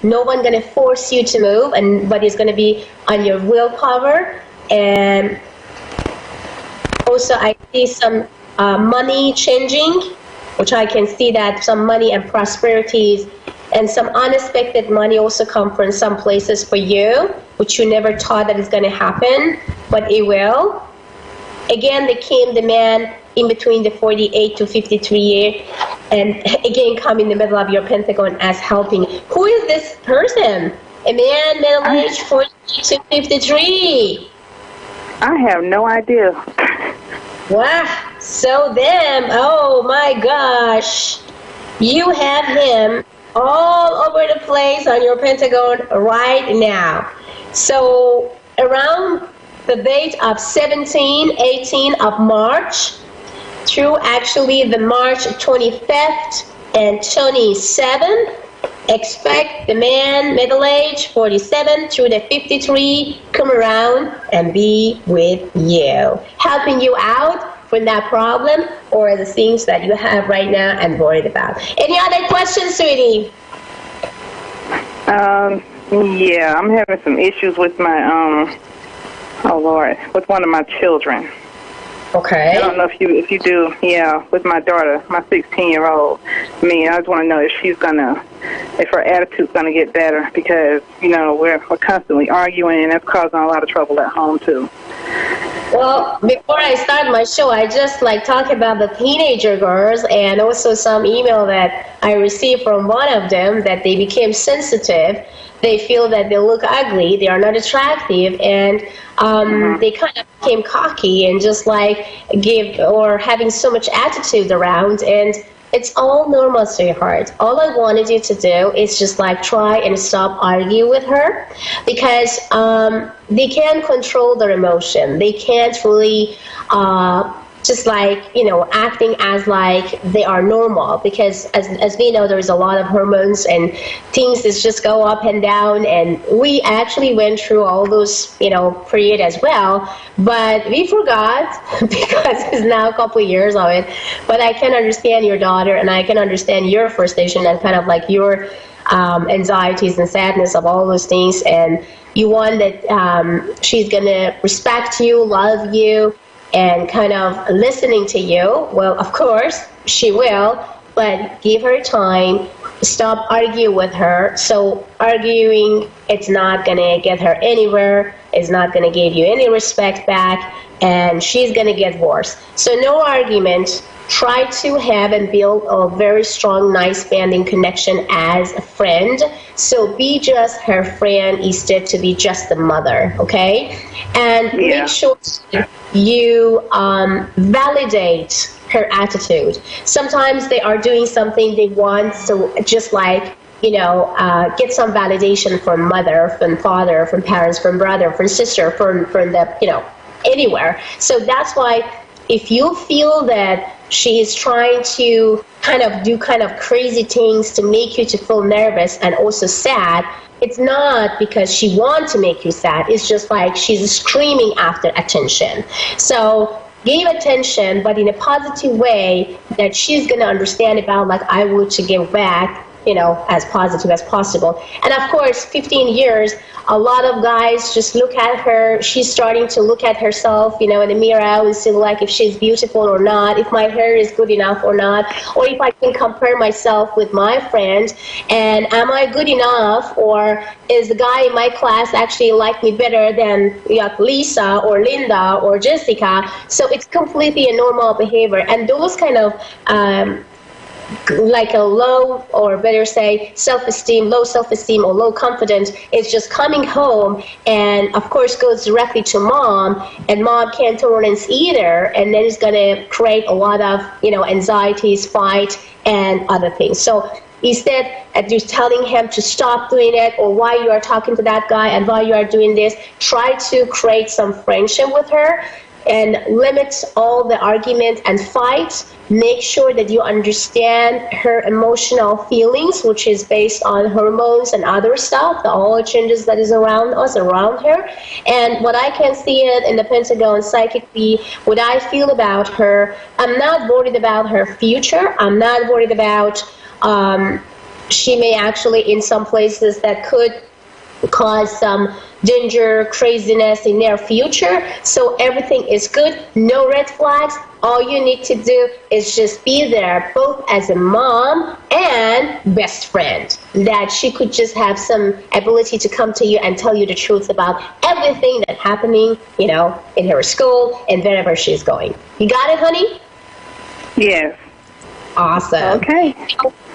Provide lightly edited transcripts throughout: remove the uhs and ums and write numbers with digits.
No one going to force you to move, but it's going to be on your willpower. And also, I see some money changing, which I can see that some money and prosperities and some unexpected money also come from some places for you, which you never thought that is going to happen, but it will. Again, they came the man in between the 48 to 53 year, and again come in the middle of your pentagon as helping. Who is this person? A man, middle age, 48 to 53. I have no idea. Wow. So then, oh my gosh, you have him all over the place on your pentagon right now. So around the date of 17, 18 of March, through actually the March 25th and 27th, expect the man, middle age, 47 through the 53, come around and be with you, helping you out from that problem or the things that you have right now and worried about. Any other questions, sweetie? Yeah, I'm having some issues with my, oh Lord, with one of my children. Okay. I don't know if you do, yeah, with my daughter, my 16-year-old. I mean, I just want to know if her attitude's gonna get better, because, you know, we're constantly arguing, and that's causing a lot of trouble at home too. Well, before I start my show, I just talk about the teenager girls, and also some email that I received from one of them that they became sensitive. They feel that they look ugly, they are not attractive, and they kind of became cocky and just having so much attitude around. And it's all normal, sweetheart. All I wanted you to do is just try and stop arguing with her, because they can't control their emotion. They can't really acting as they are normal, because as we know, there's a lot of hormones and things that just go up and down, and we actually went through all those period as well, but we forgot because it's now a couple of years of it. But I can understand your daughter, and I can understand your frustration and kind of your anxieties and sadness of all those things, and you want that she's gonna respect you, love you, and kind of listening to you. Well, of course, she will, but give her time. Stop arguing with her. So arguing, it's not going to get her anywhere. It's not going to give you any respect back, and she's going to get worse. So no argument. Try to have and build a very strong, nice banding connection as a friend. So be just her friend instead to be just the mother, okay? And make sure you validate her attitude. Sometimes they are doing something they want, so just get some validation from mother, from father, from parents, from brother, from sister, from the, anywhere. So that's why if you feel that she is trying to do crazy things to make you to feel nervous and also sad, it's not because she wants to make you sad. It's just she's screaming after attention. So give attention, but in a positive way that she's going to understand about, I want to give back, as positive as possible. And of course, 15 years, a lot of guys just look at her. She's starting to look at herself, in the mirror and see if she's beautiful or not, if my hair is good enough or not, or if I can compare myself with my friend, and am I good enough, or is the guy in my class actually like me better than Lisa or Linda or Jessica? So it's completely a normal behavior, and those kind of a low, or better say low self-esteem or low confidence is just coming home, and of course goes directly to mom, and mom can't tolerance either, and then it's going to create a lot of anxieties, fight, and other things. So instead of just telling him to stop doing it, or why you are talking to that guy and why you are doing this, try to create some friendship with her and limit all the argument and fights. Make sure that you understand her emotional feelings, which is based on hormones and other stuff, all the changes that is around us, around her. And what I can see it in the Pentagon psychically, what I feel about her, I'm not worried about her future. I'm not worried about she may actually in some places that could cause some danger, craziness in their future. So everything is good, no red flags. All you need to do is just be there, both as a mom and best friend, that she could just have some ability to come to you and tell you the truth about everything that's happening, in her school and wherever she's going. You got it, honey? Yes. Awesome. Okay.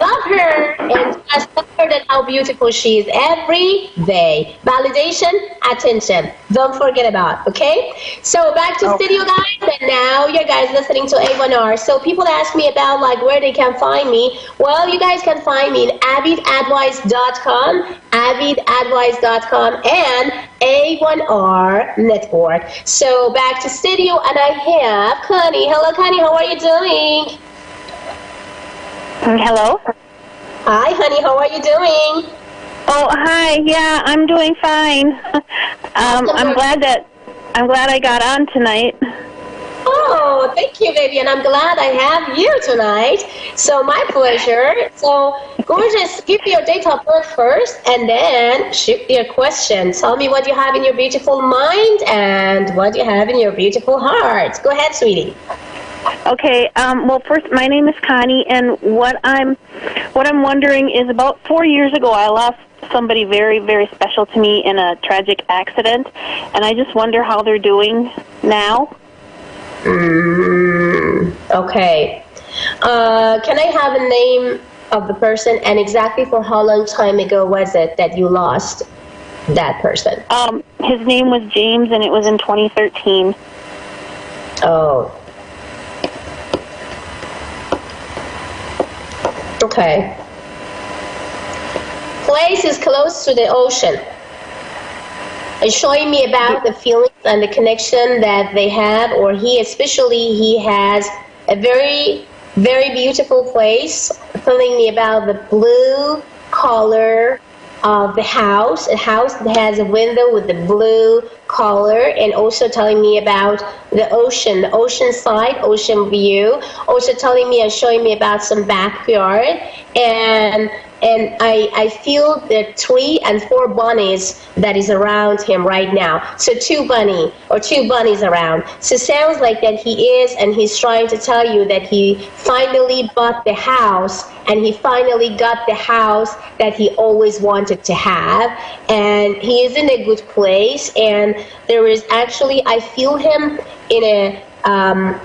Love her and just tell her that how beautiful she is every day. Validation, attention. Don't forget about, okay? So back to studio, guys, and now you guys listening to A1R. So people ask me about where they can find me. Well, you guys can find me in avidadvice.com, avidadvice.com, and A1R Network. So back to studio, and I have Connie. Hello, Connie. How are you doing? Hello? Hi, honey. How are you doing? Oh, hi. Yeah, I'm doing fine. I'm glad I got on tonight. Oh, thank you, baby. And I'm glad I have you tonight. So my pleasure. So gorgeous. Give me your date of birth first and then shoot me a question. Tell me what you have in your beautiful mind and what you have in your beautiful heart. Go ahead, sweetie. Okay. Well, first, my name is Connie, and what I'm wondering is about 4 years ago, I lost somebody very, very special to me in a tragic accident, and I just wonder how they're doing now. Okay. Can I have a name of the person and exactly for how long time ago was it that you lost that person? His name was James, and it was in 2013. Oh. Okay. Place is close to the ocean. It's showing me about the feelings and the connection that they have, or he has a very, very beautiful place, telling me about the blue color of the house, a house that has a window with the blue color, and also telling me about the ocean side, ocean view, also telling me and showing me about some backyard, and I feel the 3 and 4 bunnies that is around him right now. So two bunnies around. So sounds like that he is, and he's trying to tell you that he finally bought the house, and he finally got the house that he always wanted to have, and he is in a good place, and there is actually, I feel him in a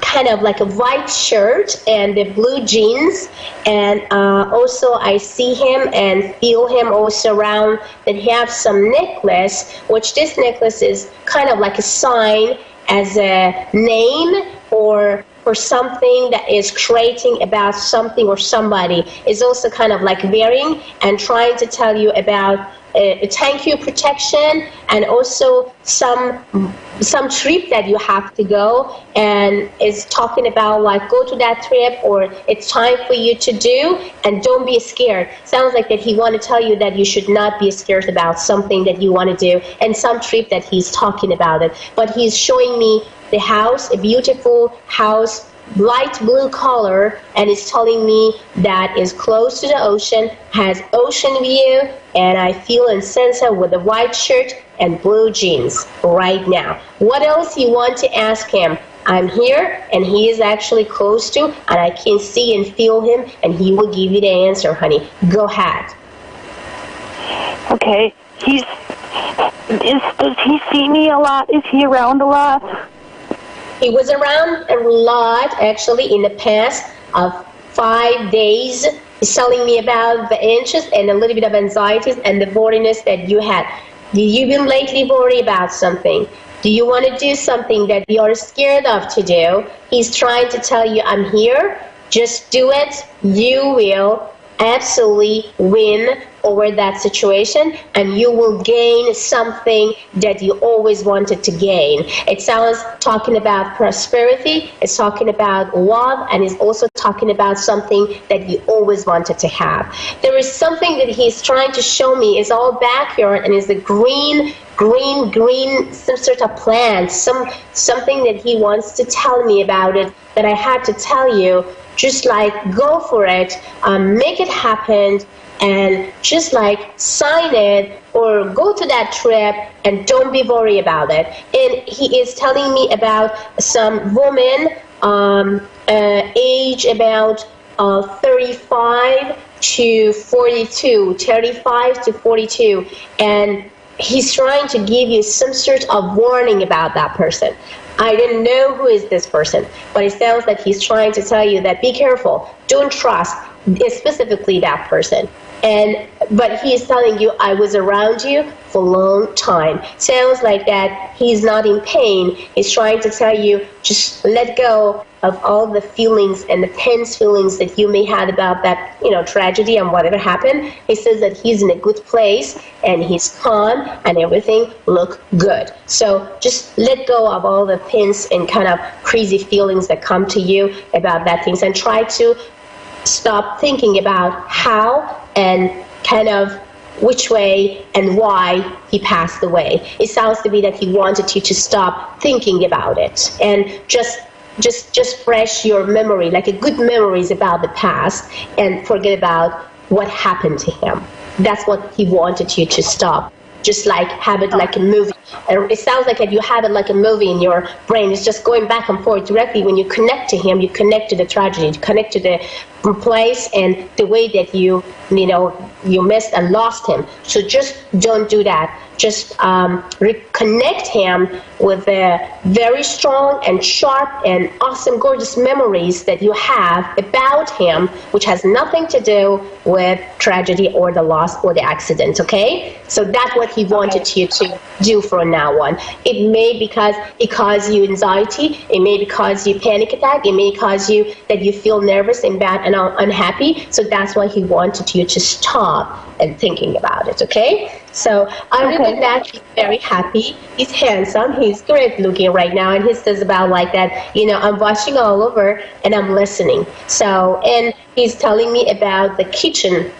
kind of like a white shirt and the blue jeans, and also I see him and feel him also around that he has some necklace, which this necklace is kind of like a sign as a name or for something that is creating about something or somebody, is also kind of like wearing and trying to tell you about thank you, protection, and also some trip that you have to go, and is talking about like go to that trip, or it's time for you to do, and don't be scared. Sounds like that he want to tell you that you should not be scared about something that you want to do, and some trip that he's talking about it. But he's showing me the house, a beautiful house, light blue color, and it's telling me that is close to the ocean, has ocean view, and I feel and sense her with a white shirt and blue jeans right now. What else you want to ask him? I'm here, and he is actually close to, and I can see and feel him, and he will give you the answer, honey. Go ahead. Okay. Does he see me a lot? Is he around a lot? He was around a lot, actually, in the past of 5 days. He's telling me about the interest and a little bit of anxieties and the boringness that you had. Do you been lately worried about something? Do you want to do something that you're scared of to do? He's trying to tell you, I'm here. Just do it. You will absolutely win over that situation, and you will gain something that you always wanted to gain. It sounds talking about prosperity, it's talking about love, and it's also talking about something that you always wanted to have. There is something that he's trying to show me is all backyard, and is the green, some sort of plant, something that he wants to tell me about it, that I had to tell you. Just like go for it, make it happen, and just like sign it or go to that trip and don't be worried about it. And he is telling me about some woman, age about 35 to 42, 35 to 42, and he's trying to give you some sort of warning about that person. I didn't know who is this person, but it sounds like he's trying to tell you that be careful, don't trust specifically that person. But he is telling you, I was around you for a long time. Sounds like that he's not in pain. He's trying to tell you, just let go of all the feelings and the tense feelings that you may have about that, tragedy and whatever happened. He says that he's in a good place and he's calm and everything look good. So just let go of all the pins and kind of crazy feelings that come to you about that things, and try to stop thinking about how and kind of which way and why he passed away. It sounds to be that he wanted you to stop thinking about it and just fresh your memory, like a good memories about the past, and forget about what happened to him. That's what he wanted you to stop. Just like have it like a movie. It sounds like if you have it like a movie in your brain, it's just going back and forth directly. When you connect to him, you connect to the tragedy, you connect to the place and the way that you missed and lost him. So just don't do that. Just reconnect him with the very strong and sharp and awesome, gorgeous memories that you have about him, which has nothing to do with tragedy or the loss or the accident, okay? So that's what he wanted you to do from now on. It may because it caused you anxiety, it may cause you panic attack, it may cause you that you feel nervous and bad and unhappy. So that's why he wanted you to stop and thinking about it, okay? So other than that, he's very happy. He's handsome. He's great looking right now. And he says about like that, I'm watching all over and I'm listening. So, and he's telling me about the kitchen,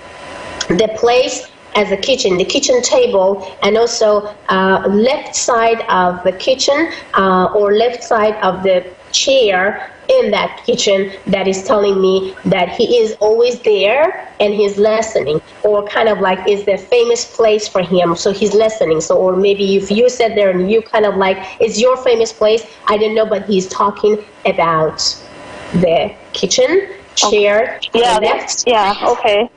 the place as a kitchen, the kitchen table, and also left side of the kitchen or left side of the chair in that kitchen that is telling me that he is always there and he's listening, or kind of like is the famous place for him, so he's listening. So, or maybe if you sit there and you kind of like, it's your famous place, I don't know, but he's talking about the kitchen chair. Okay.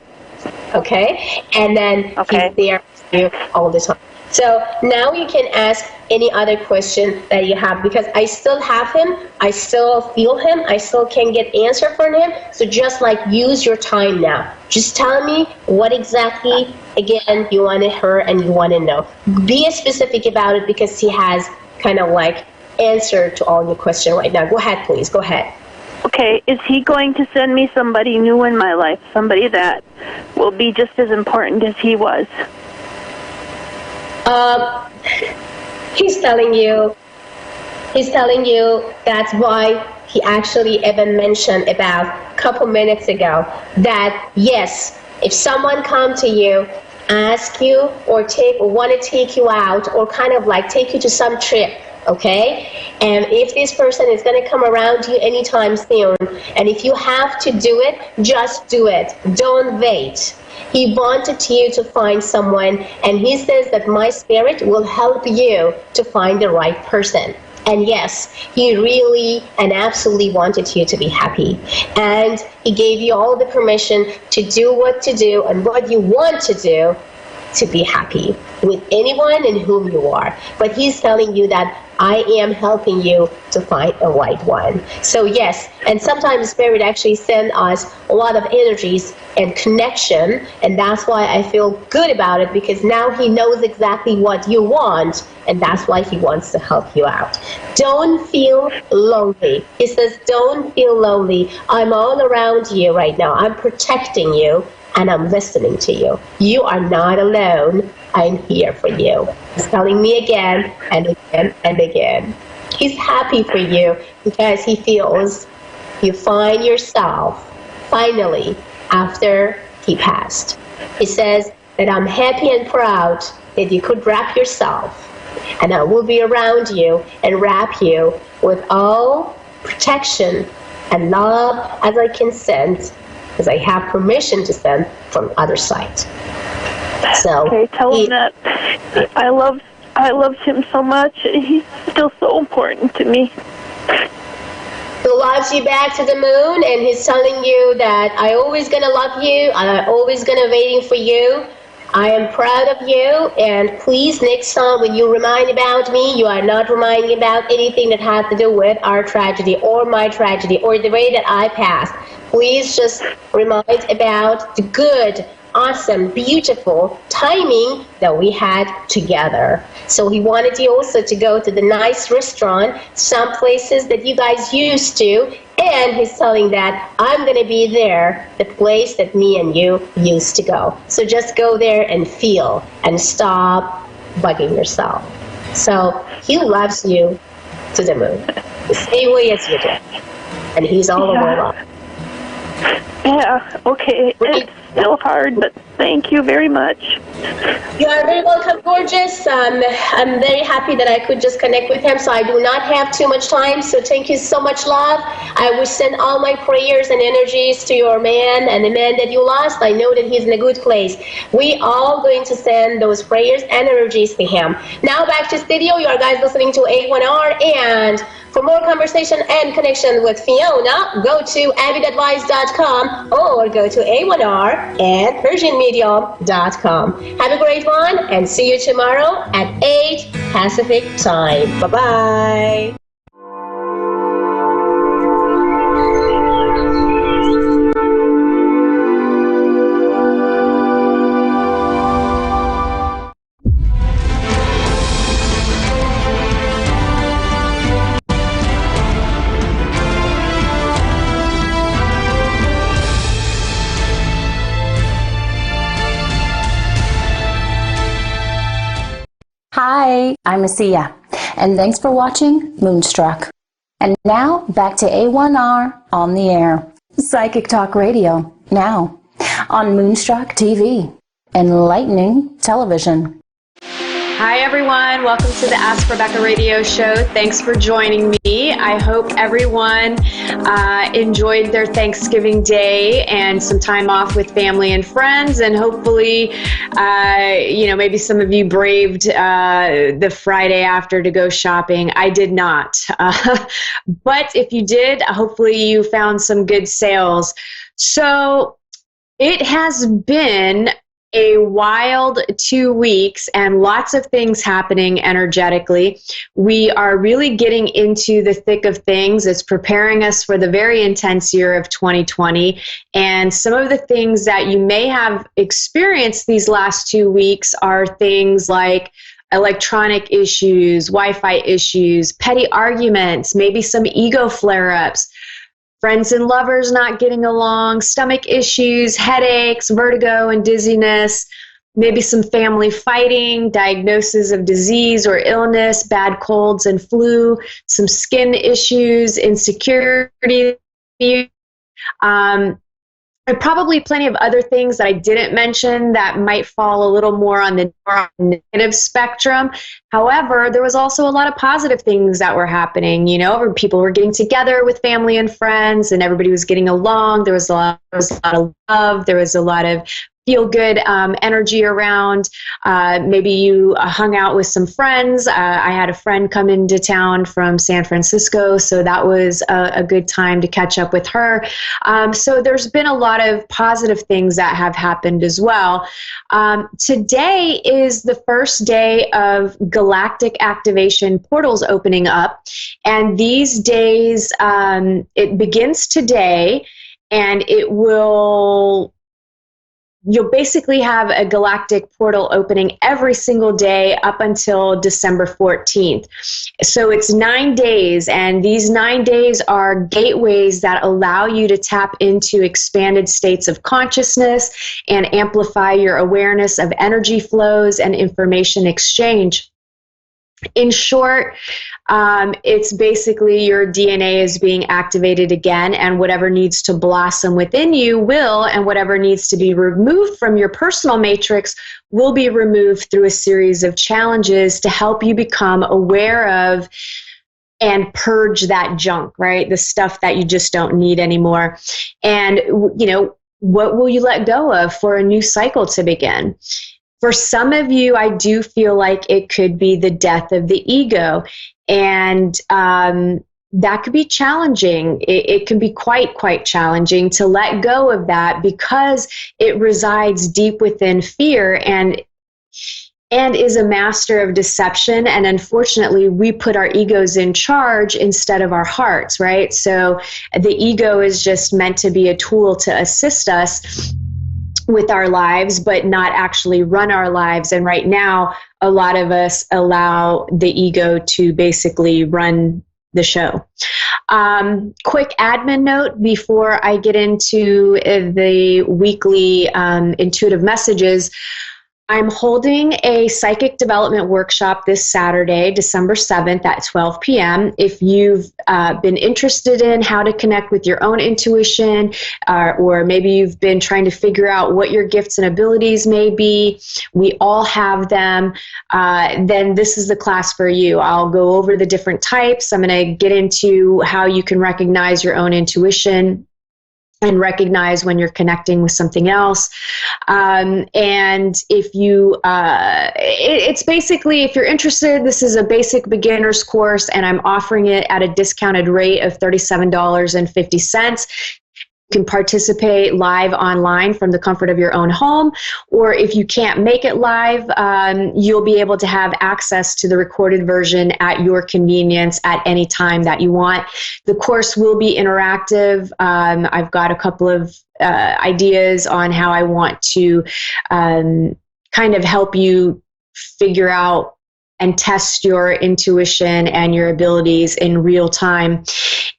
Okay, and then he's there with you all the time. So now you can ask any other question that you have, because I still have him, I still feel him, I still can get answer from him. So just like use your time now. Just tell me what exactly, again, you want to hear and you want to know. Be specific about it, because he has kind of like answer to all your question right now. Go ahead, please. Go ahead. Okay, is he going to send me somebody new in my life, somebody that will be just as important as he was? He's telling you that's why he actually even mentioned about a couple minutes ago that yes, if someone come to you, ask you or want to take you out or kind of like take you to some trip, okay? And if this person is going to come around you anytime soon, and if you have to do it, just do it. Don't wait. He wanted you to find someone, and he says that my spirit will help you to find the right person. And yes, he really and absolutely wanted you to be happy. And he gave you all the permission to do what to do and what you want to do to be happy with anyone and whom you are. But he's telling you that I am helping you to find a right one. So yes, and sometimes Spirit actually sends us a lot of energies and connection, and that's why I feel good about it, because now he knows exactly what you want, and that's why he wants to help you out. Don't feel lonely. He says, don't feel lonely. I'm all around you right now. I'm protecting you, and I'm listening to you. You are not alone. I'm here for you. He's telling me again and again and again. He's happy for you because he feels you find yourself finally after he passed. He says that I'm happy and proud that you could wrap yourself, and I will be around you and wrap you with all protection and love as I can send because I have permission to send from other sites. So okay, tell him that I loved him so much. He's still so important to me. He loves you back to the moon, and he's telling you that I always gonna love you, I'm always gonna waiting for you. I am proud of you, and please next time when you remind about me, you are not reminding about anything that has to do with our tragedy or my tragedy or the way that I passed. Please just remind about the good, awesome, beautiful timing that we had together. So he wanted you also to go to the nice restaurant, some places that you guys used to, and he's telling that I'm going to be there, the place that me and you used to go. So just go there and feel and stop bugging yourself. So he loves you to the moon, the same way as you do. And he's all over love. Yeah, okay. It's still hard, but thank you very much. You are very welcome, gorgeous. I'm very happy that I could just connect with him, so I do not have too much time, so thank you so much, love. I will send all my prayers and energies to your man and the man that you lost. I know that he's in a good place. We all going to send those prayers and energies to him. Now back to studio. You are guys listening to A1R, and for more conversation and connection with Fiona, go to avidadvice.com or go to A1R and PersianMedium.com. Have a great one, and see you tomorrow at 8 Pacific time. Bye-bye. Hi, I'm Asiya, and thanks for watching Moonstruck. And now, back to A1R on the air. Psychic Talk Radio, now, on Moonstruck TV, enlightening television. Hi everyone, welcome to the Ask Rebecca radio show. Thanks for joining me. I hope everyone enjoyed their Thanksgiving Day and some time off with family and friends, and hopefully, maybe some of you braved the Friday after to go shopping. I did not. But if you did, hopefully you found some good sales. So it has been a wild 2 weeks and lots of things happening energetically. We are really getting into the thick of things. It's preparing us for the very intense year of 2020. And some of the things that you may have experienced these last 2 weeks are things like electronic issues, Wi-Fi issues, petty arguments, maybe some ego flare-ups, friends and lovers not getting along, stomach issues, headaches, vertigo and dizziness, maybe some family fighting, diagnosis of disease or illness, bad colds and flu, some skin issues, insecurity, and probably plenty of other things that I didn't mention that might fall a little more on the negative spectrum. However, there was also a lot of positive things that were happening. You know, people were getting together with family and friends, and everybody was getting along. There was a lot of love. There was a lot of feel-good energy around. Maybe you hung out with some friends. I had a friend come into town from San Francisco, so that was a good time to catch up with her. So there's been a lot of positive things that have happened as well. Today is the first day of galactic activation portals opening up, and these days, it begins today, and you'll basically have a galactic portal opening every single day up until December 14th. So it's 9 days, and these 9 days are gateways that allow you to tap into expanded states of consciousness and amplify your awareness of energy flows and information exchange. In short, it's basically your DNA is being activated again, and whatever needs to blossom within you will, and whatever needs to be removed from your personal matrix will be removed through a series of challenges to help you become aware of and purge that junk, right? The stuff that you just don't need anymore. And, you know, what will you let go of for a new cycle to begin? For some of you, I do feel like it could be the death of the ego. And that could be challenging. It can be quite challenging to let go of that because it resides deep within fear and is a master of deception. And unfortunately, we put our egos in charge instead of our hearts, right? So the ego is just meant to be a tool to assist us with our lives, but not actually run our lives. And right now, a lot of us allow the ego to basically run the show. Quick admin note before I get into the weekly intuitive messages. I'm holding a psychic development workshop this Saturday, December 7th at 12 p.m. If you've been interested in how to connect with your own intuition, or maybe you've been trying to figure out what your gifts and abilities may be, we all have them, then this is the class for you. I'll go over the different types. I'm going to get into how you can recognize your own intuition and recognize when you're connecting with something else. And if you, it's basically, if you're interested, this is a basic beginner's course, and I'm offering it at a discounted rate of $37.50. You can participate live online from the comfort of your own home, or if you can't make it live, you'll be able to have access to the recorded version at your convenience at any time that you want. The course will be interactive. I've got a couple of ideas on how I want to kind of help you figure out and test your intuition and your abilities in real time.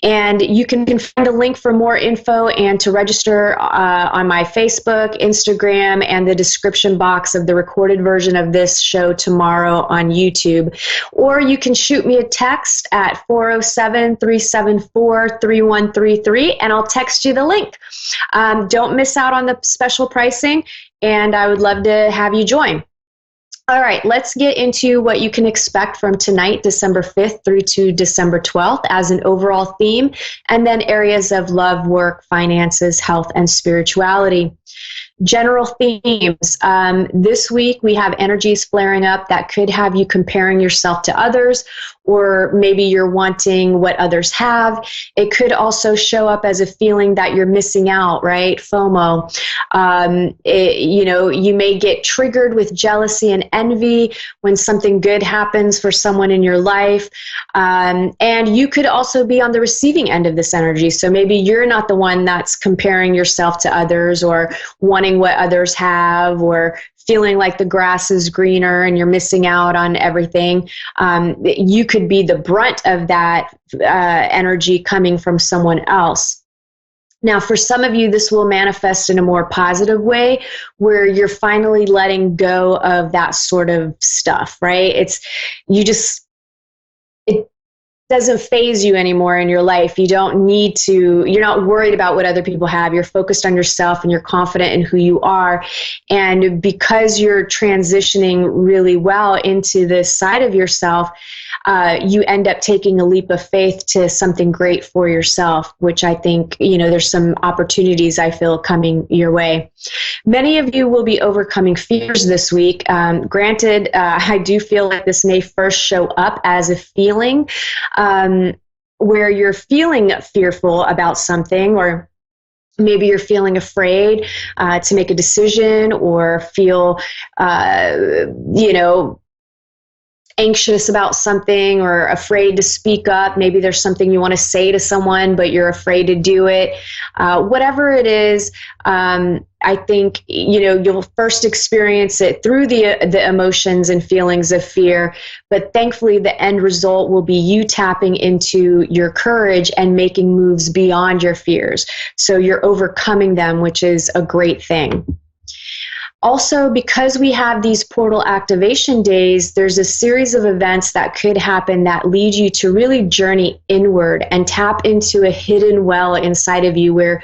And you can find a link for more info and to register on my Facebook, Instagram, and the description box of the recorded version of this show tomorrow on YouTube. Or you can shoot me a text at 407-374-3133, and I'll text you the link. Don't miss out on the special pricing, and I would love to have you join. All right, let's get into what you can expect from tonight, December 5th through to December 12th as an overall theme, and then areas of love, work, finances, health, and spirituality. General themes. This week we have energies flaring up that could have you comparing yourself to others, or maybe you're wanting what others have. It could also show up as a feeling that you're missing out, right? FOMO. You may get triggered with jealousy and envy when something good happens for someone in your life. And you could also be on the receiving end of this energy. So maybe you're not the one that's comparing yourself to others or wanting what others have, or feeling like the grass is greener and you're missing out on everything. You could be the brunt of that energy coming from someone else. Now, for some of you, this will manifest in a more positive way, where you're finally letting go of that sort of stuff, right? It doesn't phase you anymore in your life. You don't need to, you're not worried about what other people have. You're focused on yourself and you're confident in who you are. And because you're transitioning really well into this side of yourself, you end up taking a leap of faith to something great for yourself, which I think, there's some opportunities I feel coming your way. Many of you will be overcoming fears this week. Granted, I do feel like this may first show up as a feeling where you're feeling fearful about something, or maybe you're feeling afraid to make a decision, or feel, anxious about something, or afraid to speak up. Maybe there's something you want to say to someone, but you're afraid to do it. Whatever it is, I think, you'll first experience it through the emotions and feelings of fear, but thankfully the end result will be you tapping into your courage and making moves beyond your fears. So you're overcoming them, which is a great thing. Also, because we have these portal activation days, there's a series of events that could happen that lead you to really journey inward and tap into a hidden well inside of you where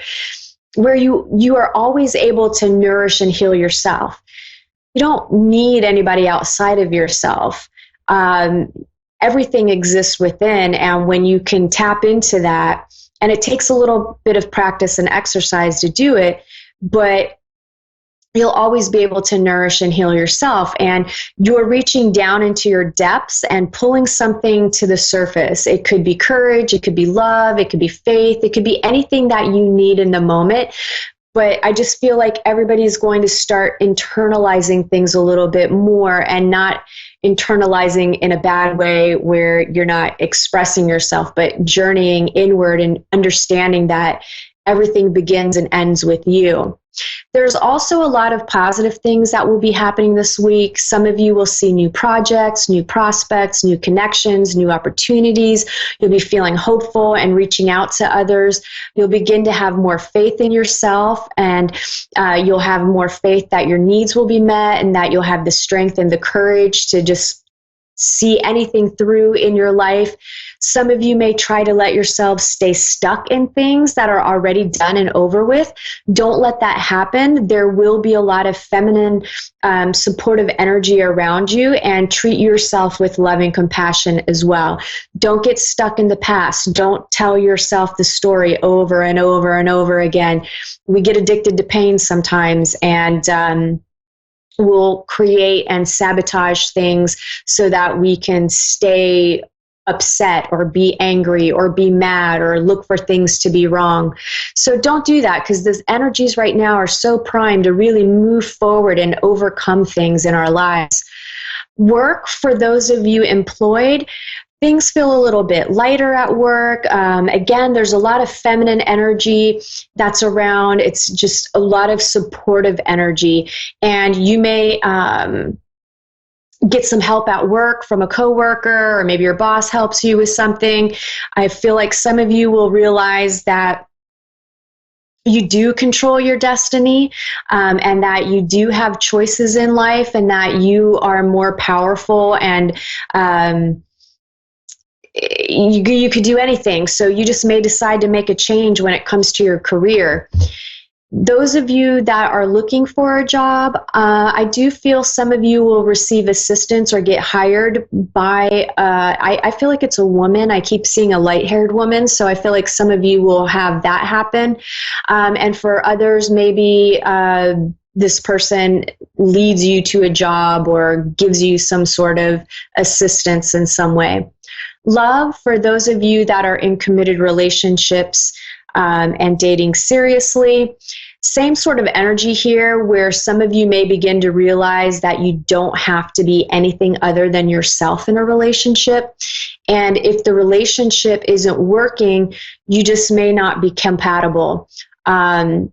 you are always able to nourish and heal yourself. You don't need anybody outside of yourself. Everything exists within, and when you can tap into that, and it takes a little bit of practice and exercise to do it, but you'll always be able to nourish and heal yourself. And you're reaching down into your depths and pulling something to the surface. It could be courage, it could be love, it could be faith, it could be anything that you need in the moment. But I just feel like everybody's going to start internalizing things a little bit more, and not internalizing in a bad way where you're not expressing yourself, but journeying inward and understanding that everything begins and ends with you. There's also a lot of positive things that will be happening this week. Some of you will see new projects, new prospects, new connections, new opportunities. You'll be feeling hopeful and reaching out to others. You'll begin to have more faith in yourself, and you'll have more faith that your needs will be met, and that you'll have the strength and the courage to just see anything through in your life. Some of you may try to let yourselves stay stuck in things that are already done and over with. Don't let that happen. There will be a lot of feminine, supportive energy around you, and treat yourself with love and compassion as well. Don't get stuck in the past. Don't tell yourself the story over and over and over again. We get addicted to pain sometimes, and we'll create and sabotage things so that we can stay upset or be angry or be mad or look for things to be wrong. So don't do that, because the energies right now are so primed to really move forward and overcome things in our lives. Work, for those of you employed, things feel a little bit lighter at work. Again, there's a lot of feminine energy that's around. It's just a lot of supportive energy. And you may get some help at work from a coworker, or maybe your boss helps you with something. I feel like some of you will realize that you do control your destiny, and that you do have choices in life, and that you are more powerful, and you could do anything. So you just may decide to make a change when it comes to your career. Those of you that are looking for a job, I do feel some of you will receive assistance or get hired by, I feel like it's a woman. I keep seeing a light-haired woman, so I feel like some of you will have that happen. And for others, maybe this person leads you to a job or gives you some sort of assistance in some way. Love, for those of you that are in committed relationships and dating seriously, same sort of energy here, where some of you may begin to realize that you don't have to be anything other than yourself in a relationship. And if the relationship isn't working, you just may not be compatible. And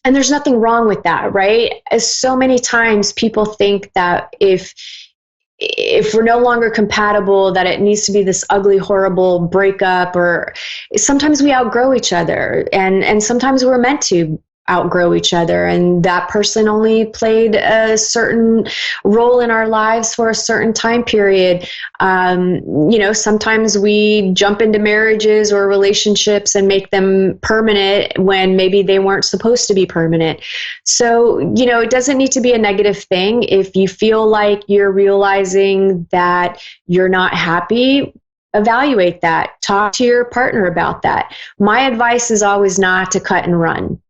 there's nothing wrong with that, right? As so many times people think that if we're no longer compatible, that it needs to be this ugly, horrible breakup, or sometimes we outgrow each other, and sometimes we're meant to outgrow each other, and that person only played a certain role in our lives for a certain time period. Sometimes we jump into marriages or relationships and make them permanent when maybe they weren't supposed to be permanent. So, it doesn't need to be a negative thing. If you feel like you're realizing that you're not happy, evaluate that. Talk to your partner about that. My advice is always not to cut and run.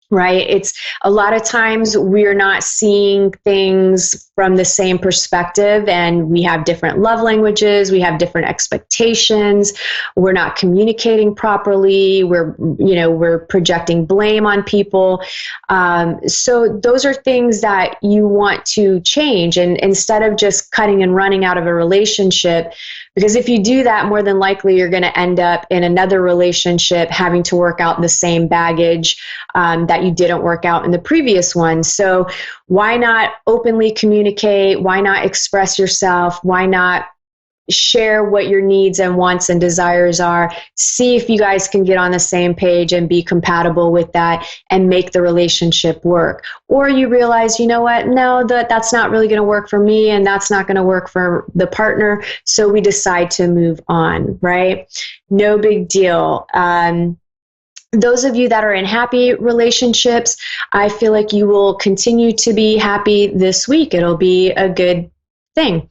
Right? It's a lot of times we're not seeing things from the same perspective, and we have different love languages, we have different expectations, we're not communicating properly, we're projecting blame on people. So those are things that you want to change, and instead of just cutting and running out of a relationship, because if you do that, more than likely you're going to end up in another relationship having to work out the same baggage that you didn't work out in the previous one. So why not openly communicate? Why not express yourself? Why not share what your needs and wants and desires are? See if you guys can get on the same page and be compatible with that and make the relationship work. Or you realize, you know what, no, that's not really going to work for me, and that's not going to work for the partner, so we decide to move on, right? No big deal. Those of you that are in happy relationships, I feel like you will continue to be happy this week. It'll be a good thing.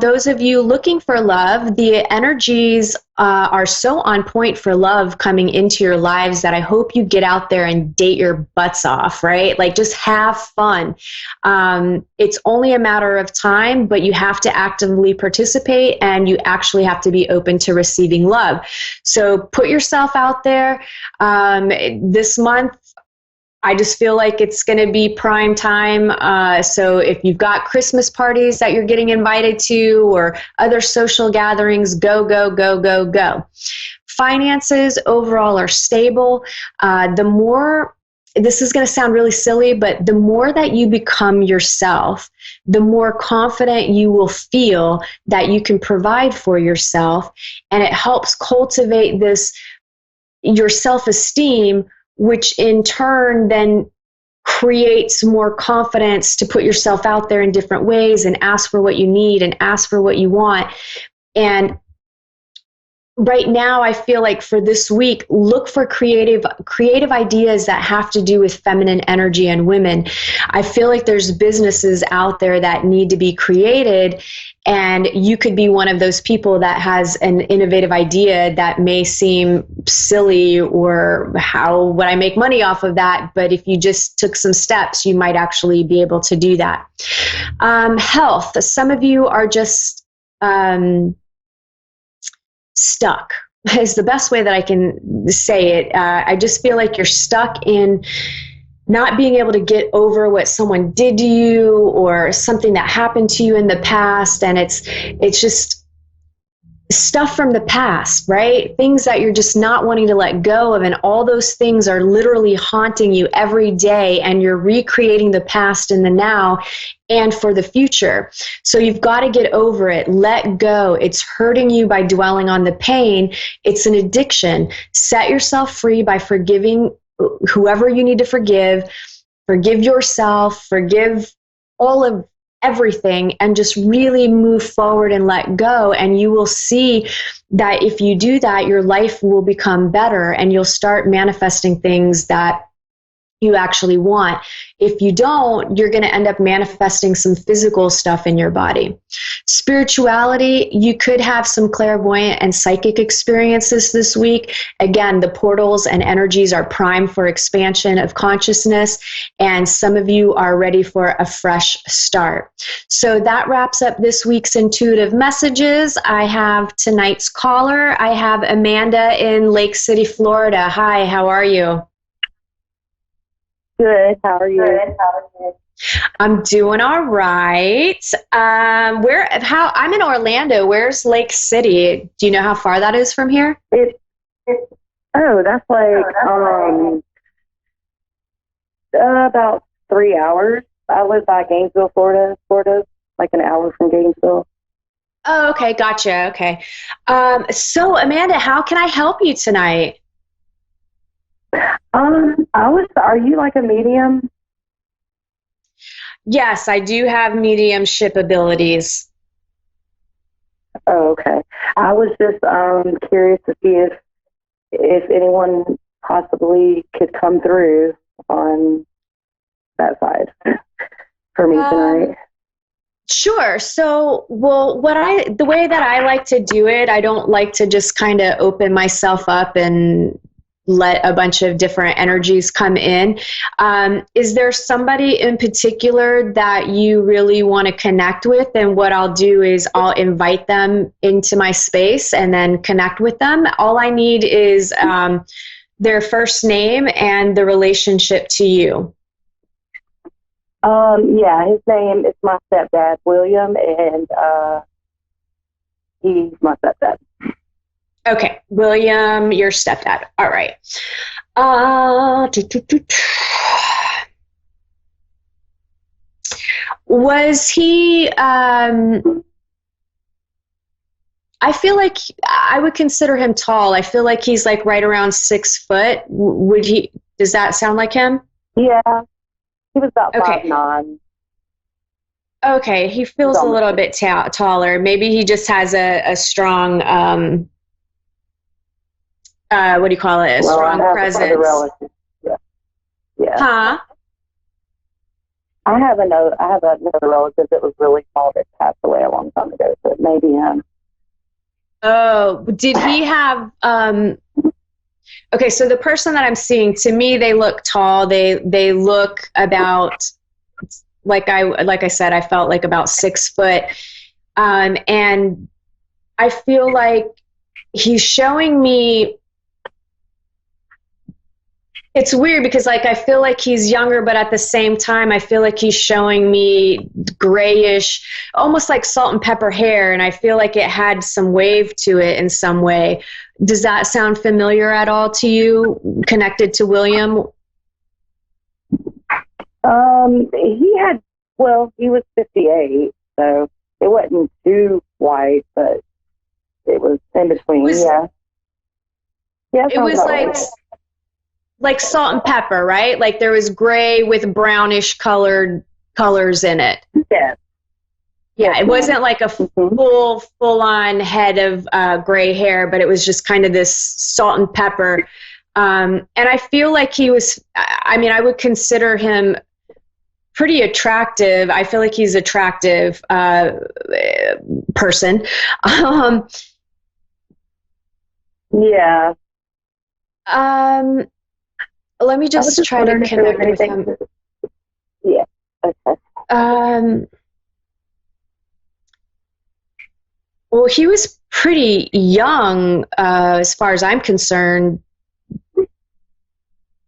Those of you looking for love, the energies are so on point for love coming into your lives that I hope you get out there and date your butts off, right? Like, just have fun. It's only a matter of time, but you have to actively participate, and you actually have to be open to receiving love. So put yourself out there. This month, I just feel like it's going to be prime time. So if you've got Christmas parties that you're getting invited to or other social gatherings, go, go, go, go, go. Finances overall are stable. The more, this is going to sound really silly, but the more that you become yourself, the more confident you will feel that you can provide for yourself. And it helps cultivate your self-esteem, which in turn then creates more confidence to put yourself out there in different ways and ask for what you need and ask for what you want. And right now, I feel like for this week, look for creative ideas that have to do with feminine energy and women. I feel like there's businesses out there that need to be created, and you could be one of those people that has an innovative idea that may seem silly, or how would I make money off of that? But if you just took some steps, you might actually be able to do that. Health. Some of you are just stuck is the best way that I can say it. I just feel like you're stuck in not being able to get over what someone did to you or something that happened to you in the past. And it's just stuff from the past, right? Things that you're just not wanting to let go of. And all those things are literally haunting you every day. And you're recreating the past in the now and for the future. So you've got to get over it. Let go. It's hurting you by dwelling on the pain. It's an addiction. Set yourself free by forgiving whoever you need to forgive. Forgive yourself. Forgive all of everything, and just really move forward and let go. And you will see that if you do that, your life will become better, and you'll start manifesting things that you actually want. If you don't, you're going to end up manifesting some physical stuff in your body. Spirituality, you could have some clairvoyant and psychic experiences this week. Again, the portals and energies are primed for expansion of consciousness, and some of you are ready for a fresh start. So that wraps up this week's intuitive messages. I have tonight's caller. I have Amanda in Lake City, Florida. Hi, how are you? Good. How are you? I'm doing all right. I'm in Orlando. Where's Lake City? Do you know how far that is from here? That's like about 3 hours. I live by Gainesville, Florida, like an hour from Gainesville. Oh, okay. Gotcha. Okay. So Amanda, how can I help you tonight? Are you like a medium? Yes, I do have mediumship abilities. Oh, okay. I was just curious to see if anyone possibly could come through on that side for me tonight. Sure. So, the way that I like to do it, I don't like to just kind of open myself up and let a bunch of different energies come in. Is there somebody in particular that you really want to connect with? And what I'll do is I'll invite them into my space and then connect with them. All I need is their first name and the relationship to you. Yeah, his name is my stepdad, William, and he's my stepdad. Okay, William, your stepdad. All right. Was he, I feel like I would consider him tall. I feel like he's like right around 6 foot. Does that sound like him? Yeah, he was about Okay. 5'9". Okay, he feels a little bit taller. Maybe he just has a strong, what do you call it? A strong presence. Yeah. Huh? I have another relative that was really small that passed away a long time ago, so it may be him. Oh, did he have, okay, so the person that I'm seeing, to me, they look tall. They look about, like I said, I felt like about 6 foot. And I feel like he's showing me, it's weird because like I feel like he's younger, but at the same time I feel like he's showing me grayish, almost like salt and pepper hair, and I feel like it had some wave to it in some way. Does that sound familiar at all to you, connected to William? He was 58, so it wasn't too white, but it was in between. Yeah, it was like salt and pepper, right? Like there was gray with brownish colors in it. Yeah. Yeah, it wasn't like a full on head of gray hair, but it was just kind of this salt and pepper. And I feel like he was, I mean, I would consider him pretty attractive. I feel like he's attractive person. Yeah. Let me just try to connect with him. Yeah. Okay. Well, he was pretty young, as far as I'm concerned.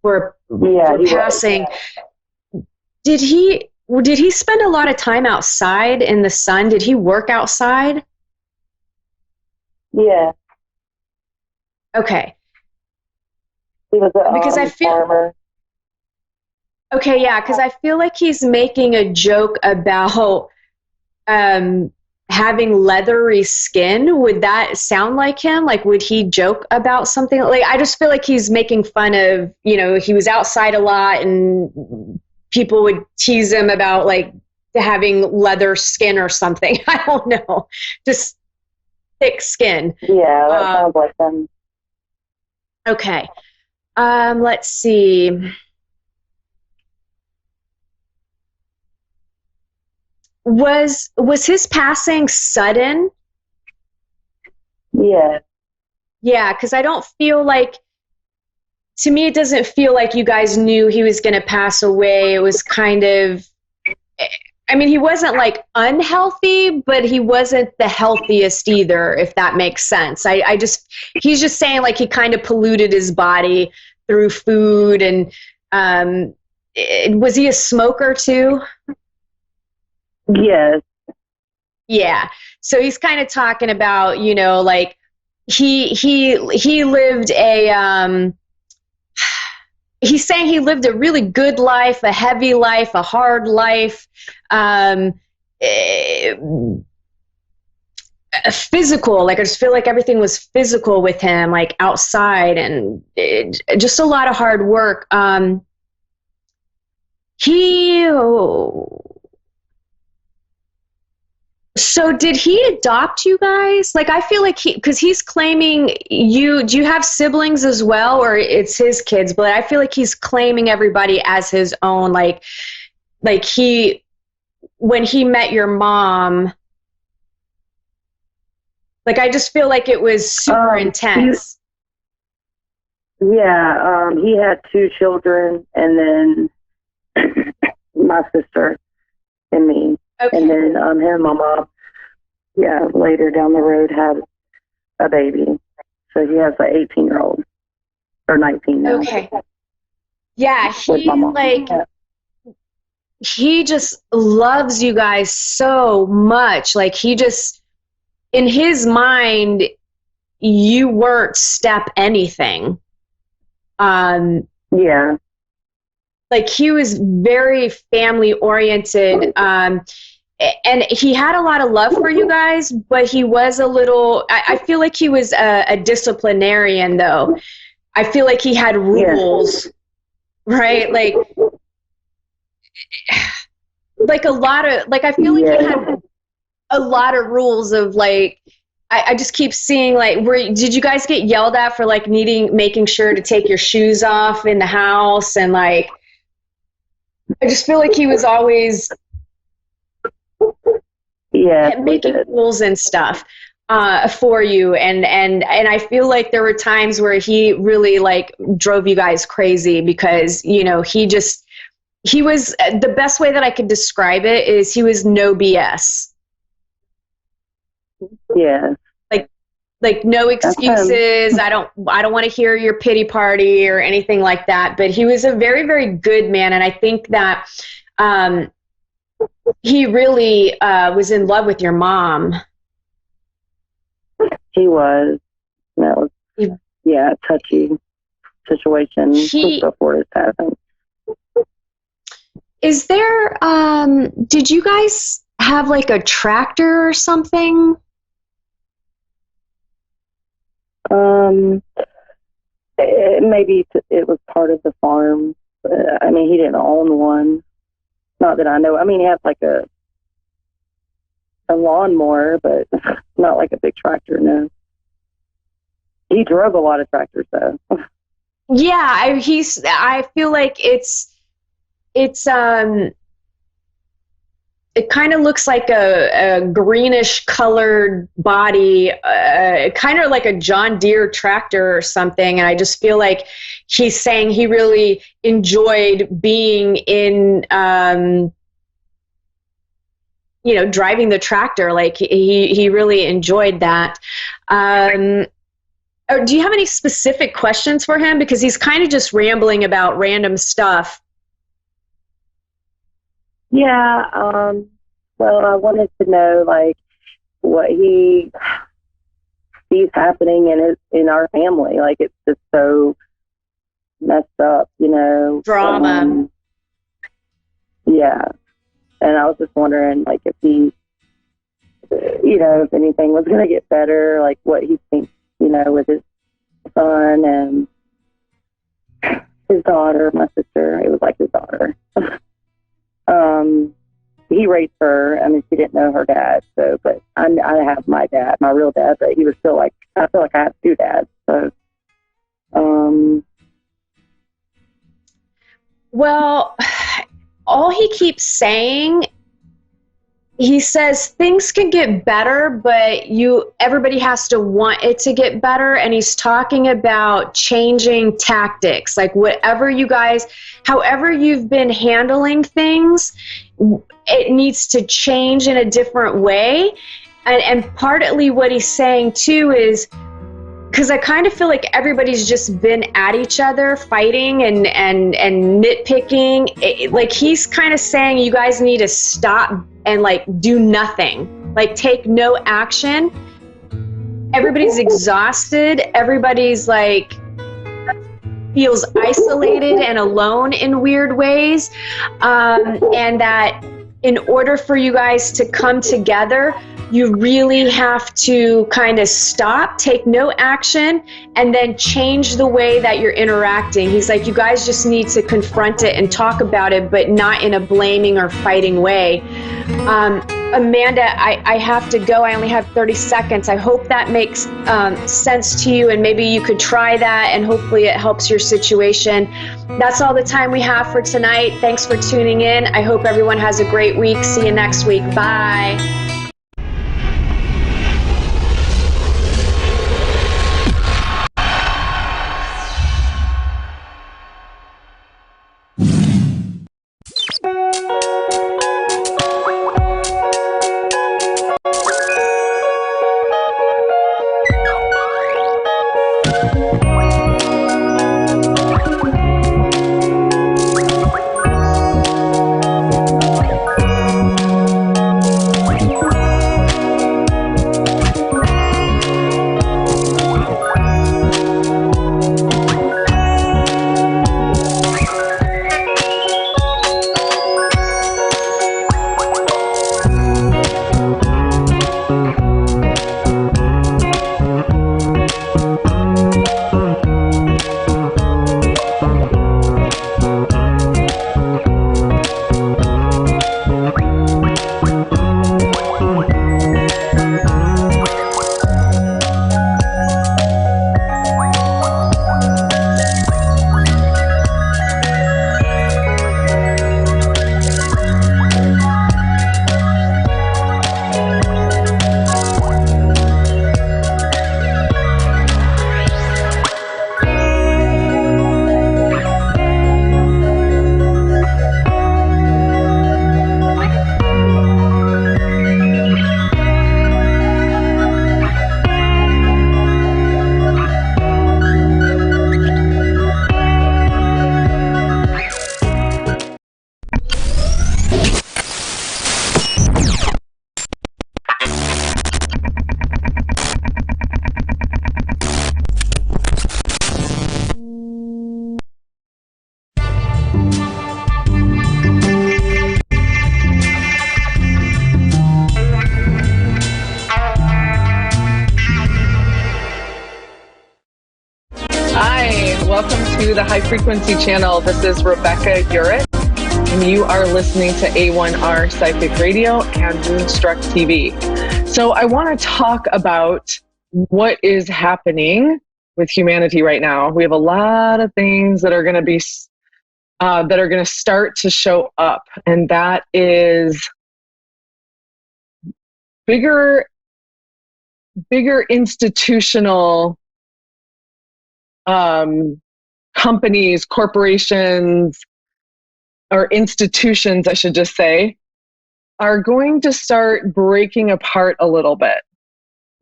We're passing. Did he spend a lot of time outside in the sun? Did he work outside? Yeah. Okay. He was a farmer. Okay, yeah, because I feel like he's making a joke about having leathery skin. Would that sound like him? Like, would he joke about something? Like, I just feel like he's making fun of, he was outside a lot and people would tease him about like having leather skin or something. I don't know. Just thick skin. Yeah, that sounds like him. Okay. Let's see. Was his passing sudden? Yeah. Yeah, because I don't feel like, to me, it doesn't feel like you guys knew he was going to pass away. It was kind of, I mean, he wasn't like unhealthy, but he wasn't the healthiest either, if that makes sense. He's just saying like he kind of polluted his body through food. And was he a smoker too? Yes. Yeah. So he's kind of talking about, like he lived he's saying he lived a really good life, a heavy life, a hard life, physical. Like, I just feel like everything was physical with him, like outside, and just a lot of hard work. So did he adopt you guys? Like, I feel like because he's claiming do you have siblings as well, or it's his kids? But I feel like he's claiming everybody as his own. Like when he met your mom, like, I just feel like it was super intense. He had 2 children, and then my sister and me. Okay. And then him and my mom, later down the road had a baby. So he has an 18-year-old, or 19 now. Okay. Yeah, he just loves you guys so much. Like, he just, in his mind, you weren't step anything. Yeah. Like, he was very family oriented. And he had a lot of love for you guys, but he was a little, I feel like he was a disciplinarian, though. I feel like he had rules, right? Like a lot of, like, I feel like he had a lot of rules of, like, I just keep seeing, like, did you guys get yelled at for, like, making sure to take your shoes off in the house, and, like, I just feel like he was always making rules and stuff for you, and I feel like there were times where he really like drove you guys crazy because, you know, he was, the best way that I could describe it is he was no BS. Yeah. Like no excuses. I don't want to hear your pity party or anything like that. But he was a very, very good man, and I think that he really was in love with your mom. He was. That was, a touchy situation before his passing. Is there? Did you guys have like a tractor or something? Maybe it was part of the farm. I mean, he didn't own one. Not that I know. I mean, he had like a lawnmower, but not like a big tractor, no. He drove a lot of tractors, though. Yeah, I feel like it kind of looks like a greenish colored body, kind of like a John Deere tractor or something. And I just feel like he's saying he really enjoyed being in, driving the tractor. Like he really enjoyed that. Do you have any specific questions for him? Because he's kind of just rambling about random stuff. Yeah, well, I wanted to know, like, what he sees happening in our family. Like, it's just so messed up, you know. Drama. Yeah. And I was just wondering, like, if he, if anything was going to get better, like, what he thinks, with his son and his daughter, my sister. It was like his daughter. He raised her. I mean, she didn't know her dad, so, but I have my dad, my real dad, but he was still like, I feel like I have two dads, so, Well, all he keeps saying, he says things can get better, but everybody has to want it to get better. And he's talking about changing tactics, like however you've been handling things, it needs to change in a different way. And partly what he's saying too is, because I kind of feel like everybody's just been at each other, fighting and nitpicking. Like he's kind of saying you guys need to stop and like do nothing, like take no action. Everybody's exhausted. Everybody's like feels isolated and alone in weird ways. And that in order for you guys to come together, you really have to kind of stop, take no action, and then change the way that you're interacting. He's like, you guys just need to confront it and talk about it, but not in a blaming or fighting way. Amanda, I have to go. I only have 30 seconds. I hope that makes sense to you, and maybe you could try that, and hopefully it helps your situation. That's all the time we have for tonight. Thanks for tuning in. I hope everyone has a great week. See you next week. Bye. to the High Frequency Channel. This is Rebecca Urich, and you are listening to A1R Psychic Radio and Moonstruck TV. So I want to talk about what is happening with humanity right now. We have a lot of things that are going to be that are going to start to show up, and that is bigger institutional companies, corporations, or institutions, I should just say, are going to start breaking apart a little bit.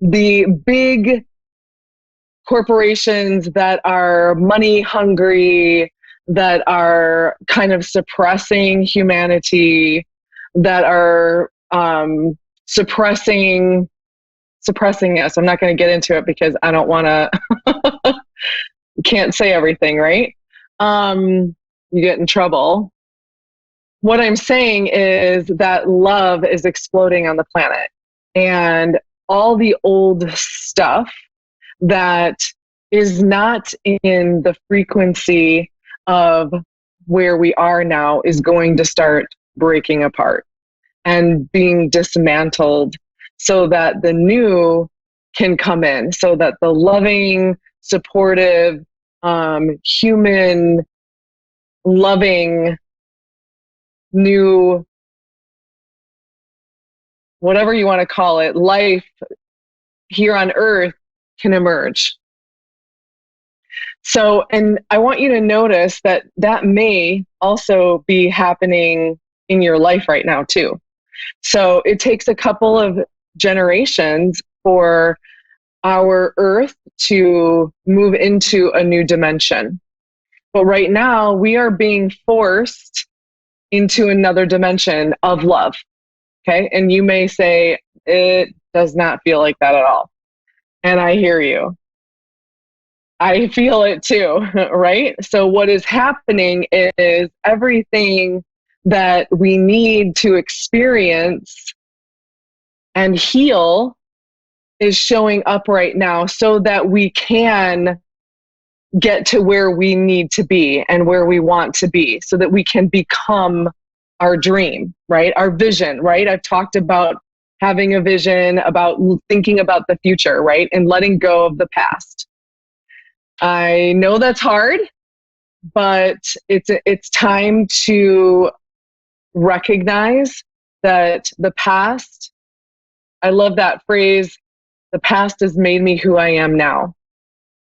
The big corporations that are money hungry, that are kind of suppressing humanity, that are suppressing us. I'm not going to get into it because I don't want to, can't say everything, right? You get in trouble. What I'm saying is that love is exploding on the planet, and all the old stuff that is not in the frequency of where we are now is going to start breaking apart and being dismantled so that the new can come in, so that the loving, supportive, human, loving, new, whatever you want to call it, life here on earth can emerge. So, and I want you to notice that that may also be happening in your life right now too. So it takes a couple of generations for our earth to move into a new dimension. But right now we are being forced into another dimension of love. Okay. And you may say, it does not feel like that at all. And I hear you. I feel it too, right? So what is happening is everything that we need to experience and heal is showing up right now so that we can get to where we need to be and where we want to be, so that we can become our dream, right? Our vision, right? I've talked about having a vision, about thinking about the future, right? And letting go of the past. I know that's hard, but it's time to recognize that the past, I love that phrase, the past has made me who I am now.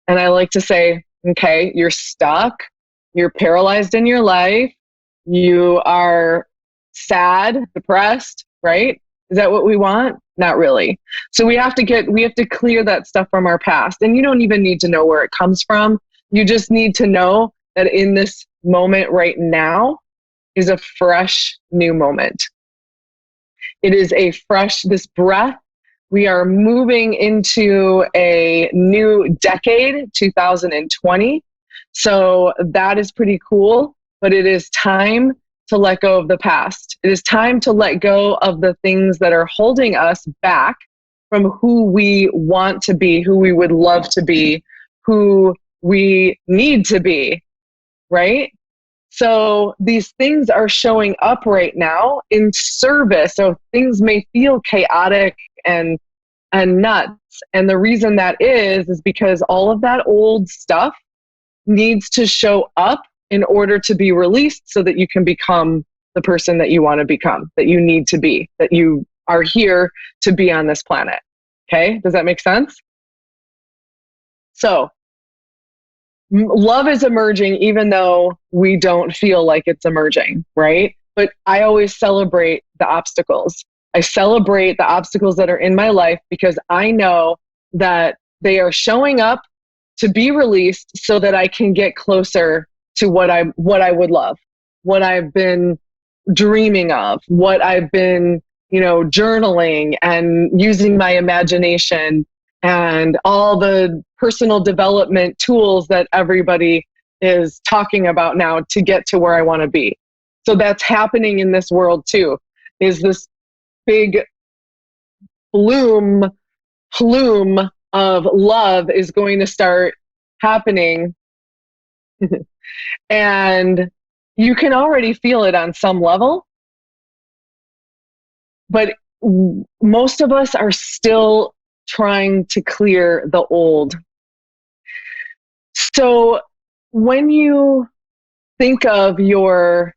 And I like to say, okay, you're stuck, you're paralyzed in your life, you are sad, depressed, right? Is that what we want? Not really. So we have to clear that stuff from our past. And you don't even need to know where it comes from. You just need to know that in this moment right now is a fresh new moment. It is a fresh, this breath. We are moving into a new decade, 2020. So that is pretty cool, but it is time to let go of the past. It is time to let go of the things that are holding us back from who we want to be, who we would love to be, who we need to be, right? So these things are showing up right now in service. So things may feel chaotic and nuts. And the reason that is because all of that old stuff needs to show up in order to be released so that you can become the person that you want to become, that you need to be, that you are here to be on this planet. Okay? Does that make sense? So love is emerging even though we don't feel like it's emerging, right? But I always celebrate the obstacles. I celebrate the obstacles that are in my life because I know that they are showing up to be released so that I can get closer to what I would love, what I've been dreaming of, what I've been, journaling and using my imagination and all the personal development tools that everybody is talking about now to get to where I want to be. So that's happening in this world too, is this big plume of love is going to start happening And you can already feel it on some level, but most of us are still trying to clear the old. So when you think of your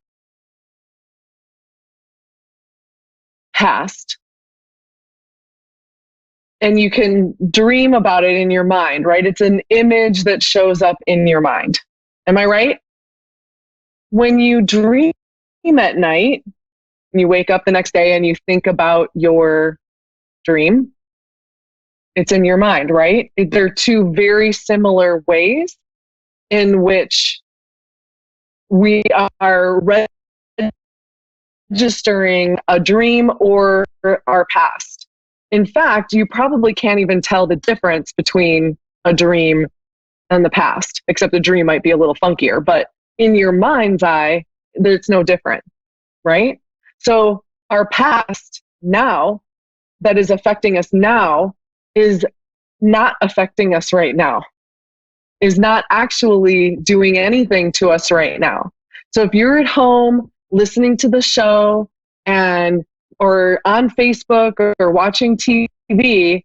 past, and you can dream about it in your mind, right? It's an image that shows up in your mind. Am I right? When you dream at night, and you wake up the next day and you think about your dream, it's in your mind, right? They're two very similar ways in which we are registering a dream or our past. In fact, you probably can't even tell the difference between a dream and the past, except the dream might be a little funkier. But in your mind's eye, it's no different, right? So our past now that is affecting us now is not affecting us right now, is not actually doing anything to us right now. So if you're at home listening to the show and or on Facebook or watching TV,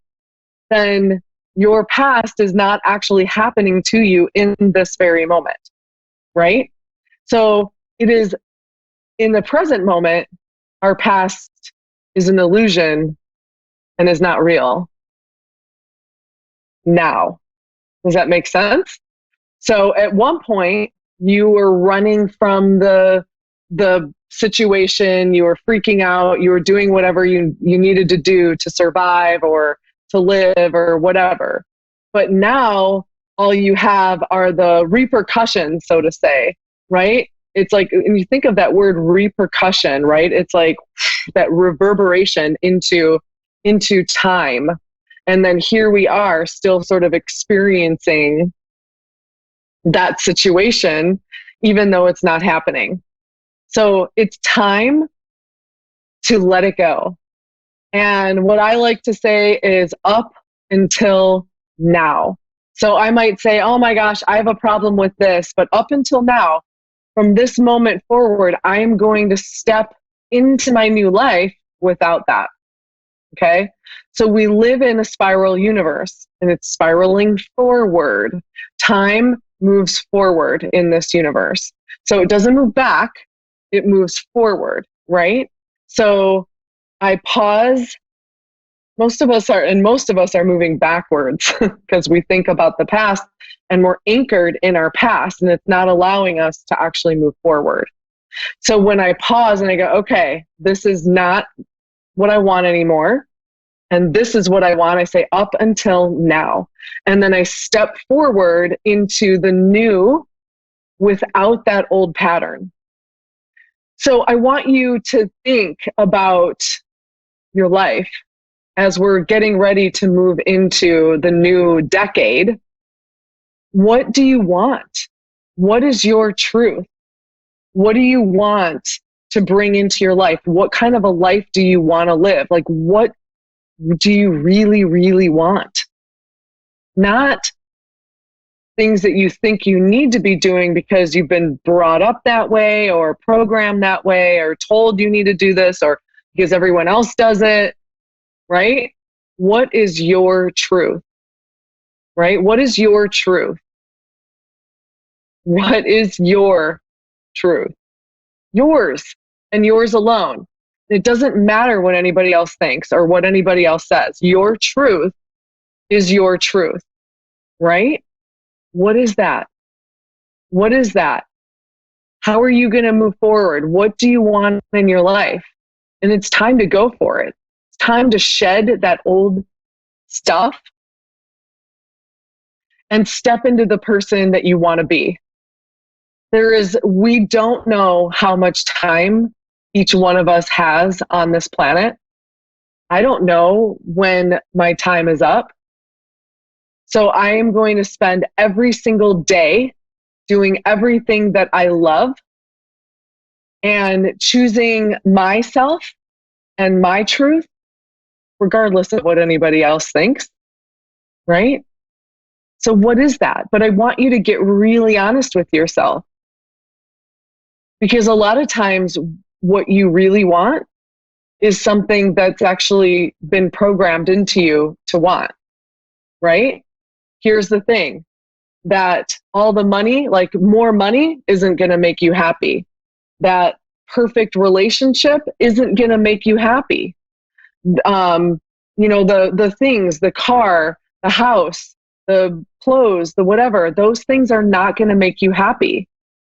then your past is not actually happening to you in this very moment, right? So it is in the present moment, our past is an illusion and is not real now. Does that make sense? So at one point, you were running from the situation, you were freaking out, you were doing whatever you needed to do to survive or to live or whatever. But now all you have are the repercussions, so to say, right? It's like, and you think of that word repercussion, right? It's like that reverberation into time. And then here we are still sort of experiencing that situation, even though it's not happening. So it's time to let it go. And what I like to say is up until now. So I might say, oh my gosh, I have a problem with this, but up until now, from this moment forward, I am going to step into my new life without that. Okay? So we live in a spiral universe and it's spiraling forward. Time moves forward in this universe. So it doesn't move back, it moves forward, right? So I pause. Most of us are moving backwards because we think about the past and we're anchored in our past and it's not allowing us to actually move forward. So when I pause and I go, okay, this is not what I want anymore. And this is what I want. I say up until now. And then I step forward into the new without that old pattern. So I want you to think about your life as we're getting ready to move into the new decade. What do you want? What is your truth? What do you want to bring into your life? What kind of a life do you want to live? Like, what do you really, really want? Not things that you think you need to be doing because you've been brought up that way or programmed that way or told you need to do this or because everyone else does it, right? What is your truth, right? What is your truth? What is your truth? Yours and yours alone. It doesn't matter what anybody else thinks or what anybody else says. Your truth is your truth, right? What is that? What is that? How are you going to move forward? What do you want in your life? And it's time to go for it. It's time to shed that old stuff and step into the person that you want to be. We don't know how much time each one of us has on this planet. I don't know when my time is up. So I am going to spend every single day doing everything that I love and choosing myself and my truth, regardless of what anybody else thinks, right? So what is that? But I want you to get really honest with yourself. Because a lot of times what you really want is something that's actually been programmed into you to want, right? Here's the thing, that all the money, like more money, isn't going to make you happy. That perfect relationship isn't going to make you happy. The things, the car, the house, the clothes, the whatever, those things are not going to make you happy.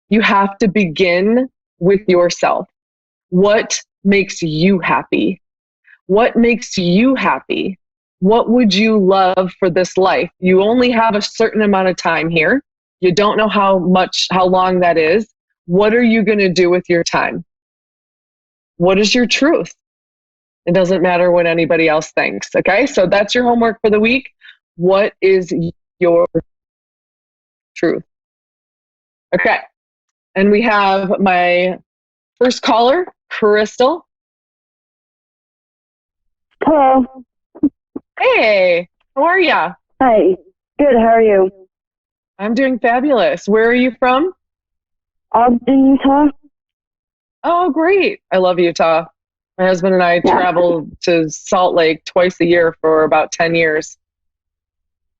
You have to begin with yourself. What makes you happy? What makes you happy? What would you love for this life? You only have a certain amount of time here. You don't know how long that is. What are you going to do with your time? What is your truth? It doesn't matter what anybody else thinks. Okay, so that's your homework for the week. What is your truth? Okay, and we have my first caller, Crystal. Hello. Hey, how are ya? Hi. Good. How are you? I'm doing fabulous. Where are you from? Ogden, Utah. Oh, great. I love Utah. My husband and I travel to Salt Lake twice a year for about 10 years.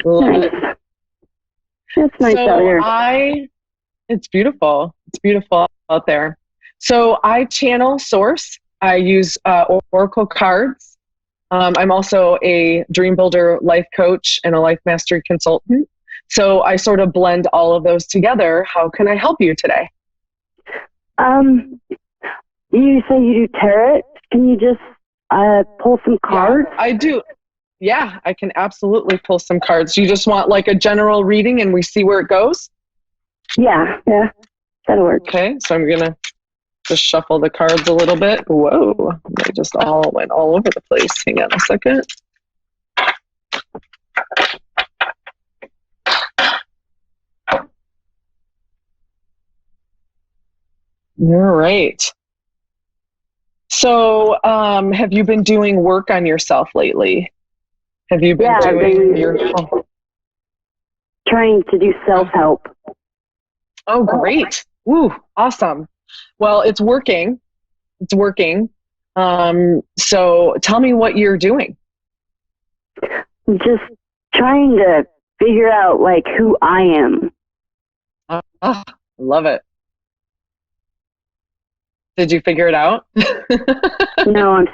Love it. It's nice out here. It's beautiful. It's beautiful out there. So I channel source. I use Oracle cards. I'm also a dream builder life coach and a life mastery consultant. So I sort of blend all of those together. How can I help you today? You say you do tarot. Can you just pull some cards? Yeah, I do. Yeah, I can absolutely pull some cards. You just want like a general reading and we see where it goes? Yeah, that'll work. Okay, so I'm going to just shuffle the cards a little bit. Whoa, they just all went all over the place. Hang on a second. All right. So, have you been doing work on yourself lately? Have you been doing trying to do self-help? Oh, great. Woo, awesome. Well, it's working. It's working. So tell me what you're doing. Just trying to figure out like who I am. Love it. Did you figure it out? No,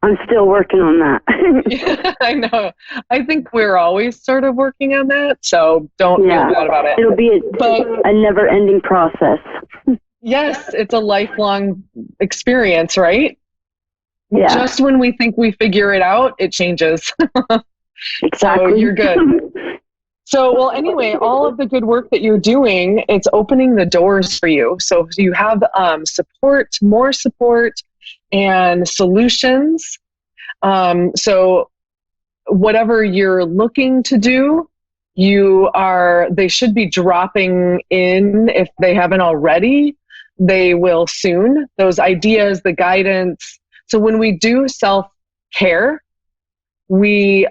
I'm still working on that. Yeah, I know. I think we're always sort of working on that, so don't feel bad about it. It'll be a never-ending process. Yes, it's a lifelong experience, right? Yeah. Just when we think we figure it out, it changes. Exactly. So you're good. So, well, anyway, all of the good work that you're doing, it's opening the doors for you. So you have support, more support, and solutions. So whatever you're looking to do, they should be dropping in if they haven't already. They will soon. Those ideas, the guidance. So when we do self-care, we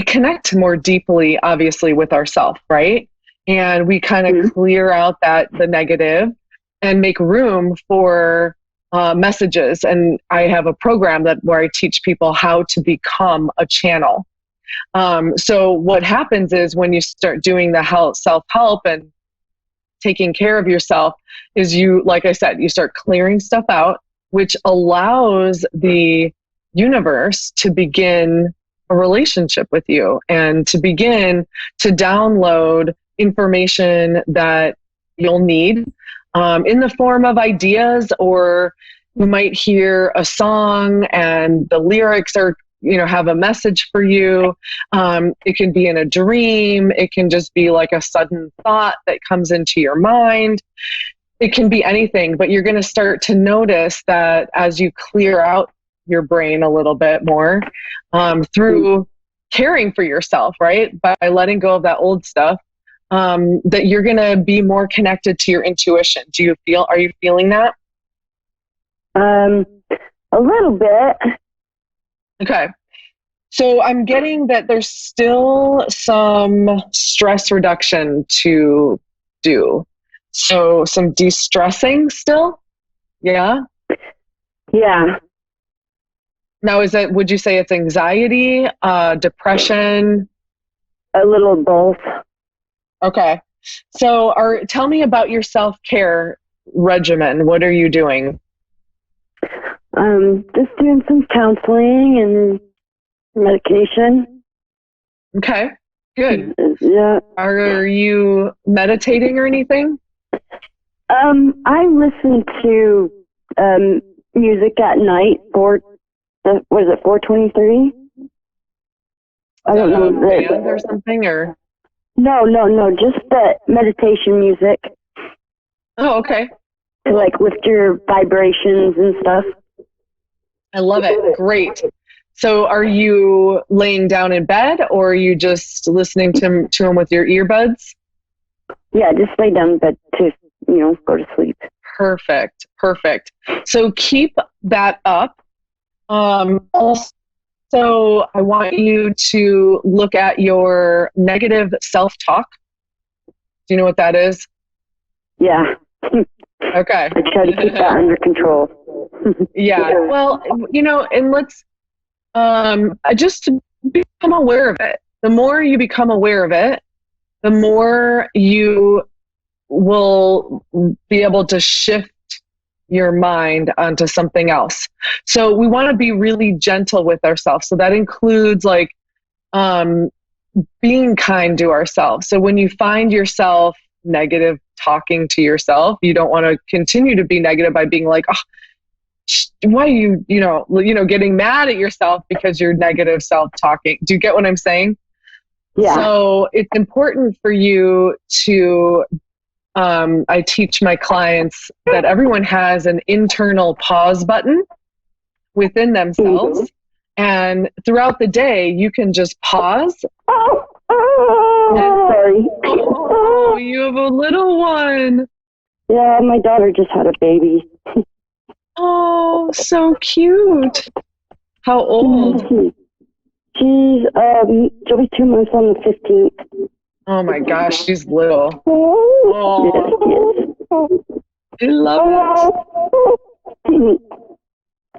connect more deeply, obviously, with ourselves, right? And we kind of clear out the negative and make room for messages. And I have a program where I teach people how to become a channel. So what happens is when you start doing the self-help and taking care of yourself is like I said, you start clearing stuff out, which allows the universe to begin a relationship with you and to begin to download information that you'll need in the form of ideas, or you might hear a song and the lyrics are have a message for you. It can be in a dream. It can just be like a sudden thought that comes into your mind. It can be anything, but you're going to start to notice that as you clear out your brain a little bit more through caring for yourself, right? By letting go of that old stuff, that you're going to be more connected to your intuition. Are you feeling that? A little bit. Okay. So I'm getting that there's still some stress reduction to do. So some de-stressing still? Yeah. Yeah. Now, would you say it's anxiety, depression? A little both. Okay. So tell me about your self-care regimen. What are you doing? Just doing some counseling and medication. Okay. Good. Yeah. Are you meditating or anything? I listen to music at night for was it 423? I don't know. Band or something or? No, just the meditation music Oh, okay. to like lift your vibrations and stuff. I love it. Great. So are you laying down in bed or are you just listening to them with your earbuds? Yeah, just lay down in bed to, go to sleep. Perfect. So keep that up. Also, I want you to look at your negative self-talk. Do you know what that is? Yeah. Okay. I try to keep that under control. Yeah. Well, and let's just become aware of it. The more you become aware of it, the more you will be able to shift your mind onto something else. So we want to be really gentle with ourselves. So that includes like being kind to ourselves. So when you find yourself negative talking to yourself, you don't want to continue to be negative by being like, oh, why are you, getting mad at yourself because you're negative self-talking. Do you get what I'm saying? Yeah. So it's important for you to, I teach my clients that everyone has an internal pause button within themselves. Mm-hmm. And throughout the day, you can just pause. Sorry. Oh, you have a little one. Yeah, my daughter just had a baby. Oh, so cute. How old? She's she'll be 2 months on the 15th. Oh my gosh, she's little. Oh, I love it.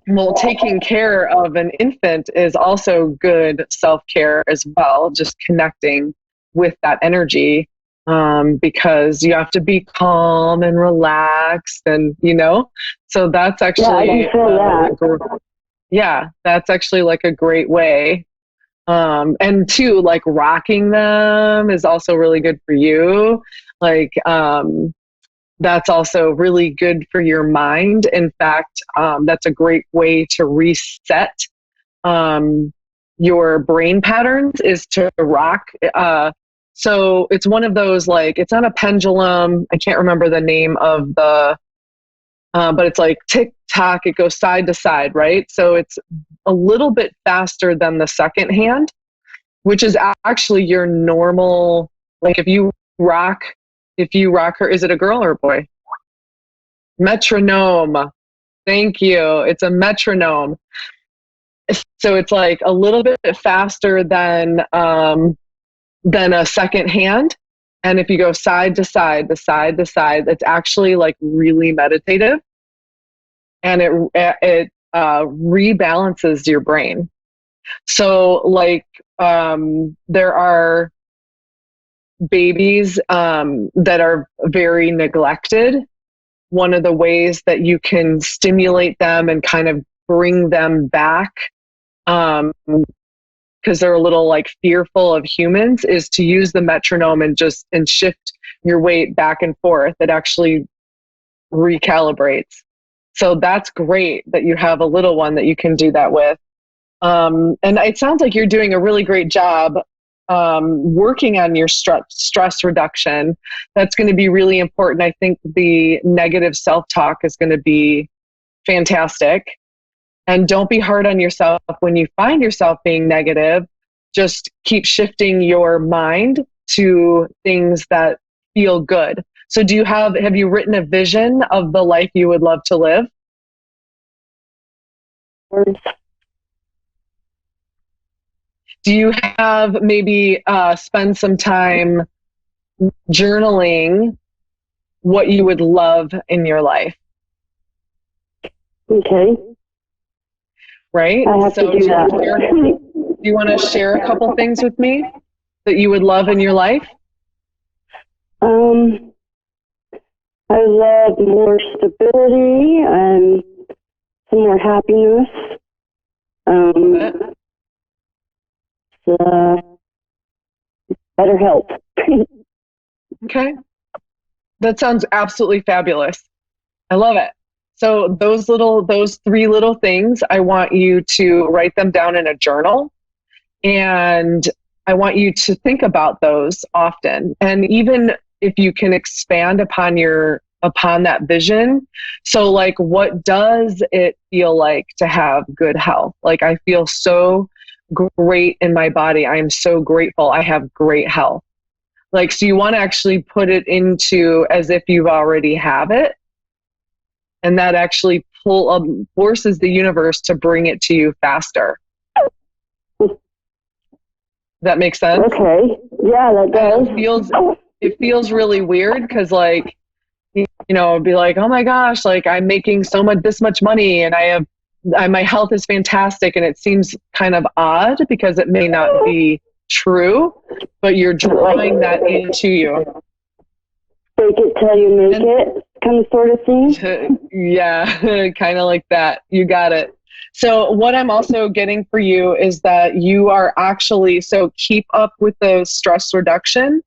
Well, taking care of an infant is also good self-care as well, just connecting with that energy, because you have to be calm and relaxed and, so that's actually, that's actually like a great way. And two, like rocking them is also really good for you. Like, that's also really good for your mind. In fact, that's a great way to reset your brain patterns is to rock. So it's one of those, like, it's on a pendulum. I can't remember the name of but it's like tick tock. It goes side to side, right? So it's a little bit faster than the second hand, which is actually your normal, like if you rock her, is it a girl or a boy? Metronome. Thank you. It's a metronome. So it's like a little bit faster than a second hand. And if you go side to side, it's actually like really meditative, and it rebalances your brain. So like there are babies that are very neglected. One of the ways that you can stimulate them and kind of bring them back, because they're a little like fearful of humans, is to use the metronome and shift your weight back and forth. It actually recalibrates. So that's great that you have a little one that you can do that with. And it sounds like you're doing a really great job working on your stress reduction. That's going to be really important. I think the negative self-talk is going to be fantastic. And don't be hard on yourself when you find yourself being negative. Just keep shifting your mind to things that feel good. So have you written a vision of the life you would love to live? Do you have maybe spend some time journaling what you would love in your life. Okay. Right? I have So to do that. do you want to share a couple things with me that you would love in your life? I love more stability and some more happiness. Better health. Okay. That sounds absolutely fabulous. I love it. So those three little things, I want you to write them down in a journal, and I want you to think about those often. And even if you can expand upon that vision. So like, what does it feel like to have good health? Like, I feel so great in my body. I am so grateful I have great health. Like, so you want to actually put it into as if you already have it. And that actually forces the universe to bring it to you faster. That makes sense? Okay. Yeah, that does. It feels really weird because, like, you know, it'd be like, oh my gosh, like I'm making this much money and my health is fantastic. And it seems kind of odd because it may not be true, but you're drawing that into you. Fake it till you make it kind of sort of thing. Yeah, kind of like that. You got it. So what I'm also getting for you is that you are actually, so keep up with the stress reduction.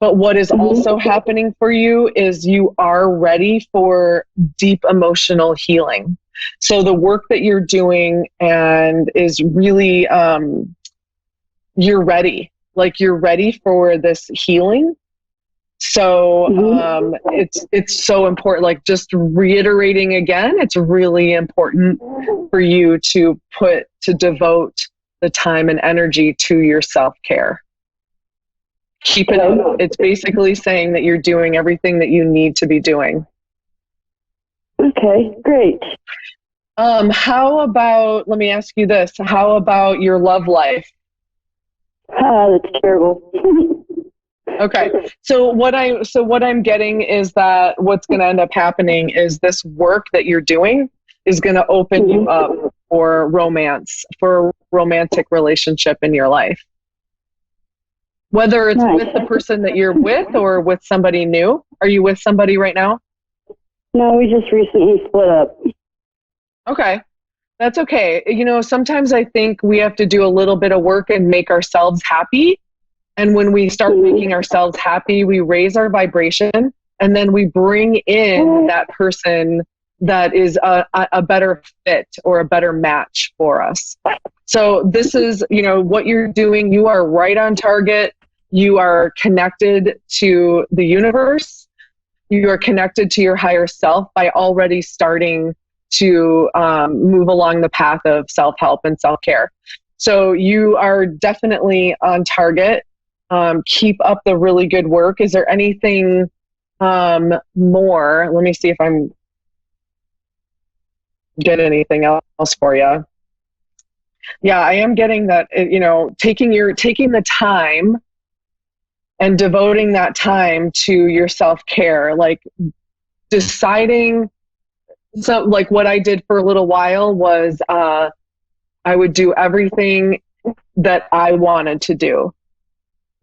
But what is also happening for you is you are ready for deep emotional healing. So the work that you're doing and is really, you're ready. Like, you're ready for this healing. So it's so important. Like, just reiterating again, it's really important for you to devote the time and energy to your self-care. Keep it up. It's basically saying that you're doing everything that you need to be doing. Okay, great. How about, let me ask you this, how about your love life? That's terrible. Okay. So what I'm getting is that what's going to end up happening is this work that you're doing is going to open you up for romance, for a romantic relationship in your life. Whether it's with the person that you're with or with somebody new. Are you with somebody right now? No, we just recently split up. Okay. That's okay. You know, sometimes I think we have to do a little bit of work and make ourselves happy. And when we start making ourselves happy, we raise our vibration, and then we bring in that person that is a better fit or a better match for us. So this is, you know, what you're doing. You are right on target. You are connected to the universe. You are connected to your higher self by already starting to move along the path of self-help and self-care. So you are definitely on target. Keep up the really good work. Is there anything more? Let me see if I'm getting anything else for you. Yeah, I am getting that, you know, taking the time and devoting that time to your self-care, like deciding. So like what I did for a little while was I would do everything that I wanted to do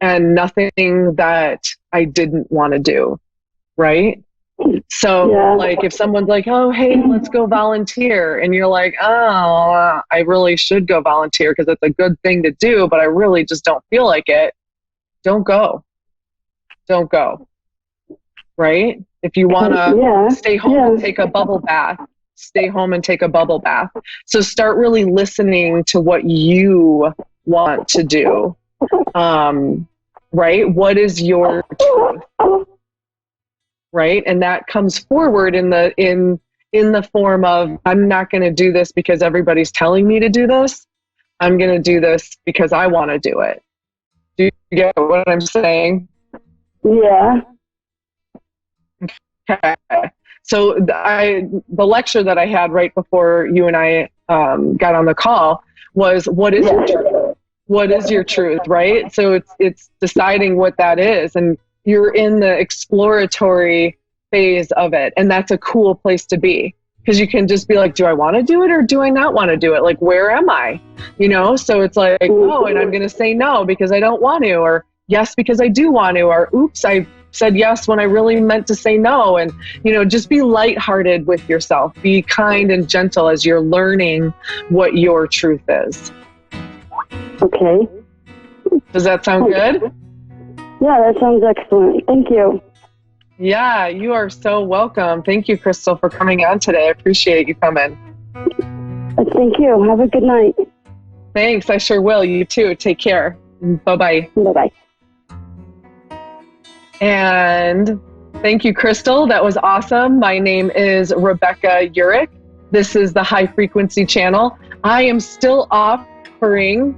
and nothing that I didn't want to do, right? So like if someone's like, oh, hey, let's go volunteer. And you're like, oh, I really should go volunteer because it's a good thing to do, but I really just don't feel like it. Don't go. Don't go. Right? If you want to stay home and take a bubble bath, stay home and take a bubble bath. So start really listening to what you want to do. Right? What is your truth? Right? And that comes forward in the form of, I'm not going to do this because everybody's telling me to do this. I'm going to do this because I want to do it. Do you get what I'm saying? Yeah. Okay. So the lecture that I had right before you and I got on the call was, what is your truth? What is your truth, right? So it's deciding what that is. And you're in the exploratory phase of it. And that's a cool place to be, because you can just be like, do I want to do it or do I not want to do it? Like, where am I? You know, so it's like, oh, and I'm going to say no because I don't want to, or yes, because I do want to, or oops, I said yes when I really meant to say no. And, you know, just be lighthearted with yourself. Be kind and gentle as you're learning what your truth is. Okay. Does that sound good? Yeah, that sounds excellent. Thank you. Yeah, you are so welcome. Thank you, Crystal, for coming on today. I appreciate you coming. Thank you. Have a good night. Thanks. I sure will. You too. Take care. Bye-bye. Bye-bye. And thank you, Crystal. That was awesome. My name is Rebecca Urich. This is the High Frequency Channel. I am still offering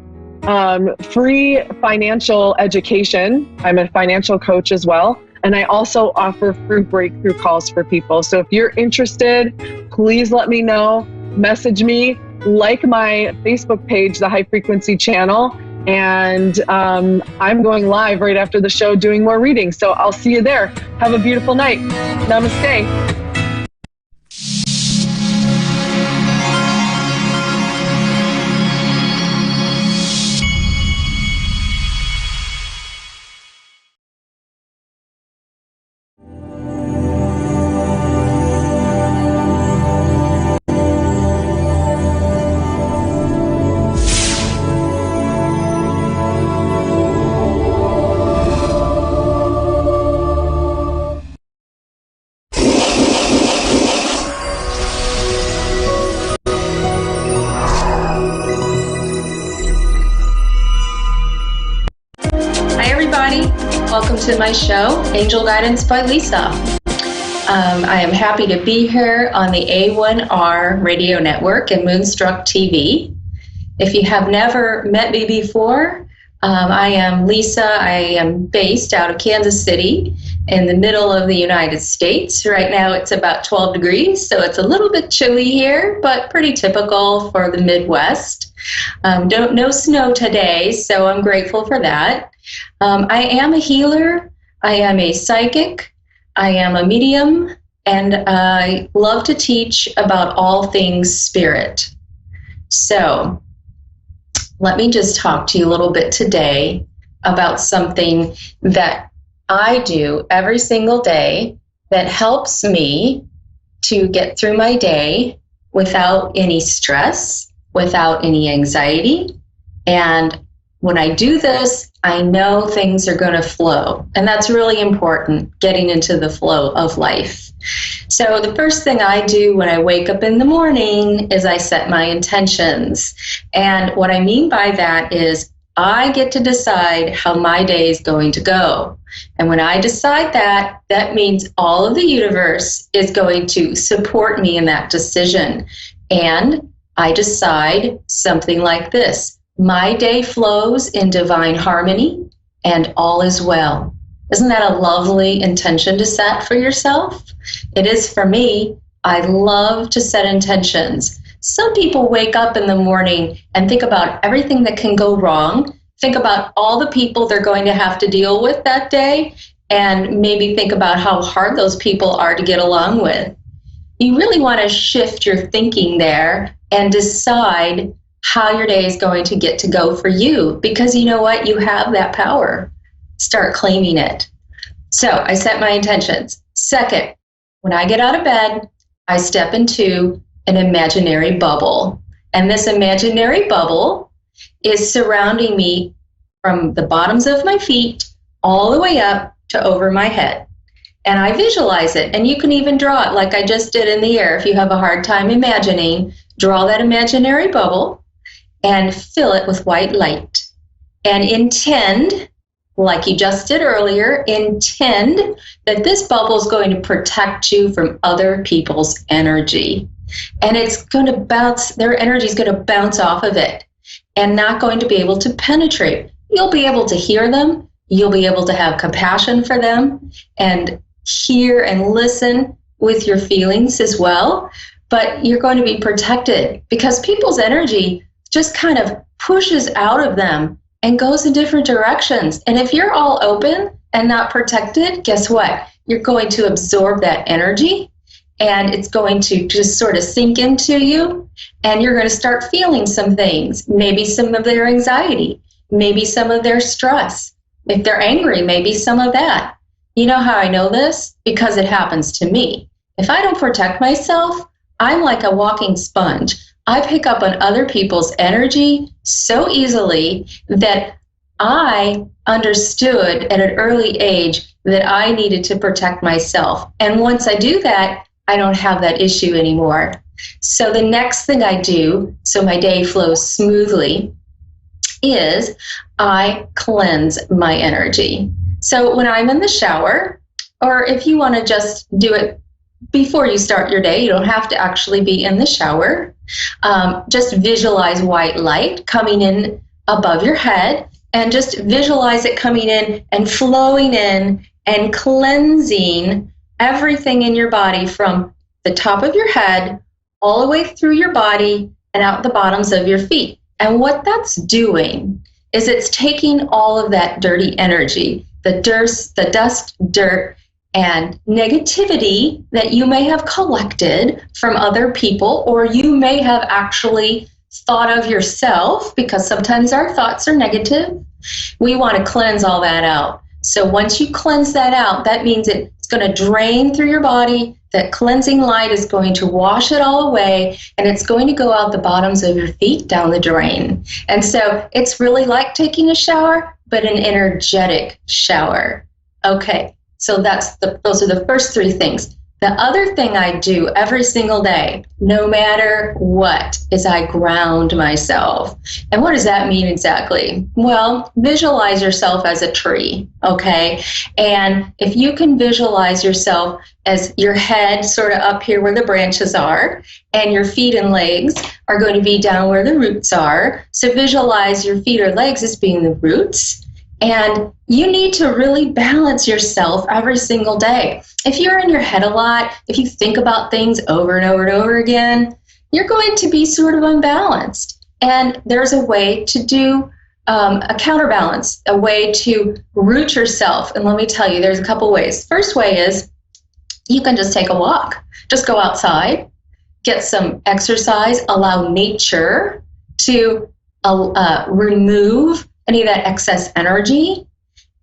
free financial education. I'm a financial coach as well. And I also offer free breakthrough calls for people. So if you're interested, please let me know. Message me, like my Facebook page, the High Frequency Channel. And I'm going live right after the show doing more readings. So I'll see you there. Have a beautiful night. Namaste. Welcome to my show, Angel Guidance by Lisa. I am happy to be here on the A1R radio network and Moonstruck TV. If you have never met me before, I am Lisa. I am based out of Kansas City in the middle of the United States. Right now it's about 12 degrees, so it's a little bit chilly here, but pretty typical for the Midwest. No snow today, so I'm grateful for that. I am a healer, I am a psychic, I am a medium, and I love to teach about all things spirit. So let me just talk to you a little bit today about something that I do every single day that helps me to get through my day without any stress, without any anxiety. And when I do this, I know things are going to flow. And that's really important, getting into the flow of life. So the first thing I do when I wake up in the morning is I set my intentions. And what I mean by that is I get to decide how my day is going to go. And when I decide that, that means all of the universe is going to support me in that decision. And I decide something like this. My day flows in divine harmony and all is well. Isn't that a lovely intention to set for yourself? It is for me. I love to set intentions. Some people wake up in the morning and think about everything that can go wrong, think about all the people they're going to have to deal with that day, and maybe think about how hard those people are to get along with. You really want to shift your thinking there and decide how your day is going to get to go for you, because you know what? You have that power. Start claiming it. So I set my intentions. Second, when I get out of bed, I step into an imaginary bubble. And this imaginary bubble is surrounding me from the bottoms of my feet all the way up to over my head. And I visualize it. And you can even draw it like I just did in the air. If you have a hard time imagining, draw that imaginary bubble and fill it with white light. And intend, like you just did earlier, intend that this bubble is going to protect you from other people's energy. And it's going to bounce, their energy is going to bounce off of it and not going to be able to penetrate. You'll be able to hear them. You'll be able to have compassion for them and hear and listen with your feelings as well. But you're going to be protected because people's energy just kind of pushes out of them and goes in different directions. And if you're all open and not protected, guess what? you're going to absorb that energy, and it's going to just sort of sink into you, and you're going to start feeling some things, maybe some of their anxiety, maybe some of their stress. If they're angry, maybe some of that. You know how I know this? Because it happens to me. If I don't protect myself, I'm like a walking sponge. I pick up on other people's energy so easily that I understood at an early age that I needed to protect myself. And once I do that, I don't have that issue anymore. So the next thing I do, so my day flows smoothly, is I cleanse my energy. So when I'm in the shower, or if you want to just do it before you start your day, you don't have to actually be in the shower. Just visualize white light coming in above your head, and just visualize it coming in and flowing in and cleansing everything in your body from the top of your head all the way through your body and out the bottoms of your feet. And what that's doing is it's taking all of that dirty energy, the dust, dirt, and negativity that you may have collected from other people, or you may have actually thought of yourself, because sometimes our thoughts are negative. We want to cleanse all that out. So once you cleanse that out, that means it's going to drain through your body. That cleansing light is going to wash it all away, and it's going to go out the bottoms of your feet down the drain. And so it's really like taking a shower, but an energetic shower. Okay, so those are the first three things. The other thing I do every single day, no matter what, is I ground myself. And what does that mean exactly? Well, visualize yourself as a tree, okay? And if you can visualize yourself as your head sort of up here where the branches are, and your feet and legs are going to be down where the roots are. So visualize your feet or legs as being the roots. And you need to really balance yourself every single day. If you're in your head a lot, if you think about things over and over and over again, you're going to be sort of unbalanced. And there's a way to do a counterbalance, a way to root yourself. And let me tell you, there's a couple ways. First way is you can just take a walk. Just go outside, get some exercise, allow nature to remove any of that excess energy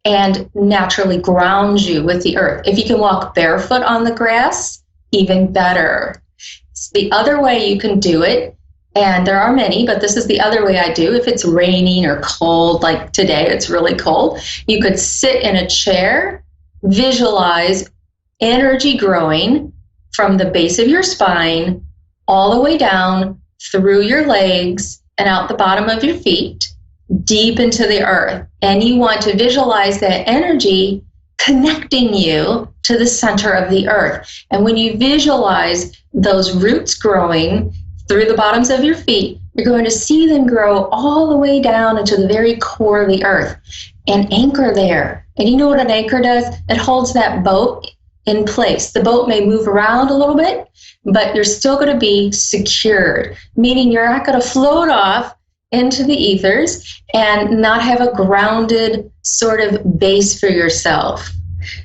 and naturally ground you with the earth. If you can walk barefoot on the grass, even better. It's the other way you can do it, and there are many, but this is the other way I do. If it's raining or cold, like today, it's really cold, you could sit in a chair, visualize energy growing from the base of your spine all the way down through your legs and out the bottom of your feet, deep into the earth. And you want to visualize that energy connecting you to the center of the earth. And when you visualize those roots growing through the bottoms of your feet, you're going to see them grow all the way down into the very core of the earth and anchor there. And you know what an anchor does? It holds that boat in place. The boat may move around a little bit, but you're still going to be secured, meaning you're not going to float off into the ethers and not have a grounded sort of base for yourself.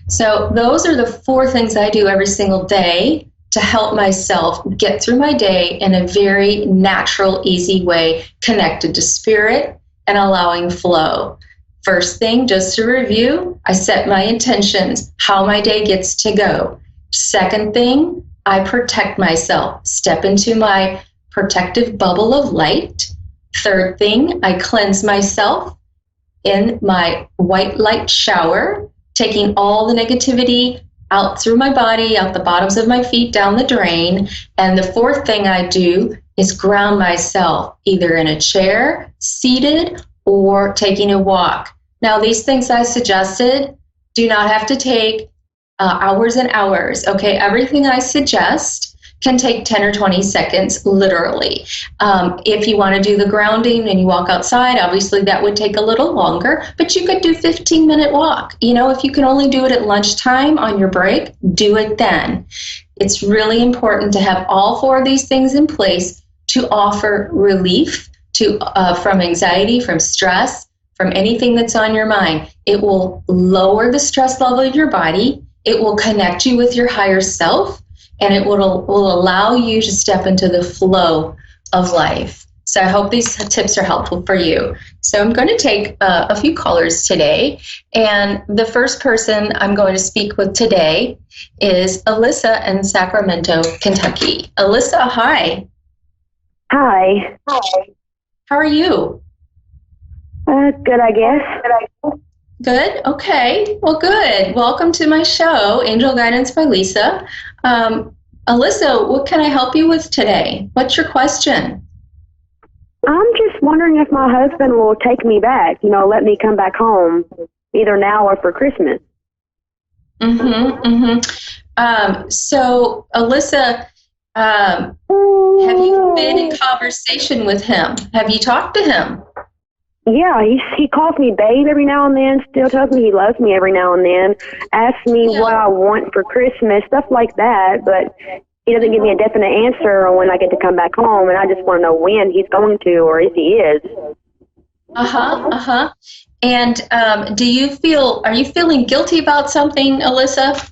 So those are the four things I do every single day to help myself get through my day in a very natural, easy way, connected to spirit and allowing flow. First thing, just to review, I set my intentions, how my day gets to go. Second thing, I protect myself, step into my protective bubble of light. Third thing, I cleanse myself in my white light shower, taking all the negativity out through my body, out the bottoms of my feet, down the drain. And the fourth thing I do is ground myself, either in a chair, seated, or taking a walk. Now, these things I suggested do not have to take hours and hours, okay? Everything I suggest can take 10 or 20 seconds, literally. If you want to do the grounding and you walk outside, obviously that would take a little longer, but you could do 15-minute walk. You know, if you can only do it at lunchtime on your break, do it then. It's really important to have all four of these things in place to offer relief from anxiety, from stress, from anything that's on your mind. It will lower the stress level of your body. it will connect you with your higher self, and it will allow you to step into the flow of life. So I hope these tips are helpful for you. So I'm going to take a few callers today. And the first person I'm going to speak with today is Alyssa in Sacramento, Kentucky. Alyssa, hi. Hi. How are you? Good, I guess. Good. Okay. Well, good. Welcome to my show, Angel Guidance by Lisa. Alyssa, what can I help you with today? What's your question? I'm just wondering if my husband will take me back, let me come back home, either now or for Christmas. So, Alyssa, have you been in conversation with him? Have you talked to him? Yeah, he calls me babe every now and then, still tells me he loves me every now and then, asks me what I want for Christmas, stuff like that, but he doesn't give me a definite answer on when I get to come back home, and I just want to know when he's going to, or if he is. And are you feeling guilty about something, Alyssa?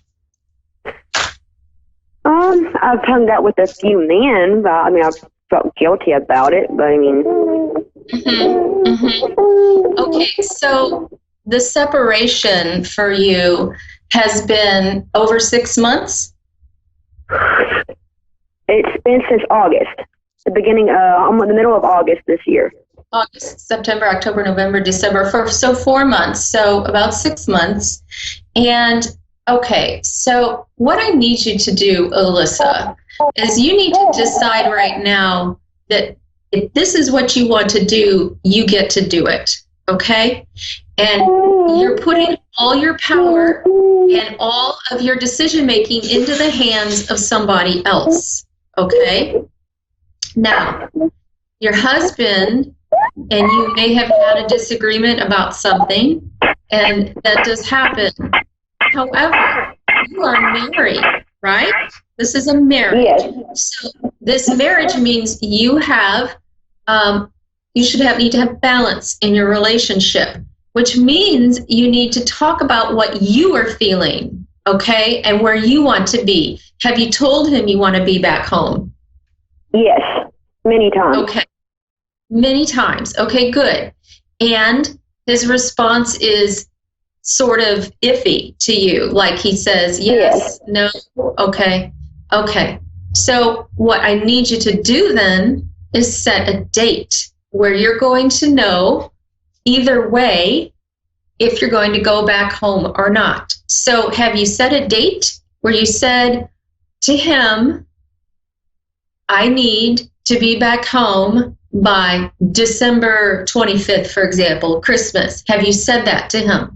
I've hung out with a few men, but I've felt guilty about it, but Okay, so the separation for you has been over 6 months? It's been since August, the middle of August this year. August, September, October, November, December, so 4 months, so about 6 months. And okay, so what I need you to do, Alyssa, is you need to decide right now that if this is what you want to do, you get to do it, okay? And you're putting all your power and all of your decision-making into the hands of somebody else, okay? Now, your husband and you may have had a disagreement about something, and that does happen. However, you are married, right? This is a marriage. Yes. So this marriage means you have, need to have balance in your relationship, which means you need to talk about what you are feeling, okay, and where you want to be. Have you told him you want to be back home? Yes, many times. Okay, many times. Okay, good. And his response is sort of iffy to you, like he says, yes. No, okay. So what I need you to do then is set a date where you're going to know either way if you're going to go back home or not. So have you set a date where you said to him, I need to be back home by December 25th, for example, Christmas? Have you said that to him?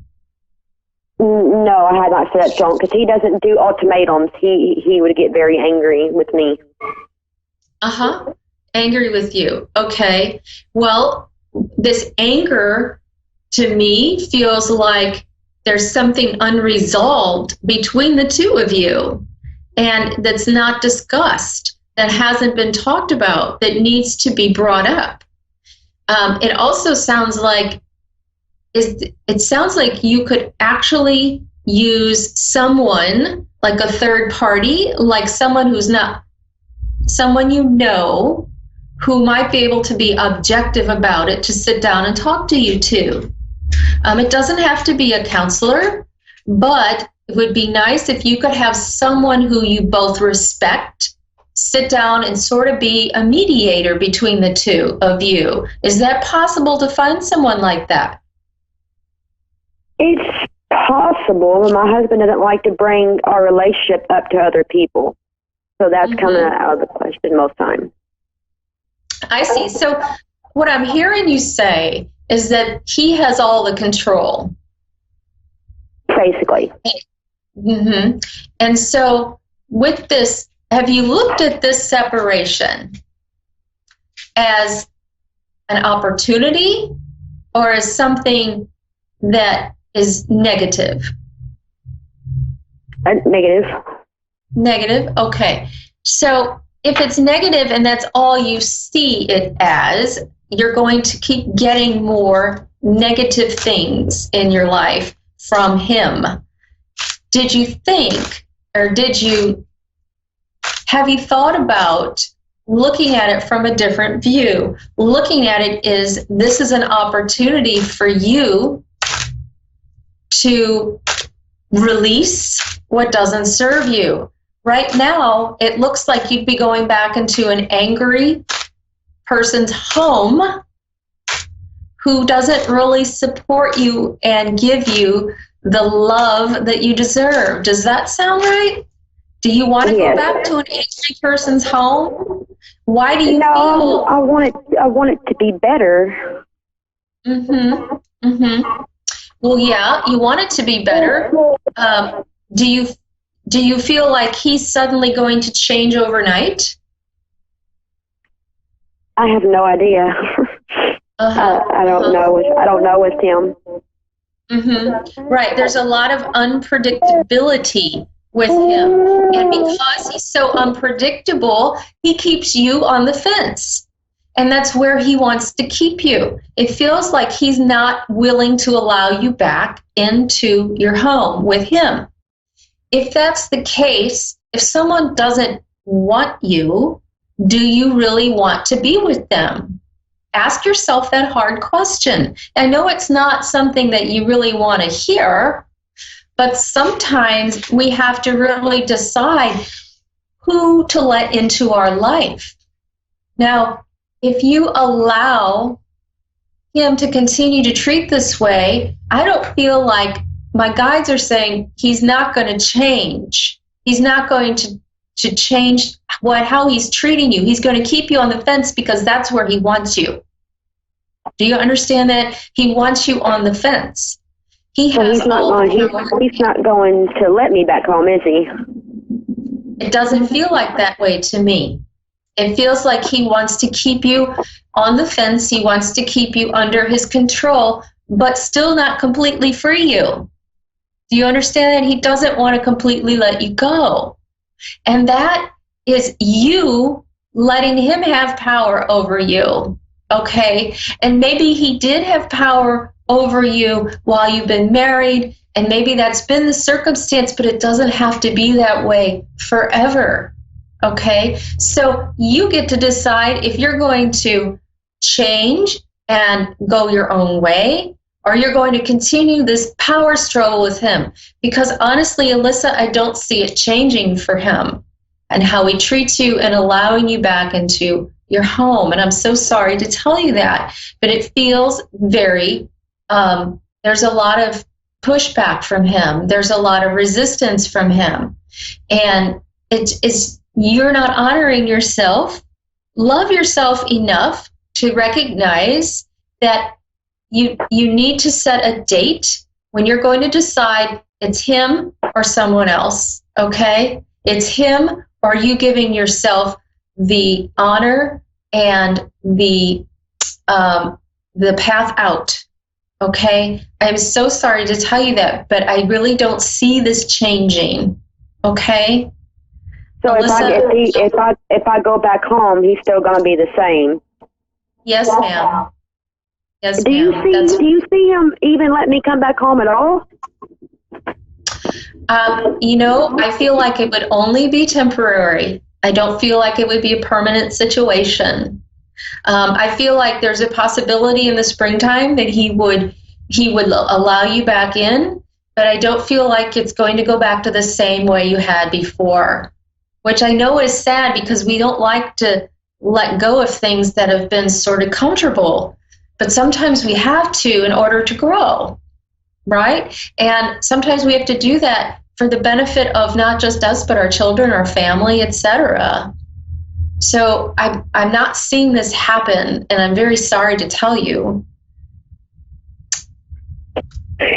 No, I had not said that to him because he doesn't do ultimatums. He would get very angry with me. Angry with you. Okay. Well, this anger to me feels like there's something unresolved between the two of you, and that's not discussed, that hasn't been talked about, that needs to be brought up. It also sounds like you could actually use someone like a third party, like someone who's not someone you know, who might be able to be objective about it, to sit down and talk to you too. It doesn't have to be a counselor, but it would be nice if you could have someone who you both respect sit down and sort of be a mediator between the two of you. Is that possible to find someone like that? It's possible, but my husband doesn't like to bring our relationship up to other people. So that's kind of out of the question most times. I see. So what I'm hearing you say is that he has all the control. Basically. And so with this, have you looked at this separation as an opportunity or as something that is negative? Negative. Negative, okay. So if it's negative and that's all you see it as, you're going to keep getting more negative things in your life from him. did you think, or have you thought about looking at it from a different view? Looking at it is, this is an opportunity for you to release what doesn't serve you. Right now, it looks like you'd be going back into an angry person's home who doesn't really support you and give you the love that you deserve. Does that sound right? Do you want to go back to an angry person's home? Why do you feel? I want it to be better. Well, yeah, you want it to be better. Do you feel like he's suddenly going to change overnight? I have no idea. I don't know. I don't know with him. Right. There's a lot of unpredictability with him, and because he's so unpredictable, he keeps you on the fence, and that's where he wants to keep you. It feels like he's not willing to allow you back into your home with him. If that's the case, if someone doesn't want you, do you really want to be with them? Ask yourself that hard question. I know it's not something that you really want to hear, but sometimes we have to really decide who to let into our life. Now, if you allow him to continue to treat this way, I don't feel like, my guides are saying he's not going to change. He's not going to change how he's treating you. He's going to keep you on the fence because that's where he wants you. Do you understand that? He wants you on the fence. He's not going to let me back home, is he? It doesn't feel like that way to me. It feels like he wants to keep you on the fence. He wants to keep you under his control, but still not completely free you. Do you understand that? He doesn't want to completely let you go. And that is you letting him have power over you, okay? And maybe he did have power over you while you've been married, and maybe that's been the circumstance, but it doesn't have to be that way forever, okay? So you get to decide if you're going to change and go your own way, or you're going to continue this power struggle with him. Because honestly, Alyssa, I don't see it changing for him and how he treats you and allowing you back into your home. And I'm so sorry to tell you that, but it feels very, there's a lot of pushback from him. There's a lot of resistance from him. And you're not honoring yourself. Love yourself enough to recognize that you need to set a date when you're going to decide it's him or someone else, okay? It's him or you giving yourself the honor and the path out, okay? I'm so sorry to tell you that, but I really don't see this changing, okay? So Alyssa, if I go back home, he's still going to be the same. Yes, ma'am. Yes, do you see him even let me come back home at all? I feel like it would only be temporary. I don't feel like it would be a permanent situation. I feel like there's a possibility in the springtime that he would allow you back in, but I don't feel like it's going to go back to the same way you had before, which I know is sad because we don't like to let go of things that have been sort of comfortable. But sometimes we have to in order to grow, right? And sometimes we have to do that for the benefit of not just us, but our children, our family, etc. So I'm not seeing this happen, and I'm very sorry to tell you.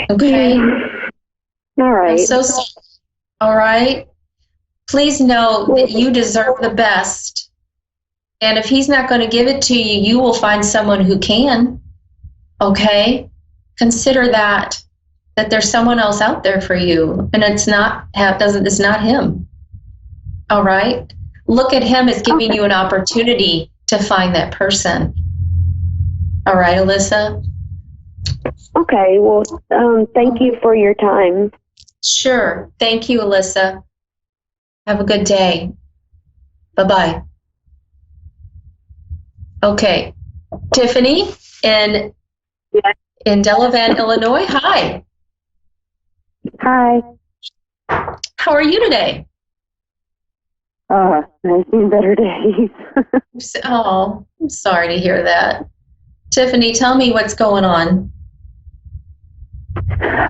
Okay? All right. I'm so sorry. All right? Please know that you deserve the best. And if he's not going to give it to you, you will find someone who can. Okay? Consider that there's someone else out there for you, and it's not him. All right? Look at him as giving you an opportunity to find that person. All right, Alyssa? Okay. Well, thank you for your time. Sure. Thank you, Alyssa. Have a good day. Bye-bye. Okay. Tiffany in Delavan, Illinois. Hi. Hi. How are you today? I've seen better days. Oh, I'm sorry to hear that. Tiffany, tell me what's going on.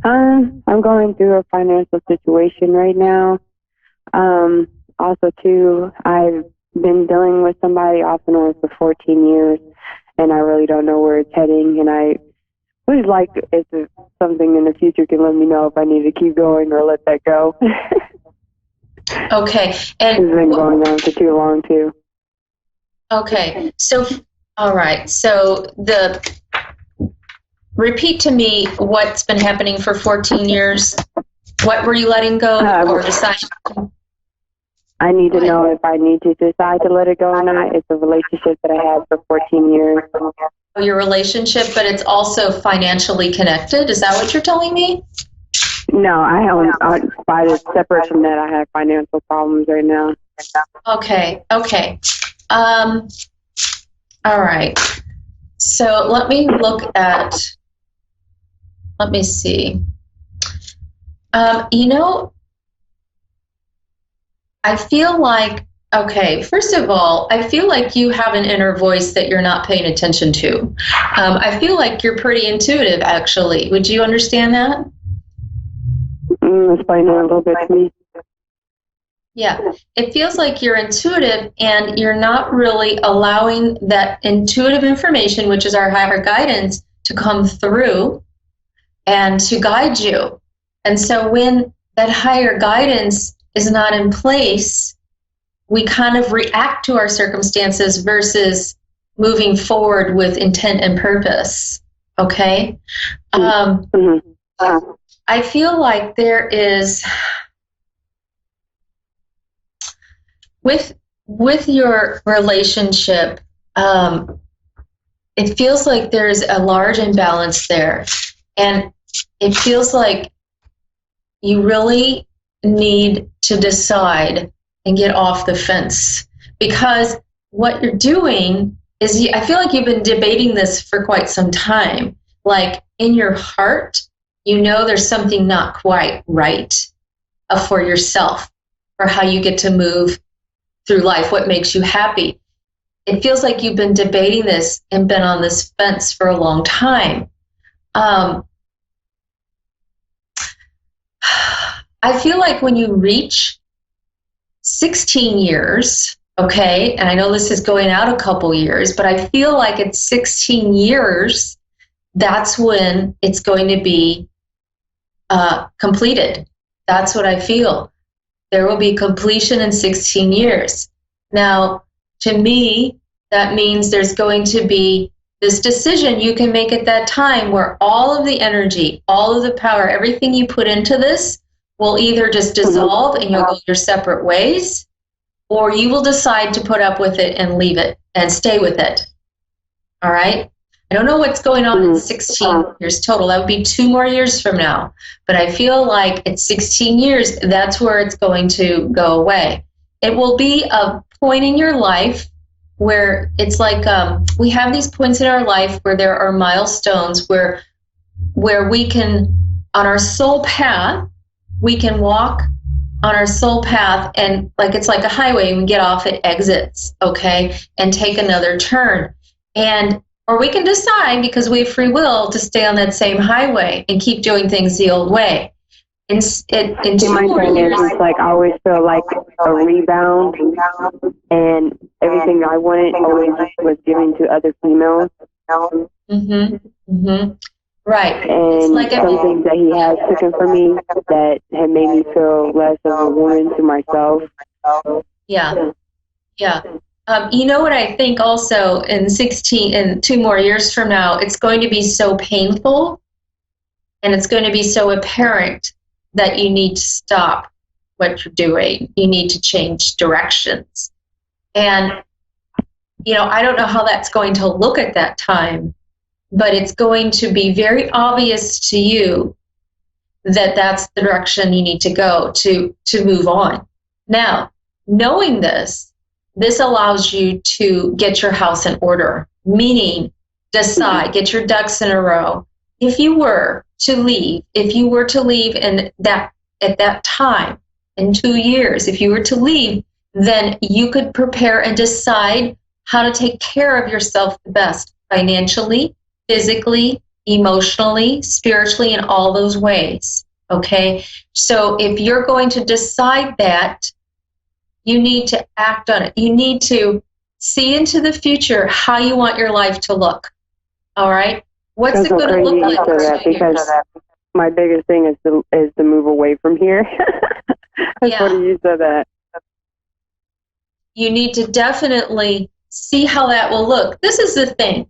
I'm going through a financial situation right now. Also, too, I've been dealing with somebody off and on for 14 years, and I really don't know where it's heading. And I would like if something in the future can let me know if I need to keep going or let that go. Okay. And it's been going on for too long, too. Okay. So, all right. So repeat to me what's been happening for 14 years. What were you letting go or deciding? I need to know if I need to decide to let it go or not. It's a relationship that I had for 14 years. Your relationship, but it's also financially connected. Is that what you're telling me? No, separate from that, I have financial problems right now. Okay. All right. So let me see. I feel like, first of all, I feel like you have an inner voice that you're not paying attention to. I feel like you're pretty intuitive, actually. Would you understand that? Explain it a little bit to me. Yeah, it feels like you're intuitive and you're not really allowing that intuitive information, which is our higher guidance, to come through and to guide you. And so when that higher guidance is not in place, we kind of react to our circumstances versus moving forward with intent and purpose. Okay? I feel like there is, with your relationship, it feels like there's a large imbalance there. And it feels like you really need to decide and get off the fence, because what you're doing is, I feel like you've been debating this for quite some time. Like in your heart, you know there's something not quite right for yourself, for how you get to move through life, what makes you happy. It feels like you've been debating this and been on this fence for a long time. I feel like when you reach 16 years, okay, and I know this is going out a couple years, but I feel like at 16 years, that's when it's going to be completed. That's what I feel. There will be completion in 16 years. Now, to me, that means there's going to be this decision you can make at that time where all of the energy, all of the power, everything you put into this will either just dissolve and you'll go your separate ways, or you will decide to put up with it and leave it and stay with it. All right? I don't know what's going on in 16 years total. That would be 2 more years from now. But I feel like at 16 years, that's where it's going to go away. It will be a point in your life where it's like we have these points in our life where there are milestones where we can, on our soul path, we can walk on our soul path, and like it's like a highway, and we get off at exits, okay, and take another turn. Or we can decide, because we have free will, to stay on that same highway and keep doing things the old way. In 2 more years, it's like I always feel like a rebound, and everything I wanted always was given to other females. Right. And it's like some things that he has taken from me that had made me feel less of a woman to myself. Yeah. You know what I think also in 2 more years from now, it's going to be so painful and it's going to be so apparent that you need to stop what you're doing. You need to change directions. And, I don't know how that's going to look at that time, but it's going to be very obvious to you that that's the direction you need to go to move on. Now, knowing this allows you to get your house in order, meaning decide, get your ducks in a row. If you were to leave in that at that time in 2 years, if you were to leave, then you could prepare and decide how to take care of yourself the best, financially, physically, emotionally, spiritually, in all those ways. Okay? So if you're going to decide that, you need to act on it. You need to see into the future how you want your life to look. All right? What's it going to look like for 2 years? My biggest thing is to move away from here. That's funny you said that. You need to definitely see how that will look. This is the thing.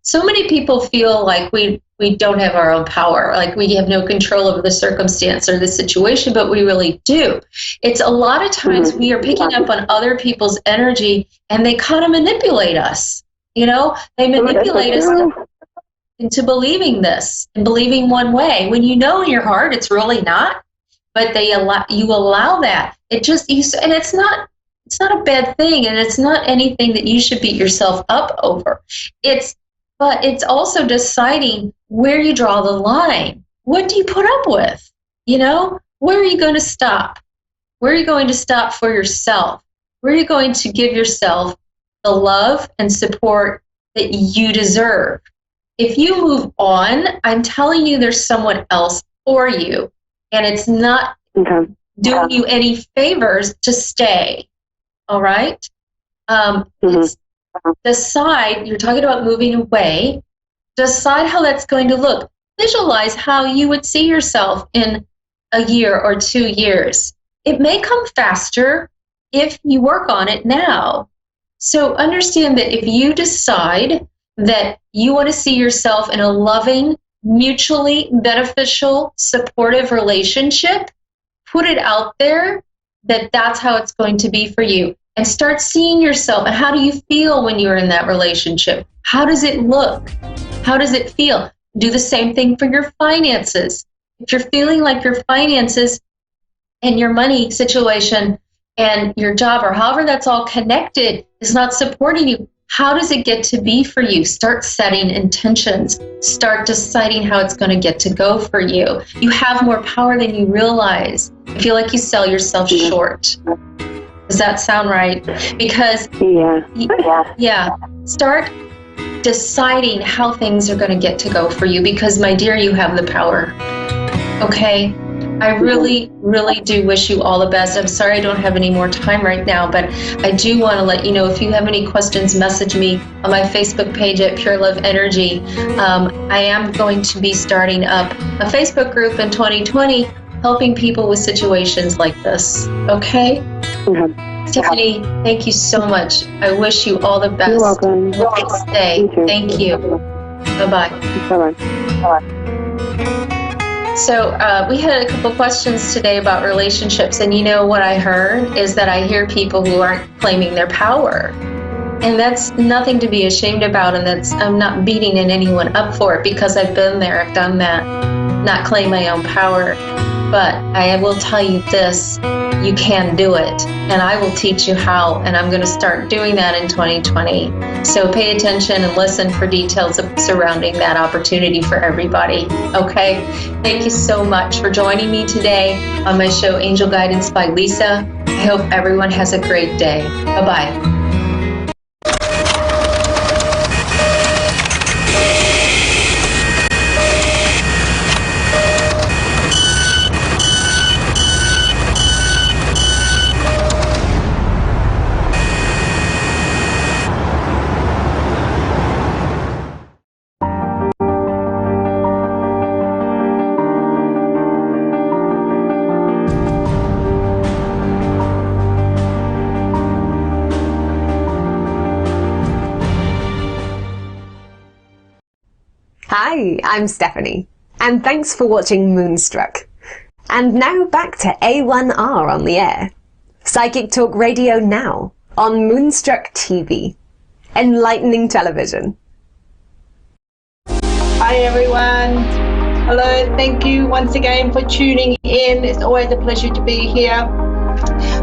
So many people feel like we don't have our own power, like we have no control over the circumstance or the situation, but we really do. It's a lot of times we are picking up on other people's energy and they kind of manipulate us. You know, they manipulate us into believing this and believing one way when you know in your heart it's really not. But you allow that. And it's not a bad thing, and it's not anything that you should beat yourself up over. But it's also deciding where you draw the line. What do you put up with? You know, where are you going to stop? Where are you going to stop for yourself? Where are you going to give yourself the love and support that you deserve? If you move on, I'm telling you there's someone else for you, and it's not doing you any favors to stay. All right? Decide, you're talking about moving away, decide how that's going to look. Visualize how you would see yourself in a year or 2 years. It may come faster if you work on it now. So understand that if you decide that you want to see yourself in a loving, mutually beneficial, supportive relationship, put it out there that that's how it's going to be for you. And start seeing yourself. And how do you feel when you're in that relationship? How does it look? How does it feel? Do the same thing for your finances. If you're feeling like your finances and your money situation and your job or however that's all connected is not supporting you, how does it get to be for you? Start setting intentions. Start deciding how it's going to get to go for you. You have more power than you realize. I feel like you sell yourself short. Does that sound right? Because start deciding how things are going to get to go for you, because my dear, you have the power. Okay? I really, really do wish you all the best. I'm sorry I don't have any more time right now, but I do want to let you know, if you have any questions, message me on my Facebook page at Pure Love Energy. I am going to be starting up a Facebook group in 2020 helping people with situations like this. Okay? Tiffany, thank you so much. I wish you all the best. You're welcome. Stay. Thank you. Bye-bye. Bye-bye. So we had a couple questions today about relationships, and you know what I heard is that I hear people who aren't claiming their power. And that's nothing to be ashamed about, and I'm not beating anyone up for it, because I've been there, I've done that, not claim my own power. But I will tell you this, you can do it, and I will teach you how, and I'm going to start doing that in 2020. So pay attention and listen for details surrounding that opportunity for everybody, okay? Thank you so much for joining me today on my show, Angel Guidance by Lisa. I hope everyone has a great day. Bye-bye. Hi, I'm Stephanie, and thanks for watching Moonstruck. And now back to A1R on the air. Psychic Talk Radio now on Moonstruck TV. Enlightening television. Hi everyone. Hello, thank you once again for tuning in. It's always a pleasure to be here.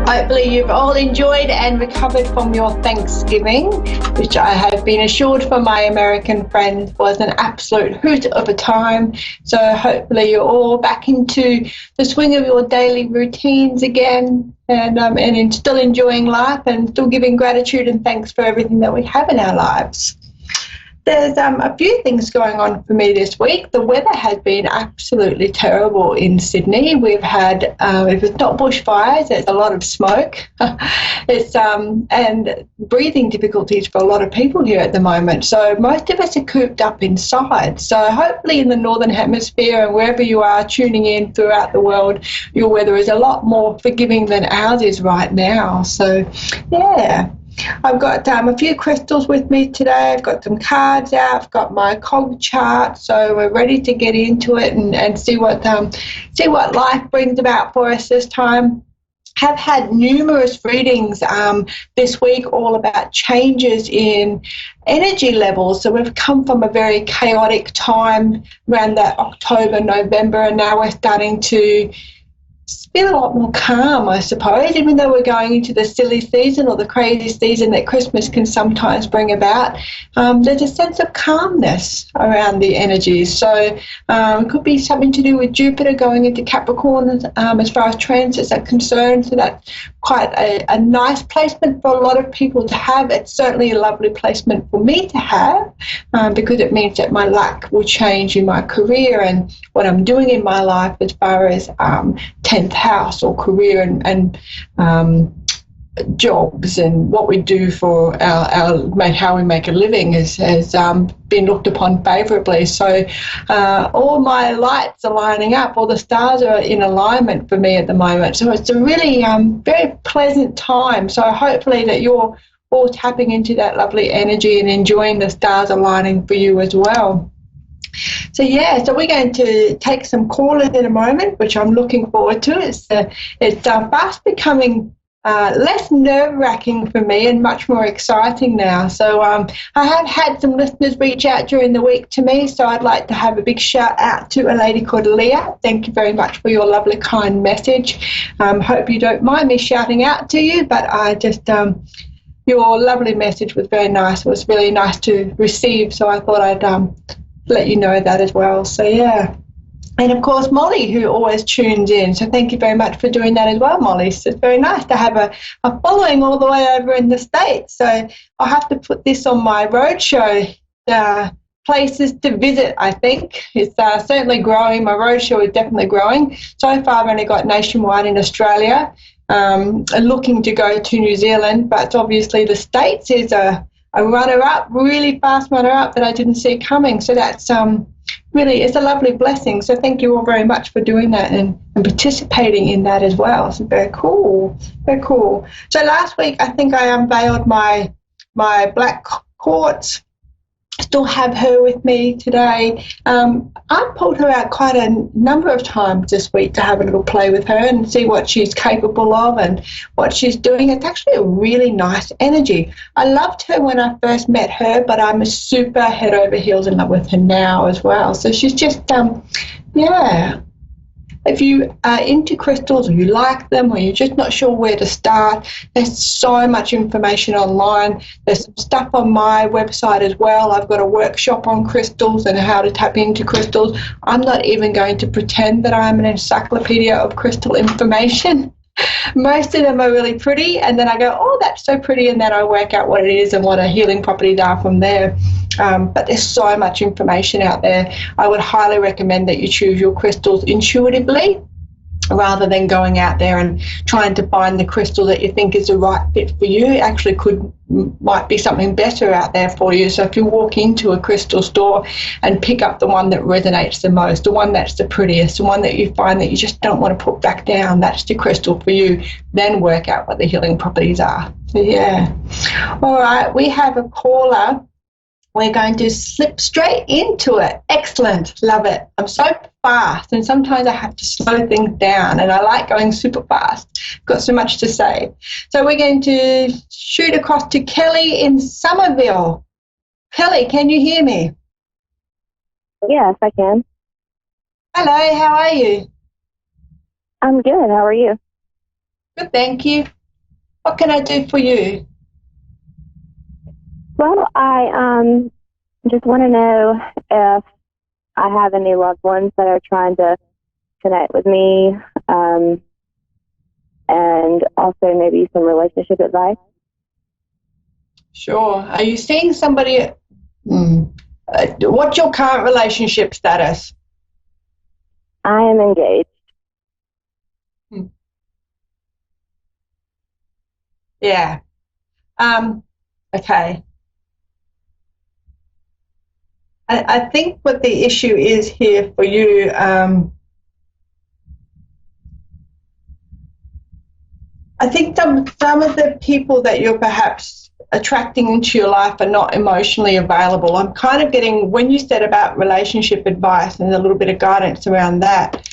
Hopefully you've all enjoyed and recovered from your Thanksgiving, which I have been assured from my American friends was an absolute hoot of a time. So hopefully you're all back into the swing of your daily routines again, and still enjoying life and still giving gratitude and thanks for everything that we have in our lives. There's a few things going on for me this week. The weather has been absolutely terrible in Sydney. We've had, if it's not bushfires, there's a lot of smoke. It's and breathing difficulties for a lot of people here at the moment. So most of us are cooped up inside. So hopefully in the Northern Hemisphere and wherever you are tuning in throughout the world, your weather is a lot more forgiving than ours is right now. So, yeah. I've got a few crystals with me today. I've got some cards out. I've got my cog chart, so we're ready to get into it and see what life brings about for us this time. Have had numerous readings this week all about changes in energy levels. So we've come from a very chaotic time around that October, November, and now we're starting to been a lot more calm, I suppose, even though we're going into the silly season or the crazy season that Christmas can sometimes bring about. There's a sense of calmness around the energies. So it could be something to do with Jupiter going into Capricorn as far as transits are concerned. So that's quite a nice placement for a lot of people to have. It's certainly a lovely placement for me to have because it means that my luck will change in my career and what I'm doing in my life as far as 10th house or career and jobs and what we do for how we make a living has been looked upon favourably. So all my lights are lining up, all the stars are in alignment for me at the moment. So it's a really very pleasant time. So hopefully that you're all tapping into that lovely energy and enjoying the stars aligning for you as well. So so we're going to take some callers in a moment, which I'm looking forward to. It's fast becoming less nerve-wracking for me and much more exciting now. So I have had some listeners reach out during the week to me, so I'd like to have a big shout out to a lady called Leah. Thank you very much for your lovely, kind message. Hope you don't mind me shouting out to you, but I just... your lovely message was very nice. It was really nice to receive, so I thought I'd let you know that as well. So and of course Molly, who always tunes in, so thank you very much for doing that as well, Molly. So it's very nice to have a following all the way over in the States. So I'll have to put this on my roadshow places to visit. I think it's certainly growing. My roadshow is definitely growing. So far I've only got nationwide in Australia, looking to go to New Zealand, but obviously the States is a runner-up, really fast runner-up that I didn't see coming. So that's really, it's a lovely blessing. So thank you all very much for doing that and participating in that as well. So very cool, very cool. So last week I think I unveiled my black quartz. Still have her with me today. I've pulled her out quite a number of times this week to have a little play with her and see what she's capable of and what she's doing. It's actually a really nice energy. I loved her when I first met her, but I'm super head over heels in love with her now as well. So she's just, if you are into crystals or you like them or you're just not sure where to start, there's so much information online. There's some stuff on my website as well. I've got a workshop on crystals and how to tap into crystals. I'm not even going to pretend that I'm an encyclopedia of crystal information. Most of them are really pretty, and then I go, oh, that's so pretty, and then I work out what it is and what a healing properties are from there. But there's so much information out there. I would highly recommend that you choose your crystals intuitively rather than going out there and trying to find the crystal that you think is the right fit for you. It actually might be something better out there for you. So if you walk into a crystal store and pick up the one that resonates the most, the one that's the prettiest, the one that you find that you just don't want to put back down, that's the crystal for you. Then work out what the healing properties are. So all right, we have a caller. We're going to slip straight into it. Excellent. Love it. I'm so fast, and sometimes I have to slow things down, and I like going super fast. Got so much to say. So we're going to shoot across to Kelly in Somerville. Kelly, can you hear me? Yes, I can. Hello, how are you? I'm good. How are you? Good, thank you. What can I do for you? Well, I just want to know if I have any loved ones that are trying to connect with me, and also maybe some relationship advice. Sure. Are you seeing somebody? What's your current relationship status? I am engaged. Yeah. Okay. I think what the issue is here for you, I think some of the people that you're perhaps attracting into your life are not emotionally available. I'm kind of getting, when you said about relationship advice and a little bit of guidance around that,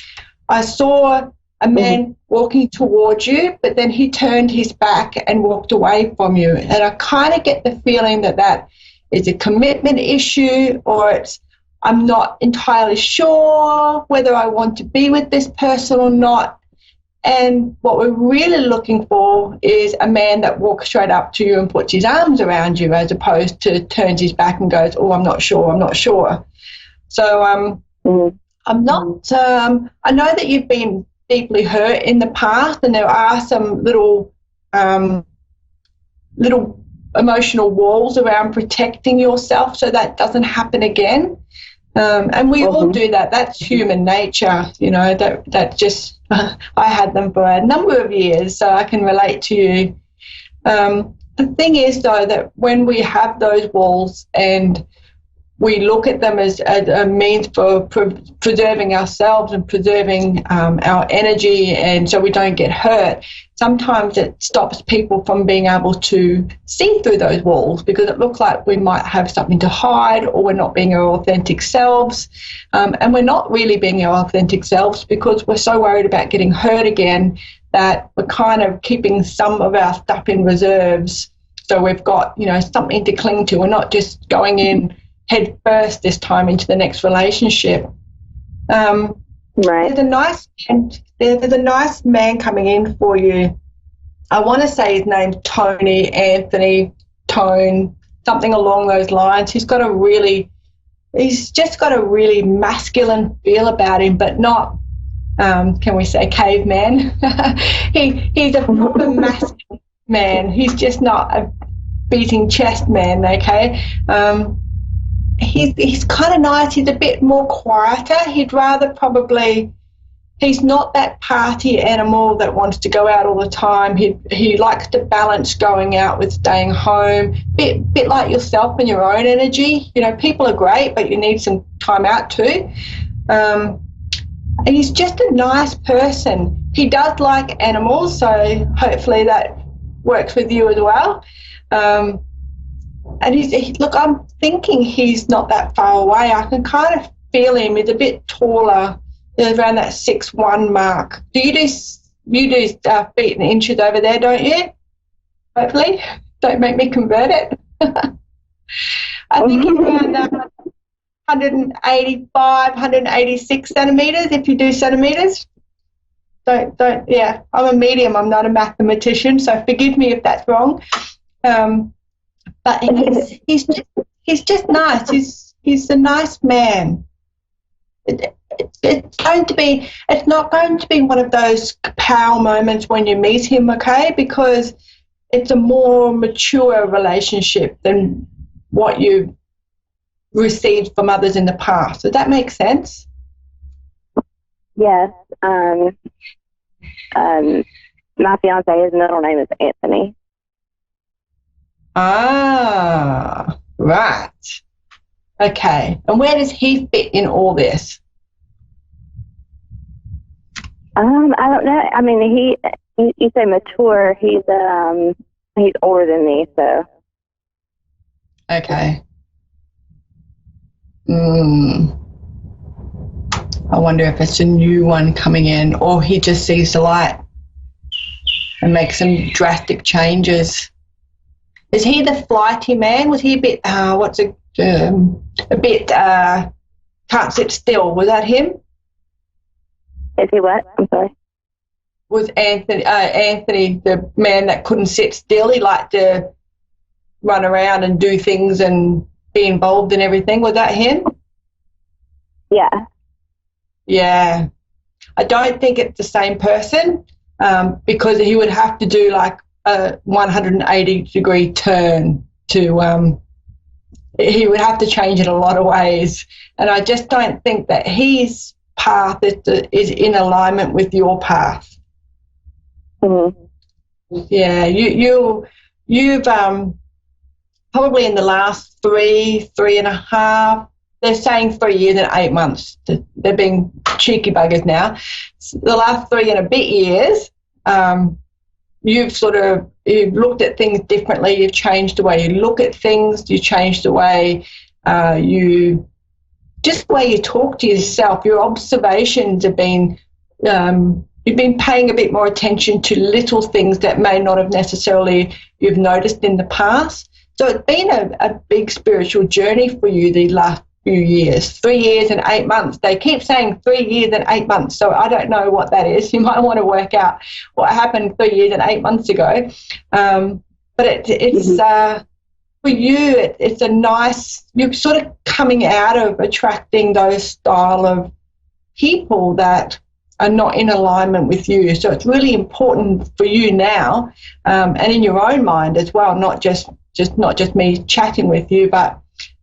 I saw a man walking towards you, but then he turned his back and walked away from you. And I kind of get the feeling that that is a commitment issue, or it's, I'm not entirely sure whether I want to be with this person or not. And what we're really looking for is a man that walks straight up to you and puts his arms around you, as opposed to turns his back and goes, oh, I'm not sure. So I'm not, I know that you've been deeply hurt in the past, and there are some little emotional walls around protecting yourself so that doesn't happen again. And we all do that. That's human nature, you know, that just, I had them for a number of years, so I can relate to you. The thing is, though, that when we have those walls and we look at them as a means for preserving ourselves and preserving our energy, and so we don't get hurt, sometimes it stops people from being able to see through those walls, because it looks like we might have something to hide, or we're not being our authentic selves. And we're not really being our authentic selves because we're so worried about getting hurt again that we're kind of keeping some of our stuff in reserves. So we've got, you know, something to cling to. We're not just going in head first this time into the next relationship. Right. There's a nice man coming in for you. I want to say his name's Tony, Anthony, Tone, something along those lines. He's just got a really masculine feel about him, but not, can we say caveman? He's a proper masculine man. He's just not a beating chest man, okay? He's kind of nice. He's a bit more quieter. He'd rather probably, he's not that party animal that wants to go out all the time. He likes to balance going out with staying home. Bit like yourself and your own energy. You know, people are great, but you need some time out too. And he's just a nice person. He does like animals, so hopefully that works with you as well. And look, I'm thinking he's not that far away. I can kind of feel him. He's a bit taller, around that 6'1" mark. You do feet and inches over there, don't you? Hopefully. Don't make me convert it. I think he's around 185, 186 centimetres, if you do centimetres. Yeah, I'm a medium. I'm not a mathematician, so forgive me if that's wrong. But he's just nice. He's a nice man. It's not going to be one of those power moments when you meet him, okay? Because it's a more mature relationship than what you received from others in the past. Does that make sense? Yes. My fiance, his middle name is Anthony. Ah, right. Okay. And where does he fit in all this? I don't know. I mean, you say mature. He's older than me, so. Okay. I wonder if it's a new one coming in, or he just sees the light and makes some drastic changes. Is he the flighty man? Was he a bit, can't sit still? Was that him? Is he what? I'm sorry. Was Anthony the man that couldn't sit still? He liked to run around and do things and be involved in everything. Was that him? Yeah. Yeah. I don't think it's the same person, because he would have to do like a 180-degree turn to he would have to change in a lot of ways. And I just don't think that his path is in alignment with your path. Mm-hmm. Yeah, you've probably in the last 3.5, they're saying 3 years and 8 months. They're being cheeky buggers now. The last 3 and a bit years, you've looked at things differently. You've changed the way you look at things. You changed the way just the way you talk to yourself. Your observations have been, you've been paying a bit more attention to little things that may not have necessarily you've noticed in the past. So it's been a big spiritual journey for you the last few years. 3 years and 8 months. They keep saying 3 years and 8 months, so I don't know what that is. You might want to work out what happened 3 years and 8 months ago. But it's for you, it's a nice, you're sort of coming out of attracting those style of people that are not in alignment with you. So it's really important for you now, and in your own mind as well, not just me chatting with you, but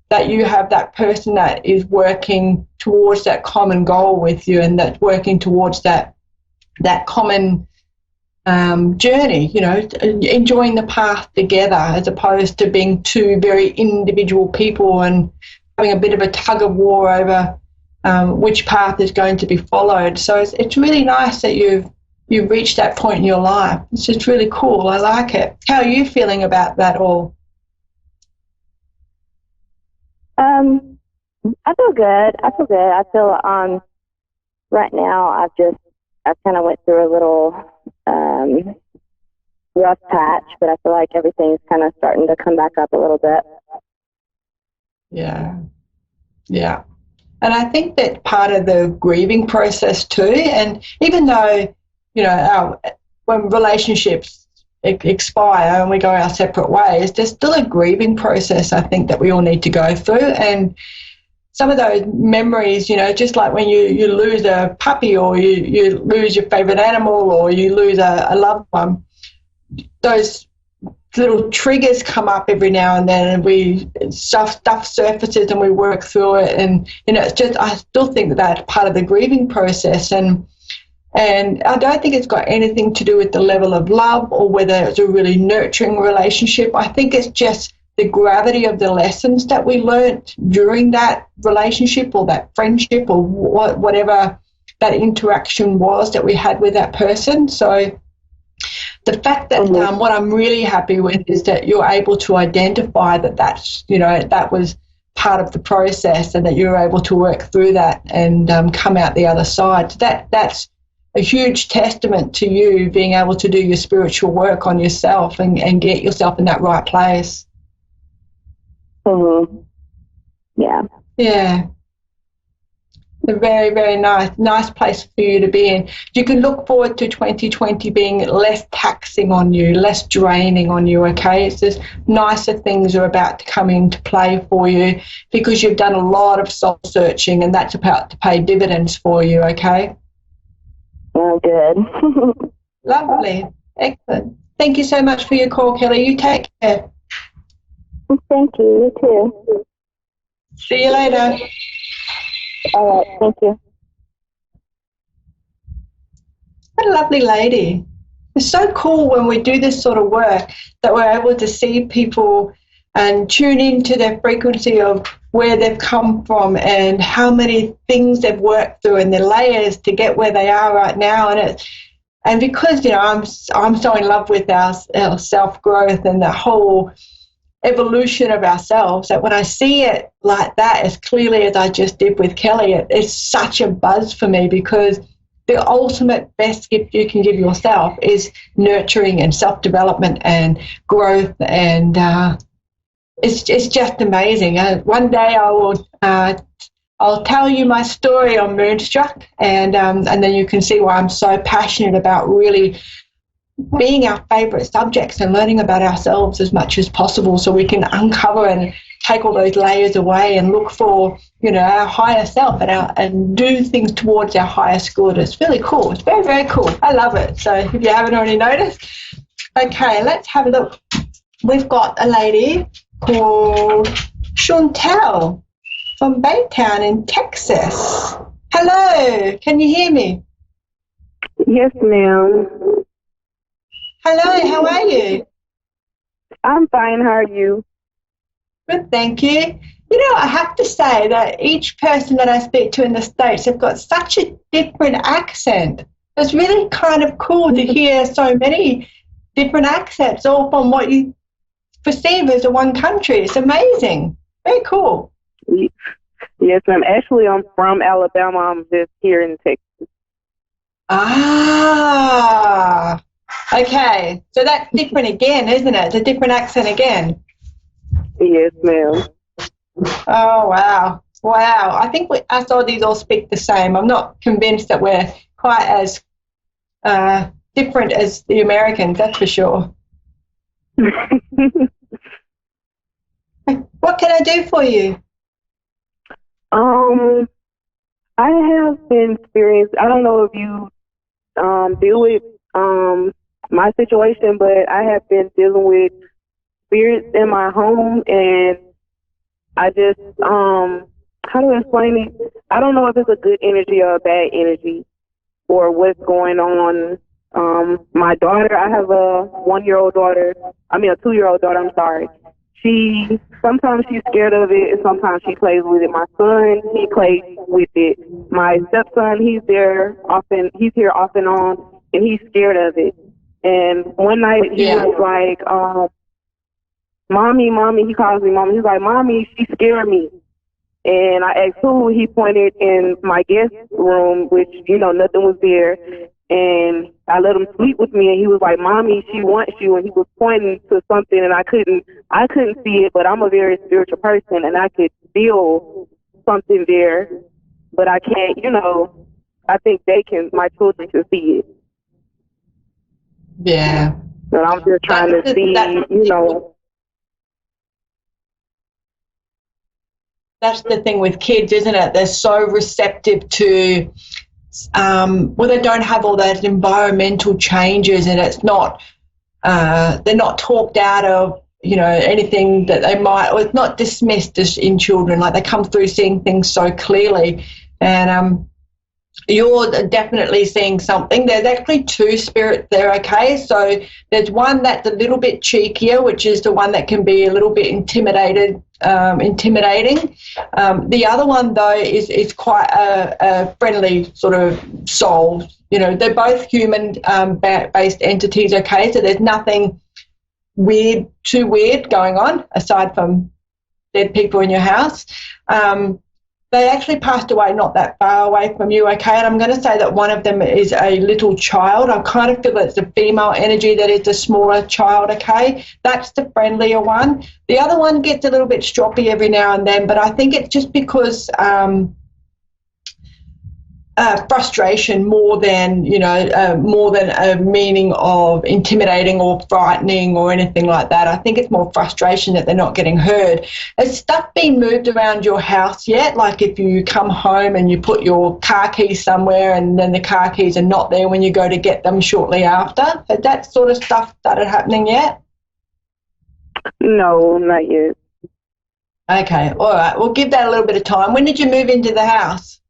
that you have that person that is working towards that common goal with you, and that's working towards that common journey, enjoying the path together, as opposed to being two very individual people and having a bit of a tug of war over which path is going to be followed. So it's really nice that you've reached that point in your life. It's just really cool. I like it. How are you feeling about that all? I feel good. I feel right now I kind of went through a little rough patch, but I feel like everything's kind of starting to come back up a little bit. Yeah. And I think that's part of the grieving process too. And even though, when relationships expire and we go our separate ways, there's still a grieving process, I think, that we all need to go through. And some of those memories, just like when you lose a puppy, or you lose your favorite animal, or you lose a loved one, those little triggers come up every now and then, and stuff surfaces and we work through it. And it's just, I still think that's part of the grieving process. And I don't think it's got anything to do with the level of love or whether it's a really nurturing relationship. I think it's just the gravity of the lessons that we learnt during that relationship or that friendship or whatever that interaction was that we had with that person. So the fact that what I'm really happy with is that you're able to identify that was part of the process, and that you're able to work through that and come out the other side. So that's a huge testament to you being able to do your spiritual work on yourself and get yourself in that right place. Mm-hmm. Yeah. Yeah. A very, very nice place for you to be in. You can look forward to 2020 being less taxing on you, less draining on you, okay? It's just nicer things are about to come into play for you because you've done a lot of soul-searching, and that's about to pay dividends for you, okay? Oh, good. Lovely. Excellent. Thank you so much for your call, Kelly. You take care. Thank you. You too. See you later. All right. Thank you. What a lovely lady. It's so cool when we do this sort of work that we're able to see people and tune into their frequency of where they've come from and how many things they've worked through and their layers to get where they are right now. And because I'm so in love with our self-growth and the whole evolution of ourselves, that when I see it like that as clearly as I just did with Kelly, it's such a buzz for me, because the ultimate best gift you can give yourself is nurturing and self-development and growth, and it's just amazing. One day I will I'll tell you my story on Moonstruck, and then you can see why I'm so passionate about really being our favourite subjects and learning about ourselves as much as possible, so we can uncover and take all those layers away and look for, our higher self and do things towards our highest good. It's really cool. It's very, very cool. I love it. So if you haven't already noticed, okay, let's have a look. We've got a lady called Chantel from Baytown in Texas. Hello, can you hear me? Yes, ma'am. Hello, how are you? I'm fine. How are you? Good, thank you. I have to say that each person that I speak to in the States have got such a different accent. It's really kind of cool to hear so many different accents, all from what you perceive as a one country. It's amazing. Very cool. Yes, ma'am. Actually, I'm from Alabama. I'm just here in Texas. Ah, okay. So that's different again, isn't it? It's a different accent again. Yes, ma'am. Oh, wow. Wow. I think us Aussies all speak the same. I'm not convinced that we're quite as different as the Americans, that's for sure. What can I do for you? I have been experienced, I don't know if you deal with my situation, but I have been dealing with spirits in my home, and I just, how do I explain it? I don't know if it's a good energy or a bad energy or what's going on. My daughter, I have a 2-year-old daughter, I'm sorry. Sometimes she's scared of it, and sometimes she plays with it. My son, he plays with it. My stepson, he's here off and on, and he's scared of it. And one night he was like, Mommy, he calls me Mommy. He's like, Mommy, she scared me. And I asked who. He pointed in my guest room, which, nothing was there. And I let him sleep with me, and he was like, Mommy, she wants you. And he was pointing to something, and I couldn't see it, but I'm a very spiritual person, and I could feel something there, but I can't, I think my children can see it. Yeah. But I'm just trying to see, That's the thing with kids, isn't it? They're so receptive to, they don't have all those environmental changes, and it's not, they're not talked out of, anything that they might, or it's not dismissed as in children. Like, they come through seeing things so clearly, and you're definitely seeing something. There's actually 2 spirits there, okay? So there's one that's a little bit cheekier, which is the one that can be a little bit intimidating. The other one, though, is quite a friendly sort of soul. They're both human-based entities, okay? So there's nothing too weird going on aside from dead people in your house. They actually passed away not that far away from you, okay? And I'm going to say that one of them is a little child. I kind of feel that it's a female energy that is the smaller child, okay? That's the friendlier one. The other one gets a little bit stroppy every now and then, but I think it's just because frustration more than a meaning of intimidating or frightening or anything like that. I think it's more frustration that they're not getting heard. Has stuff been moved around your house yet? Like if you come home and you put your car keys somewhere and then the car keys are not there when you go to get them shortly after? Has that sort of stuff started happening yet? No, not yet. Okay, all right. We'll give that a little bit of time. When did you move into the house?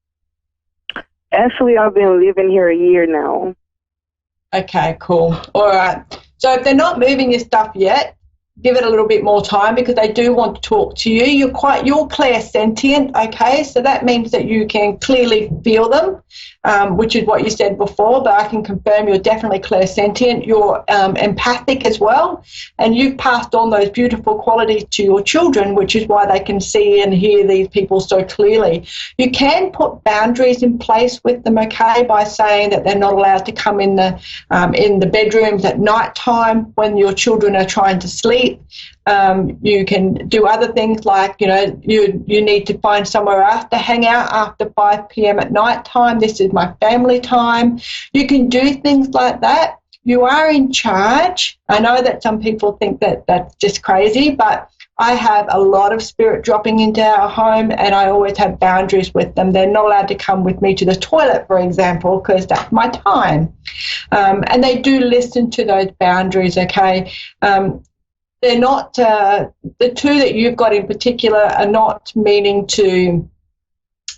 Actually, I've been living here a year now. Okay, cool. All right. So if they're not moving your stuff yet, give it a little bit more time because they do want to talk to you. You're clairsentient, okay? So that means that you can clearly feel them, which is what you said before, but I can confirm you're definitely clairsentient. You're empathic as well, and you've passed on those beautiful qualities to your children, which is why they can see and hear these people so clearly. You can put boundaries in place with them, okay, by saying that they're not allowed to come in the bedrooms at night time when your children are trying to sleep. You can do other things like, you need to find somewhere else to hang out after 5 p.m. at night time. This is my family time. You can do things like that. You are in charge. I know that some people think that that's just crazy, but I have a lot of spirit dropping into our home, and I always have boundaries with them. They're not allowed to come with me to the toilet, for example, because that's my time. And they do listen to those boundaries, okay? They're not, the two that you've got in particular are not meaning to,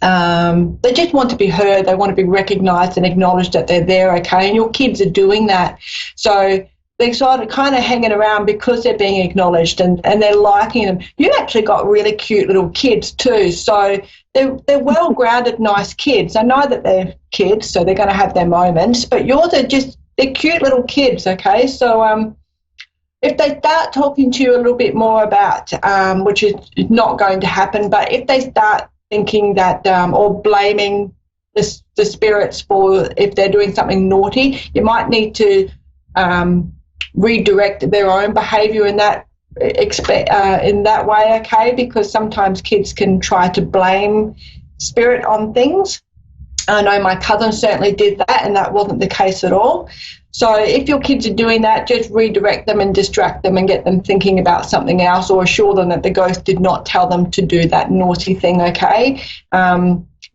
they just want to be heard. They want to be recognised and acknowledged that they're there, okay? And your kids are doing that. So they're sort of kind of hanging around because they're being acknowledged and they're liking them. You've actually got really cute little kids too. So they're well-grounded, nice kids. I know that they're kids, so they're going to have their moments, but yours are they're cute little kids, okay? So if they start talking to you a little bit more about, which is not going to happen, but if they start thinking that or blaming the spirits for if they're doing something naughty, you might need to redirect their own behaviour in that way, okay? Because sometimes kids can try to blame spirit on things. I know my cousin certainly did that, and that wasn't the case at all. So if your kids are doing that, just redirect them and distract them and get them thinking about something else, or assure them that the ghost did not tell them to do that naughty thing, okay?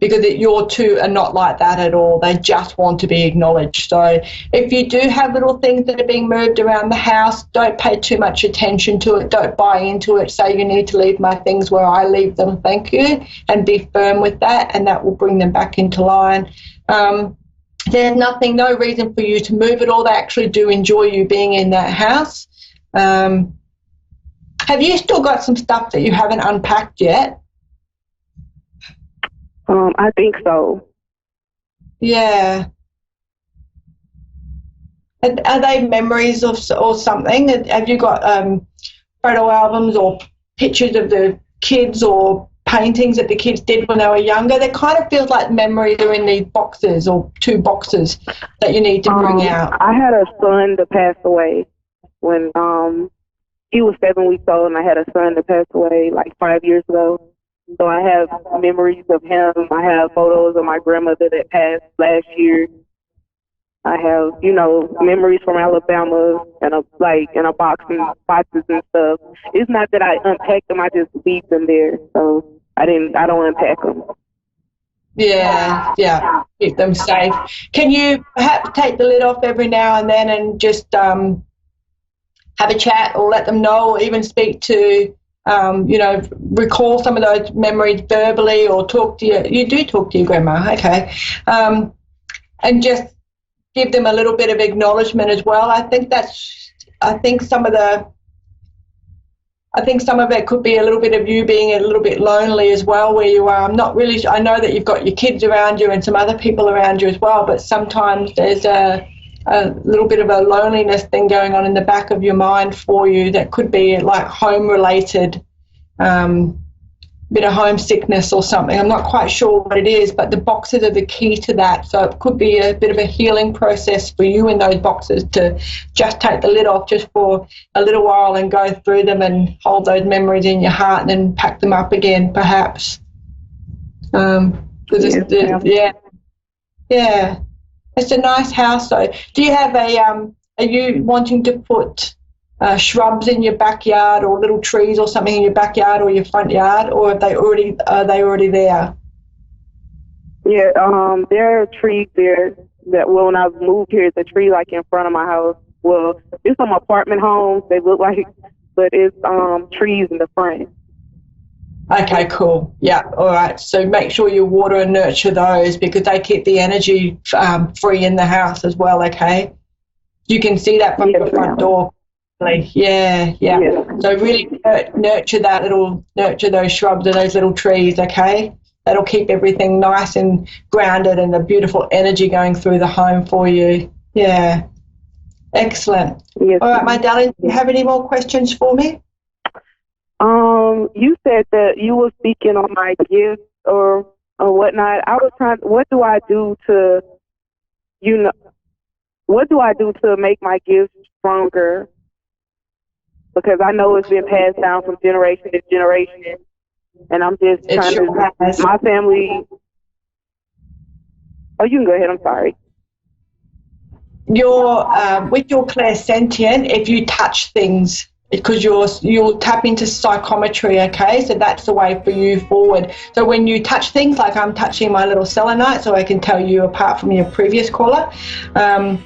Because your two are not like that at all. They just want to be acknowledged. So if you do have little things that are being moved around the house, don't pay too much attention to it. Don't buy into it. Say you need to leave my things where I leave them, thank you, and be firm with that, and that will bring them back into line. There's no reason for you to move at all. They actually do enjoy you being in that house. Have you still got some stuff that you haven't unpacked yet? I think so. Yeah. Are they memories or something? Have you got photo albums or pictures of the kids or paintings that the kids did when they were younger? That kind of feels like memories are in these boxes or 2 boxes that you need to bring out. I had a son that passed away when he was 7 weeks old, and I had a son that passed away like 5 years ago. So I have memories of him. I have photos of my grandmother that passed last year. I have, memories from Alabama and in a boxes and stuff. It's not that I unpack them; I just leave them there. So I don't unpack them. Yeah, keep them safe. Can you perhaps take the lid off every now and then and just have a chat, or let them know, or even speak to, recall some of those memories verbally, or you do talk to your grandma, okay, and just give them a little bit of acknowledgement as well. I think some of it could be a little bit of you being a little bit lonely as well where you are. I know that you've got your kids around you and some other people around you as well, but sometimes there's a little bit of a loneliness thing going on in the back of your mind for you that could be like home related, bit of homesickness or something. I'm not quite sure what it is, but the boxes are the key to that. So it could be a bit of a healing process for you in those boxes to just take the lid off just for a little while and go through them and hold those memories in your heart and then pack them up again, perhaps. It's a nice house. So do you have are you wanting to put shrubs in your backyard or little trees or something in your backyard or your front yard, or are they already there? Yeah, there are trees there that when I moved here, the tree like in front of my house. Well, it's some apartment homes. They look like, but it's trees in the front. Okay, cool. Yeah, all right. So make sure you water and nurture those because they keep the energy free in the house as well, okay? You can see that from your front door. Yeah. So really nurture those shrubs and those little trees, okay? That'll keep everything nice and grounded and the beautiful energy going through the home for you. Yeah. Excellent. Yes. All right, my darling, do you have any more questions for me? You said that you were speaking on my gifts or whatnot. I was trying. What do I do to make my gifts stronger? because I know it's been passed down from generation to generation, and I'm just trying to. My family. Oh, you can go ahead. I'm sorry. With your clairsentient, if you touch things, because you'll tap into psychometry, okay? So that's the way for you forward. So when you touch things, like I'm touching my little selenite, so I can tell you apart from your previous caller, then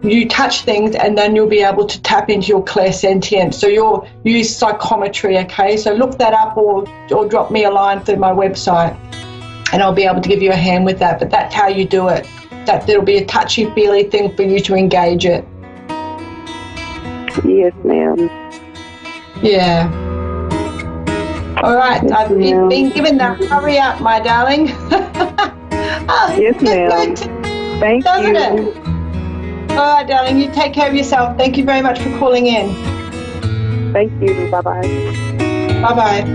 you touch things and then you'll be able to tap into your clairsentient. So you'll use psychometry, okay? So look that up or drop me a line through my website and I'll be able to give you a hand with that. But that's how you do it. There'll be a touchy-feely thing for you to engage it. Yes, ma'am. Yeah. All right. I've been given the hurry up, my darling. Yes, ma'am. Thank you. It? All right, darling. You take care of yourself. Thank you very much for calling in. Thank you. Bye-bye. Bye-bye.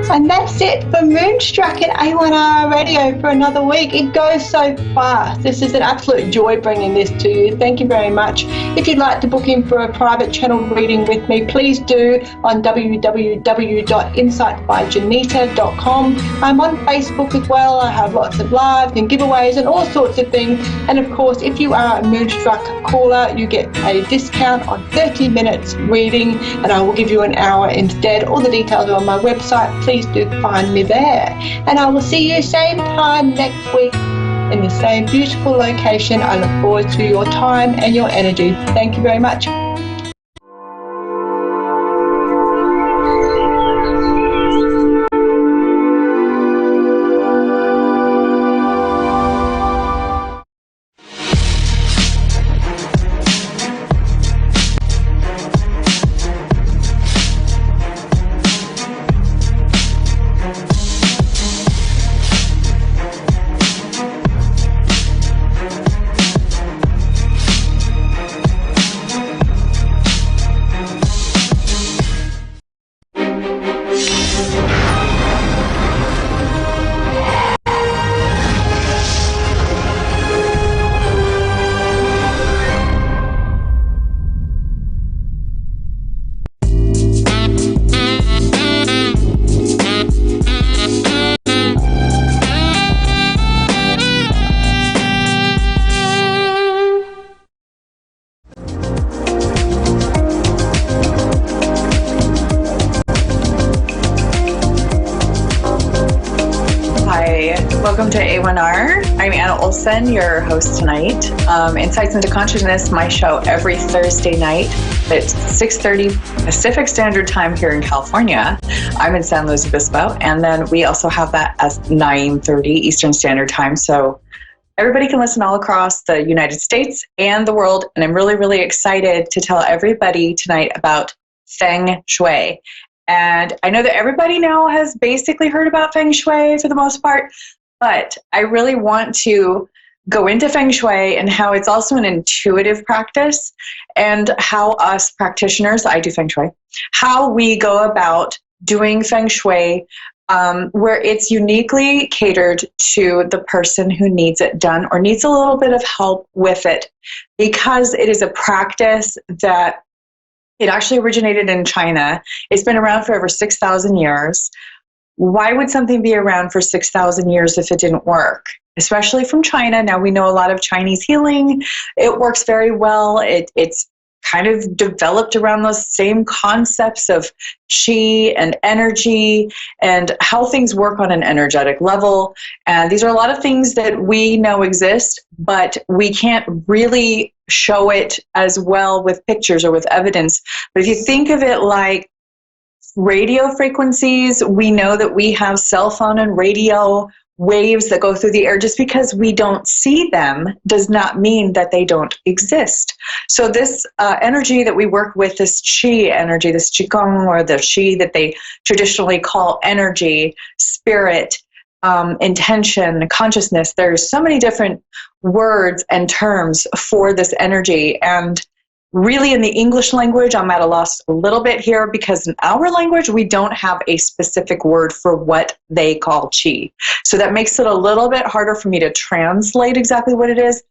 And that's it for Moonstruck at A1R Radio for another week. It goes so fast. This is an absolute joy bringing this to you. Thank you very much. If you'd like to book in for a private channel reading with me, please do on www.insightbyjanita.com. I'm on Facebook as well. I have lots of lives and giveaways and all sorts of things. And of course, if you are a Moonstruck caller, you get a discount on 30 minutes reading, and I will give you an hour instead. All the details are on my website. Please do find me there. And I will see you same time next week in the same beautiful location. I look forward to your time and your energy. Thank you very much. Welcome to A1R. I'm Anna Olson, your host tonight. Insights into Consciousness, my show every Thursday night at 6:30 Pacific Standard Time here in California. I'm in San Luis Obispo, and then we also have that at 9:30 Eastern Standard Time. So everybody can listen all across the United States and the world, and I'm really, really excited to tell everybody tonight about Feng Shui. And I know that everybody now has basically heard about Feng Shui for the most part, but I really want to go into Feng Shui and how it's also an intuitive practice, and how us practitioners, I do Feng Shui, how we go about doing Feng Shui where it's uniquely catered to the person who needs it done or needs a little bit of help with it, because it is a practice that it actually originated in China. It's been around for over 6,000 years. Why would something be around for 6,000 years if it didn't work? Especially from China. Now we know a lot of Chinese healing. It works very well. It's kind of developed around those same concepts of qi and energy and how things work on an energetic level. And these are a lot of things that we know exist, but we can't really show it as well with pictures or with evidence. But if you think of it like radio frequencies, we know that we have cell phone and radio waves that go through the air. Just because we don't see them does not mean that they don't exist. So this energy that we work with, this qi energy, this qigong, or the qi that they traditionally call energy, spirit, intention, consciousness, there's so many different words and terms for this energy. And really, in the English language, I'm at a loss a little bit here, because in our language, we don't have a specific word for what they call qi. So that makes it a little bit harder for me to translate exactly what it is.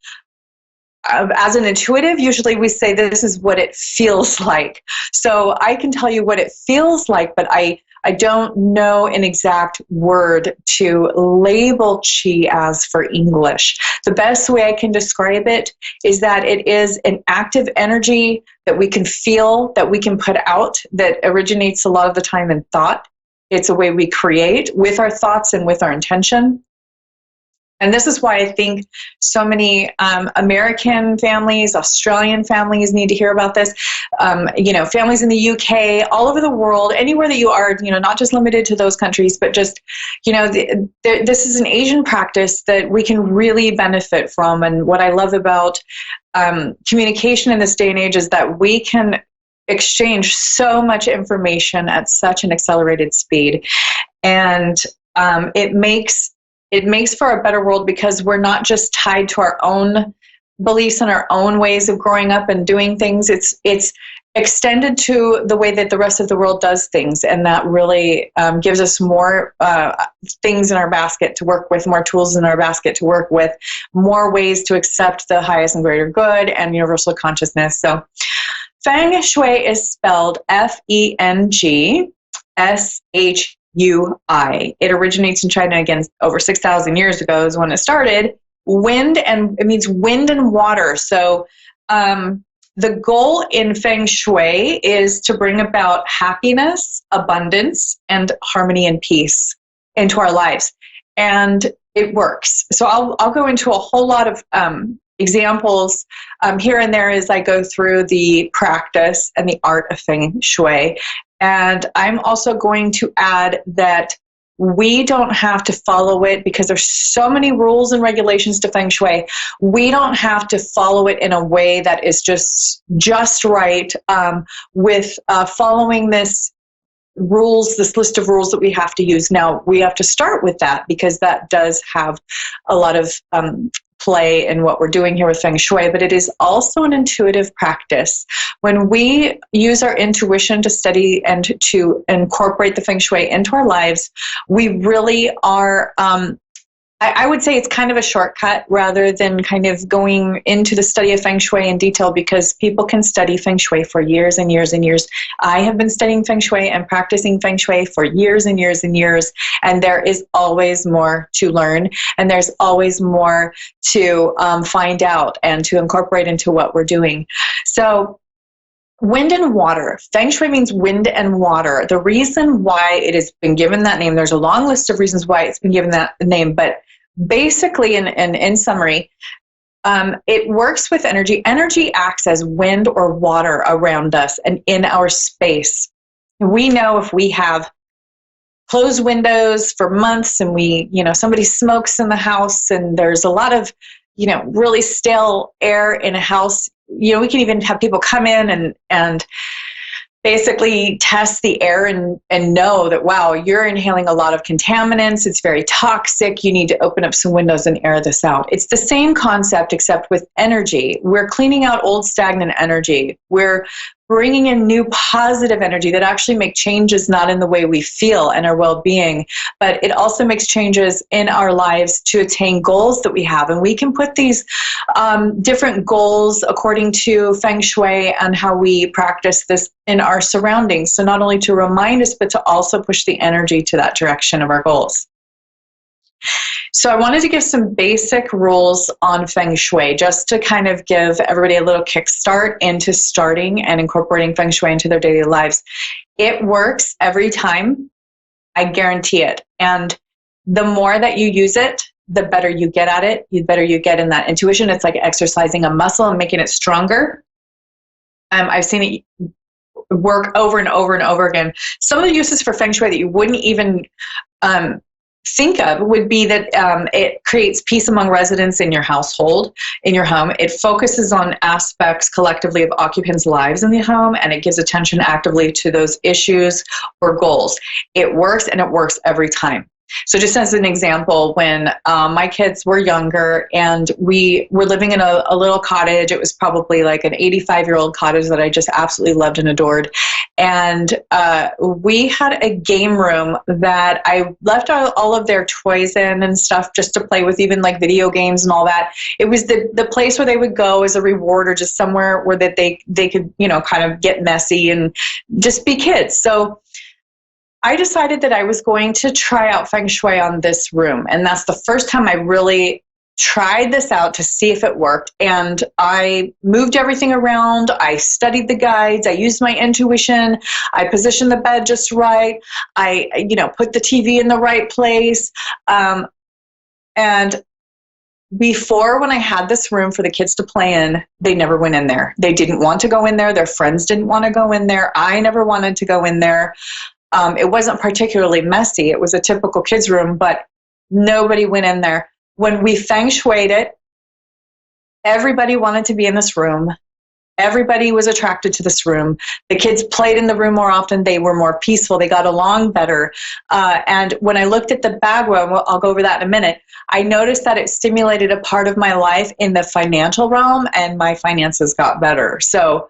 as an intuitive, usually we say this is what it feels like. So I can tell you what it feels like, but I don't know an exact word to label chi as for English. The best way I can describe it is that it is an active energy that we can feel, that we can put out, that originates a lot of the time in thought. It's a way we create with our thoughts and with our intention. And this is why I think so many American families, Australian families need to hear about this. Families in the UK, all over the world, anywhere that you are, not just limited to those countries, but just, this is an Asian practice that we can really benefit from. And what I love about communication in this day and age is that we can exchange so much information at such an accelerated speed. And it makes for a better world because we're not just tied to our own beliefs and our own ways of growing up and doing things. It's extended to the way that the rest of the world does things, and that really gives us more things in our basket to work with, more tools in our basket to work with, more ways to accept the highest and greater good and universal consciousness. So Feng Shui is spelled FENGSHUI. It originates in China again over 6,000 years ago is when it started. It means wind and water. So the goal in Feng Shui is to bring about happiness, abundance, and harmony and peace into our lives. And it works. So I'll go into a whole lot of examples here and there as I go through the practice and the art of Feng Shui. And I'm also going to add that we don't have to follow it because there's so many rules and regulations to Feng Shui. We don't have to follow it in a way that is just right with following this list of rules that we have to use. Now, we have to start with that because that does have a lot of play in what we're doing here with Feng Shui, but it is also an intuitive practice. When we use our intuition to study and to incorporate the Feng Shui into our lives, we really are, I would say it's kind of a shortcut rather than kind of going into the study of Feng Shui in detail, because people can study Feng Shui for years and years and years. I have been studying Feng Shui and practicing Feng Shui for years and years and years, and there is always more to learn, and there's always more to find out and to incorporate into what we're doing. So wind and water. Feng Shui means wind and water. The reason why it has been given that name, there's a long list of reasons why it's been given that name, but basically, in summary, it works with energy. Energy acts as wind or water around us and in our space. We know if we have closed windows for months and somebody smokes in the house and there's a lot of, really stale air in a house, we can even have people come in and basically test the air and know that, wow, you're inhaling a lot of contaminants. It's very toxic. You need to open up some windows and air this out. It's the same concept except with energy. We're cleaning out old stagnant energy. We're bringing in new positive energy that actually make changes not in the way we feel and our well-being, but it also makes changes in our lives to attain goals that we have. And we can put these different goals according to Feng Shui and how we practice this in our surroundings. So not only to remind us, but to also push the energy to that direction of our goals. So I wanted to give some basic rules on Feng Shui just to kind of give everybody a little kickstart into starting and incorporating Feng Shui into their daily lives. It works every time. I guarantee it. And the more that you use it, the better you get at it, the better you get in that intuition. It's like exercising a muscle and making it stronger. I've seen it work over and over and over again. Some of the uses for Feng Shui that you wouldn't even think of would be that it creates peace among residents in your household, in your home. It focuses on aspects collectively of occupants' lives in the home, and it gives attention actively to those issues or goals. It works, and it works every time. So just as an example, when my kids were younger and we were living in a little cottage, it was probably like an 85-year-old cottage that I just absolutely loved and adored. And we had a game room that I left all of their toys in and stuff just to play with, even like video games and all that. It was the place where they would go as a reward, or just somewhere where that they could, you know, kind of get messy and just be kids. So I decided that I was going to try out Feng Shui on this room. And that's the first time I really tried this out to see if it worked. And I moved everything around. I studied the guides. I used my intuition. I positioned the bed just right. I, you know, put the TV in the right place. And before, when I had this room for the kids to play in, they never went in there. They didn't want to go in there. Their friends didn't want to go in there. I never wanted to go in there. It wasn't particularly messy. It was a typical kids' room, but nobody went in there. When we Feng Shuied it, everybody wanted to be in this room. Everybody was attracted to this room. The kids played in the room more often. They were more peaceful. They got along better. And when I looked at the Bagua, I'll go over that in a minute, I noticed that it stimulated a part of my life in the financial realm, and my finances got better. So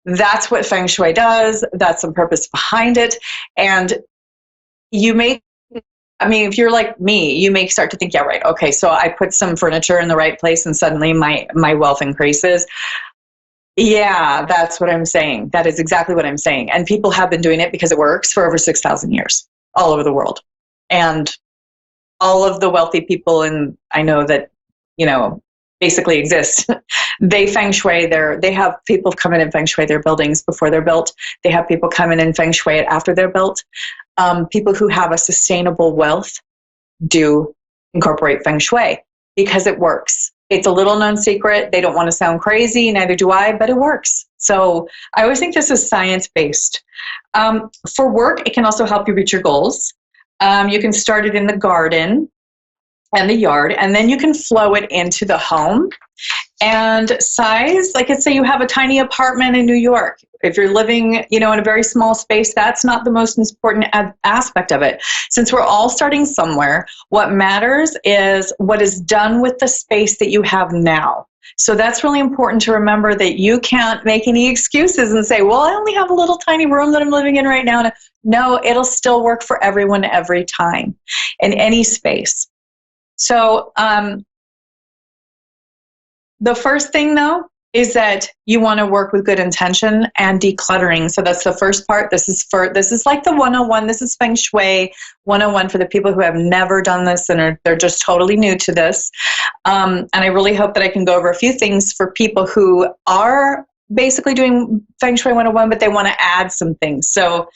that's what Feng Shui does. That's the purpose behind it. And you may, I mean, if you're like me, you may start to think, yeah, right, okay, so I put some furniture in the right place and suddenly my wealth increases. Yeah, that's what I'm saying. That is exactly what I'm saying. And people have been doing it because it works for over 6,000 years all over the world. And all of the wealthy people, and I know that, you know, basically exist, they Feng Shui they have people come in and Feng Shui their buildings before they're built. They have people come in and Feng Shui it after they're built. People who have a sustainable wealth do incorporate Feng Shui because it works. It's a little known secret. They don't want to sound crazy, neither do I, but it works. So I always think this is science-based. For work, it can also help you reach your goals. You can start it in the garden and the yard, and then you can flow it into the home. And size, like let's say you have a tiny apartment in New York. If you're living, you know, in a very small space, that's not the most important aspect of it. Since we're all starting somewhere, what matters is what is done with the space that you have now. So that's really important to remember, that you can't make any excuses and say, well, I only have a little tiny room that I'm living in right now. No, it'll still work for everyone every time in any space. So the first thing, though, is that you want to work with good intention and decluttering. So that's the first part. This is like the 101. This is Feng Shui 101 for the people who have never done this and they're just totally new to this. And I really hope that I can go over a few things for people who are basically doing Feng Shui 101, but they want to add some things. So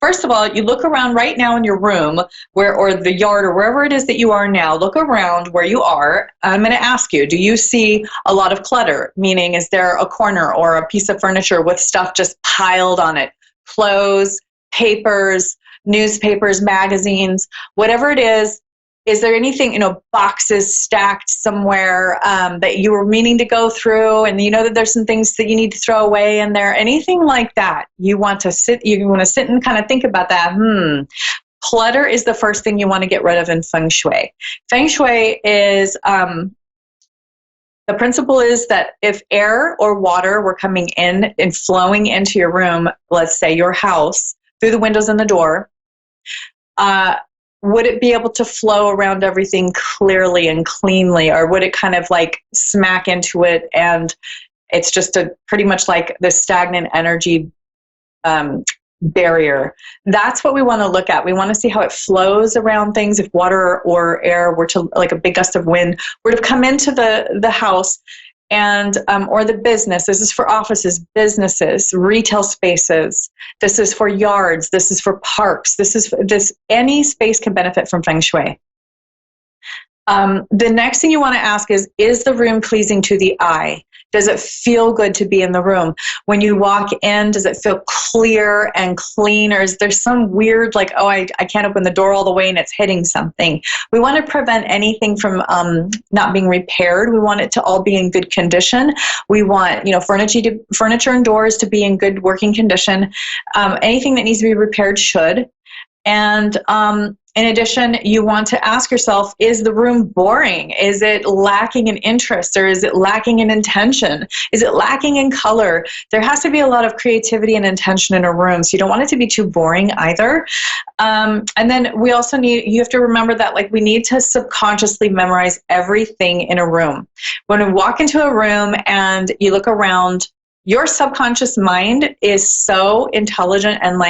first of all, you look around right now in your room or the yard or wherever it is that you are now. Look around where you are. I'm going to ask you, do you see a lot of clutter? Meaning, is there a corner or a piece of furniture with stuff just piled on it? Clothes, papers, newspapers, magazines, whatever it is. Is there anything, boxes stacked somewhere that you were meaning to go through, and you know that there's some things that you need to throw away in there? Anything like that? You want to sit and kind of think about that. Clutter is the first thing you want to get rid of in Feng Shui. Feng Shui is, the principle is that if air or water were coming in and flowing into your room, let's say your house, through the windows and the door, would it be able to flow around everything clearly and cleanly, or would it kind of like smack into it and it's just pretty much like the stagnant energy barrier? That's what we want to look at. We want to see how it flows around things. If water or air were to, like a big gust of wind, were to come into the house and or the business. This is for offices, businesses, retail spaces. This is for yards. This is for parks. Any space can benefit from Feng Shui. The next thing you want to ask is the room pleasing to the eye? Does it feel good to be in the room? When you walk in, does it feel clear and clean, or is there some weird, like, oh, I can't open the door all the way and it's hitting something? We want to prevent anything from not being repaired. We want it to all be in good condition. We want, furniture and doors to be in good working condition. Anything that needs to be repaired should. And in addition, you want to ask yourself, is the room boring? Is it lacking in interest, or is it lacking in intention? Is it lacking in color? There has to be a lot of creativity and intention in a room, so you don't want it to be too boring either. And then we also you have to remember that we need to subconsciously memorize everything in a room. When we walk into a room and you look around, your subconscious mind is so intelligent and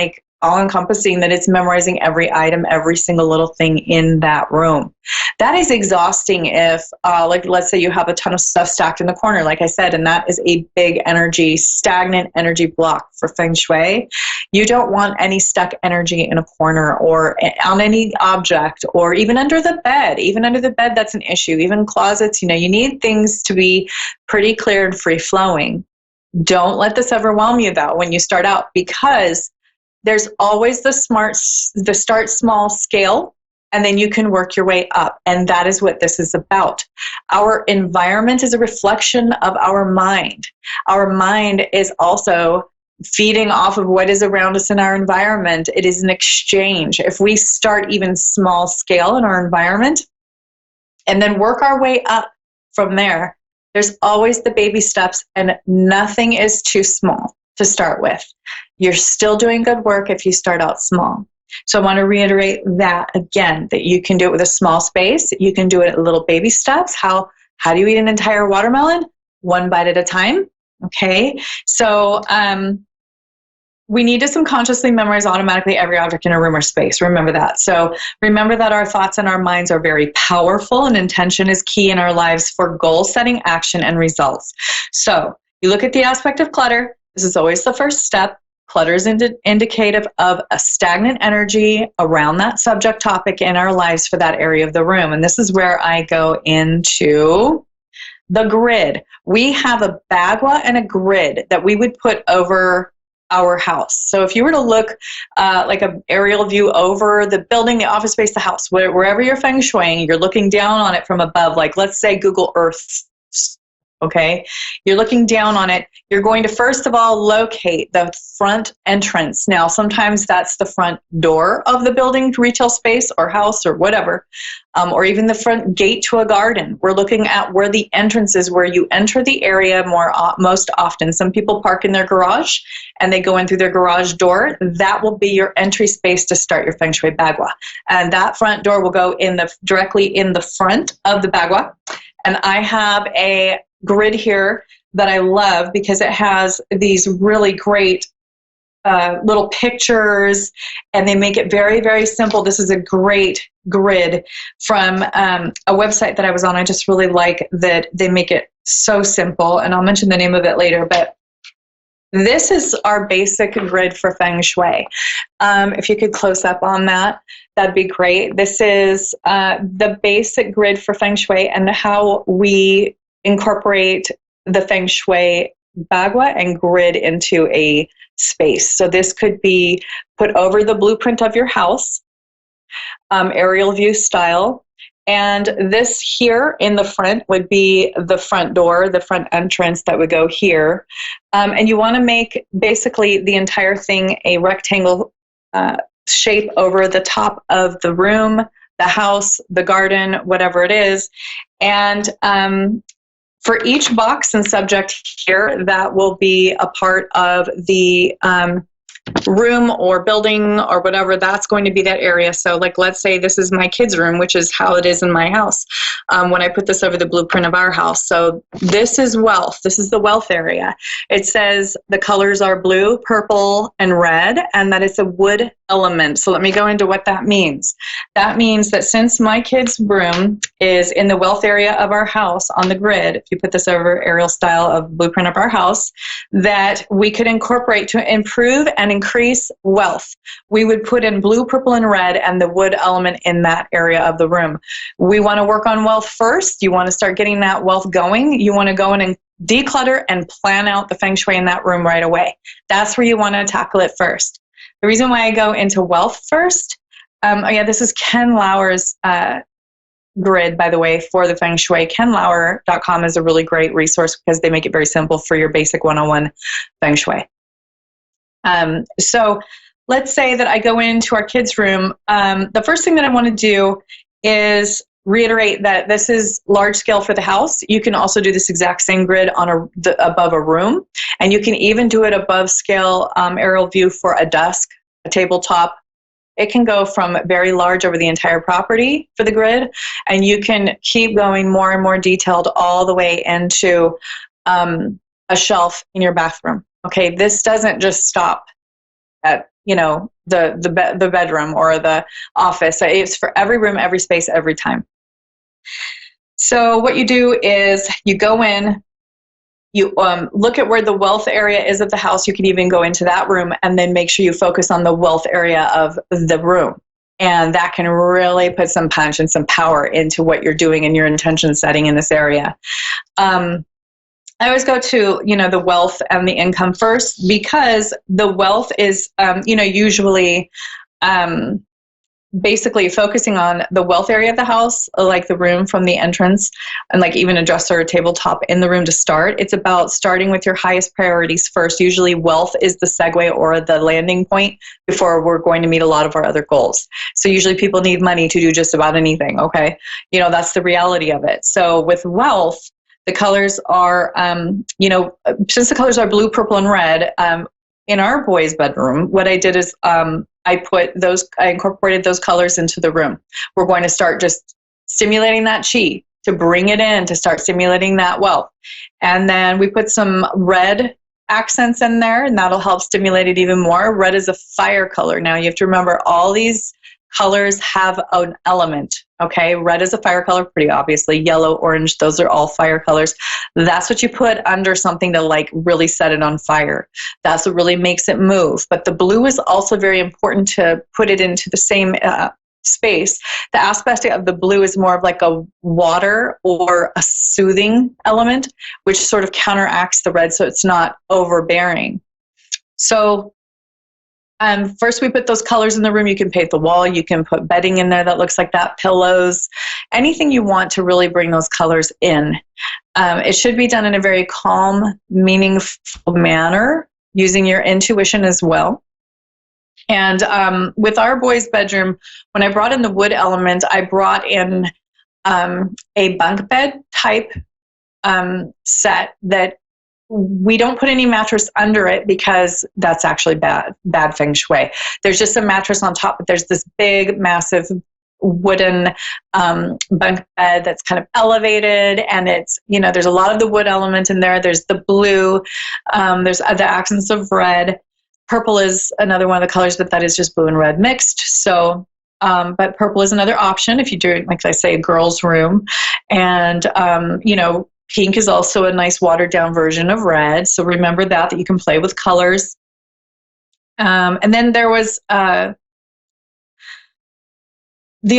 all-encompassing that it's memorizing every item, every single little thing in that room. That is exhausting if, let's say you have a ton of stuff stacked in the corner, like I said, and that is a big stagnant energy block for Feng Shui. You don't want any stuck energy in a corner or on any object, or even under the bed. Even under the bed, that's an issue. Even closets, you need things to be pretty clear and free-flowing. Don't let this overwhelm you, though, when you start out, because there's always the start small scale, and then you can work your way up. And that is what this is about. Our environment is a reflection of our mind. Our mind is also feeding off of what is around us in our environment. It is an exchange. If we start even small scale in our environment and then work our way up from there, there's always the baby steps, and nothing is too small to start with. You're still doing good work if you start out small. So I want to reiterate that again, that you can do it with a small space. You can do it at little baby steps. How do you eat an entire watermelon? One bite at a time. Okay. So we need to subconsciously memorize automatically every object in a room or space. Remember that. So remember that our thoughts and our minds are very powerful, and intention is key in our lives for goal setting, action, and results. So you look at the aspect of clutter. This is always the first step. Clutter is indicative of a stagnant energy around that subject topic in our lives for that area of the room. And this is where I go into the grid. We have a bagua and a grid that we would put over our house. So if you were to look like an aerial view over the building, the office space, the house, wherever you're feng shuiing, you're looking down on it from above, like let's say Google Earth. Okay, you're looking down on it. You're going to first of all locate the front entrance. Now, sometimes that's the front door of the building, retail space or house or whatever, or even the front gate to a garden. We're looking at where the entrance is, where you enter the area most often. Some people park in their garage and they go in through their garage door. That will be your entry space to start your Feng Shui bagua. And that front door will go directly in the front of the bagua. And I have a grid here that I love because it has these really great little pictures, and they make it very, very simple. This is a great grid from a website that I was on. I just really like that they make it so simple, and I'll mention the name of it later, but this is our basic grid for Feng Shui. If you could close up on that, that'd be great. This is the basic grid for Feng Shui and how we incorporate the Feng Shui bagua and grid into a space. So this could be put over the blueprint of your house, aerial view style. And this here in the front would be the front door, the front entrance that would go here. And you want to make basically the entire thing a rectangle shape over the top of the room, the house, the garden, whatever it is. And for each box and subject here, that will be a part of the room or building or whatever. That's going to be that area. So like, let's say this is my kids' room, which is how it is in my house when I put this over the blueprint of our house. So this is wealth. This is the wealth area. It says the colors are blue, purple, and red, and that it's a wood element. So let me go into what that means. That means that since my kids' room is in the wealth area of our house on the grid, if you put this over aerial style of blueprint of our house, that we could incorporate to improve and increase wealth. We would put in blue, purple, and red and the wood element in that area of the room. We want to work on wealth first. You want to start getting that wealth going. You want to go in and declutter and plan out the Feng Shui in that room right away. That's where you want to tackle it first. The reason why I go into wealth first, this is Ken Lauer's grid, by the way, for the Feng Shui. KenLauer.com is a really great resource because they make it very simple for your basic 101 Feng Shui. So let's say that I go into our kids' room. The first thing that I want to do is reiterate that this is large scale for the house. You can also do this exact same grid on above a room, and you can even do it above scale aerial view for a desk, a tabletop. It can go from very large over the entire property for the grid, and you can keep going more and more detailed all the way into a shelf in your bathroom. Okay, this doesn't just stop at the bedroom or the office. It's for every room, every space, every time. So what you do is you go in, you look at where the wealth area is of the house. You can even go into that room and then make sure you focus on the wealth area of the room. And that can really put some punch and some power into what you're doing and your intention setting in this area. I always go to, the wealth and the income first, because the wealth is, usually basically focusing on the wealth area of the house, like the room from the entrance, and like even a dresser or tabletop in the room to start. It's about starting with your highest priorities first. Usually wealth is the segue or the landing point before we're going to meet a lot of our other goals. So usually people need money to do just about anything, okay? That's the reality of it. So with wealth, the colors are, since the colors are blue, purple, and red, in our boys' bedroom, what I did is I incorporated those colors into the room. We're going to start just stimulating that chi to bring it in, to start stimulating that wealth. And then we put some red accents in there, and that'll help stimulate it even more. Red is a fire color. Now you have to remember all these colors have an element, okay? Red is a fire color, pretty obviously. Yellow, orange, those are all fire colors. That's what you put under something to like really set it on fire. That's what really makes it move. But the blue is also very important to put it into the same space. The aspect of the blue is more of like a water or a soothing element, which sort of counteracts the red so it's not overbearing. So first we put those colors in the room. You can paint the wall. You can put bedding in there that looks like that, pillows, anything you want to really bring those colors in. It should be done in a very calm, meaningful manner, using your intuition as well. And with our boys' bedroom, when I brought in the wood element, I brought in a bunk bed type set that we don't put any mattress under it because that's actually bad feng shui. There's just a mattress on top, but there's this big, massive wooden bunk bed that's kind of elevated, and it's, there's a lot of the wood element in there. There's the blue, there's the accents of red. Purple is another one of the colors, but that is just blue and red mixed. So, but purple is another option if you do, like I say, a girl's room. And, pink is also a nice watered down version of red. So remember that you can play with colors. And then there was the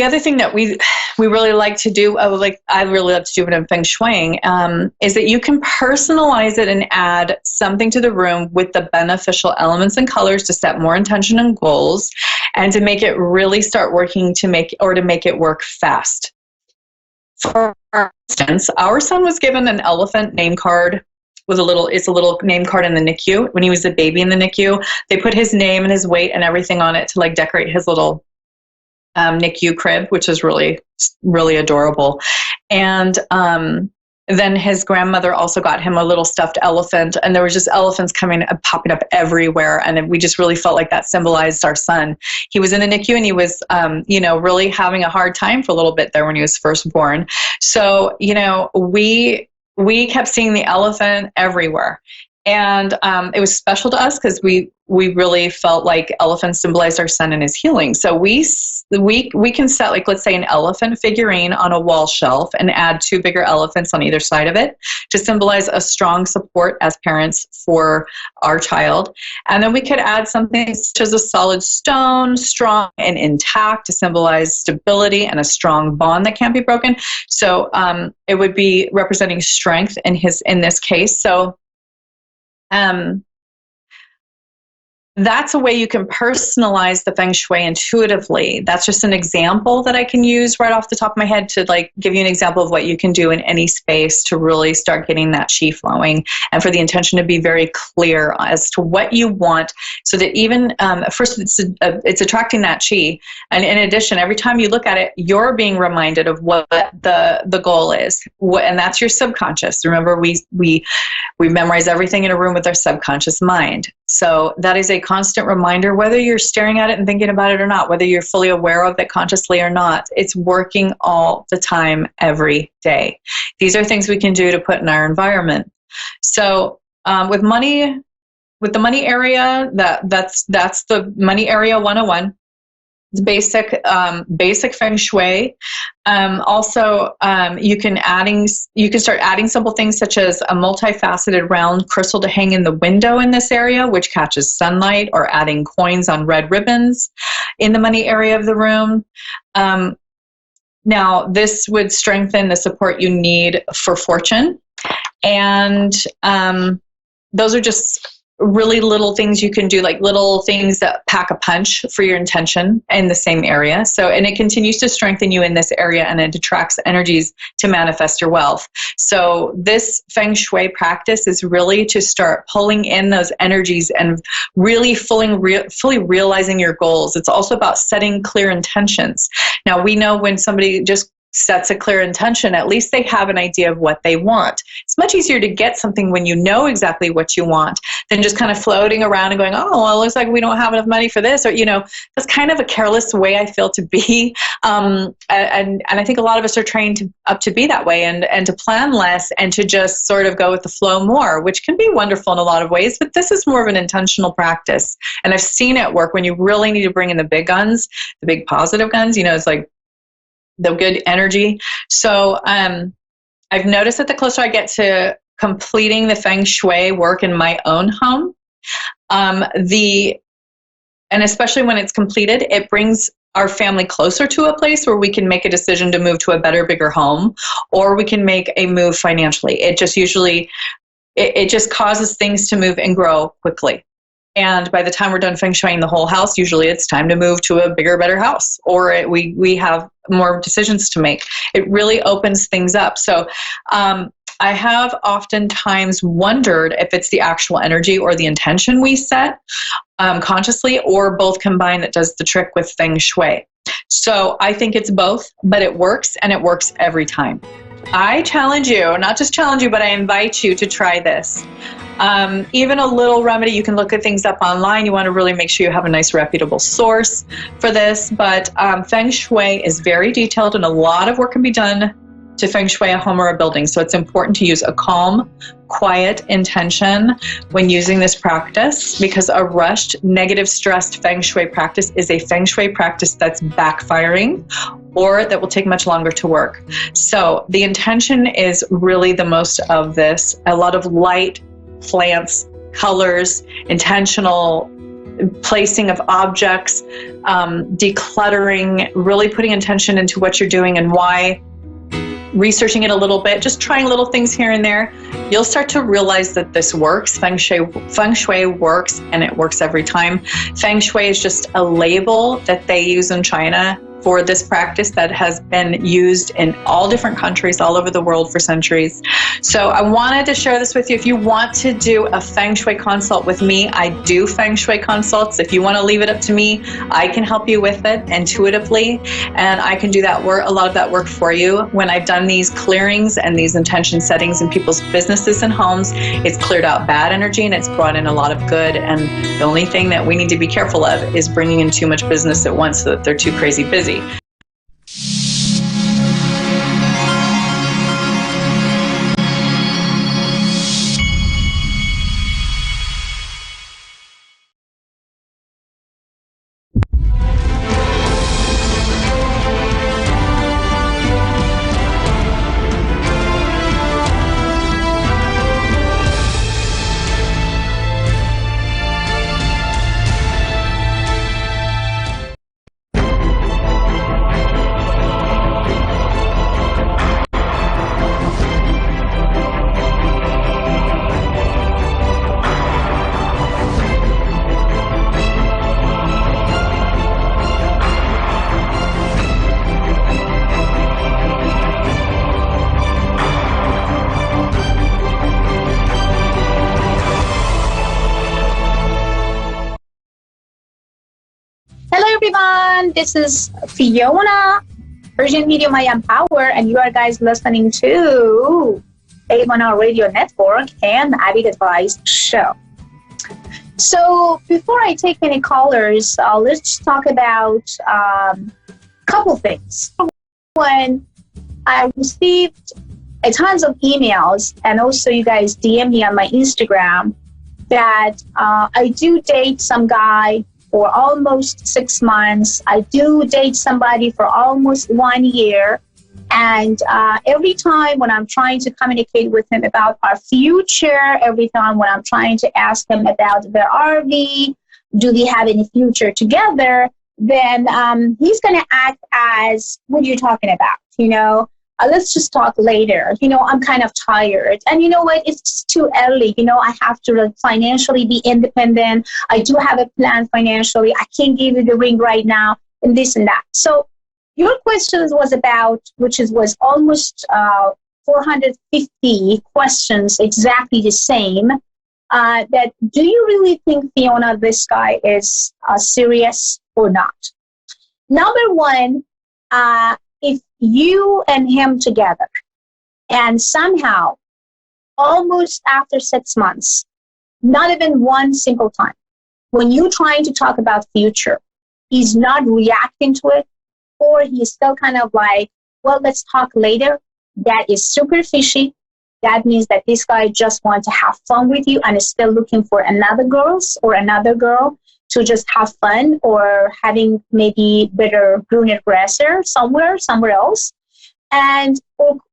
other thing that we really like to do, I really love to do it in Feng Shuiing, is that you can personalize it and add something to the room with the beneficial elements and colors to set more intention and goals, and to make it really start working to make it work fast. For instance, our son was given an elephant name card with it's a little name card in the NICU. When he was a baby in the NICU, they put his name and his weight and everything on it to like decorate his little NICU crib, which is really, really adorable. And then his grandmother also got him a little stuffed elephant, and there was just elephants popping up everywhere. And we just really felt like that symbolized our son. He was in the NICU, and he was, really having a hard time for a little bit there when he was first born. So, we kept seeing the elephant everywhere. And it was special to us because we really felt like elephants symbolized our son and his healing. So we can set, like, let's say an elephant figurine on a wall shelf and add 2 bigger elephants on either side of it to symbolize a strong support as parents for our child. And then we could add something such as a solid stone, strong and intact, to symbolize stability and a strong bond that can't be broken. So it would be representing strength in this case. So that's a way you can personalize the feng shui intuitively. That's just an example that I can use right off the top of my head to like give you an example of what you can do in any space to really start getting that chi flowing, and for the intention to be very clear as to what you want, so that even first it's attracting that chi, and in addition, every time you look at it, you're being reminded of what the goal is, and that's your subconscious. Remember, we memorize everything in a room with our subconscious mind. So that is a constant reminder, whether you're staring at it and thinking about it or not, whether you're fully aware of it consciously or not, it's working all the time, every day. These are things we can do to put in our environment. So with the money area, that's the money area 101. It's basic feng shui. Also, you can start adding simple things such as a multifaceted round crystal to hang in the window in this area, which catches sunlight, or adding coins on red ribbons in the money area of the room. Now, this would strengthen the support you need for fortune, and those are just really little things you can do, like little things that pack a punch for your intention in the same area. So, and it continues to strengthen you in this area, and it attracts energies to manifest your wealth. So this feng shui practice is really to start pulling in those energies and really fully realizing your goals. It's also about setting clear intentions. Now, we know when somebody just sets a clear intention, at least they have an idea of what they want. It's much easier to get something when you know exactly what you want than just kind of floating around and going, oh, well, it looks like we don't have enough money for this, or, that's kind of a careless way I feel to be. And I think a lot of us are trained up to be that way, and to plan less and to just sort of go with the flow more, which can be wonderful in a lot of ways, but this is more of an intentional practice. And I've seen it work when you really need to bring in the big guns, the big positive guns, it's like the good energy. So I've noticed that the closer I get to completing the feng shui work in my own home, and especially when it's completed, it brings our family closer to a place where we can make a decision to move to a better, bigger home, or we can make a move financially. It just usually, it just causes things to move and grow quickly. And by the time we're done feng shuiing the whole house, usually it's time to move to a bigger, better house, or we have more decisions to make. It really opens things up. So I have oftentimes wondered if it's the actual energy or the intention we set consciously, or both combined, that does the trick with feng shui. So I think it's both, but it works, and it works every time. I challenge you, not just challenge you, but I invite you to try this. Even a little remedy, you can look at things up online. You want to really make sure you have a nice reputable source for this. But feng shui is very detailed, and a lot of work can be done to feng shui a home or a building. So it's important to use a calm, quiet intention when using this practice, because a rushed, negative, stressed feng shui practice is a feng shui practice that's backfiring, or that will take much longer to work. So the intention is really the most of this. A lot of light, plants, colors, intentional placing of objects, decluttering, really putting intention into what you're doing and why, researching it a little bit, just trying little things here and there. You'll start to realize that this works. Feng shui works, and it works every time. Feng shui is just a label that they use in China for this practice that has been used in all different countries all over the world for centuries. So I wanted to share this with you. If you want to do a feng shui consult with me, I do feng shui consults. If you want to leave it up to me, I can help you with it intuitively, and I can do that work, a lot of that work for you. When I've done these clearings and these intention settings in people's businesses and homes, it's cleared out bad energy and it's brought in a lot of good. And the only thing that we need to be careful of is bringing in too much business at once so that they're too crazy busy. everyone. This is Fiona, Urgent Medium I Empower, and you are guys listening to A1R Radio Network and Avid Advice Show. So before I take any callers, let's talk about a couple things. When I received a tons of emails, and also you guys DM me on my Instagram, that I do date some guy for almost 6 months. I do date somebody for almost 1 year. And every time when I'm trying to communicate with him about our future, every time when I'm trying to ask him about where are we, do we have any future together, then he's going to act as, what are you talking about? You know, let's just talk later. You know, I'm kind of tired. And you know what? It's just too early. You know, I have to financially be independent. I do have a plan financially. I can't give you the ring right now, and this and that. So your questions was about, was almost 450 questions, exactly the same. That do you really think, Fiona, this guy is serious or not? Number one, if you and him together, and somehow, almost after 6 months, not even one single time, when you're trying to talk about future, he's not reacting to it, or he's still kind of like, well, let's talk later, that is super fishy. That means that this guy just wants to have fun with you and is still looking for another girl to just have fun, or having maybe better greener grasser somewhere else. And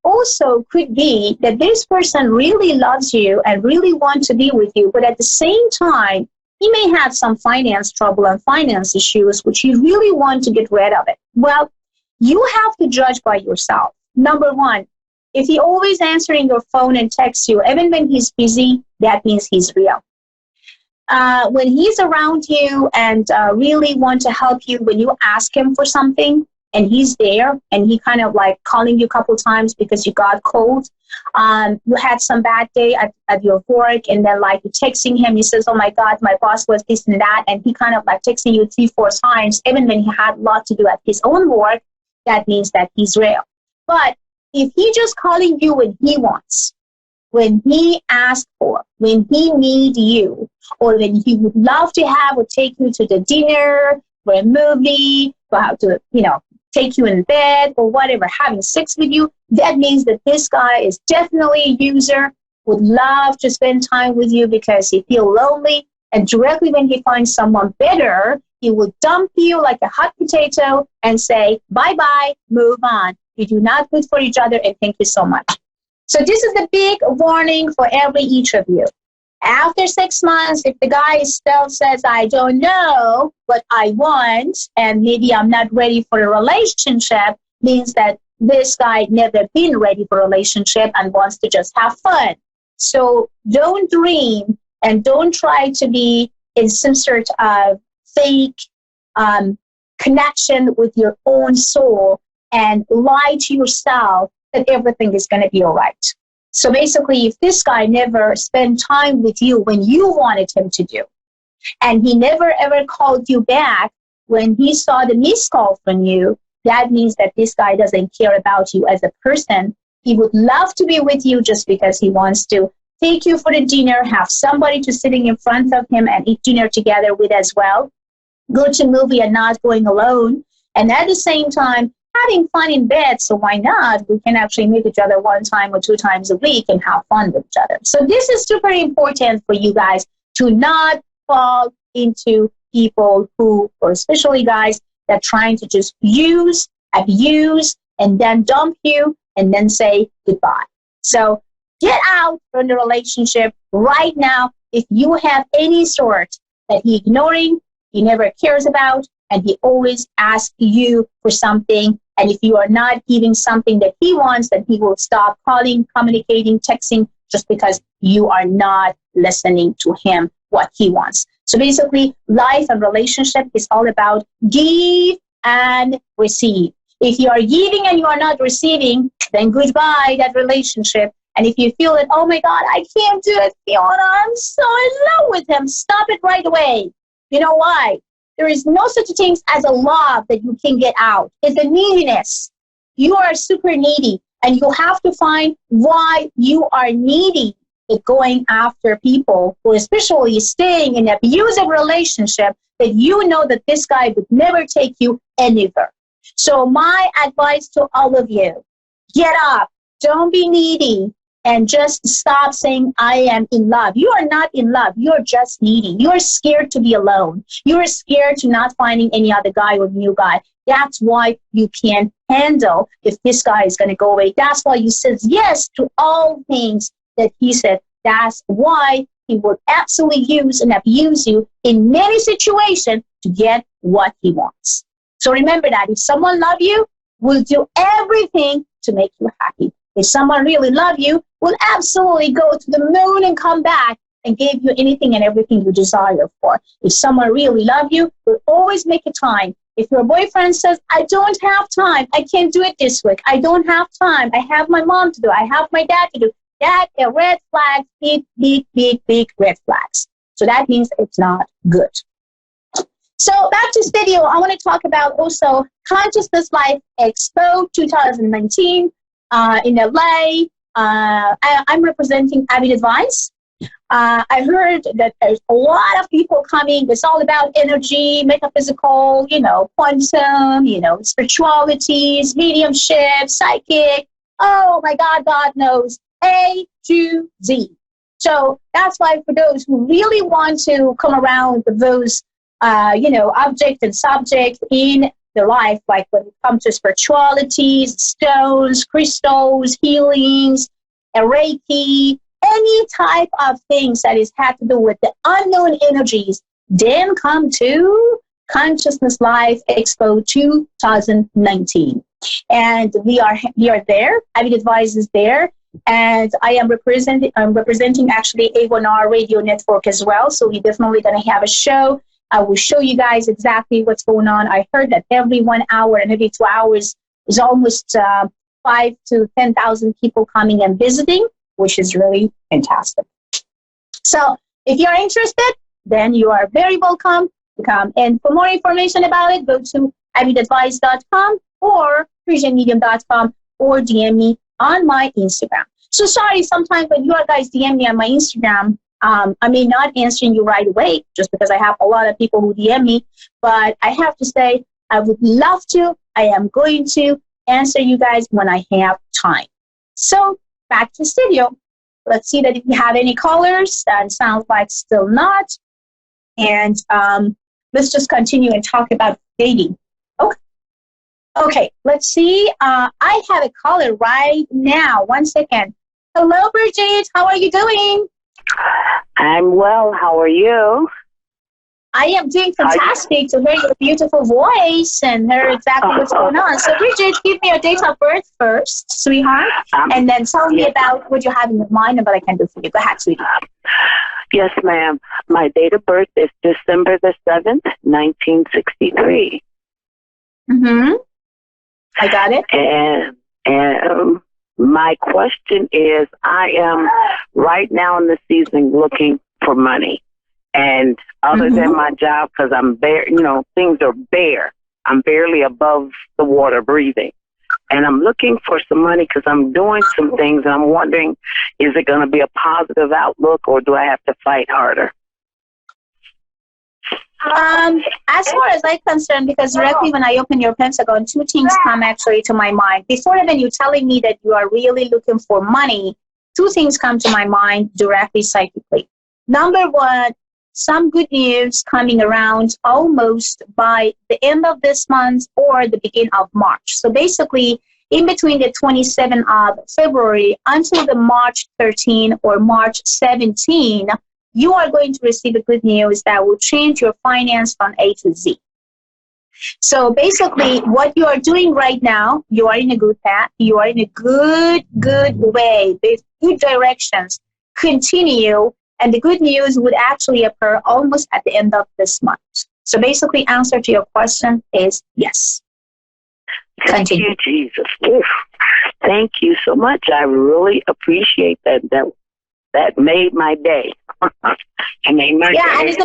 also could be that this person really loves you and really wants to be with you, but at the same time, he may have some finance trouble and finance issues, which he really wants to get rid of it. Well, you have to judge by yourself. Number one, if he always answering your phone and texts you, even when he's busy, that means he's real. When he's around you and really want to help you, when you ask him for something and he's there and he kind of like calling you a couple times because you got cold, you had some bad day at your work, and then like you're texting him, he says, oh my God, my boss was this and that, and he kind of like texting you 3-4 times, even when he had a lot to do at his own work, that means that he's real. But if he just calling you when he wants, when he asks for, when he need you, or when he would love to have or take you to the dinner, or a movie, or how to, take you in bed or whatever, having sex with you, that means that this guy is definitely a user, would love to spend time with you because he feels lonely, and directly when he finds someone better, he will dump you like a hot potato and say, bye-bye, move on. You do not good for each other, and thank you so much. So this is the big warning for each of you. After 6 months, if the guy still says, I don't know what I want, and maybe I'm not ready for a relationship, means that this guy never been ready for a relationship and wants to just have fun. So don't dream and don't try to be in some sort of fake connection with your own soul and lie to yourself that everything is going to be all right. So basically, if this guy never spent time with you when you wanted him to do, and he never ever called you back when he saw the missed call from you, that means that this guy doesn't care about you as a person. He would love to be with you just because he wants to take you for the dinner, have somebody to sitting in front of him and eat dinner together with as well, go to a movie and not going alone, and at the same time, having fun in bed. So why not? We can actually meet each other 1 time or 2 times a week and have fun with each other. So this is super important for you guys to not fall into people who, or especially guys that are trying to just use, abuse, and then dump you and then say goodbye. So get out from the relationship right now. If you have any sort that he ignoring, he never cares about, and he always asks you for something, and if you are not giving something that he wants, then he will stop calling, communicating, texting, just because you are not listening to him, what he wants. So basically, life and relationship is all about give and receive. If you are giving and you are not receiving, then goodbye that relationship. And if you feel that, oh my God, I can't do it, Fiona, I'm so in love with him, stop it right away. You know why? there is no such thing as a love that you can get out. It's a neediness. You are super needy, and you have to find why you are needy at going after people who, especially staying in an abusive relationship, that you know that this guy would never take you anywhere. So my advice to all of you, get up, don't be needy, and just stop saying, I am in love. You are not in love. You're just needy. You're scared to be alone. You're scared to not finding any other guy or new guy. That's why you can't handle if this guy is going to go away. That's why you said yes to all things that he said. That's why he will absolutely use and abuse you in many situations to get what he wants. So remember that if someone loves you, will do everything to make you happy. If someone really loves you, will absolutely go to the moon and come back and give you anything and everything you desire for. If someone really loves you, will always make a time. If your boyfriend says, I don't have time, I can't do it this week, I don't have time, I have my mom to do, I have my dad to do, that are red flags, big, big, big, big red flags. So that means it's not good. So back to studio, I want to talk about also Consciousness Life Expo 2019 in LA. I'm representing Avid Advice. I heard that there's a lot of people coming. It's all about energy, metaphysical, quantum, spiritualities, mediumship, psychic. Oh my God, God knows. A to Z. So that's why for those who really want to come around those, object and subject in their life, like when it comes to spiritualities, stones, crystals, healings, Reiki, any type of things that is had to do with the unknown energies, then come to Consciousness Life Expo 2019. And we are there. Avid Advice is there. And I'm representing actually A1R radio network as well. So we're definitely going to have a show. I will show you guys exactly what's going on. I heard that every 1 hour and every 2 hours is almost 5 to 10,000 people coming and visiting, which is really fantastic. So if you're interested, then you are very welcome to come. And for more information about it, go to avidadvice.com or PrisianMedium.com or DM me on my Instagram. So sorry, sometimes when you guys DM me on my Instagram, I may not answering you right away just because I have a lot of people who DM me, but I have to say I would love to. I am going to answer you guys when I have time. So back to studio. Let's see that if you have any callers. That sounds like still not. And let's just continue and talk about dating. Okay, let's see. I have a caller right now. 1 second. Hello, Bridget. How are you doing? I'm well. How are you? I am doing fantastic to hear your beautiful voice and hear exactly what's going on. So, Bridget, give me your date of birth first, sweetheart, and then tell me about what you have in your mind and what I can do for you. Go ahead, sweetie. Yes, ma'am. My date of birth is December the 7th, 1963. Mm-hmm. I got it. And my question is, I am right now in the season looking for money. And other than my job, because I'm bare, things are bare. I'm barely above the water breathing. And I'm looking for some money because I'm doing some things. And I'm wondering, is it going to be a positive outlook or do I have to fight harder? As far as I'm concerned, because directly when I open your Pentagon, two things come actually to my mind. Before even you telling me that you are really looking for money, two things come to my mind directly psychically. Number one, some good news coming around almost by the end of this month or the beginning of March. So basically, in between the 27th of February until the March 13 or March 17, you are going to receive a good news that will change your finance from A to Z. So basically, what you are doing right now, you are in a good path. You are in a good way, with good directions. Continue. And the good news would actually occur almost at the end of this month. So basically, answer to your question is yes. Thank you, Jesus. Oof. Thank you so much. I really appreciate that. That made my day. I made my Yeah, and day. it's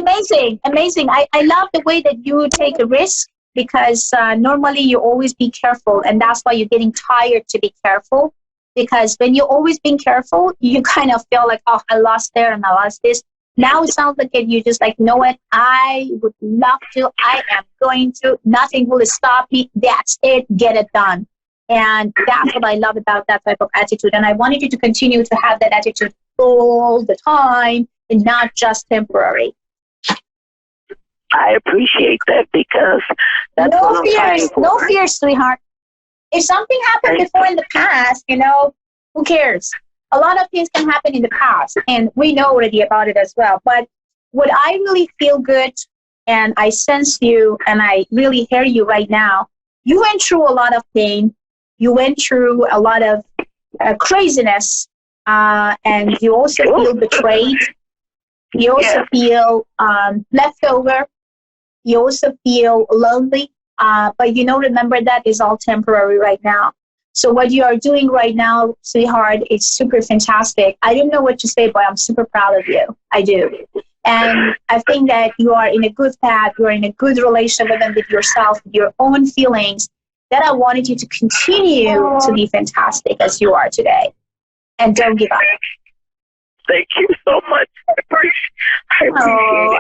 amazing. I love the way that you take a risk because normally you always be careful, and that's why you're getting tired to be careful. Because when you're always being careful, you kind of feel like, oh, I lost there and I lost this. Now it sounds like you just like, you know what? I would love to. I am going to. Nothing will stop me. That's it. Get it done. And that's what I love about that type of attitude. And I wanted you to continue to have that attitude all the time and not just temporary. I appreciate that because that's No what I'm fighting fears, for. no fears, sweetheart. If something happened before in the past, who cares? A lot of things can happen in the past, and we know already about it as well. But what I really feel good, and I sense you, and I really hear you right now, you went through a lot of pain. You went through a lot of craziness, and you also feel betrayed. You also feel left over. You also feel lonely. But remember that is all temporary right now. So what you are doing right now, sweetheart, is super fantastic. I don't know what to say, but I'm super proud of you. I do. And I think that you are in a good path. You are in a good relationship with yourself, with your own feelings, that I wanted you to continue to be fantastic as you are today. And don't give up. Thank you so much. I appreciate it.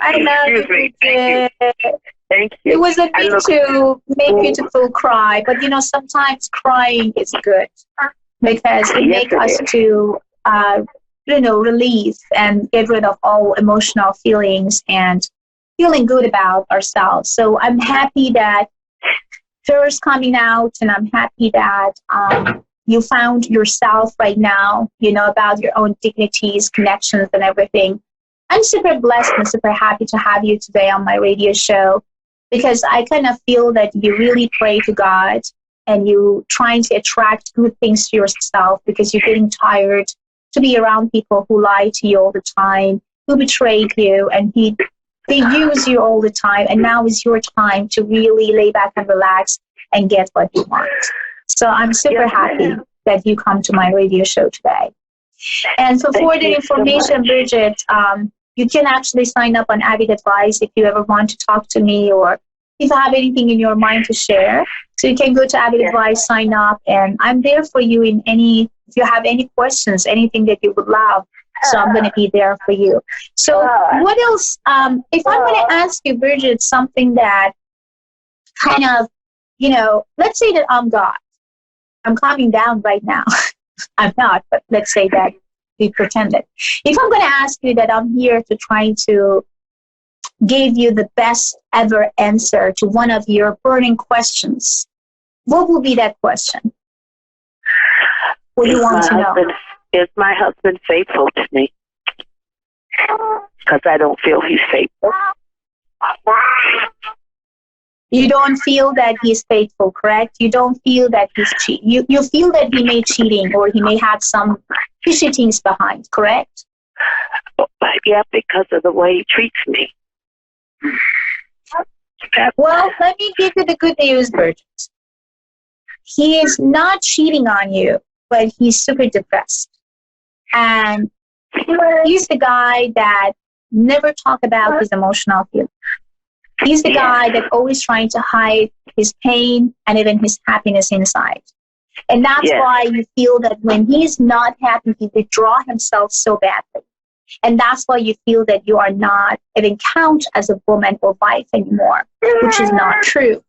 I love you. Thank you. Thank you. It wasn't me to make you to feel cry, but sometimes crying is good because it makes us to release and get rid of all emotional feelings and feeling good about ourselves. So I'm happy that Fear's coming out, and I'm happy that you found yourself right now, about your own dignities, connections, and everything. I'm super blessed and super happy to have you today on my radio show, because I kind of feel that you really pray to God and you trying to attract good things to yourself because you're getting tired to be around people who lie to you all the time, who betrayed you, and they use you all the time. And now is your time to really lay back and relax and get what you want. So I'm super happy that you come to my radio show today. And for further information, Bridget, you can actually sign up on Avid Advice if you ever want to talk to me or if you have anything in your mind to share. So you can go to Avid Advice, sign up, and I'm there for you if you have any questions, anything that you would love. So I'm going to be there for you. So what else? If I'm going to ask you, Bridget, something that kind of, let's say that I'm God. I'm calming down right now. I'm not, but let's say that we pretended. If I'm going to ask you that I'm here to try to give you the best ever answer to one of your burning questions, what will be that question? What do you want to know? Is my husband faithful to me? Because I don't feel he's faithful. You don't feel that he's faithful, correct? You don't feel that he's cheating. You feel that he may cheating or he may have some fishy things behind, correct? Yeah, because of the way he treats me. Well, let me give you the good news, Bridget. He is not cheating on you, but he's super depressed. And he's the guy that never talk about his emotional feelings. He's the guy that always trying to hide his pain and even his happiness inside. And that's why you feel that when he's not happy, he withdraw himself so badly. And that's why you feel that you are not even count as a woman or wife anymore, which is not true.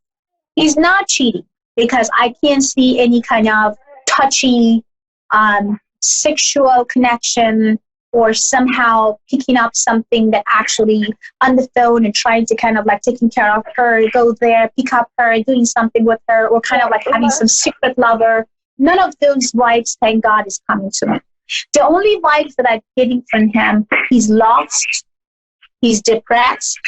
He's not cheating because I can't see any kind of touchy sexual connection or somehow picking up something that actually on the phone and trying to kind of like taking care of her, go there, pick up her, doing something with her, or kind of like having some secret lover. None of those vibes, thank God, is coming to me. The only vibes that I'm getting from him, he's lost, he's depressed,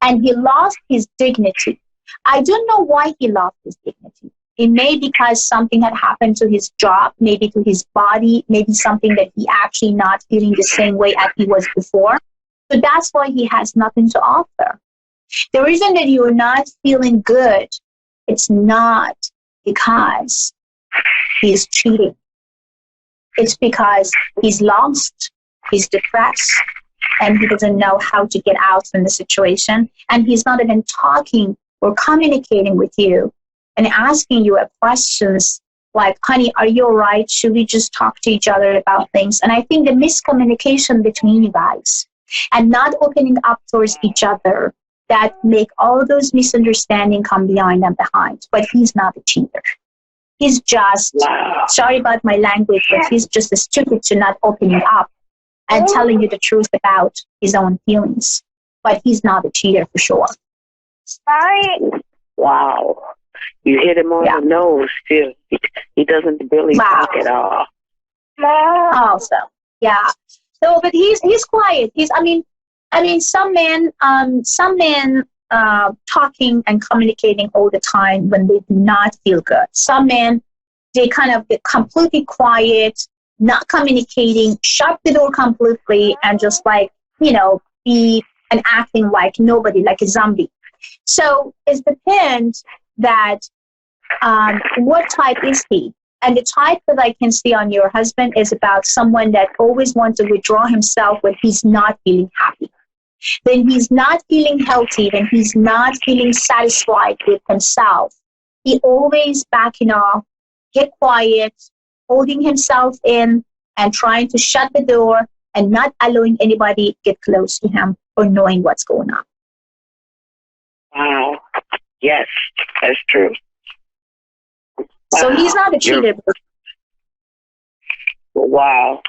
and he lost his dignity. I don't know why he lost his dignity. It may be because something had happened to his job, maybe to his body, maybe something that he actually not feeling the same way as he was before. So that's why he has nothing to offer. The reason that you're not feeling good, it's not because he's cheating. It's because he's lost, he's depressed, and he doesn't know how to get out from the situation, and he's not even talking or communicating with you and asking you questions like, honey, are you all right? Should we just talk to each other about things? And I think the miscommunication between you guys and not opening up towards each other that make all those misunderstandings come behind and behind. But he's not a cheater. He's just, sorry about my language, but he's just stupid to not opening up and telling you the truth about his own feelings. But he's not a cheater for sure. Wow. You hit him on the nose still. He doesn't really talk at all. Also, yeah. So, but he's quiet. I mean, some men talking and communicating all the time when they do not feel good. Some men, they kind of get completely quiet, not communicating, shut the door completely, and just like, be and acting like nobody, like a zombie. So it depends that what type is he? And the type that I can see on your husband is about someone that always wants to withdraw himself when he's not feeling happy. When he's not feeling healthy, when he's not feeling satisfied with himself, he always backing off, get quiet, holding himself in, and trying to shut the door and not allowing anybody get close to him or knowing what's going on. Wow. Yes, that's true. So he's not a cheater. Wow.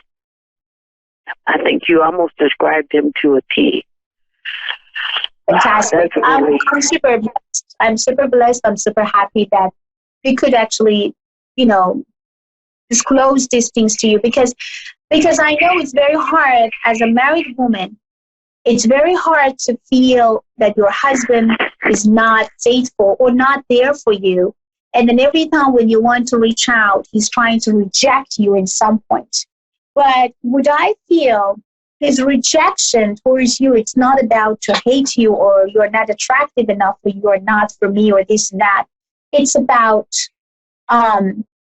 I think you almost described him to a T. Fantastic. I'm super blessed. I'm super blessed. I'm super happy that we could actually, disclose these things to you because I know it's very hard as a married woman. It's very hard to feel that your husband is not faithful or not there for you. And then every time when you want to reach out, he's trying to reject you in some point. But would I feel his rejection towards you, it's not about to hate you or you're not attractive enough or you're not for me or this and that. It's about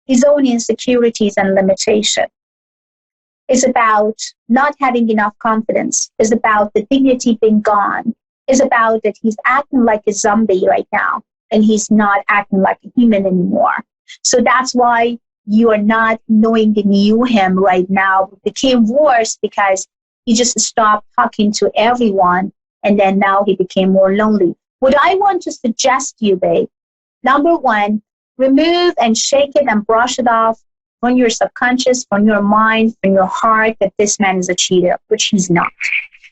his own insecurities and limitation. It's about not having enough confidence. It's about the dignity being gone. It's about that he's acting like a zombie right now and he's not acting like a human anymore. So that's why you are not knowing the new him right now. It became worse because he just stopped talking to everyone and then now he became more lonely. What I want to suggest to you, babe, number one, remove and shake it and brush it off from your subconscious, from your mind, from your heart that this man is a cheater, which he's not.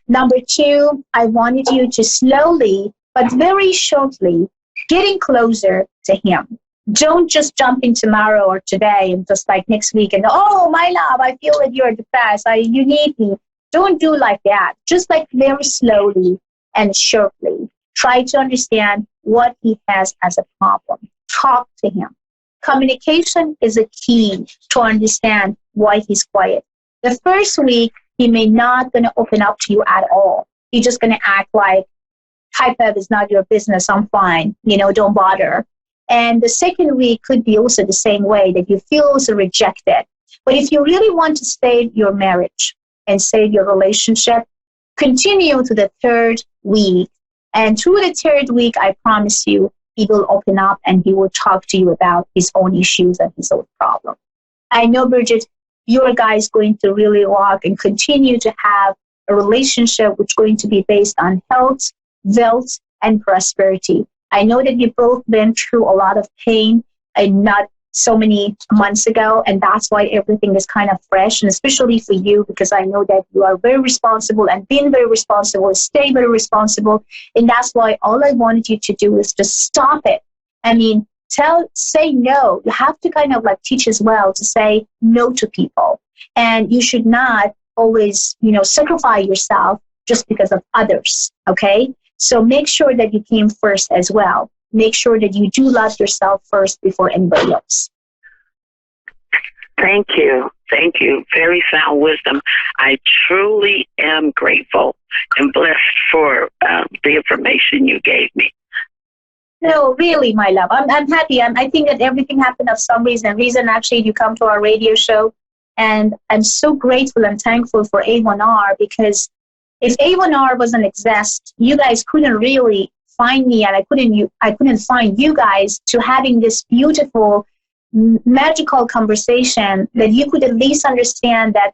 Number two, I wanted you to slowly, but very shortly, getting closer to him. Don't just jump in tomorrow or today and just like next week and, oh, my love, I feel that you're depressed. You need me. Don't do like that. Just like very slowly and shortly. Try to understand what he has as a problem. Talk to him. Communication is a key to understand why he's quiet. The first week, he may not going to open up to you at all. He's just going to act like, type of is not your business, I'm fine, don't bother. And the second week could be also the same way, that you feel also rejected. But if you really want to save your marriage and save your relationship, continue to the third week. And through the third week, I promise you, he will open up and he will talk to you about his own issues and his own problem. I know, Bridget, your guy is going to really rock and continue to have a relationship which is going to be based on health, wealth, and prosperity. I know that you've both been through a lot of pain and not so many months ago, and that's why everything is kind of fresh, and especially for you, because I know that you are very responsible and being very responsible, stay very responsible, and that's why all I wanted you to do is just stop it. I mean, say no. You have to kind of like teach as well to say no to people, and you should not always, sacrifice yourself just because of others, okay? So make sure that you came first as well. Make sure that you do love yourself first before anybody else. Thank you. Thank you. Very sound wisdom. I truly am grateful and blessed for the information you gave me. No, really, my love. I'm happy. I think that everything happened for some reason. Actually, you come to our radio show. And I'm so grateful and thankful for A1R because If A1R doesn't exist, you guys couldn't really find me, and I couldn't find you guys to having this beautiful, magical conversation that you could at least understand that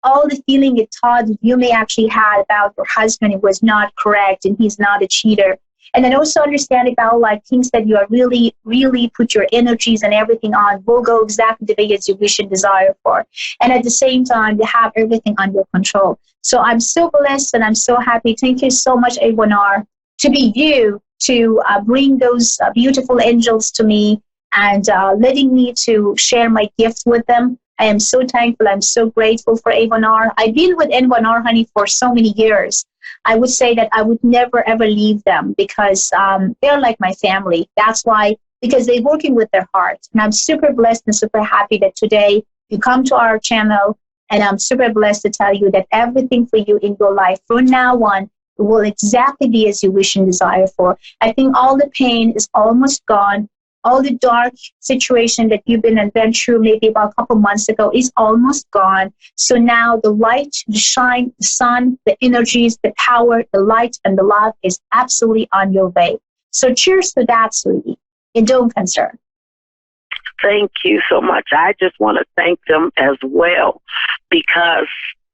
all the feeling you thought you may actually had about your husband was not correct and he's not a cheater. And then also understand about like things that you are really, really put your energies and everything on will go exactly the way as you wish and desire for. And at the same time, you have everything under control. So I'm so blessed and I'm so happy. Thank you so much, A1R, to be you, to bring those beautiful angels to me and letting me to share my gift with them. I am so thankful. I'm so grateful for A1R. I've been with A1R, honey, for so many years. I would say that I would never, ever leave them because they're like my family. That's why, because they're working with their heart. And I'm super blessed and super happy that today you come to our channel, and I'm super blessed to tell you that everything for you in your life from now on will exactly be as you wish and desire for. I think all the pain is almost gone. All the dark situation that you've been and went through maybe about a couple months ago is almost gone. So now the light, the shine, the sun, the energies, the power, the light, and the love is absolutely on your way. So cheers to that, sweetie. And don't concern. Thank you so much. I just want to thank them as well because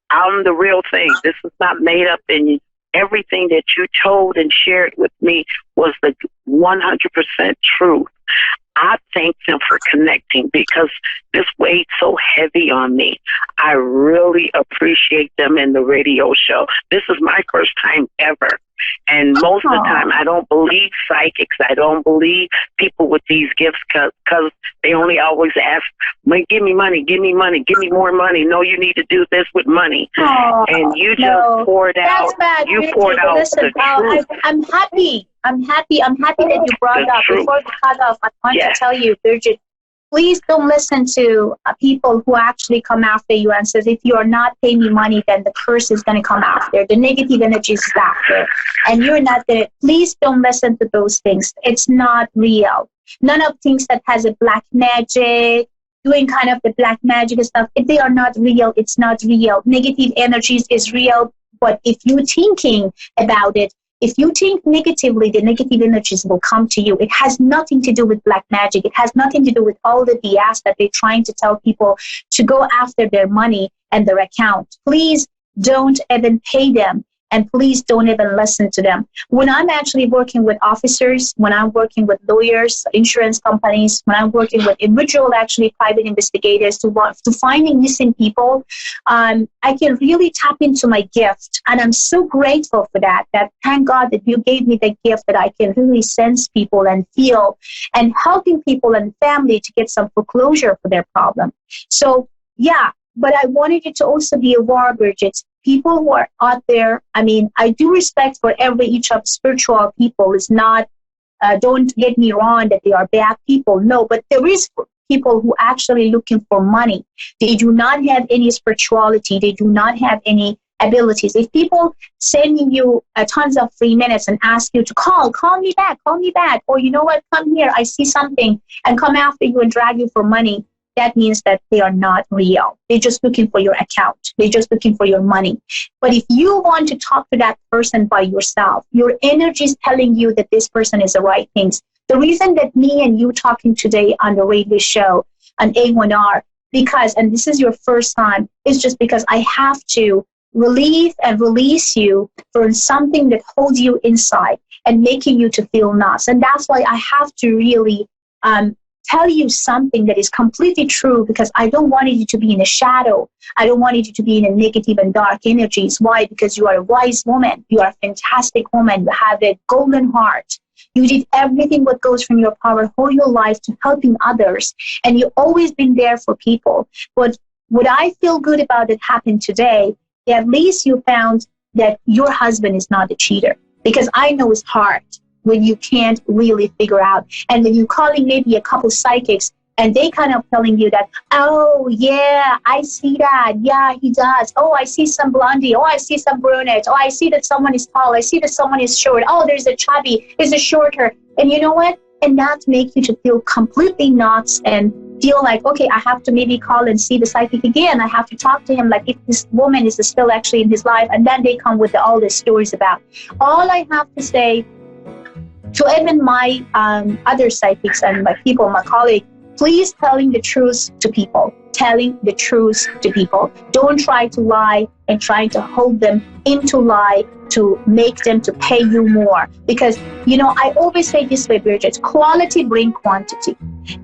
I'm the real thing. This is not made up, and everything that you told and shared with me was the 100% truth. I thank them for connecting because this weighed so heavy on me. I really appreciate them in the radio show. This is my first time ever. And most of the time, I don't believe psychics. I don't believe people with these gifts because they only always ask, give me money, give me money, give me more money. No, you need to do this with money. And you just poured out. Bad. You poured out the truth. I'm happy. I'm happy that you brought it up. Before we cut off, I want to tell you, Bridget, please don't listen to people who actually come after you and says, if you are not paying me money, then the curse is going to come after. The negative energy is after. And you're not going to, please don't listen to those things. It's not real. None of things that has a black magic, doing kind of the black magic and stuff, if they are not real, it's not real. Negative energies is real. But if you're thinking about it, if you think negatively, the negative energies will come to you. It has nothing to do with black magic. It has nothing to do with all the BS that they're trying to tell people to go after their money and their account. Please don't even pay them. And please don't even listen to them. When I'm actually working with officers, when I'm working with lawyers, insurance companies, when I'm working with individual, actually private investigators to finding missing people, I can really tap into my gift. And I'm so grateful for that thank God that you gave me the gift that I can really sense people and feel and helping people and family to get some foreclosure for their problem. So, yeah, but I wanted you to also be aware, Bridget, people who are out there, I mean, I do respect for each of spiritual people. It's not, don't get me wrong, that they are bad people. No, but there is people who actually looking for money. They do not have any spirituality. They do not have any abilities. If people sending you tons of free minutes and ask you to call me back, or you know what, come here, I see something, and come after you and drag you for money, that means that they are not real. They're just looking for your account. They're just looking for your money. But if you want to talk to that person by yourself, your energy is telling you that this person is the right things. The reason that me and you talking today on the radio show on A1R, because, and this is your first time, is just because I have to relieve and release you from something that holds you inside and making you to feel nuts. And that's why I have to really tell you something that is completely true, because I don't want you to be in a shadow. I don't want you to be in a negative and dark energies. Why? Because you are a wise woman. You are a fantastic woman. You have a golden heart. You did everything what goes from your power whole your life to helping others. And you've always been there for people. But what I feel good about that happened today, at least you found that your husband is not a cheater. Because I know it's hard when you can't really figure out. And when you're calling maybe a couple psychics and they kind of telling you that, oh, yeah, I see that. Yeah, he does. Oh, I see some blondie. Oh, I see some brunette. Oh, I see that someone is tall. I see that someone is short. Oh, there's a chubby. There's a shorter. And you know what? And that makes you to feel completely nuts and feel like, okay, I have to maybe call and see the psychic again. I have to talk to him, like if this woman is still actually in his life. And then they come with all the stories about. All I have to say to even my other psychics and my people, my colleagues, please telling the truth to people. Telling the truth to people. Don't try to lie and trying to hold them into lie to make them to pay you more. Because, I always say this way, Bridget, quality bring quantity.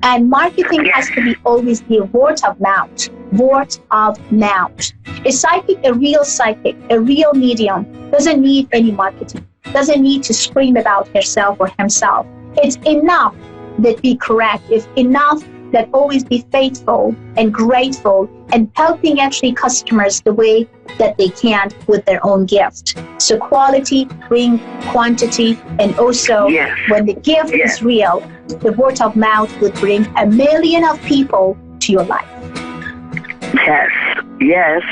And marketing has to be always the word of mouth. Word of mouth. A real psychic, a real medium doesn't need any marketing. Doesn't need to scream about herself or himself. It's enough that be correct. It's enough that always be faithful and grateful and helping actually customers the way that they can with their own gift. So quality bring quantity, and also when the gift is real, the word of mouth would bring 1 million of people to your life. Yes.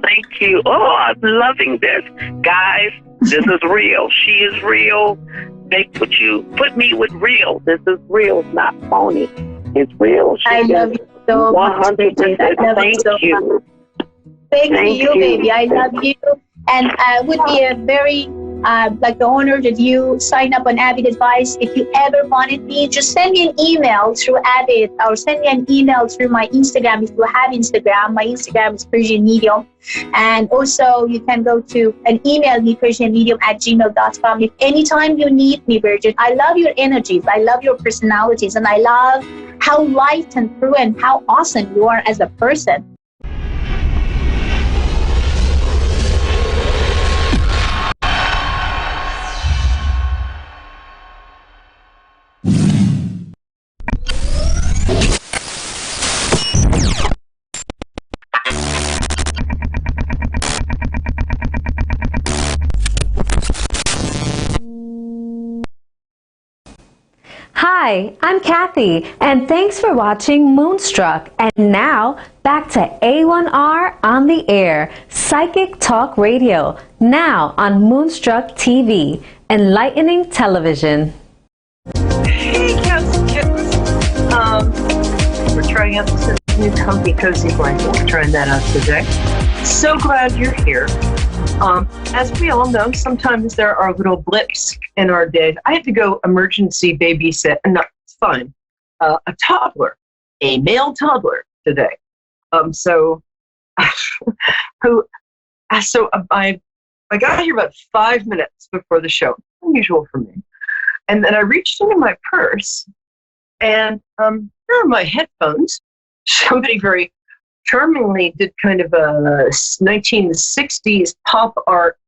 Thank you. Oh, I'm loving this. Guys, this is real. She is real. They put me with real. This is real. It's not phony. It's real. I love you so much. 100%. Thank you. Thank you, baby. I love you. And would be a very the honor that you sign up on Avid Advice. If you ever wanted me, just send me an email through Avid or send me an email through my Instagram. If you have Instagram, my Instagram is Persian Medium. And also you can go to and email me persianmedium@gmail.com. If anytime you need me, Bridget, I love your energies. I love your personalities. And I love how light and true and how awesome you are as a person. Hi, I'm Kathy, and thanks for watching Moonstruck. And now, back to A1R on the Air, Psychic Talk Radio, now on Moonstruck TV, enlightening television. Hey, cats and kittens. We're trying out this new comfy cozy blanket. We're trying that out today. So glad you're here. As we all know, sometimes there are little blips in our day. I had to go emergency babysit, and it's fine, a toddler, a male toddler today. So I got here about 5 minutes before the show, unusual for me. And then I reached into my purse, and here are my headphones. Somebody very charmingly did kind of a 1960s pop art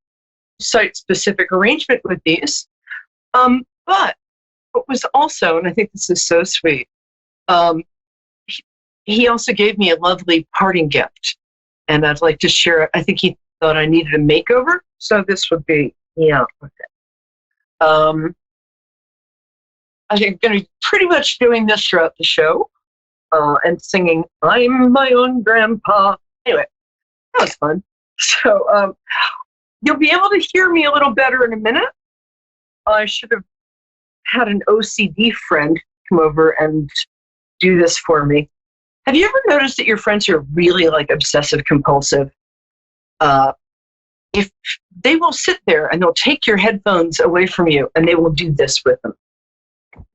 site-specific arrangement with these. But what was also, and I think this is so sweet, he also gave me a lovely parting gift. And I'd like to share it. I think he thought I needed a makeover, so this would be, okay. I think I'm going to be pretty much doing this throughout the show. And singing, I'm my own grandpa. Anyway, that was fun. So you'll be able to hear me a little better in a minute. I should have had an OCD friend come over and do this for me. Have you ever noticed that your friends are really like obsessive compulsive? If they will sit there and they'll take your headphones away from you and they will do this with them.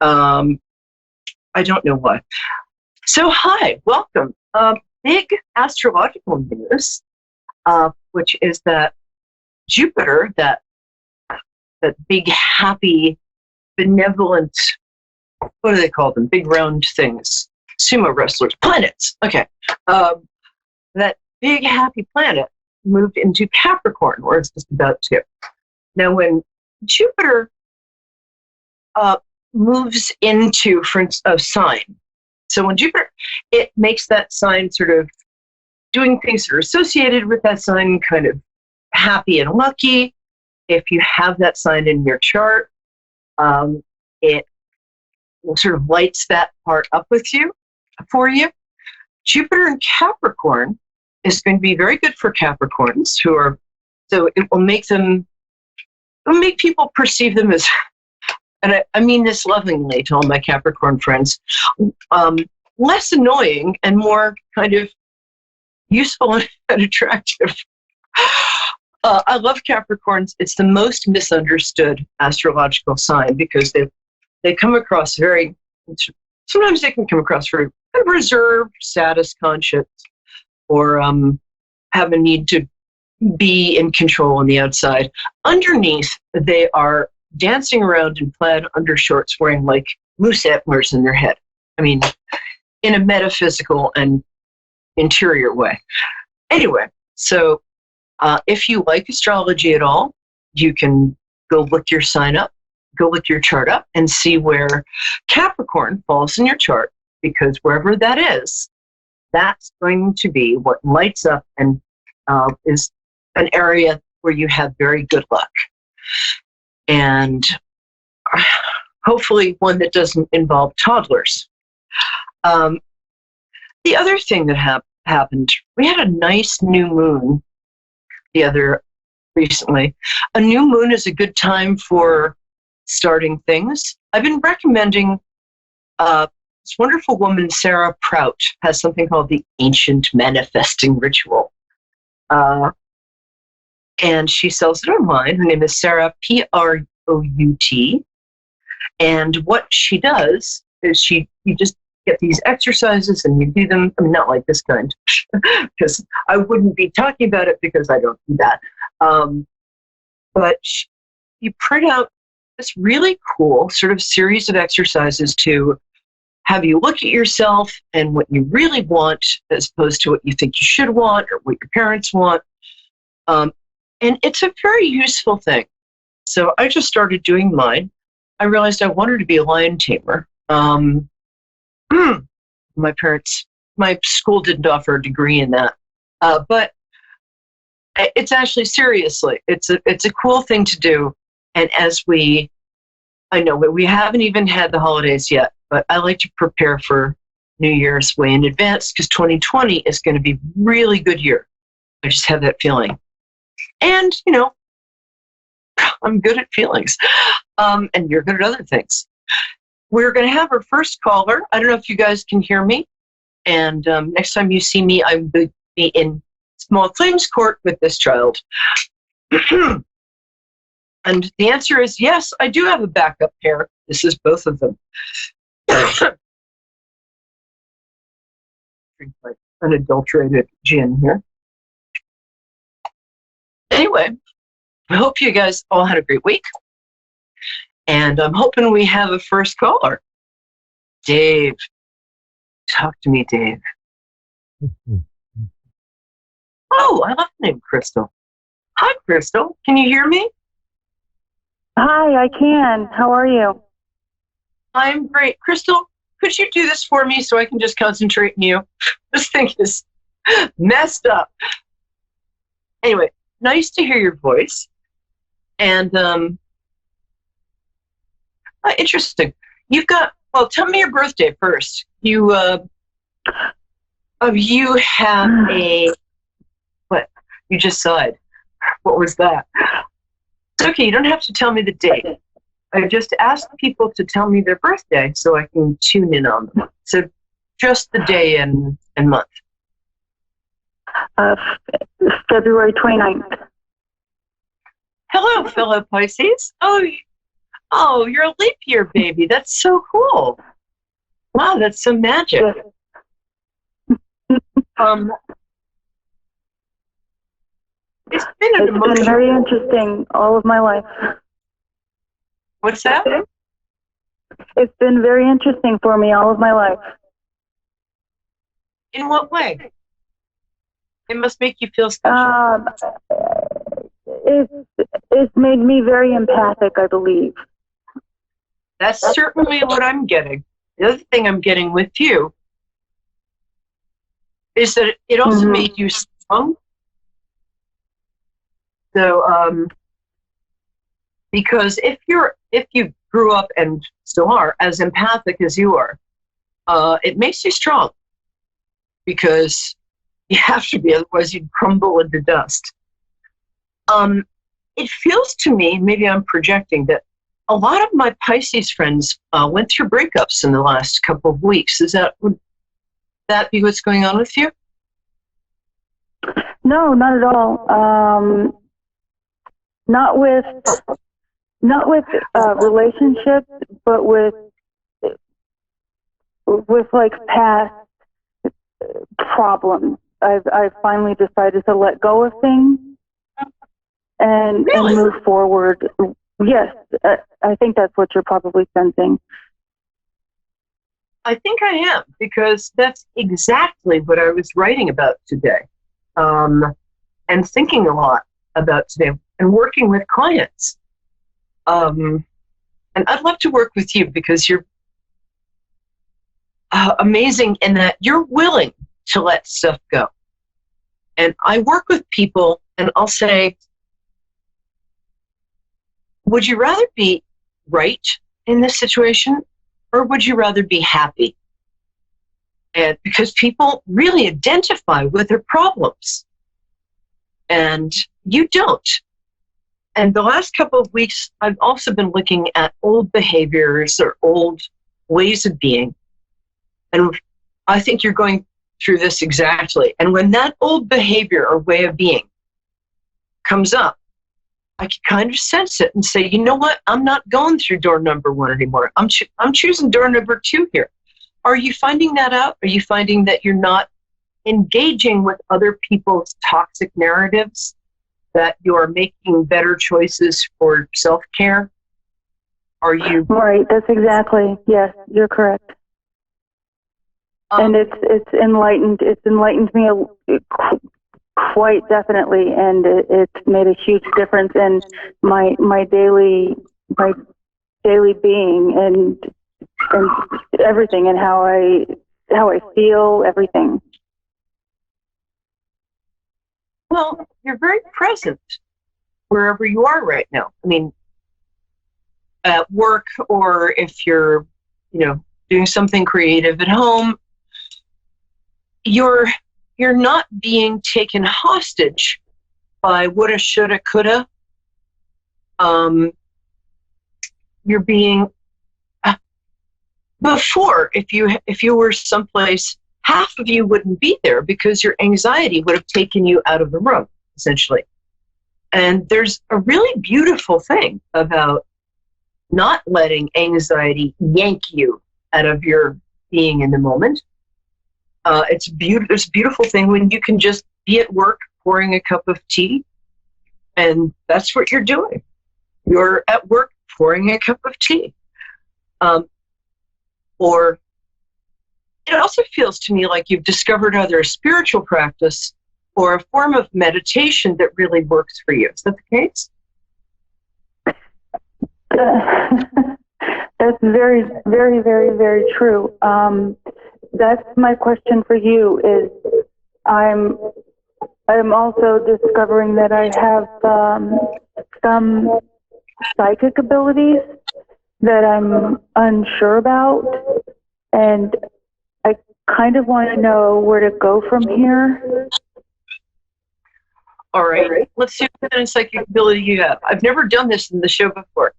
I don't know why. So hi, welcome. Big astrological news, which is that Jupiter, that big, happy, benevolent, what do they call them? Big round things. Sumo wrestlers. Planets. Okay. That big, happy planet moved into Capricorn, or it's just about to. Now, when Jupiter moves into a sign, so when Jupiter, it makes that sign sort of doing things that are associated with that sign kind of happy and lucky. If you have that sign in your chart, it sort of lights that part up for you. Jupiter in Capricorn is going to be very good for Capricorns so it will make people perceive them as, and I mean this lovingly to all my Capricorn friends, less annoying and more kind of useful and attractive. I love Capricorns. It's the most misunderstood astrological sign because they come across sometimes they can come across very kind of reserved, status conscious, or have a need to be in control on the outside. Underneath, they are dancing around in plaid undershorts wearing like moose antlers in their head. I mean, in a metaphysical and interior way. Anyway, so if you like astrology at all, you can go look your sign up, go look your chart up and see where Capricorn falls in your chart, because wherever that is, that's going to be what lights up and is an area where you have very good luck. And hopefully one that doesn't involve toddlers. The other thing that happened, we had a nice new moon recently. A new moon is a good time for starting things. I've been recommending this wonderful woman, Sarah Prout, has something called the Ancient Manifesting Ritual. And she sells it online. Her name is Sarah, Prout. And what she does is you just get these exercises and you do them. I mean, not like this kind, because I wouldn't be talking about it because I don't do that. But you print out this really cool sort of series of exercises to have you look at yourself and what you really want as opposed to what you think you should want or what your parents want. And it's a very useful thing. So I just started doing mine. I realized I wanted to be a lion tamer. My school didn't offer a degree in that. But it's actually, seriously, it's a cool thing to do. And I know we haven't even had the holidays yet, but I like to prepare for New Year's way in advance because 2020 is going to be a really good year. I just have that feeling. And, I'm good at feelings. And you're good at other things. We're going to have our first caller. I don't know if you guys can hear me. And next time you see me, I'm going to be in small claims court with this child. And the answer is yes, I do have a backup pair. This is both of them. Drink like unadulterated gin here. Anyway, I hope you guys all had a great week. And I'm hoping we have a first caller. Dave. Talk to me, Dave. Oh, I love the name Crystal. Hi, Crystal. Can you hear me? Hi, I can. How are you? I'm great. Crystal, could you do this for me so I can just concentrate on you? This thing is messed up. Anyway, nice to hear your voice. And interesting. Tell me your birthday first. You have what? You just sighed. What was that? It's okay, you don't have to tell me the date. I just asked people to tell me their birthday so I can tune in on them. So just the day and month. February 29th. Hello, fellow Pisces. Oh, you're a leap year baby. That's so cool. Wow, that's so magic. It's been very interesting all of my life. What's that? It's been very interesting for me all of my life. In what way? It must make you feel special. It's made me very empathic, I believe. That's certainly what I'm getting. The other thing I'm getting with you is that it also made you strong. So, because if you grew up and still are as empathic as you are, it makes you strong. Because you have to be, otherwise you'd crumble into dust. It feels to me, maybe I'm projecting, that a lot of my Pisces friends went through breakups in the last couple of weeks. that be what's going on with you? No, not at all. Not with relationships, but with like past problems. I've finally decided to let go of things and move forward. Yes, I think that's what you're probably sensing. I think I am, because that's exactly what I was writing about today, and thinking a lot about today, and working with clients. And I'd love to work with you because you're amazing in that you're willing to let stuff go. And I work with people and I'll say, would you rather be right in this situation, or would you rather be happy? And because people really identify with their problems and you don't. And the last couple of weeks, I've also been looking at old behaviors or old ways of being. And I think you're going through this exactly. And when that old behavior or way of being comes up, I can kind of sense it and say, you know what? I'm not going through door number 1 anymore. I'm choosing door number 2 here. Are you finding that out? Are you finding that you're not engaging with other people's toxic narratives, that you are making better choices for self-care? Are you? Right, that's exactly, yes, you're correct. And it's enlightened me quite definitely, and it's made a huge difference in my daily being and everything, and how I feel, everything. Well, you're very present wherever you are right now. I mean, at work, or if you're, doing something creative at home, you're not being taken hostage by woulda, shoulda, coulda. You're being before, if you were someplace, half of you wouldn't be there because your anxiety would have taken you out of the room, essentially. And there's a really beautiful thing about not letting anxiety yank you out of your being in the moment. It's a beautiful thing when you can just be at work pouring a cup of tea, and that's what you're doing. You're at work pouring a cup of tea. Or it also feels to me like you've discovered either a spiritual practice or a form of meditation that really works for you. Is that the case? That's very, very, very, very true. That's my question for you. Is I'm also discovering that I have some psychic abilities that I'm unsure about, and I kind of want to know where to go from here. All right. Let's see what kind of psychic ability you have. I've never done this in the show before.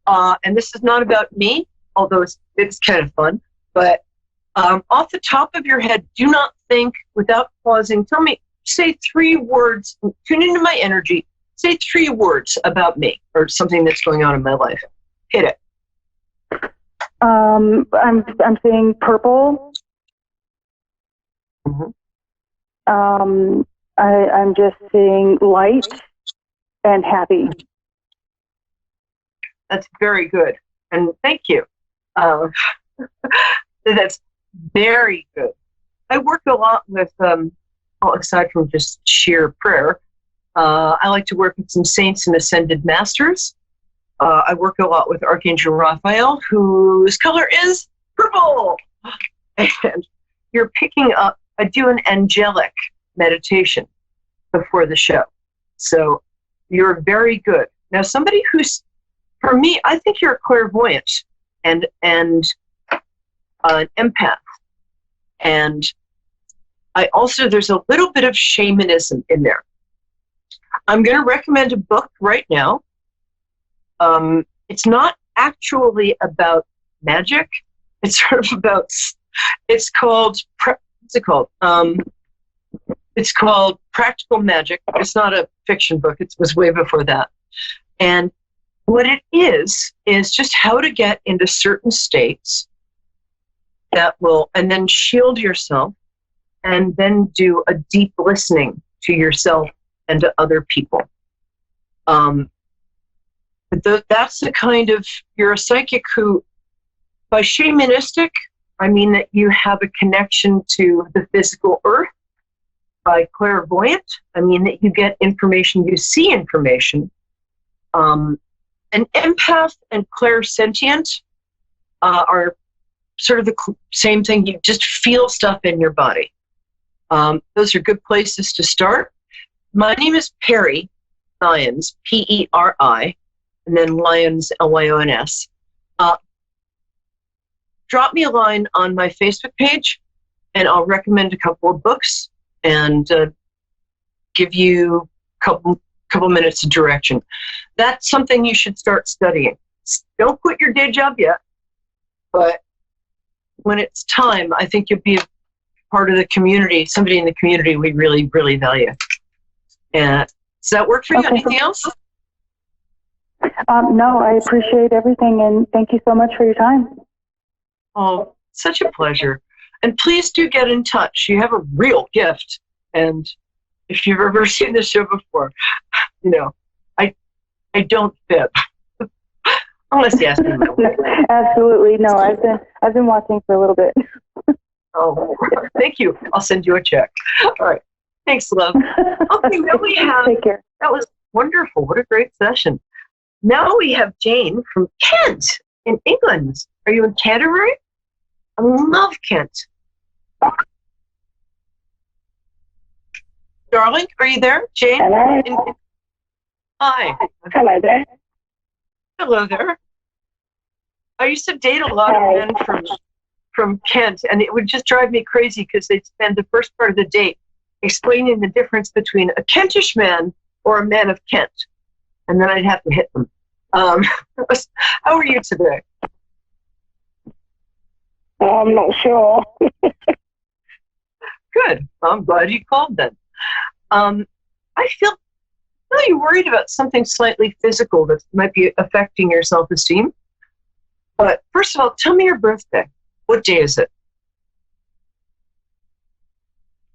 And this is not about me, although it's kind of fun. But off the top of your head, do not think without pausing. Tell me, say 3 words, tune into my energy, say 3 words about me or something that's going on in my life. Hit it. I'm seeing purple. Mm-hmm. I'm just seeing light and happy. That's very good. And thank you. That's very good. I work a lot with, aside from just sheer prayer, I like to work with some saints and ascended masters. I work a lot with Archangel Raphael, whose color is purple. And you're picking up, I do an angelic meditation before the show. So you're very good. Now, somebody who's, for me, I think you're a clairvoyant and an empath. And I also, there's a little bit of shamanism in there. I'm going to recommend a book right now. It's not actually about magic. It's sort of about, it's called what's it called? It's called Practical Magic. It's not a fiction book. It was way before that. And what it is just how to get into certain states that will, and then shield yourself, and then do a deep listening to yourself and to other people. That's the kind of, you're a psychic who, by shamanistic, I mean that you have a connection to the physical earth. By clairvoyant, I mean that you get information, you see information. An empath and clairsentient are sort of the same thing. You just feel stuff in your body. Those are good places to start. My name is Perry Lyons, Peri, and then Lyons, Lyons. Drop me a line on my Facebook page, and I'll recommend a couple of books and give you a couple minutes of direction. That's something you should start studying. Don't quit your day job yet, but when it's time, I think you'll be a part of the community, somebody in the community we really, really value. Does that work for you? Anything else? No, I appreciate everything, and thank you so much for your time. Oh, such a pleasure. And please do get in touch. You have a real gift. And if you've ever seen the show before, you know, I don't fib. Unless you ask me. Absolutely. No, I've been watching for a little bit. Oh, thank you. I'll send you a check. All right. Thanks, love. Okay, now we have, Take care. That was wonderful. What a great session. Now we have Jane from Kent in England. Are you in Canterbury? I love Kent. Darling, are you there? Jane? Hello? Hi. Hello there. Hello there. I used to date a lot of men from Kent, and it would just drive me crazy because they'd spend the first part of the date explaining the difference between a Kentish man or a man of Kent. And then I'd have to hit them. How are you today? I'm not sure. Good. I'm glad you called then. I feel really worried about something slightly physical that might be affecting your self-esteem. But first of all, tell me your birthday. What day is it?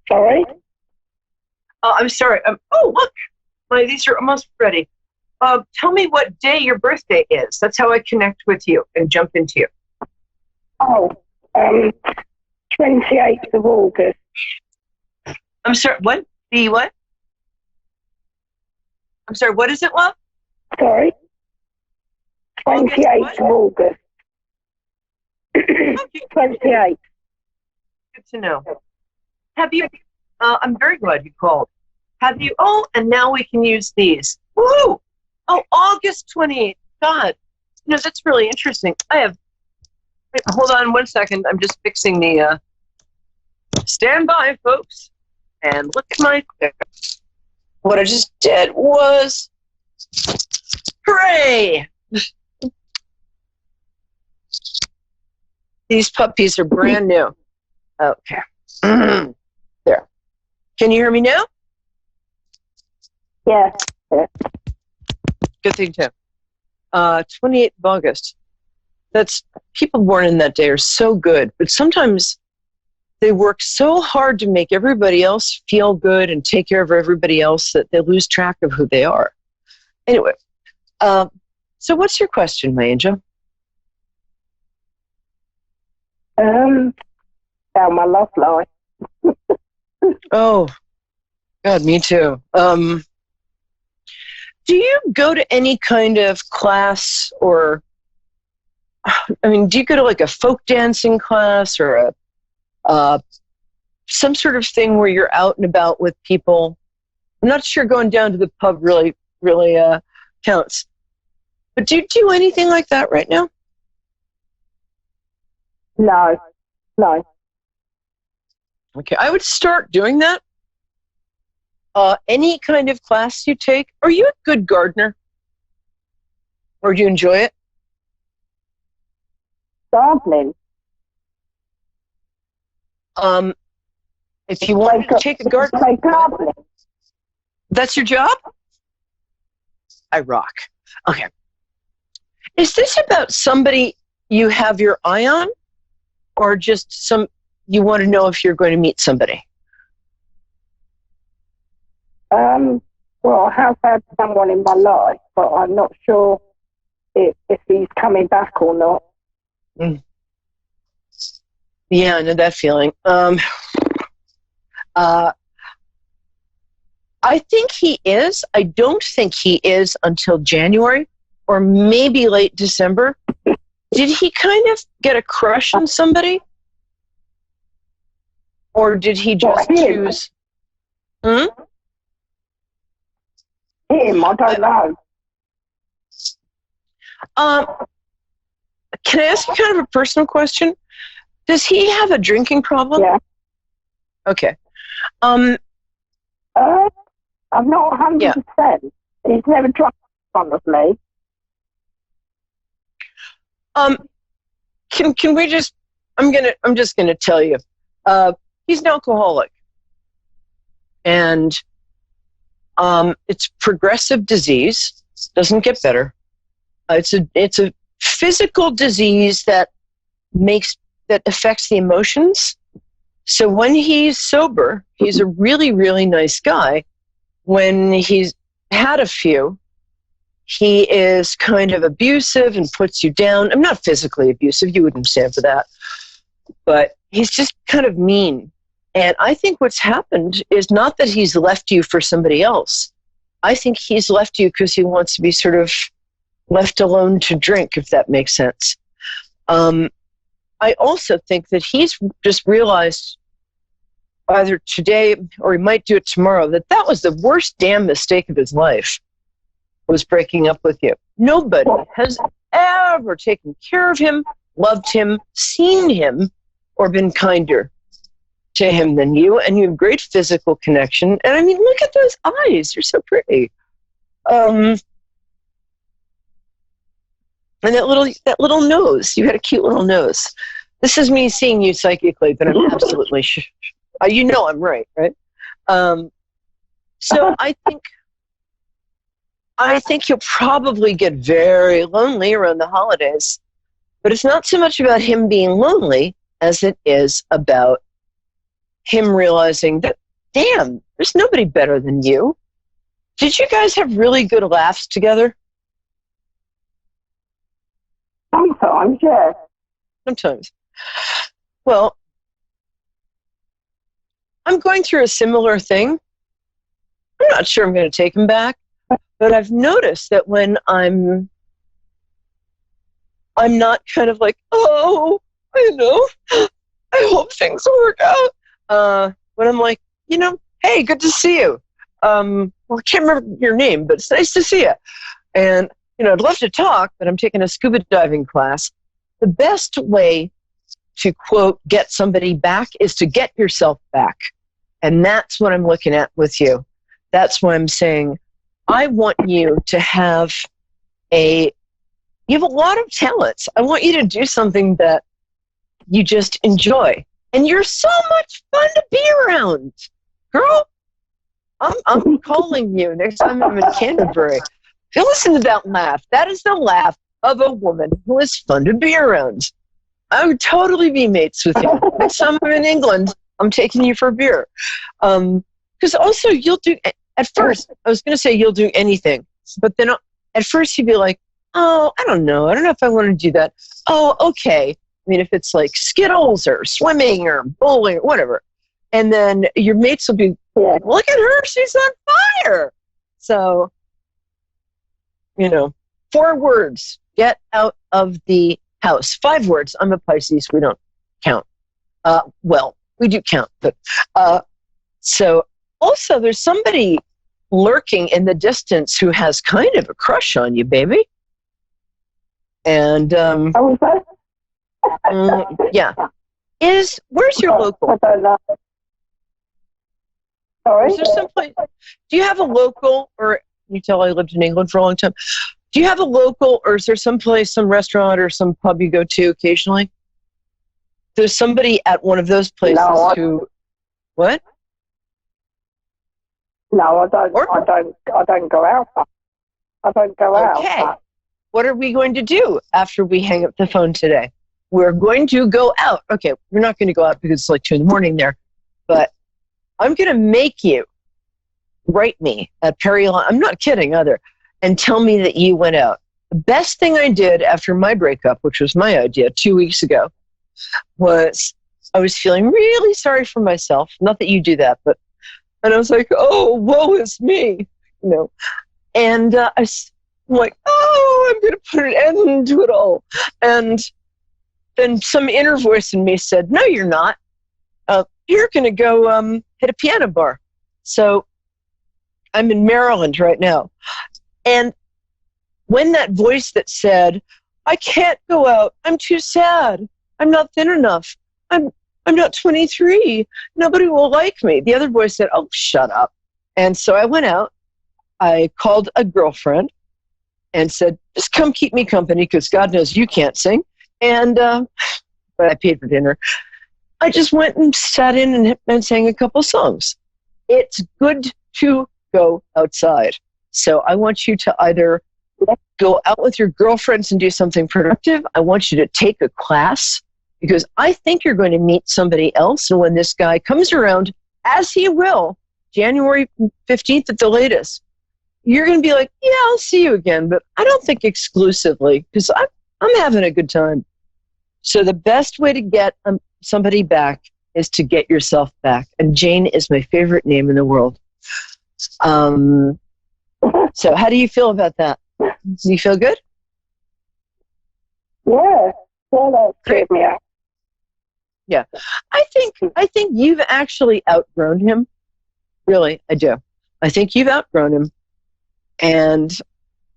Sorry? I'm sorry. Oh, look. These are almost ready. Tell me what day your birthday is. That's how I connect with you and jump into you. Oh, 28th of August. I'm sorry, what? The what? I'm sorry, what is it, love? Sorry? 28th of August. 28th. Good to know. Have you, I'm very glad you called. Have you, and now we can use these. Woohoo! Oh, August 28th. God. You know, that's really interesting. Hold on 1 second. I'm just fixing the, stand by, folks. And look at my, what I just did was, hooray! These puppies are brand new. Okay. There. Can you hear me now? Yeah. Good thing, too. 28th of August. That's, people born in that day are so good, but sometimes they work so hard to make everybody else feel good and take care of everybody else that they lose track of who they are. Anyway, so what's your question, my angel? About my love life. Oh, God, me too. Do you go to any kind of class or, I mean, do you go to like a folk dancing class or some sort of thing where you're out and about with people? I'm not sure going down to the pub really counts. But do you do anything like that right now? No. Okay, I would start doing that. Any kind of class you take. Are you a good gardener? Or do you enjoy it? Gardening. If you want to take a garden, that's your job? I rock. Okay. Is this about somebody you have your eye on, or just you want to know if you're going to meet somebody? Well, I have had someone in my life, but I'm not sure if he's coming back or not. Mm. Yeah, I know that feeling. I think he is. I don't think he is until January or maybe late December. Did he kind of get a crush on somebody? Or did he just choose? Hmm? Him, I don't know. Can I ask you kind of a personal question? Does he have a drinking problem? Yeah. Okay. I'm not 100%. He's never drunk in front of me. Can we just? I'm just gonna tell you. He's an alcoholic, and it's progressive disease. Doesn't get better. It's a physical disease that affects the emotions. So when he's sober, he's a really, really nice guy. When he's had a few, he is kind of abusive and puts you down. I'm not physically abusive. You wouldn't stand for that. But he's just kind of mean. And I think what's happened is not that he's left you for somebody else. I think he's left you because he wants to be sort of left alone to drink, if that makes sense. I also think that he's just realized either today or he might do it tomorrow that was the worst damn mistake of his life, was breaking up with you. Nobody has ever taken care of him, loved him, seen him, or been kinder to him than you, and you have great physical connection. And I mean, look at those eyes. You're so pretty. And that little nose. You had a cute little nose. This is me seeing you psychically, but I'm absolutely sure. You know I'm right? So I think you'll probably get very lonely around the holidays. But it's not so much about him being lonely as it is about him realizing that, damn, there's nobody better than you. Did you guys have really good laughs together? Sometimes, yeah. Sometimes. Well, I'm going through a similar thing. I'm not sure I'm going to take him back, but I've noticed that when I'm not kind of like, oh, I know, I hope things will work out. When I'm like, hey, good to see you. Well, I can't remember your name, but it's nice to see you. And, I'd love to talk, but I'm taking a scuba diving class. The best way to, quote, get somebody back is to get yourself back. And that's what I'm looking at with you. That's why I'm saying I want you to have you have a lot of talents. I want you to do something that you just enjoy. And you're so much fun to be around. Girl, I'm calling you next time I'm in Canterbury. Listen to that laugh. That is the laugh of a woman who is fun to be around. I would totally be mates with you. Next time I'm in England, I'm taking you for a beer. Because also you'll do, at first, I was going to say you'll do anything. But then at first you'd be like, oh, I don't know. I don't know if I want to do that. Oh, okay. I mean, if it's like Skittles or swimming or bowling or whatever. And then your mates will be like, look at her. She's on fire. So, 4 words, get out of the house. 5 words. I'm a Pisces. We don't count. Well, we do count. But so also there's somebody lurking in the distance who has kind of a crush on you, baby. And yeah. Where's your local? Sorry? Is there someplace? Do you have a local, or you tell I lived in England for a long time? Do you have a local, or is there someplace, some restaurant or some pub you go to occasionally? There's somebody at one of those places who. What? No, I don't. I don't go out. I don't go out. Okay. What are we going to do after we hang up the phone today? We're going to go out. Okay, we're not going to go out because it's like 2 a.m. there, but I'm going to make you write me at Perry Lawn. I'm not kidding either, and tell me that you went out. The best thing I did after my breakup, which was my idea 2 weeks ago, was I was feeling really sorry for myself. Not that you do that, and I was like, oh, woe is me, And I'm like, oh, I'm going to put an end to it all. And then some inner voice in me said, no, you're not. You're going to go hit a piano bar. So I'm in Maryland right now. And when that voice that said, I can't go out, I'm too sad, I'm not thin enough, I'm not 23, nobody will like me. The other voice said, oh, shut up. And so I went out. I called a girlfriend and said, just come keep me company because God knows you can't sing. And but I paid for dinner. I just went and sat in and sang a couple songs. It's good to go outside. So I want you to either go out with your girlfriends and do something productive. I want you to take a class because I think you're going to meet somebody else. And when this guy comes around, as he will, January 15th at the latest, you're going to be like, yeah, I'll see you again. But I don't think exclusively because I'm having a good time. So the best way to get somebody back is to get yourself back. And Jane is my favorite name in the world. So how do you feel about that? Do you feel good? Yeah. Well, that's me out. Yeah. I think you've actually outgrown him. Really, I do. I think you've outgrown him. And,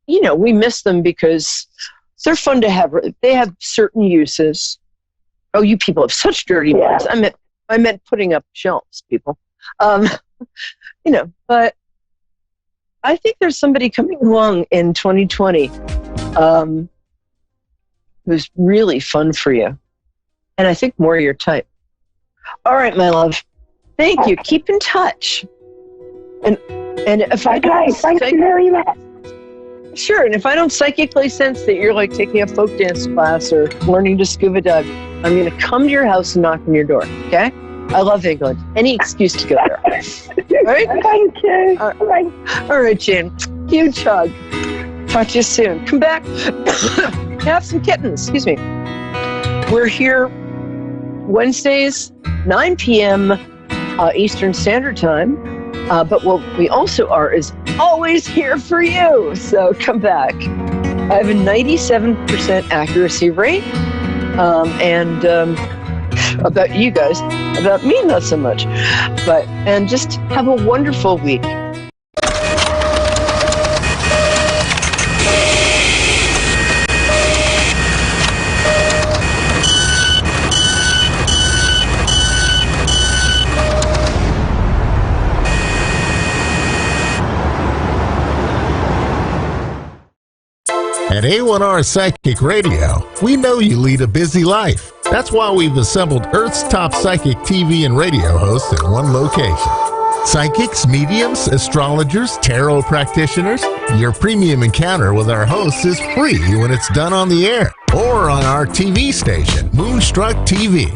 we miss them because they're fun to have. They have certain uses. Oh, you people have such dirty minds. I meant putting up shelves, people. But I think there's somebody coming along in 2020 who's really fun for you. And I think more your type. All right, my love. Thank you. Keep in touch. And if I thank you very much. Sure, and if I don't psychically sense that you're like taking a folk dance class or learning to scuba dive, I'm going to come to your house and knock on your door, okay? I love England. Any excuse to go there. All right? Thank you. All right, Jane. Huge hug. Talk to you soon. Come back. Have some kittens. Excuse me. We're here Wednesdays, 9 p.m. Eastern Standard Time. But what we also are is always here for you. So come back. I have a 97% accuracy rate. About you guys, about me, not so much. And just have a wonderful week. At A1R Psychic Radio, we know you lead a busy life. That's why we've assembled Earth's top psychic TV and radio hosts in one location. Psychics, mediums, astrologers, tarot practitioners. Your premium encounter with our hosts is free when it's done on the air or on our TV station, Moonstruck TV.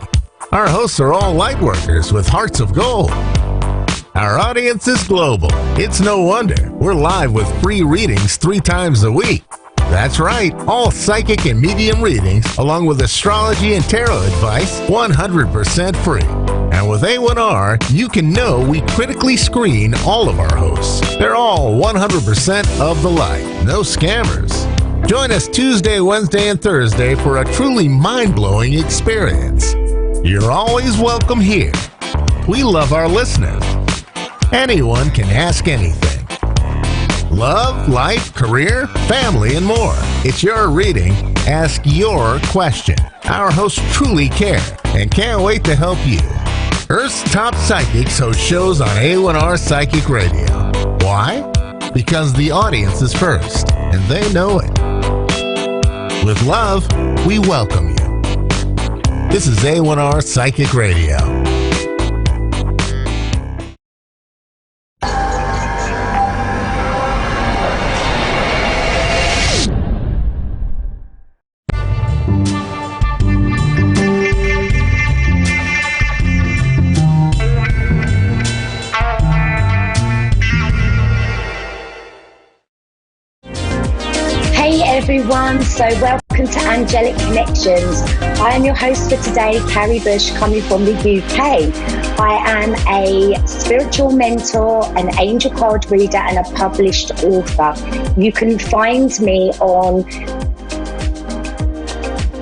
Our hosts are all light workers with hearts of gold. Our audience is global. It's no wonder we're live with free readings 3 times a week. That's right, all psychic and medium readings, along with astrology and tarot advice, 100% free. And with A1R, you can know we critically screen all of our hosts. They're all 100% of the light, no scammers. Join us Tuesday, Wednesday, and Thursday for a truly mind-blowing experience. You're always welcome here. We love our listeners. Anyone can ask anything. Love, life, career, family, and more. It's your reading. Ask your question. Our hosts truly care and can't wait to help you. Earth's top psychics host shows on A1R Psychic Radio. Why? Because the audience is first, and they know it. With love, we welcome you. This is A1R Psychic Radio. everyone. So welcome to Angelic Connections. I am your host for today, Carrie Bush, coming from the UK. I am a spiritual mentor, an angel card reader, and a published author. You can find me on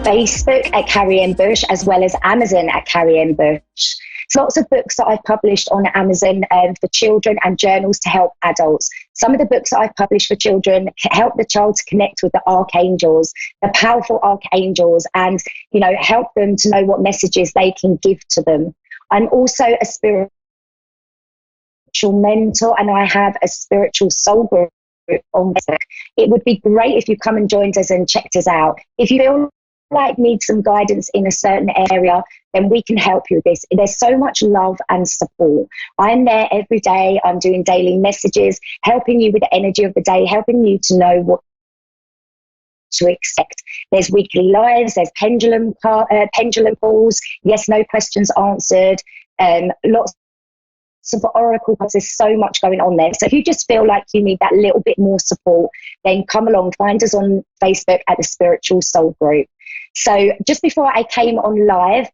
Facebook at Carrie M. Bush, as well as Amazon at Carrie M. Bush. Lots of books that I've published on Amazon for children and journals to help adults. Some of the books that I've published for children help the child to connect with the archangels, the powerful archangels, and, you know, help them to know what messages they can give to them. I'm also a spiritual mentor, and I have a spiritual soul group on Facebook. It would be great if you come and joined us and checked us out. If you feel like need some guidance in a certain area, then we can help you with this. There's so much love and support. I'm there every day. I'm doing daily messages, helping you with the energy of the day, helping you to know what to expect. There's weekly lives, there's pendulum calls, yes, no questions answered, lots of oracle cards. There's so much going on there. So if you just feel like you need that little bit more support, then come along, find us on Facebook at the Spiritual Soul Group. So just before I came on live,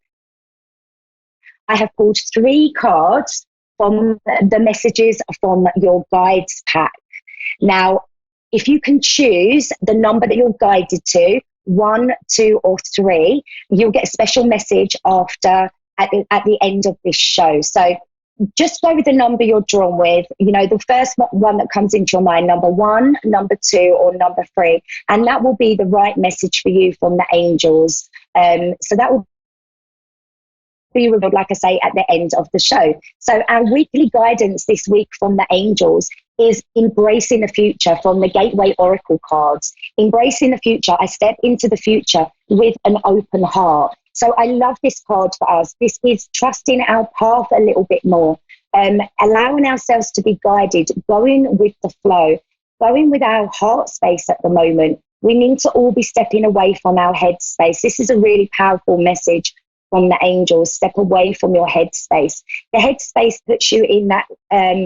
I have pulled 3 cards from the messages from your guides pack. Now, if you can choose the number that you're guided to, 1, 2, or 3, you'll get a special message after at the end of this show. So just go with the number you're drawn with. You know, the first one that comes into your mind, number 1, number 2, or number 3, and that will be the right message for you from the angels. So that will be revealed, like I say, at the end of the show. So our weekly guidance this week from the angels is embracing the future from the Gateway Oracle cards. Embracing the future. I step into the future with an open heart. So I love this card for us. This is trusting our path a little bit more, allowing ourselves to be guided, going with the flow, going with our heart space at the moment. We need to all be stepping away from our head space. This is a really powerful message from the angels. Step away from your head space. The head space puts you in that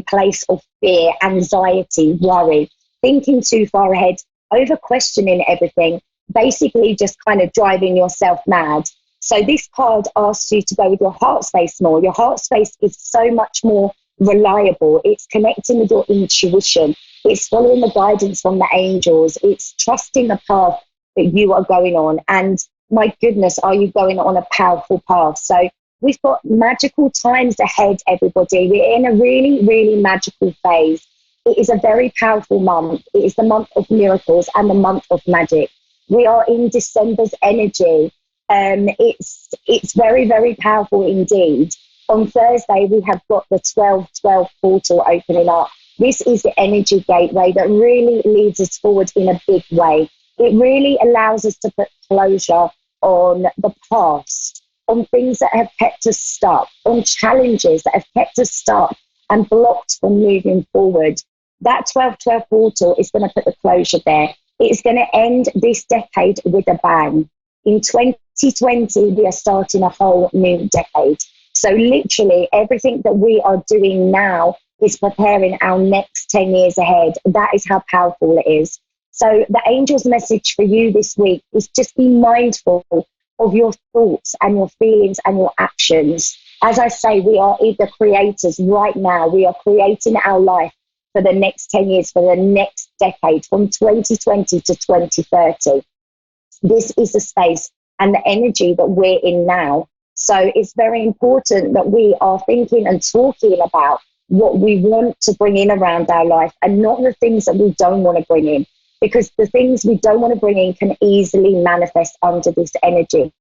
place of fear, anxiety, worry, thinking too far ahead, over questioning everything, basically just kind of driving yourself mad. So this card asks you to go with your heart space more. Your heart space is so much more reliable. It's connecting with your intuition. It's following the guidance from the angels. It's trusting the path that you are going on. And my goodness, are you going on a powerful path? So we've got magical times ahead, everybody. We're in a really, really magical phase. It is a very powerful month. It is the month of miracles and the month of magic. We are in December's energy. It's very, very powerful indeed. On Thursday, we have got the 12-12 portal opening up. This is the energy gateway that really leads us forward in a big way. It really allows us to put closure on the past, on things that have kept us stuck, on challenges that have kept us stuck and blocked from moving forward. That 12-12 portal is going to put the closure there. It's going to end this decade with a bang. In 2020, we are starting a whole new decade. So literally everything that we are doing now is preparing our next 10 years ahead. That is how powerful it is. So the angel's message for you this week is just be mindful of your thoughts and your feelings and your actions. As I say, we are the creators right now. We are creating our life for the next 10 years, for the next decade, from 2020 to 2030. This is the space and the energy that we're in now. So it's very important that we are thinking and talking about what we want to bring in around our life and not the things that we don't want to bring in, because the things we don't want to bring in can easily manifest under this energy.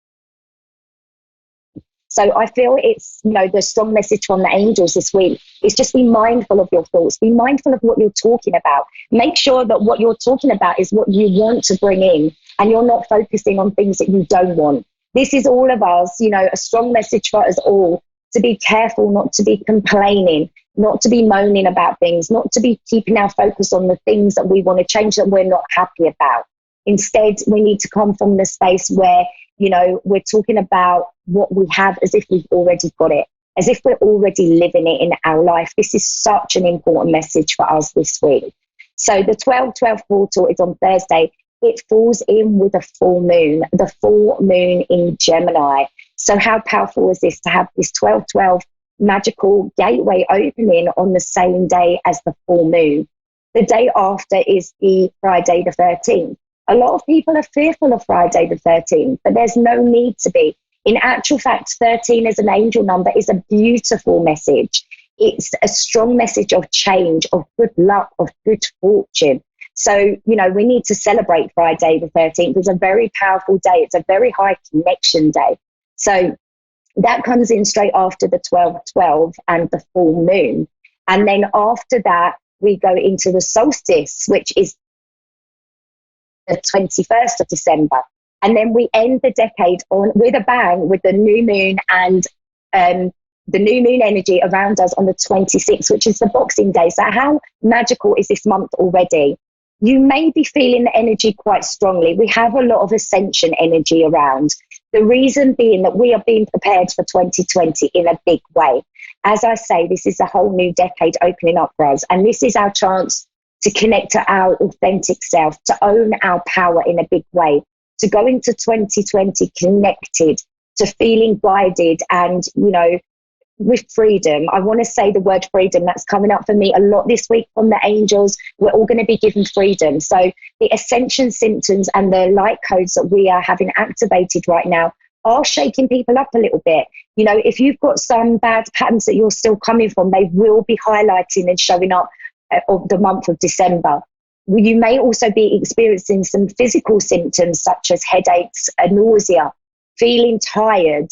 So I feel it's, you know, the strong message from the angels this week is just be mindful of your thoughts, be mindful of what you're talking about. Make sure that what you're talking about is what you want to bring in and you're not focusing on things that you don't want. This is all of us, you know, a strong message for us all to be careful, not to be complaining, not to be moaning about things, not to be keeping our focus on the things that we want to change that we're not happy about. Instead, we need to come from the space where, you know, we're talking about what we have as if we've already got it, as if we're already living it in our life. This is such an important message for us this week. So the 12-12 portal is on Thursday. it falls in with a full moon, the full moon in Gemini. So how powerful is this to have this 12/12 magical gateway opening on the same day as the full moon? The day after is the Friday the 13th. A lot of people are fearful of Friday the 13th, but there's no need to be. In actual fact, 13 as an angel number is a beautiful message. It's a strong message of change, of good luck, of good fortune. So, we need to celebrate Friday the 13th. It's a very powerful day. It's a very high connection day. So that comes in straight after the 12/12 and the full moon. And then after that, we go into the solstice, which is the 21st of December. And then we end the decade on with a bang with the new moon and the new moon energy around us on the 26th, which is the Boxing Day. So how magical is this month already? You may be feeling the energy quite strongly. We have a lot of ascension energy around. The reason being that we are being prepared for 2020 in a big way. As I say, this is a whole new decade opening up for us. And this is our chance to connect to our authentic self, to own our power in a big way, to go into 2020 connected, to feeling guided and, with freedom. I want to say the word freedom. That's coming up for me a lot this week from the angels. We're all going to be given freedom. So the ascension symptoms and the light codes that we are having activated right now are shaking people up a little bit. If you've got some bad patterns that you're still coming from, they will be highlighting and showing up of the month of December. You may also be experiencing some physical symptoms such as headaches, nausea, feeling tired,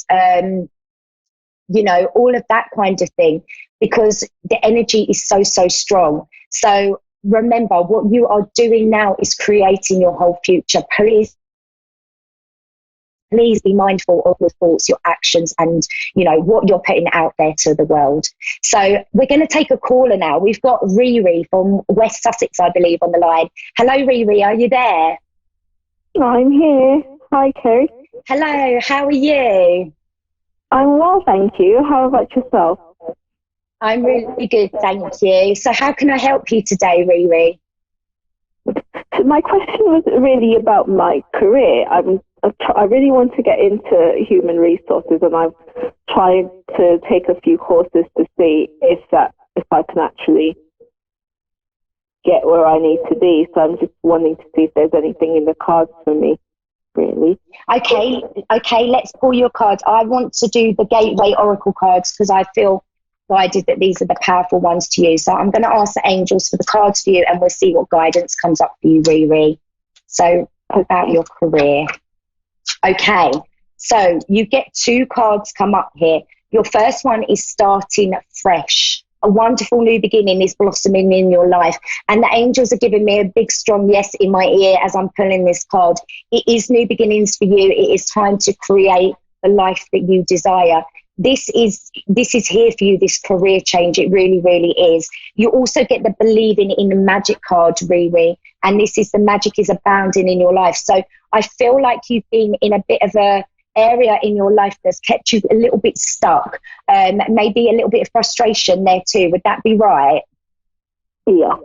all of that kind of thing, because the energy is so, so strong. So remember, what you are doing now is creating your whole future. Please be mindful of your thoughts, your actions, and, what you're putting out there to the world. So we're going to take a caller now. We've got Riri from West Sussex, I believe, on the line. Hello, Riri. Are you there? I'm here. Hi, Kerry. Hello. How are you? I'm well, thank you. How about yourself? I'm really good, thank you. So how can I help you today, Riri? My question was really about my career. I really want to get into human resources, and I'm trying to take a few courses to see if I can actually get where I need to be. So I'm just wanting to see if there's anything in the cards for me. Really? Okay, let's pull your cards. I want to do the Gateway Oracle cards because I feel guided that these are the powerful ones to use. So I'm going to ask the angels for the cards for you and we'll see what guidance comes up for you, Riri. So about your career. Okay, so you get 2 cards come up here. Your first one is starting fresh. A wonderful new beginning is blossoming in your life. And the angels are giving me a big, strong yes in my ear as I'm pulling this card. It is new beginnings for you. It is time to create the life that you desire. This is here for you, this career change. It really, really is. You also get the believing in the magic card, Riri. And this is the magic is abounding in your life. So I feel like you've been in a bit of a area in your life that's kept you a little bit stuck, maybe a little bit of frustration there too. Would that be right? Yeah,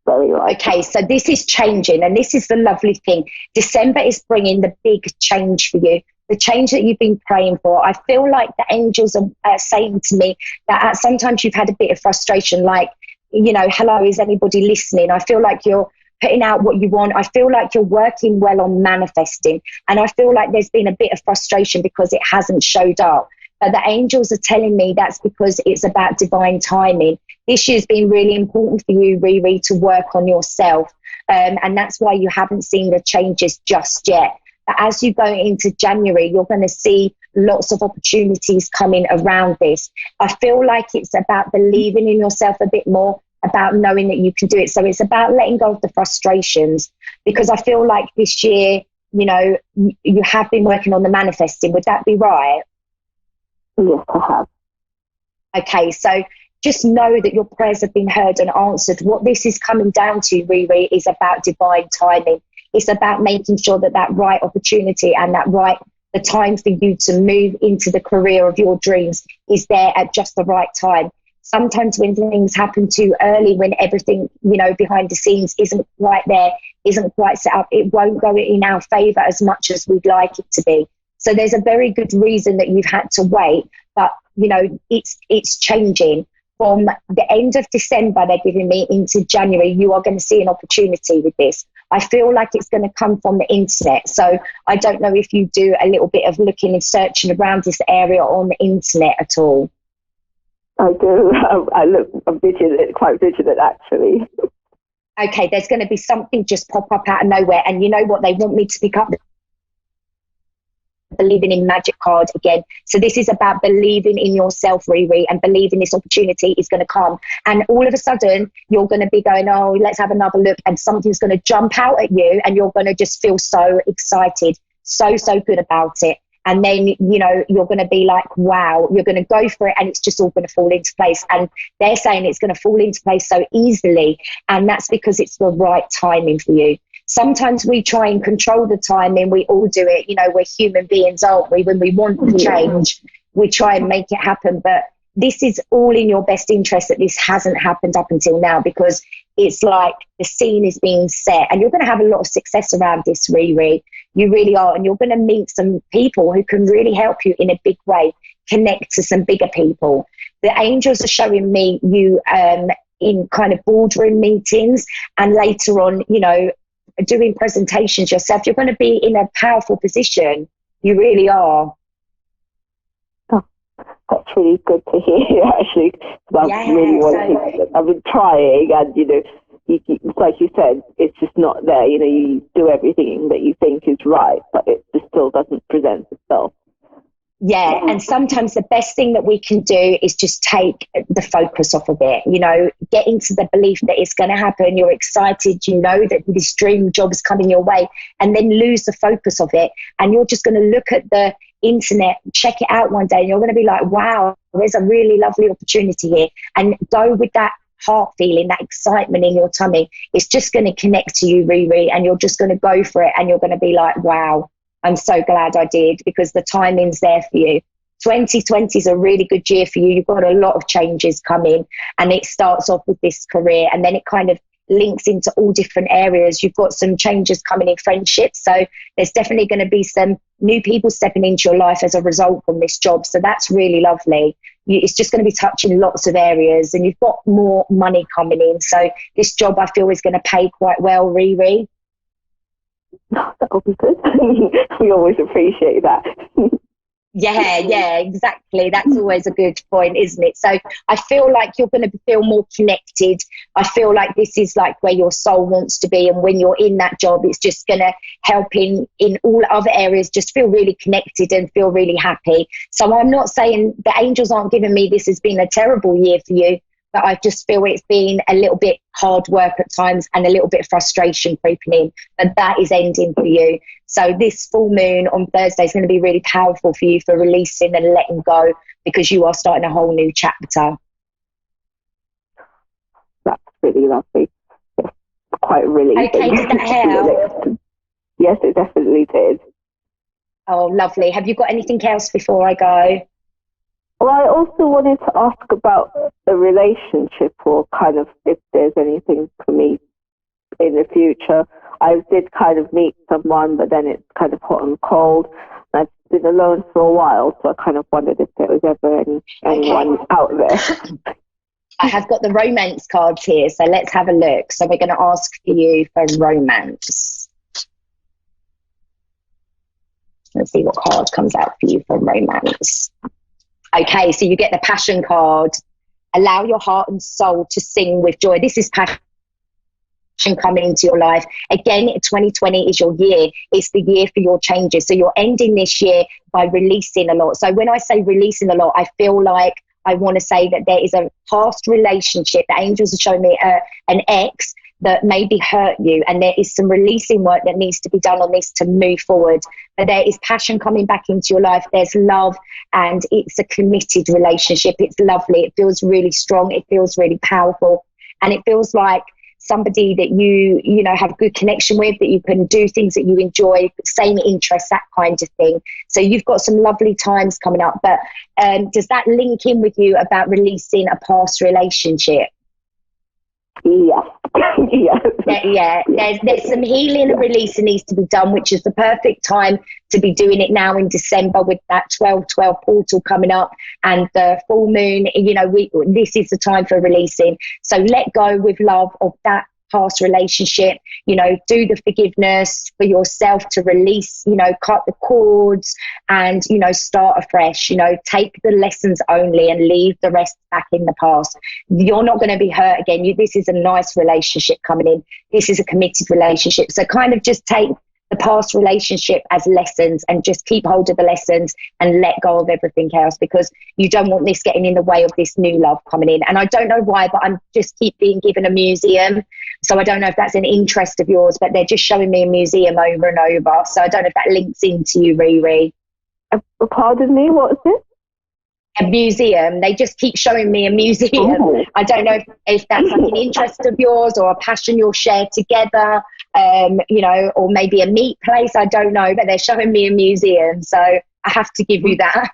very right. Okay, so this is changing, and this is the lovely thing. December is bringing the big change for you, the change that you've been praying for. I feel like the angels are saying to me that sometimes you've had a bit of frustration, like, hello, is anybody listening? I feel like you're putting out what you want. I feel like you're working well on manifesting. And I feel like there's been a bit of frustration because it hasn't showed up. But the angels are telling me that's because it's about divine timing. This year's been really important for you, Riri, to work on yourself. And that's why you haven't seen the changes just yet. But as you go into January, you're going to see lots of opportunities coming around this. I feel like it's about believing in yourself a bit more, about knowing that you can do it. So it's about letting go of the frustrations, because I feel like this year, you have been working on the manifesting. Would that be right? Yes, I have. Okay, so just know that your prayers have been heard and answered. What this is coming down to, Riri, is about divine timing. It's about making sure that right opportunity and the time for you to move into the career of your dreams is there at just the right time. sometimes when things happen too early, when everything, you know, behind the scenes isn't quite there, isn't quite set up, it won't go in our favour as much as we'd like it to be. So there's a very good reason that you've had to wait, but, you know, it's changing. From the end of December, they're giving me, into January, you are going to see an opportunity with this. I feel like it's going to come from the internet. So I don't know if you do a little bit of looking and searching around this area on the internet at all. I do. I'm vigilant, quite vigilant actually. Okay, there's going to be something just pop up out of nowhere. And you know what? They want me to pick up the believing in magic card again. So this is about believing in yourself, Riri, and believing this opportunity is going to come. And all of a sudden, you're going to be going, oh, let's have another look. And something's going to jump out at you and you're going to just feel so excited, so good about it. And then, you know, you're going to be like, wow, you're going to go for it and it's just all going to fall into place. And they're saying it's going to fall into place so easily. And that's because it's the right timing for you. Sometimes we try and control the timing. We all do it. You know, we're human beings, aren't we? When we want the change, we try and make it happen. But this is all in your best interest that this hasn't happened up until now, because it's like the scene is being set. And you're going to have a lot of success around this, Riri. You really are. And you're going to meet some people who can really help you in a big way, connect to some bigger people. The angels are showing me you in kind of boardroom meetings, and later on, you know, doing presentations yourself. You're going to be in a powerful position. You really are. Oh, that's really good to hear, actually. I've been trying, and, you know, like you said, it's just not there. You know, you do everything that you think is right, but it just still doesn't present itself. Yeah, and sometimes the best thing that we can do is just take the focus off of it, you know, get into the belief that it's going to happen. You're excited, you know that this dream job is coming your way, and then lose the focus of it. And you're just going to look at the internet, check it out one day, and you're going to be like, wow, there's a really lovely opportunity here. And go with that heart feeling, that excitement in your tummy. It's just going to connect to you, Riri, and you're just going to go for it. And you're going to be like, wow, I'm so glad I did, because the timing's there for you. 2020 is a really good year for you. You've got a lot of changes coming, and it starts off with this career, and then it kind of links into all different areas. You've got some changes coming in friendships. So there's definitely going to be some new people stepping into your life as a result from this job. So that's really lovely. It's just going to be touching lots of areas, and you've got more money coming in. So this job, I feel, is going to pay quite well, Riri. That would be good. We always appreciate that. Yeah, exactly. That's always a good point, isn't it? So I feel like you're going to feel more connected. I feel like this is like where your soul wants to be. And when you're in that job, it's just going to help in all other areas, just feel really connected and feel really happy. So I'm not saying the angels aren't giving me this has been a terrible year for you, but I just feel it's been a little bit hard work at times and a little bit of frustration creeping in, but that is ending for you. So this full moon on Thursday is going to be really powerful for you for releasing and letting go, because you are starting a whole new chapter. That's really lovely. It's quite relieving. Okay, did that help? Yes, it definitely did. Oh, lovely. Have you got anything else before I go? Well, I also wanted to ask about the relationship, or kind of if there's anything for me in the future. I did kind of meet someone, but then it's kind of hot and cold. I've been alone for a while, so I kind of wondered if there was ever anyone out there. I have got the romance cards here, so let's have a look. So we're going to ask for you for romance. Let's see what card comes out for you for romance. Okay, so you get the passion card. Allow your heart and soul to sing with joy. This is passion coming into your life. Again, 2020 is your year. It's the year for your changes. So you're ending this year by releasing a lot. So when I say releasing a lot, I feel like I want to say that there is a past relationship. The angels are showing me an ex that maybe hurt you, and there is some releasing work that needs to be done on this to move forward. But there is passion coming back into your life. There's love, and it's a committed relationship. It's lovely. It feels really strong. It feels really powerful, and it feels like somebody that you know, have a good connection with, that you can do things that you enjoy, same interests, that kind of thing. So you've got some lovely times coming up. But does that link in with you about releasing a past relationship? Yes. Yeah, there's some healing and releasing needs to be done, which is the perfect time to be doing it now in December with that 12/12 portal coming up and the full moon. You know, this is the time for releasing. So let go with love of that past relationship, you know, do the forgiveness for yourself to release, you know, cut the cords and, you know, start afresh, you know, take the lessons only and leave the rest back in the past. You're not going to be hurt again. This is a nice relationship coming in. This is a committed relationship. So kind of just take the past relationship as lessons and just keep hold of the lessons and let go of everything else, because you don't want this getting in the way of this new love coming in. And I don't know why, but I'm just keep being given a museum. So I don't know if that's an interest of yours, but they're just showing me a museum over and over. So I don't know if that links into you, Riri. Pardon me, what is it? A museum. They just keep showing me a museum. Oh. I don't know if that's like an interest of yours or a passion you'll share together, you know, or maybe a meat place. I don't know, but they're showing me a museum. So I have to give you that.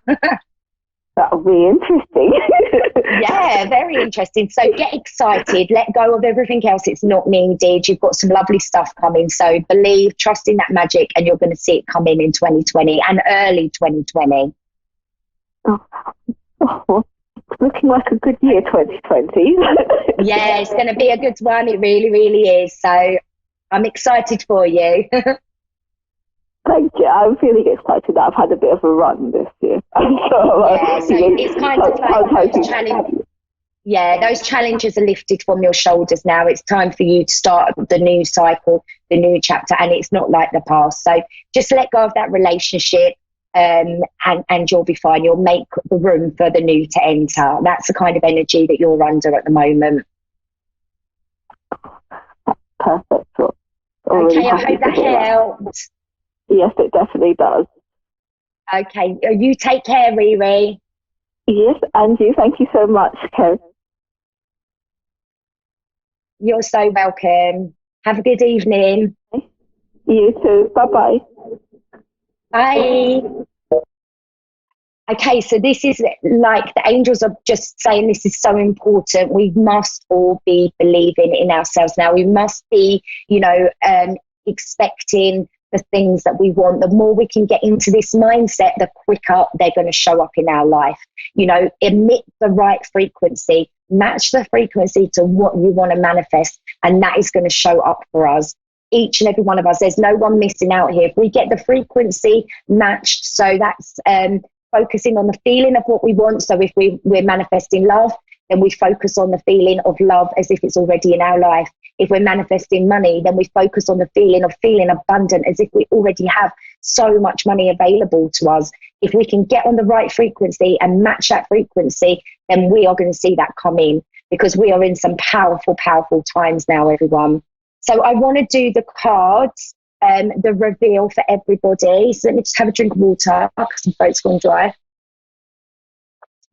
That'll be interesting. Yeah, very interesting. So get excited, let go of everything else it's not needed. You've got some lovely stuff coming. So believe, trust in that magic, and you're going to see it come in 2020 and early 2020. Oh, looking like a good year, 2020. Yeah, it's going to be a good one. It really, really is. So I'm excited for you. Thank you. I'm feeling excited that I've had a bit of a run this year. So it's kind of like those challenges. Yeah, those challenges are lifted from your shoulders now. It's time for you to start the new cycle, the new chapter, and it's not like the past. So just let go of that relationship. And you'll be fine. You'll make the room for the new to enter. That's the kind of energy that you're under at the moment. Perfect. Okay, I hope that helped. Yes, it definitely does. Okay, you take care, Riri. Yes, and you. Thank you so much, Kev. You're so welcome. Have a good evening. You too. Bye-bye. Bye. Okay, so this is like the angels are just saying this is so important. We must all be believing in ourselves now. We must be, you know, expecting the things that we want. The more we can get into this mindset, the quicker they're going to show up in our life. You know, emit the right frequency, match the frequency to what you want to manifest, and that is going to show up for us. Each and every one of us, there's no one missing out here. If we get the frequency matched, so that's focusing on the feeling of what we want. So if we're manifesting love, then we focus on the feeling of love as if it's already in our life. If we're manifesting money, then we focus on the feeling of feeling abundant as if we already have so much money available to us. If we can get on the right frequency and match that frequency, then we are going to see that come in, because we are in some powerful, powerful times now, everyone. So I want to do the cards, the reveal for everybody. So let me just have a drink of water because my throat's gone dry.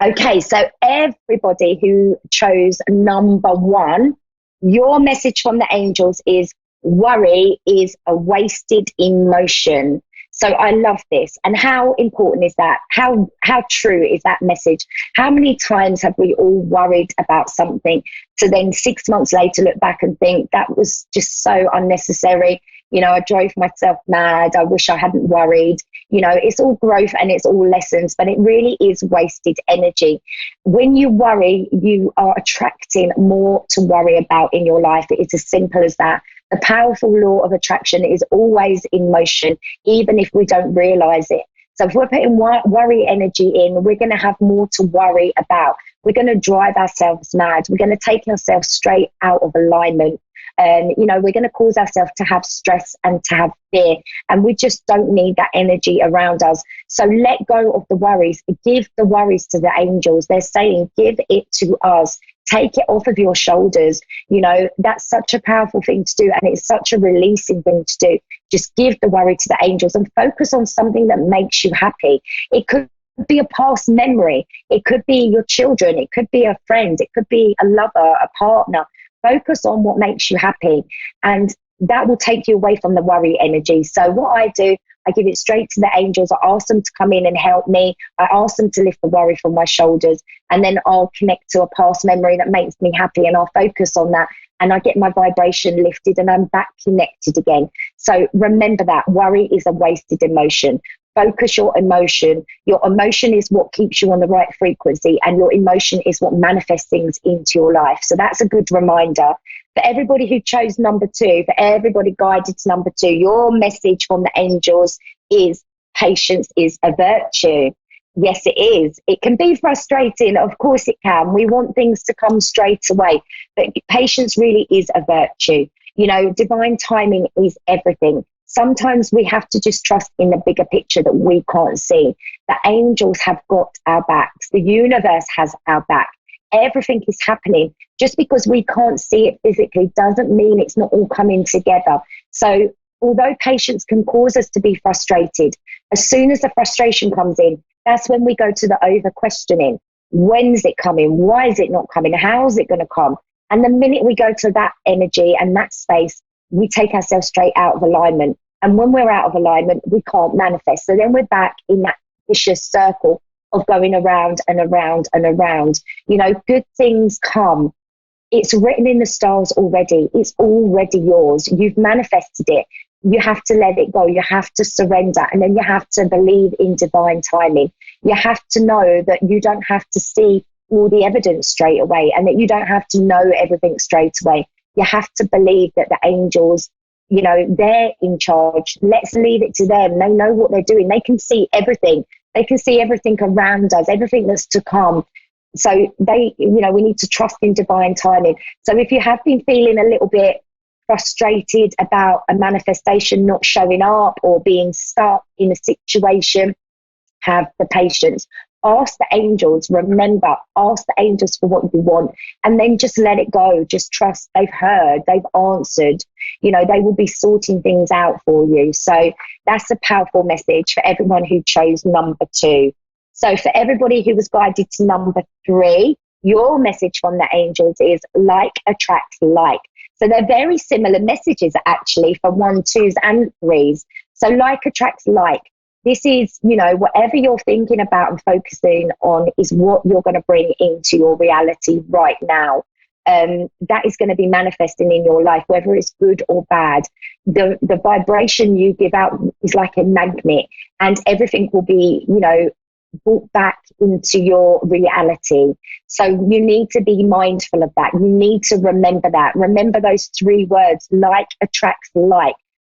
Okay, so everybody who chose number 1, your message from the angels is worry is a wasted emotion. So I love this. And how important is that? How true is that message? How many times have we all worried about something to then 6 months later look back and think that was just so unnecessary? You know, I drove myself mad. I wish I hadn't worried. You know, it's all growth and it's all lessons, but it really is wasted energy. When you worry, you are attracting more to worry about in your life. It's as simple as that. The powerful law of attraction is always in motion, even if we don't realize it. So if we're putting worry energy in, we're going to have more to worry about. We're going to drive ourselves mad. We're going to take ourselves straight out of alignment. You know, we're going to cause ourselves to have stress and to have fear, and we just don't need that energy around us. So let go of the worries. Give the worries to the angels. They're saying, give it to us. Take it off of your shoulders. You know, that's such a powerful thing to do, and it's such a releasing thing to do. Just give the worry to the angels and focus on something that makes you happy. It could be a past memory. It could be your children. It could be a friend. It could be a lover, a partner. Focus on what makes you happy, and that will take you away from the worry energy. So what I do, I give it straight to the angels. I ask them to come in and help me. I ask them to lift the worry from my shoulders, and then I'll connect to a past memory that makes me happy, and I'll focus on that, and I get my vibration lifted, and I'm back connected again. So remember that worry is a wasted emotion. Focus your emotion. Your emotion is what keeps you on the right frequency, and your emotion is what manifests things into your life. So that's a good reminder. For everybody who chose number 2, for everybody guided to number 2, your message from the angels is patience is a virtue. Yes, it is. It can be frustrating. Of course it can. We want things to come straight away, but patience really is a virtue. You know, divine timing is everything. Sometimes we have to just trust in the bigger picture that we can't see. The angels have got our backs. The universe has our back. Everything is happening. Just because we can't see it physically doesn't mean it's not all coming together. So although patience can cause us to be frustrated, as soon as the frustration comes in, that's when we go to the over questioning. When's it coming? Why is it not coming? How's it going to come? And the minute we go to that energy and that space, we take ourselves straight out of alignment. And when we're out of alignment, we can't manifest. So then we're back in that vicious circle of going around and around and around. You know, good things come. It's written in the stars already. It's already yours. You've manifested it. You have to let it go. You have to surrender. And then you have to believe in divine timing. You have to know that you don't have to see all the evidence straight away, and that you don't have to know everything straight away. You have to believe that the angels, you know, they're in charge. Let's leave it to them. They know what they're doing. They can see everything. They can see everything around us, everything that's to come. So they, you know, we need to trust in divine timing. So if you have been feeling a little bit frustrated about a manifestation not showing up or being stuck in a situation, have the patience. Ask the angels, remember, ask the angels for what you want, and then just let it go. Just trust they've heard, they've answered. You know, they will be sorting things out for you. So that's a powerful message for everyone who chose number 2. So for everybody who was guided to number 3, your message from the angels is like attracts like. So they're very similar messages actually for 1, 2s and 3s. So like attracts like. This is, you know, whatever you're thinking about and focusing on is what you're going to bring into your reality right now. That is going to be manifesting in your life, whether it's good or bad. The vibration you give out is like a magnet, and everything will be, you know, brought back into your reality. So you need to be mindful of that. You need to remember that. Remember those 3 words, like attracts like.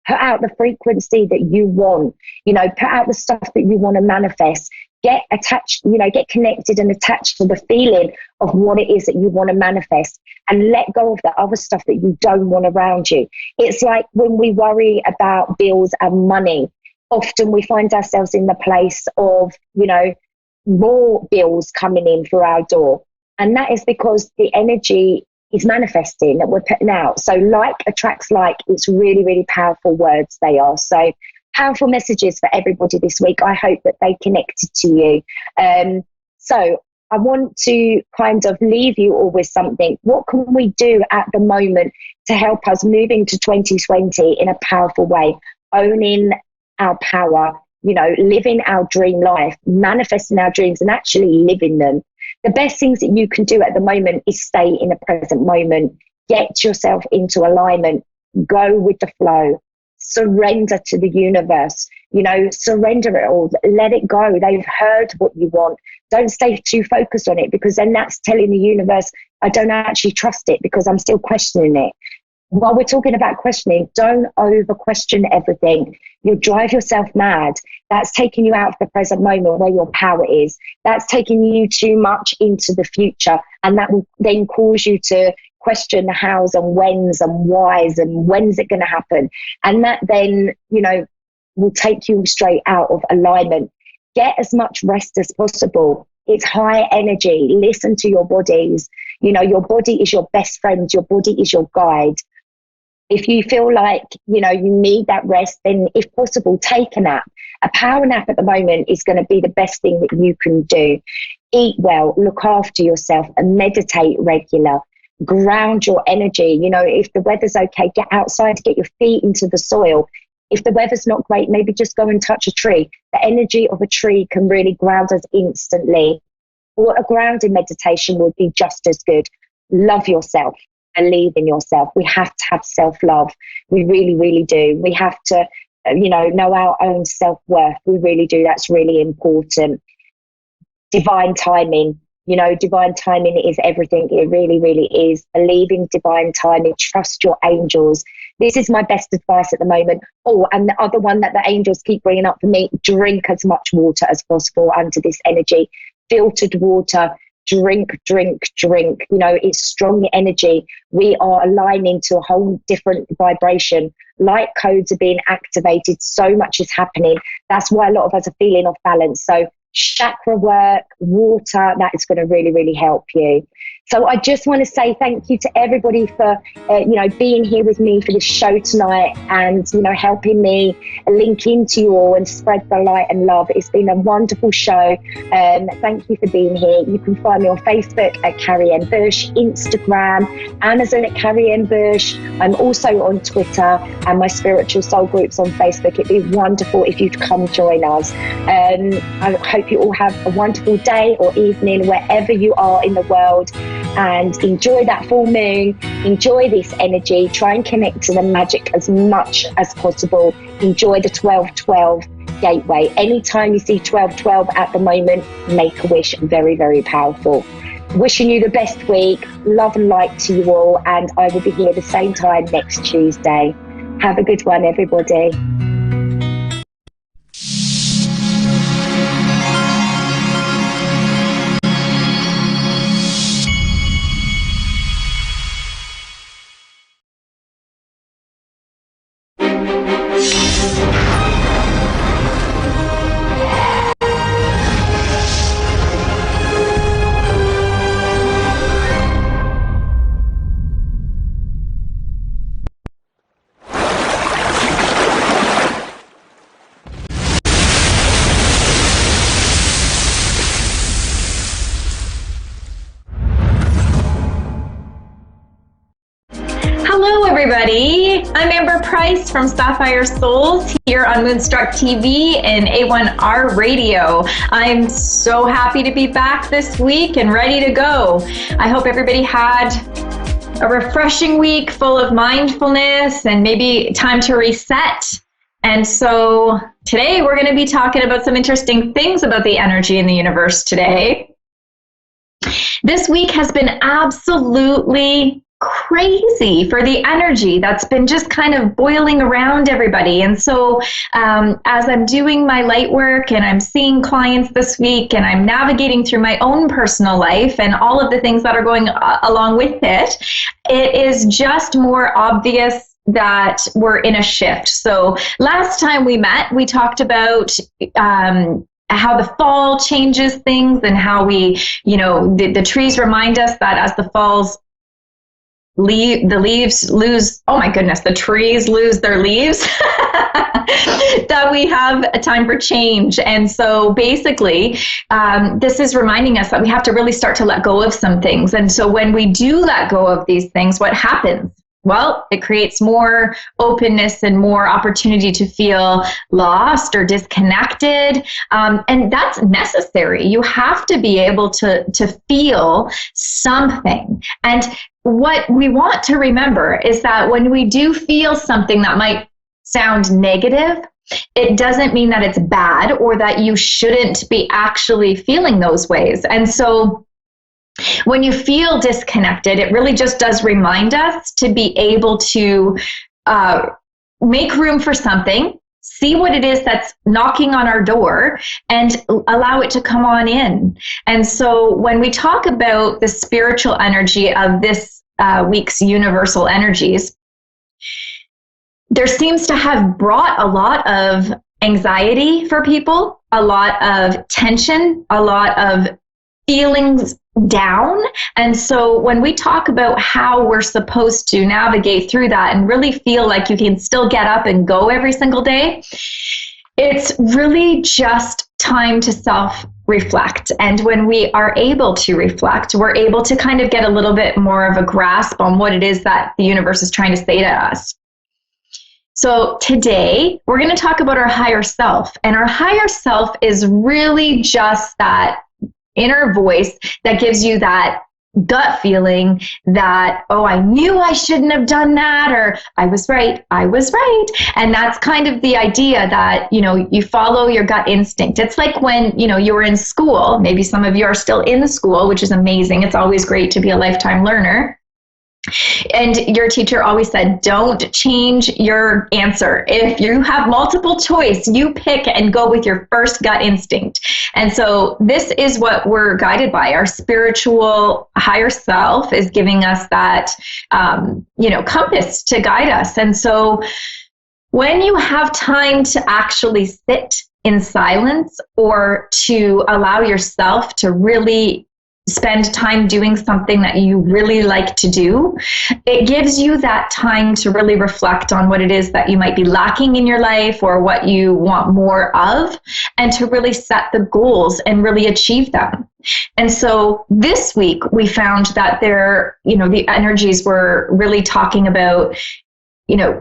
Put out the frequency that you want, you know, put out the stuff that you want to manifest. Get attached, you know, get connected and attached to the feeling of what it is that you want to manifest, and let go of the other stuff that you don't want around you. It's like when we worry about bills and money, often we find ourselves in the place of, you know, more bills coming in through our door. And that is because the energy is manifesting that we're putting out. So like attracts like. It's really, really powerful words they are. So powerful messages for everybody this week. I hope that they connected to you. So I want to kind of leave you all with something. What can we do at the moment to help us move into 2020 in a powerful way? Owning our power, you know, living our dream life, manifesting our dreams and actually living them. The best things that you can do at the moment is stay in the present moment. Get yourself into alignment. Go with the flow. Surrender to the universe. You know, surrender it all. Let it go. They've heard what you want. Don't stay too focused on it, because then that's telling the universe, I don't actually trust it because I'm still questioning it. While we're talking about questioning, don't over question everything. You'll drive yourself mad. That's taking you out of the present moment where your power is. That's taking you too much into the future. And that will then cause you to question the hows and whens and whys and when's it going to happen. And that then, you know, will take you straight out of alignment. Get as much rest as possible. It's high energy. Listen to your bodies. You know, your body is your best friend. Your body is your guide. If you feel like, you know, you need that rest, then if possible, take a nap. A power nap at the moment is going to be the best thing that you can do. Eat well, look after yourself, and meditate regular. ground your energy. You know, if the weather's okay, get outside, get your feet into the soil. If the weather's not great, maybe just go and touch a tree. The energy of a tree can really ground us instantly. Or a grounding meditation would be just as good. Love yourself, believe in yourself. We have to have self-love. We really, really do. We have to, know our own self-worth. We really do. That's really important. Divine timing. Divine timing is everything. It really, really is. Believe in divine timing. Trust your angels. This is my best advice at the moment. Oh, and the other one that the angels keep bringing up for me, drink as much water as possible under this energy. Filtered water, drink. It's strong energy. We are aligning to a whole different vibration. Light codes are being activated. So much is happening. That's why a lot of us are feeling off balance. So chakra work, water, that is going to really, really help you. So I just want to say thank you to everybody for, being here with me for this show tonight and, helping me link into you all and spread the light and love. It's been a wonderful show. Thank you for being here. You can find me on Facebook at Carrie M. Bush, Instagram, Amazon at Carrie M. Bush. I'm also on Twitter and my Spiritual Soul groups on Facebook. It'd be wonderful if you'd come join us. I hope you all have a wonderful day or evening wherever you are in the world. And enjoy that full moon, enjoy this energy, try and connect to the magic as much as possible. Enjoy the 1212 gateway. Anytime you see 1212 at the moment, make a wish. Very, very powerful. Wishing you the best week, love and light to you all, and I will be here the same time next Tuesday. Have a good one, everybody. Everybody, I'm Amber Price from Sapphire Souls here on Moonstruck TV and A1R Radio. I'm so happy to be back this week and ready to go. I hope everybody had a refreshing week full of mindfulness and maybe time to reset. And so today we're going to be talking about some interesting things about the energy in the universe today. This week has been absolutely crazy for the energy that's been just kind of boiling around everybody. And so as I'm doing my light work and I'm seeing clients this week and I'm navigating through my own personal life and all of the things that are going along with it, it is just more obvious that we're in a shift. So last time we met, we talked about how the fall changes things and how we, the trees remind us that as the the leaves lose, oh my goodness, the trees lose their leaves, that we have a time for change. And so basically, this is reminding us that we have to really start to let go of some things. And so when we do let go of these things, what happens? Well, it creates more openness and more opportunity to feel lost or disconnected. And that's necessary. You have to be able to feel something. And what we want to remember is that when we do feel something that might sound negative, it doesn't mean that it's bad or that you shouldn't be actually feeling those ways. And so when you feel disconnected, it really just does remind us to be able to make room for something, see what it is that's knocking on our door, and allow it to come on in. And so when we talk about the spiritual energy of this week's universal energies, there seems to have brought a lot of anxiety for people, a lot of tension, a lot of feelings down. And so when we talk about how we're supposed to navigate through that and really feel like you can still get up and go every single day, It's really just time to self-reflect. And when we are able to reflect, we're able to kind of get a little bit more of a grasp on what it is that the universe is trying to say to us. So today, we're going to talk about our higher self. And our higher self is really just that inner voice that gives you that gut feeling that, oh, I knew I shouldn't have done that, or I was right. And that's kind of the idea that, you follow your gut instinct. It's like when, you were in school, maybe some of you are still in school, which is amazing. It's always great to be a lifetime learner. And your teacher always said, don't change your answer. If you have multiple choice, you pick and go with your first gut instinct. And so this is what we're guided by. Our spiritual higher self is giving us that, compass to guide us. And so when you have time to actually sit in silence or to allow yourself to really spend time doing something that you really like to do, it gives you that time to really reflect on what it is that you might be lacking in your life or what you want more of, and to really set the goals and really achieve them. And so this week we found that the energies were really talking about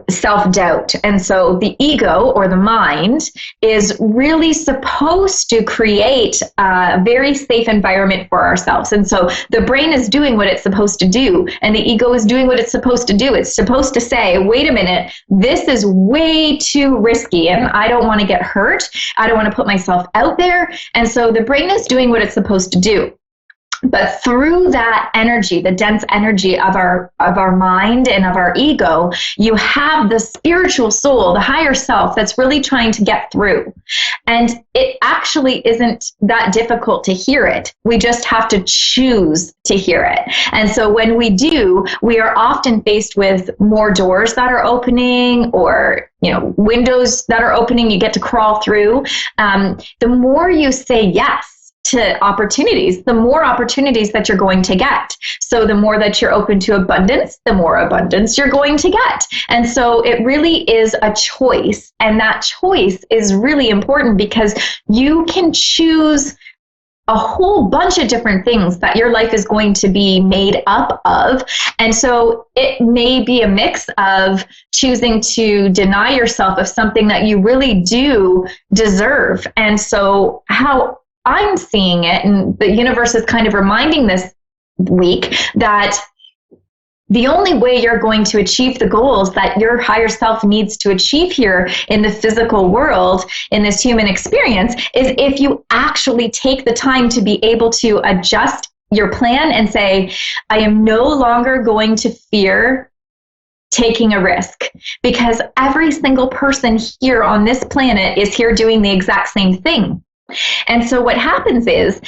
self-doubt. And so the ego, or the mind, is really supposed to create a very safe environment for ourselves. And so the brain is doing what it's supposed to do, and the ego is doing what it's supposed to do. It's supposed to say, wait a minute, this is way too risky, and I don't want to get hurt. I don't want to put myself out there. And so the brain is doing what it's supposed to do. But through that energy, the dense energy of our mind and of our ego, you have the spiritual soul, the higher self, that's really trying to get through. And it actually isn't that difficult to hear it. We just have to choose to hear it. And so when we do, we are often faced with more doors that are opening, or windows that are opening you get to crawl through. The more you say yes to opportunities, the more opportunities that you're going to get. So the more that you're open to abundance, the more abundance you're going to get. And so it really is a choice. And that choice is really important because you can choose a whole bunch of different things that your life is going to be made up of. And so it may be a mix of choosing to deny yourself of something that you really do deserve. And so how I'm seeing it, and the universe is kind of reminding this week that the only way you're going to achieve the goals that your higher self needs to achieve here in the physical world, in this human experience, is if you actually take the time to be able to adjust your plan and say, I am no longer going to fear taking a risk, because every single person here on this planet is here doing the exact same thing. And so what happens is,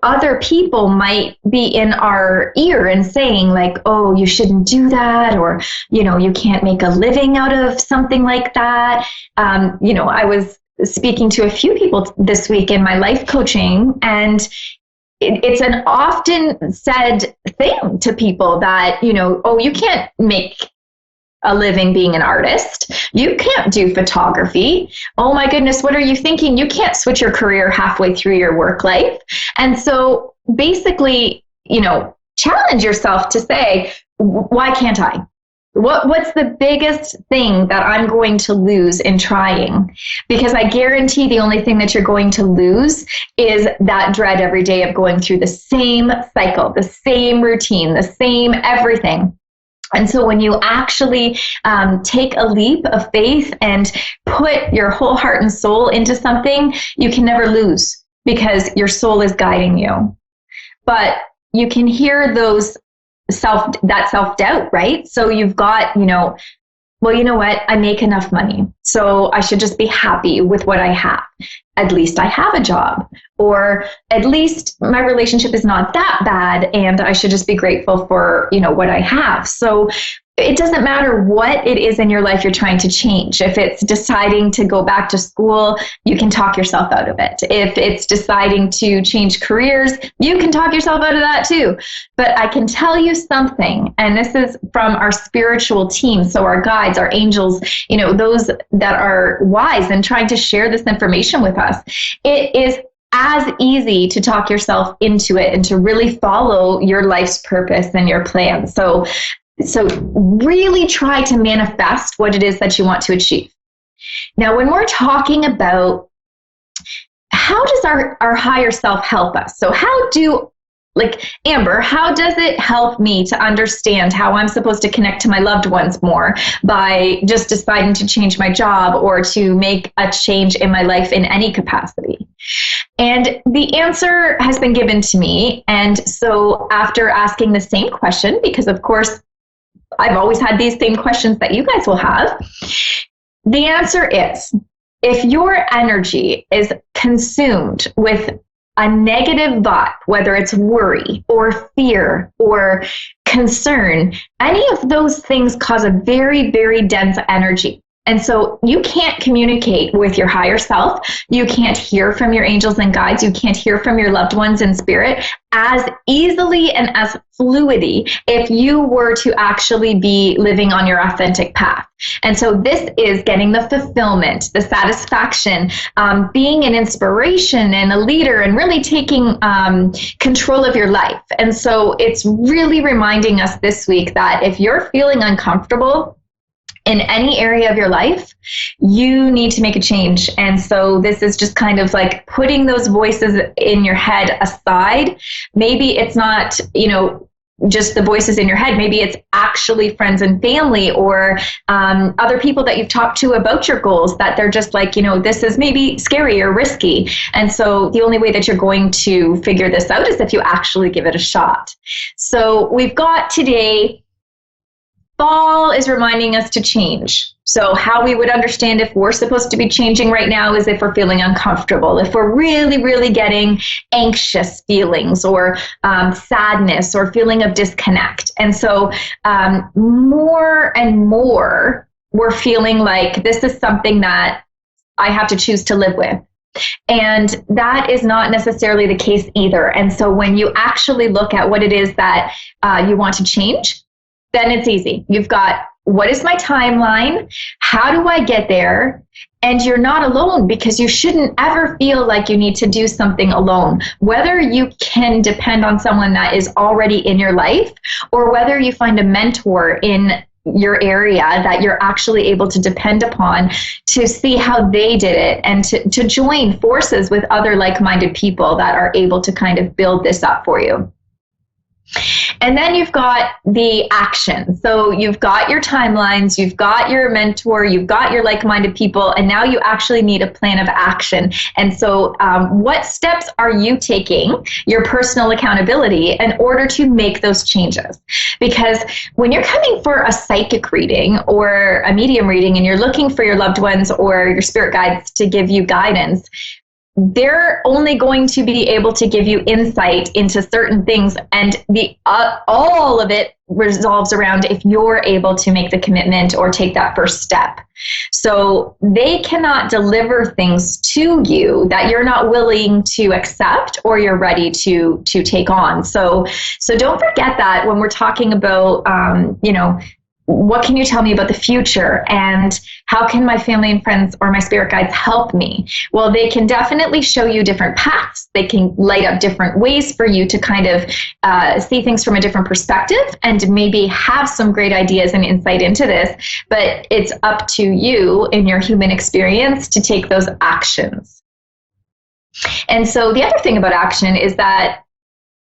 other people might be in our ear and saying like, oh, you shouldn't do that, or, you can't make a living out of something like that. I was speaking to a few people this week in my life coaching, and it's an often said thing to people that, oh, you can't make a living being an artist. You can't do photography. Oh my goodness, what are you thinking? You can't switch your career halfway through your work life. And so basically, challenge yourself to say, why can't I? What's the biggest thing that I'm going to lose in trying? Because I guarantee the only thing that you're going to lose is that dread every day of going through the same cycle, the same routine, the same everything. And so when you actually take a leap of faith and put your whole heart and soul into something, you can never lose because your soul is guiding you. But you can hear that self-doubt, right? So you've got, well, you know what? I make enough money, so I should just be happy with what I have. At least I have a job, or at least my relationship is not that bad, and I should just be grateful for, what I have. So it doesn't matter what it is in your life you're trying to change. If it's deciding to go back to school, you can talk yourself out of it. If it's deciding to change careers, you can talk yourself out of that too. But I can tell you something, and this is from our spiritual team, so our guides, our angels, those that are wise and trying to share this information with us. It is as easy to talk yourself into it and to really follow your life's purpose and your plan. So really try to manifest what it is that you want to achieve. Now, when we're talking about how does our higher self help us? So Amber, how does it help me to understand how I'm supposed to connect to my loved ones more by just deciding to change my job or to make a change in my life in any capacity? And the answer has been given to me. And so after asking the same question, because of course, I've always had these same questions that you guys will have, the answer is, if your energy is consumed with a negative vibe, whether it's worry or fear or concern, any of those things cause a very, very dense energy. And so you can't communicate with your higher self. You can't hear from your angels and guides. You can't hear from your loved ones in spirit as easily and as fluidly if you were to actually be living on your authentic path. And so this is getting the fulfillment, the satisfaction, being an inspiration and a leader and really taking control of your life. And so it's really reminding us this week that if you're feeling uncomfortable in any area of your life, you need to make a change. And so this is just kind of like putting those voices in your head aside. Maybe it's not, just the voices in your head. Maybe it's actually friends and family or other people that you've talked to about your goals that they're just like, this is maybe scary or risky. And so the only way that you're going to figure this out is if you actually give it a shot. So we've got today, fall is reminding us to change. So how we would understand if we're supposed to be changing right now is if we're feeling uncomfortable, if we're really, really getting anxious feelings or sadness or feeling of disconnect. And so more and more, we're feeling like this is something that I have to choose to live with. And that is not necessarily the case either. And so when you actually look at what it is that you want to change, then it's easy. You've got, what is my timeline? How do I get there? And you're not alone, because you shouldn't ever feel like you need to do something alone. Whether you can depend on someone that is already in your life, or whether you find a mentor in your area that you're actually able to depend upon to see how they did it, and to join forces with other like-minded people that are able to kind of build this up for you. And then you've got the action. So you've got your timelines, you've got your mentor, you've got your like-minded people, and now you actually need a plan of action. And so what steps are you taking, your personal accountability, in order to make those changes? Because when you're coming for a psychic reading or a medium reading and you're looking for your loved ones or your spirit guides to give you guidance, they're only going to be able to give you insight into certain things, and all of it resolves around if you're able to make the commitment or take that first step. So they cannot deliver things to you that you're not willing to accept or you're ready to take on. So don't forget that when we're talking about what can you tell me about the future, and how can my family and friends or my spirit guides help me? Well, they can definitely show you different paths. They can light up different ways for you to kind of see things from a different perspective and maybe have some great ideas and insight into this. But it's up to you in your human experience to take those actions. And so the other thing about action is that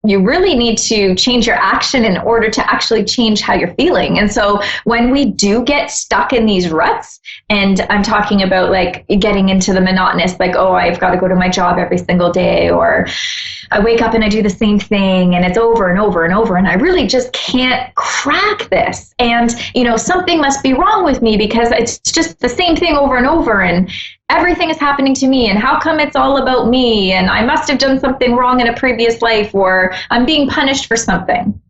you really need to change your action in order to actually change how you're feeling. And so when we do get stuck in these ruts, and I'm talking about like getting into the monotonous, like, oh, I've got to go to my job every single day, or I wake up and I do the same thing and it's over and over and over, and I really just can't crack this. And, something must be wrong with me because it's just the same thing over and over, and everything is happening to me, and how come it's all about me, and I must have done something wrong in a previous life, or I'm being punished for something.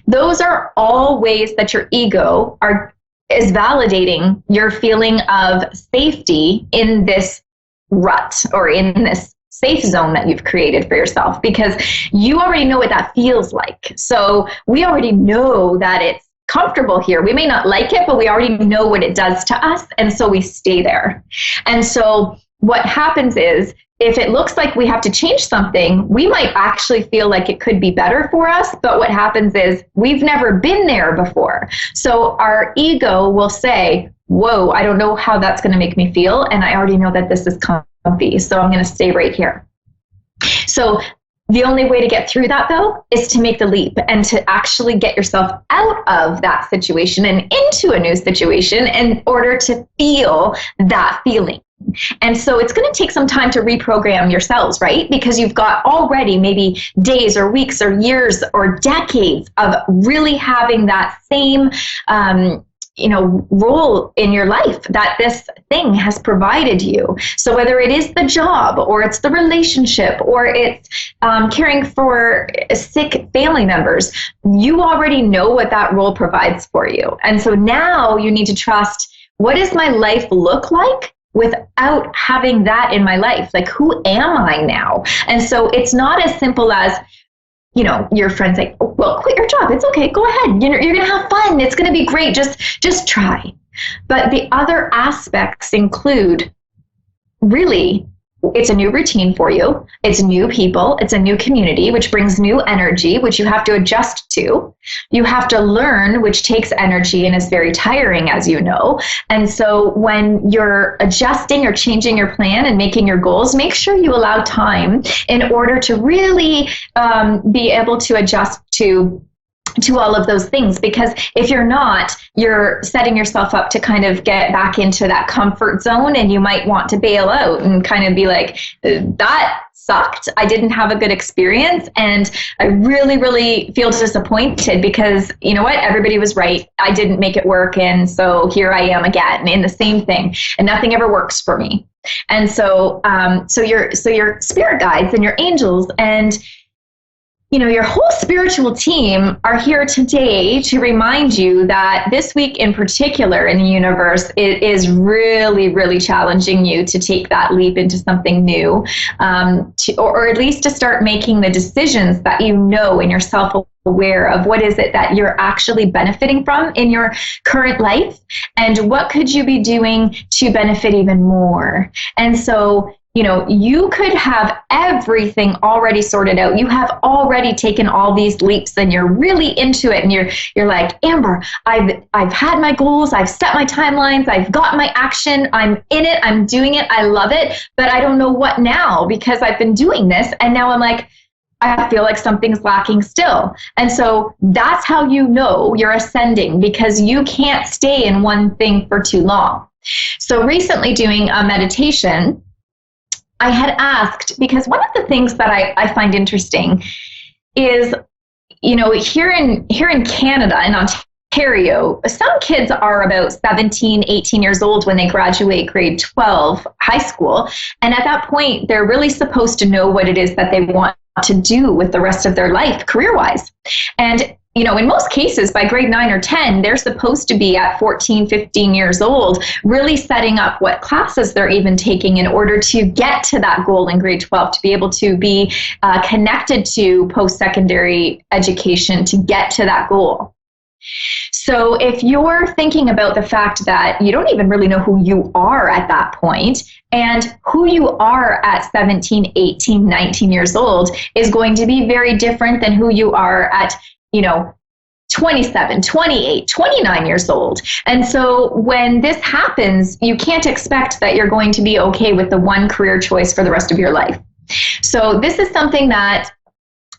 Those are all ways that your ego is validating your feeling of safety in this rut or in this safe zone that you've created for yourself, because you already know what that feels like. So we already know that it's comfortable here. We may not like it, but we already know what it does to us. And so we stay there. And so what happens is, if it looks like we have to change something, we might actually feel like it could be better for us. But what happens is we've never been there before. So our ego will say, whoa, I don't know how that's going to make me feel. And I already know that this is comfy. So I'm going to stay right here. So the only way to get through that, though, is to make the leap and to actually get yourself out of that situation and into a new situation in order to feel that feeling. And so it's going to take some time to reprogram your cells, right? Because you've got already maybe days or weeks or years or decades of really having that same role in your life that this thing has provided you. So whether it is the job or it's the relationship or it's caring for sick family members, you already know what that role provides for you. And so now you need to trust, what does my life look like without having that in my life? Like, who am I now? And so it's not as simple as, your friends like, well, quit your job. It's okay. Go ahead. You're going to have fun. It's going to be great. Just try. But the other aspects include, really, it's a new routine for you. It's new people. It's a new community, which brings new energy, which you have to adjust to. You have to learn, which takes energy and is very tiring, as you know. And so when you're adjusting or changing your plan and making your goals, make sure you allow time in order to really be able to adjust to all of those things. Because if you're not, you're setting yourself up to kind of get back into that comfort zone, and you might want to bail out and kind of be like, that sucked. I didn't have a good experience, and I really, really feel disappointed because, you know what, everybody was right. I didn't make it work, and so here I am again in the same thing, and nothing ever works for me. And so your spirit guides and your angels and your whole spiritual team are here today to remind you that this week in particular in the universe, it is really, really challenging you to take that leap into something new, or at least to start making the decisions that and you're self-aware of what is it that you're actually benefiting from in your current life, and what could you be doing to benefit even more. And so you could have everything already sorted out. You have already taken all these leaps and you're really into it. And you're like, Amber, I've had my goals. I've set my timelines. I've got my action. I'm in it. I'm doing it. I love it. But I don't know what now, because I've been doing this. And now I'm like, I feel like something's lacking still. And so that's how you're ascending, because you can't stay in one thing for too long. So recently doing a meditation, I had asked, because one of the things that I find interesting is, here in Canada, in Ontario, some kids are about 17, 18 years old when they graduate grade 12 high school. And at that point, they're really supposed to know what it is that they want to do with the rest of their life career-wise. And in most cases, by grade 9 or 10, they're supposed to be at 14, 15 years old, really setting up what classes they're even taking in order to get to that goal in grade 12, to be able to be connected to post-secondary education to get to that goal. So if you're thinking about the fact that you don't even really know who you are at that point, and who you are at 17, 18, 19 years old is going to be very different than who you are at 27, 28, 29 years old. And so when this happens, you can't expect that you're going to be okay with the one career choice for the rest of your life. So this is something that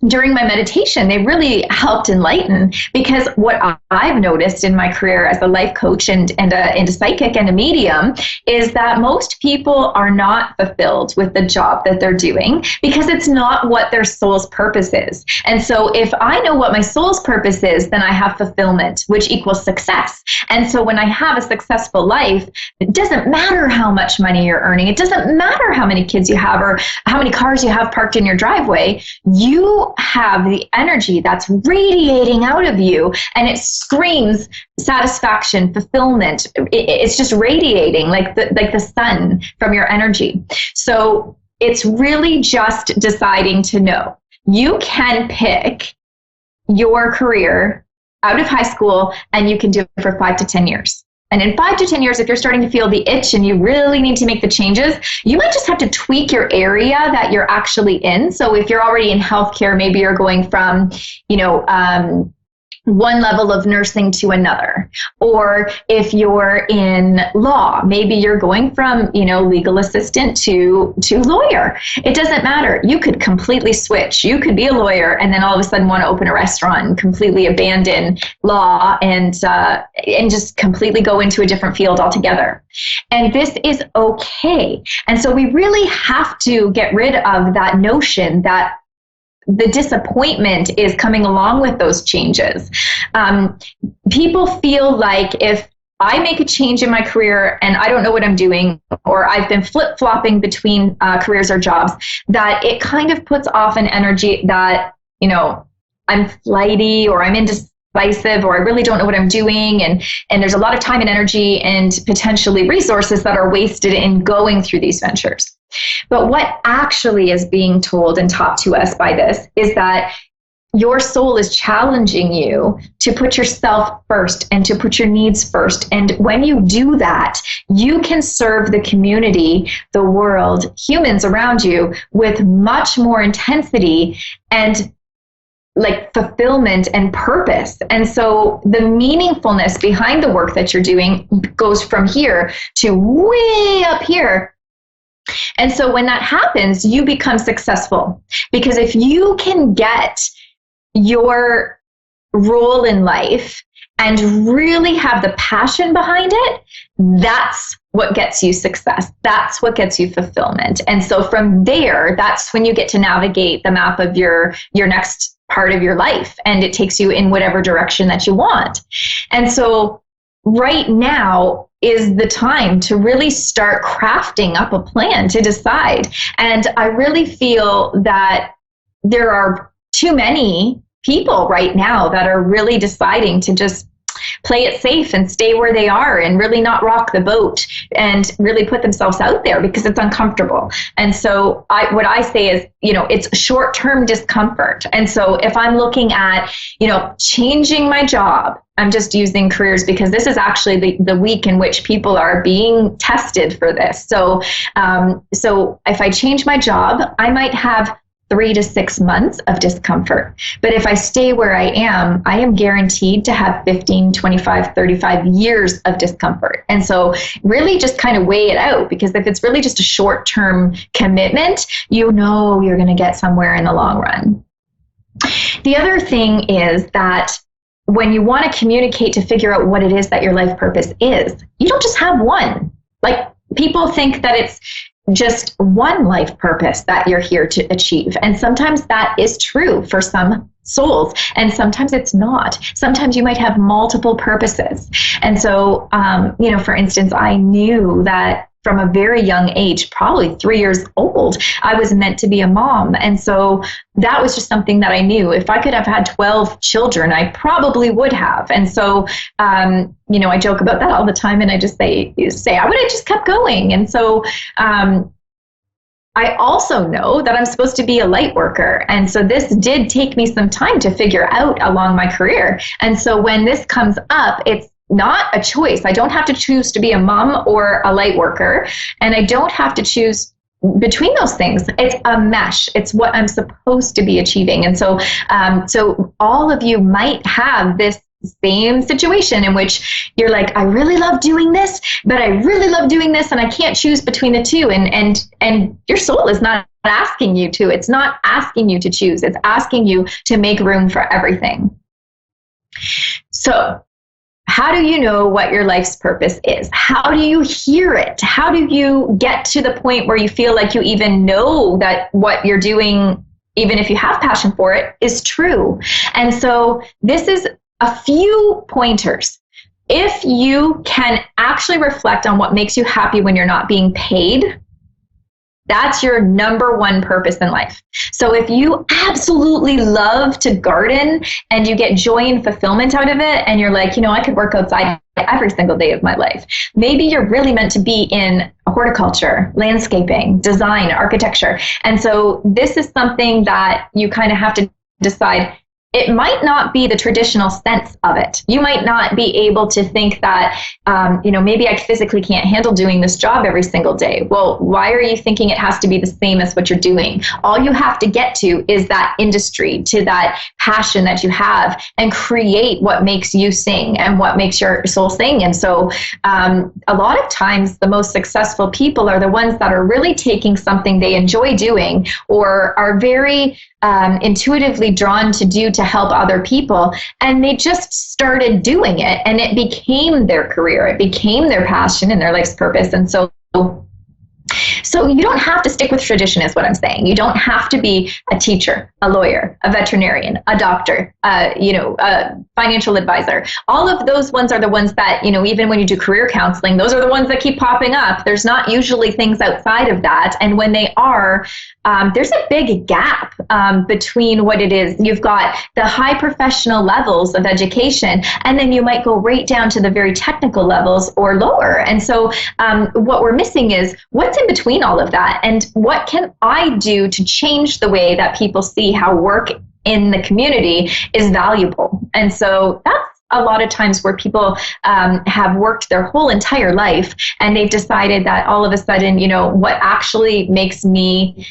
during my meditation, they really helped enlighten, because what I've noticed in my career as a life coach and a psychic and a medium is that most people are not fulfilled with the job that they're doing, because it's not what their soul's purpose is. And so if I know what my soul's purpose is, then I have fulfillment, which equals success. And so when I have a successful life, it doesn't matter how much money you're earning. It doesn't matter how many kids you have or how many cars you have parked in your driveway. You you have the energy that's radiating out of you, and it screams satisfaction, fulfillment. It's just radiating like the sun from your energy. So it's really just deciding to know. You can pick your career out of high school, and you can do it for 5 to 10 years. And in 5 to 10 years, if you're starting to feel the itch and you really need to make the changes, you might just have to tweak your area that you're actually in. So if you're already in healthcare, maybe you're going from, one level of nursing to another. Or if you're in law, maybe you're going from, legal assistant to lawyer. It doesn't matter. You could completely switch. You could be a lawyer and then all of a sudden want to open a restaurant and completely abandon law and just completely go into a different field altogether. And this is okay. And so we really have to get rid of that notion that the disappointment is coming along with those changes. People feel like if I make a change in my career and I don't know what I'm doing, or I've been flip-flopping between careers or jobs, that it kind of puts off an energy that, I'm flighty or I'm indecisive or I really don't know what I'm doing. And there's a lot of time and energy and potentially resources that are wasted in going through these ventures. But what actually is being told and taught to us by this is that your soul is challenging you to put yourself first and to put your needs first. And when you do that, you can serve the community, the world, humans around you with much more intensity and like fulfillment and purpose. And so the meaningfulness behind the work that you're doing goes from here to way up here. And so when that happens, you become successful, because if you can get your role in life and really have the passion behind it, that's what gets you success. That's what gets you fulfillment. And so from there, that's when you get to navigate the map of your next part of your life, and it takes you in whatever direction that you want. And so right now is the time to really start crafting up a plan to decide. And I really feel that there are too many people right now that are really deciding to just play it safe and stay where they are and really not rock the boat and really put themselves out there because it's uncomfortable. And so what I say is, it's short-term discomfort. And so if I'm looking at, changing my job, I'm just using careers because this is actually the week in which people are being tested for this. So if I change my job, I might have 3 to 6 months of discomfort. But if I stay where I am guaranteed to have 15, 25, 35 years of discomfort. And so really just kind of weigh it out, because if it's really just a short-term commitment, you're going to get somewhere in the long run. The other thing is that when you want to communicate to figure out what it is that your life purpose is, you don't just have one. Like, people think that it's just one life purpose that you're here to achieve. And sometimes that is true for some souls, and sometimes it's not. Sometimes you might have multiple purposes. And so, for instance, I knew that from a very young age, probably 3 years old, I was meant to be a mom. And so that was just something that I knew. If I could have had 12 children, I probably would have. And so, I joke about that all the time, and I just say, I would have just kept going. And so, I also know that I'm supposed to be a light worker. And so this did take me some time to figure out along my career. And so when this comes up, it's not a choice. I don't have to choose to be a mom or a light worker, and I don't have to choose between those things. It's a mesh. It's what I'm supposed to be achieving. And so, so all of you might have this same situation in which you're like, I really love doing this, but I really love doing this, and I can't choose between the two. And your soul is not asking you to. It's not asking you to choose. It's asking you to make room for everything. So, how do you know what your life's purpose is? How do you hear it? How do you get to the point where you feel like you even know that what you're doing, even if you have passion for it, is true? And so this is a few pointers. If you can actually reflect on what makes you happy when you're not being paid, That's your number one purpose in life. So if you absolutely love to garden and you get joy and fulfillment out of it, and you're like, I could work outside every single day of my life. Maybe you're really meant to be in horticulture, landscaping, design, architecture. And so this is something that you kind of have to decide. It might not be the traditional sense of it. You might not be able to think that, maybe I physically can't handle doing this job every single day. Well, why are you thinking it has to be the same as what you're doing? All you have to get to is that industry, to that passion that you have, and create what makes you sing and what makes your soul sing. And so a lot of times the most successful people are the ones that are really taking something they enjoy doing or are very intuitively drawn to do to help other people, and they just started doing it, and it became their career, it became their passion and their life's purpose. And so you don't have to stick with tradition, is what I'm saying. You don't have to be a teacher, a lawyer, a veterinarian, a doctor, a financial advisor. All of those ones are the ones that, even when you do career counseling, those are the ones that keep popping up. There's not usually things outside of that. And when they are, there's a big gap between what it is. You've got the high professional levels of education, and then you might go right down to the very technical levels or lower. And so what we're missing is what's in between all of that, and what can I do to change the way that people see how work in the community is valuable. And so that's a lot of times where people have worked their whole entire life, and they've decided that all of a sudden, what actually makes me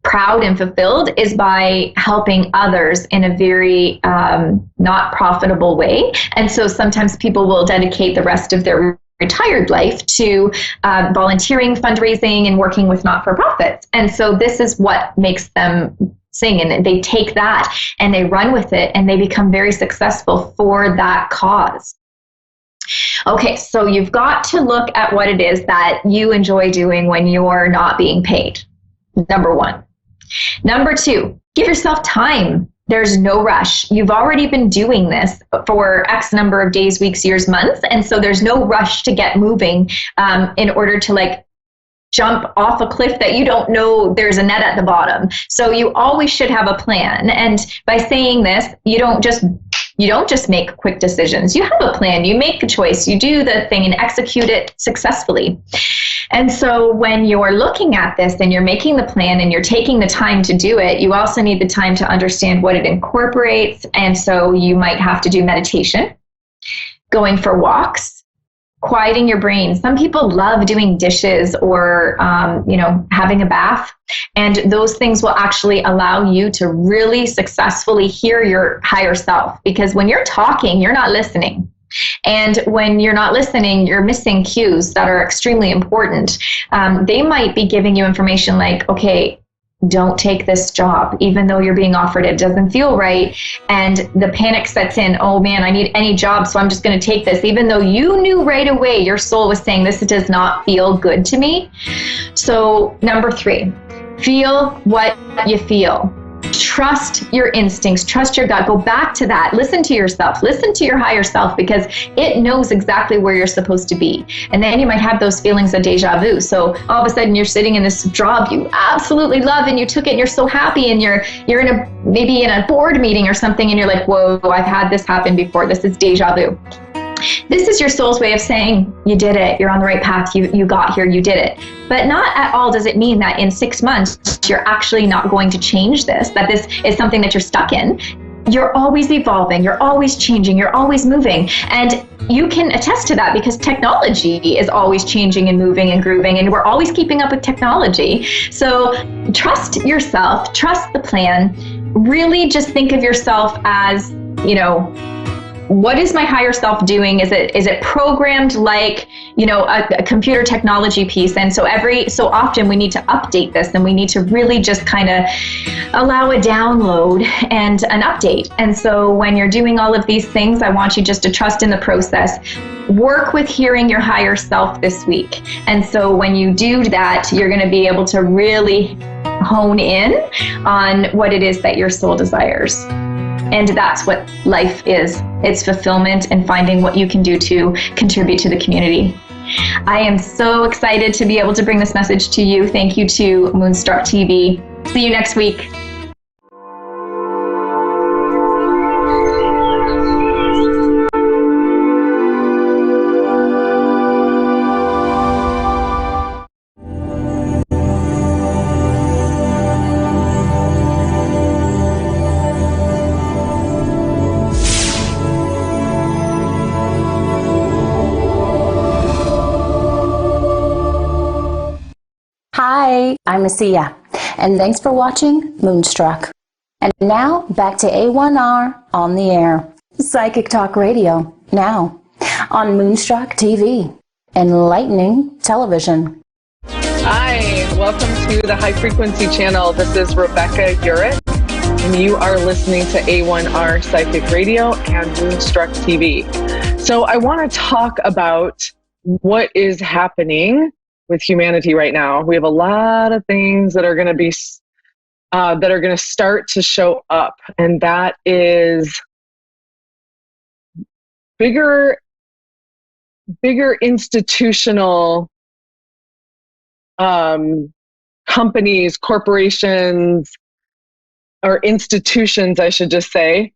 proud and fulfilled is by helping others in a very not profitable way. And so sometimes people will dedicate the rest of their retired life to volunteering, fundraising, and working with not-for-profits. And so this is what makes them sing, and they take that and they run with it, and they become very successful for that cause. Okay, so you've got to look at what it is that you enjoy doing when you're not being paid. Number one. Number two, give yourself time. There's no rush. You've already been doing this for X number of days, weeks, years, months. And so there's no rush to get moving in order to jump off a cliff that you don't know there's a net at the bottom. So you always should have a plan. And by saying this, you don't just make quick decisions. You have a plan, you make a choice, you do the thing and execute it successfully. And so when you're looking at this and you're making the plan and you're taking the time to do it, you also need the time to understand what it incorporates. And so you might have to do meditation, going for walks, quieting your brain. Some people love doing dishes or, having a bath. And those things will actually allow you to really successfully hear your higher self. Because when you're talking, you're not listening. And when you're not listening, you're missing cues that are extremely important. They might be giving you information like, okay, don't take this job, even though you're being offered it doesn't feel right. And the panic sets in. Oh man, I need any job, so I'm just going to take this, even though you knew right away your soul was saying this does not feel good to me. So number three, feel what you feel. Trust your instincts, trust your gut, go back to that, listen to yourself, listen to your higher self, because it knows exactly where you're supposed to be. And then you might have those feelings of deja vu. So all of a sudden you're sitting in this job you absolutely love and you took it and you're so happy, and you're maybe in a board meeting or something and you're like, whoa, I've had this happen before. This is deja vu. This is your soul's way of saying, you did it, you're on the right path, you got here, you did it. But not at all does it mean that in 6 months, you're actually not going to change this, that this is something that you're stuck in. You're always evolving, you're always changing, you're always moving. And you can attest to that because technology is always changing and moving and grooving, and we're always keeping up with technology. So trust yourself, trust the plan, really just think of yourself as, what is my higher self doing? Is it programmed like, a computer technology piece? And so every so often we need to update this, and we need to really just kind of allow a download and an update. And so when you're doing all of these things, I want you just to trust in the process. Work with hearing your higher self this week. And so when you do that, you're going to be able to really hone in on what it is that your soul desires. And that's what life is. It's fulfillment and finding what you can do to contribute to the community. I am so excited to be able to bring this message to you. Thank you to Moonstruck TV. See you next week. Hi, I'm Asia, and thanks for watching Moonstruck. And now, back to A1R on the air. Psychic Talk Radio, now, on Moonstruck TV, enlightening television. Hi, welcome to the High Frequency Channel. This is Rebecca Urich, and you are listening to A1R Psychic Radio and Moonstruck TV. So I want to talk about what is happening with humanity right now. We have a lot of things that are going to be that are going to start to show up, and that is bigger institutional companies, corporations, or institutions, I should just say,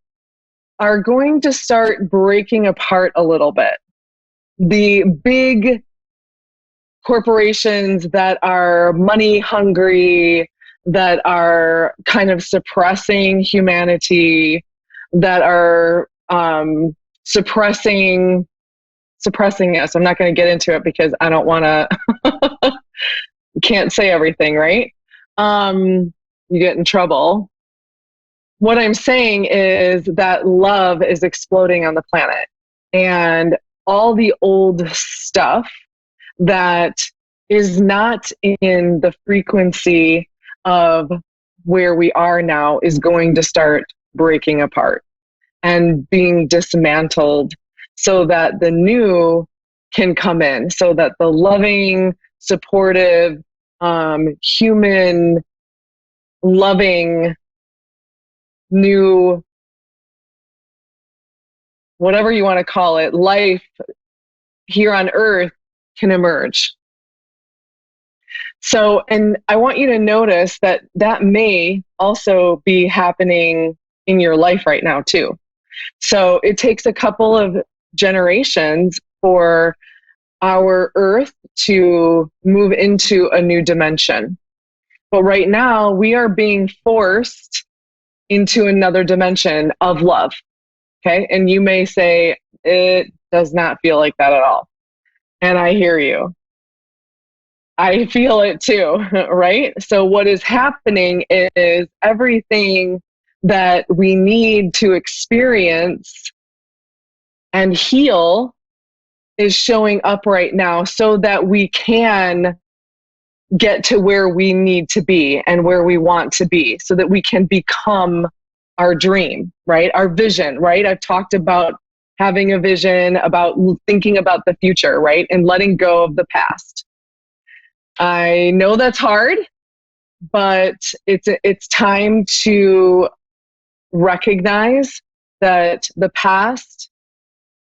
are going to start breaking apart a little bit. The big corporations that are money hungry, that are kind of suppressing humanity, that are suppressing us. I'm not going to get into it because I don't want to, can't say everything, right? You get in trouble. What I'm saying is that love is exploding on the planet, and all the old stuff that is not in the frequency of where we are now is going to start breaking apart and being dismantled so that the new can come in, so that the loving, supportive, human, loving, new, whatever you want to call it, life here on earth can emerge. So, and I want you to notice that that may also be happening in your life right now too. So it takes a couple of generations for our earth to move into a new dimension. But right now we are being forced into another dimension of love. Okay. And you may say, it does not feel like that at all. And I hear you. I feel it too, right? So what is happening is everything that we need to experience and heal is showing up right now so that we can get to where we need to be and where we want to be, so that we can become our dream, right? Our vision, right? I've talked about having a vision, about thinking about the future, right? And letting go of the past. I know that's hard, but it's time to recognize that the past,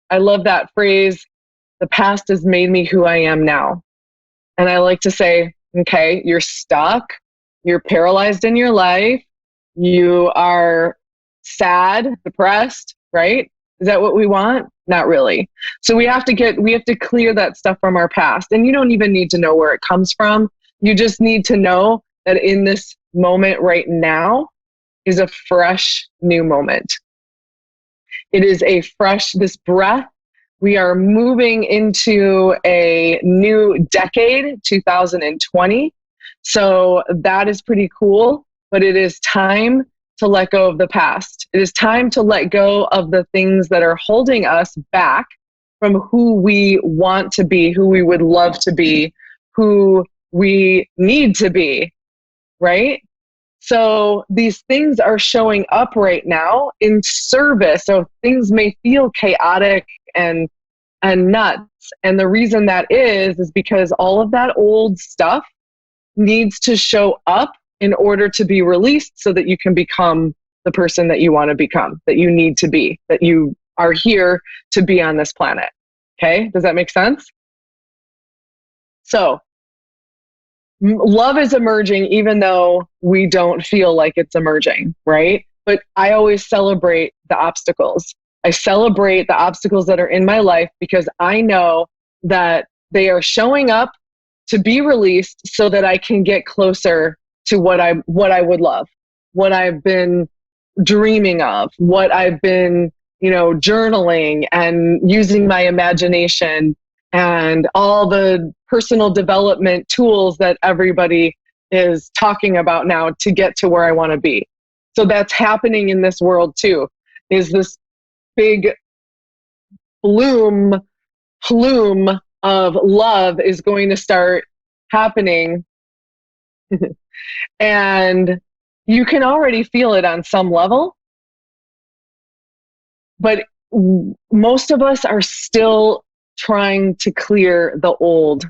I love that phrase, the past has made me who I am now. And I like to say, okay, you're stuck, you're paralyzed in your life, you are sad, depressed, right? Is that what we want? Not really. So we have to clear that stuff from our past. And you don't even need to know where it comes from. You just need to know that in this moment right now is a fresh new moment. It is a fresh, this breath. We are moving into a new decade, 2020. So that is pretty cool, but it is time to let go of the past. It is time to let go of the things that are holding us back from who we want to be, who we would love to be, who we need to be, right? So these things are showing up right now in service. So things may feel chaotic and nuts. And the reason that is because all of that old stuff needs to show up in order to be released so that you can become the person that you want to become, that you need to be, that you are here to be on this planet. Okay? Does that make sense? So love is emerging, even though we don't feel like it's emerging, right? But I always celebrate the obstacles. I celebrate the obstacles that are in my life because I know that they are showing up to be released so that I can get closer to what I would love, what I've been dreaming of, what I've been, journaling and using my imagination and all the personal development tools that everybody is talking about now to get to where I want to be. So that's happening in this world too, is this big plume of love is going to start happening. And you can already feel it on some level, but most of us are still trying to clear the old.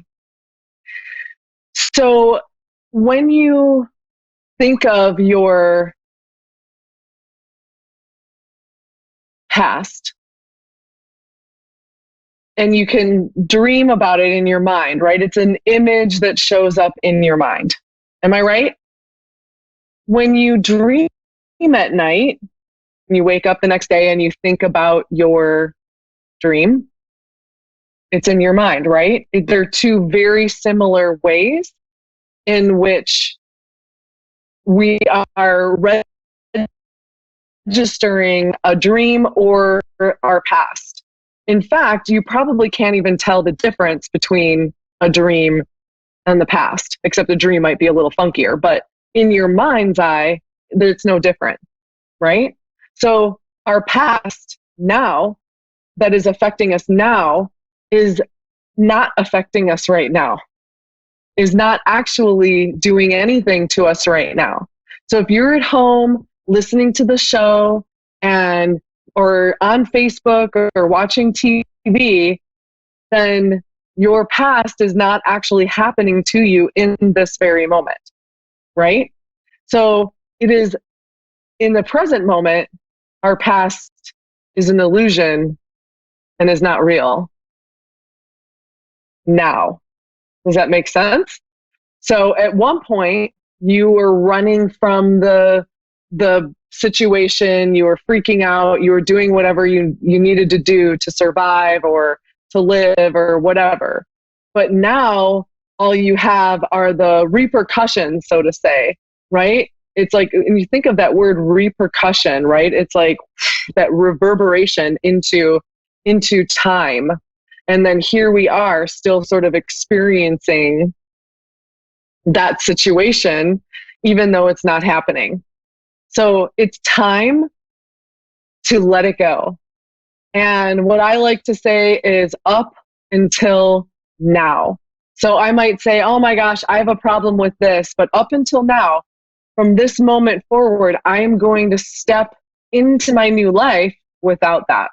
So when you think of your past, and you can dream about it in your mind, right? It's an image that shows up in your mind. Am I right? When you dream at night, and you wake up the next day and you think about your dream, it's in your mind, right? They're two very similar ways in which we are registering a dream or our past. In fact, you probably can't even tell the difference between a dream and the past, except the dream might be a little funkier. But in your mind's eye, it's no different, right? So our past now that is affecting us now is not affecting us right now, is not actually doing anything to us right now. So if you're at home listening to the show or on Facebook or watching TV, then your past is not actually happening to you in this very moment, right? So it is in the present moment, our past is an illusion and is not real now. Does that make sense? So at one point, you were running from the situation, you were freaking out, you were doing whatever you needed to do to survive or to live or whatever. But now all you have are the repercussions, so to say, right? It's like, and you think of that word repercussion, right? It's like that reverberation into time. And then here we are still sort of experiencing that situation, even though it's not happening. So it's time to let it go. And what I like to say is up until now. So I might say, oh my gosh, I have a problem with this, but up until now, from this moment forward, I am going to step into my new life without that.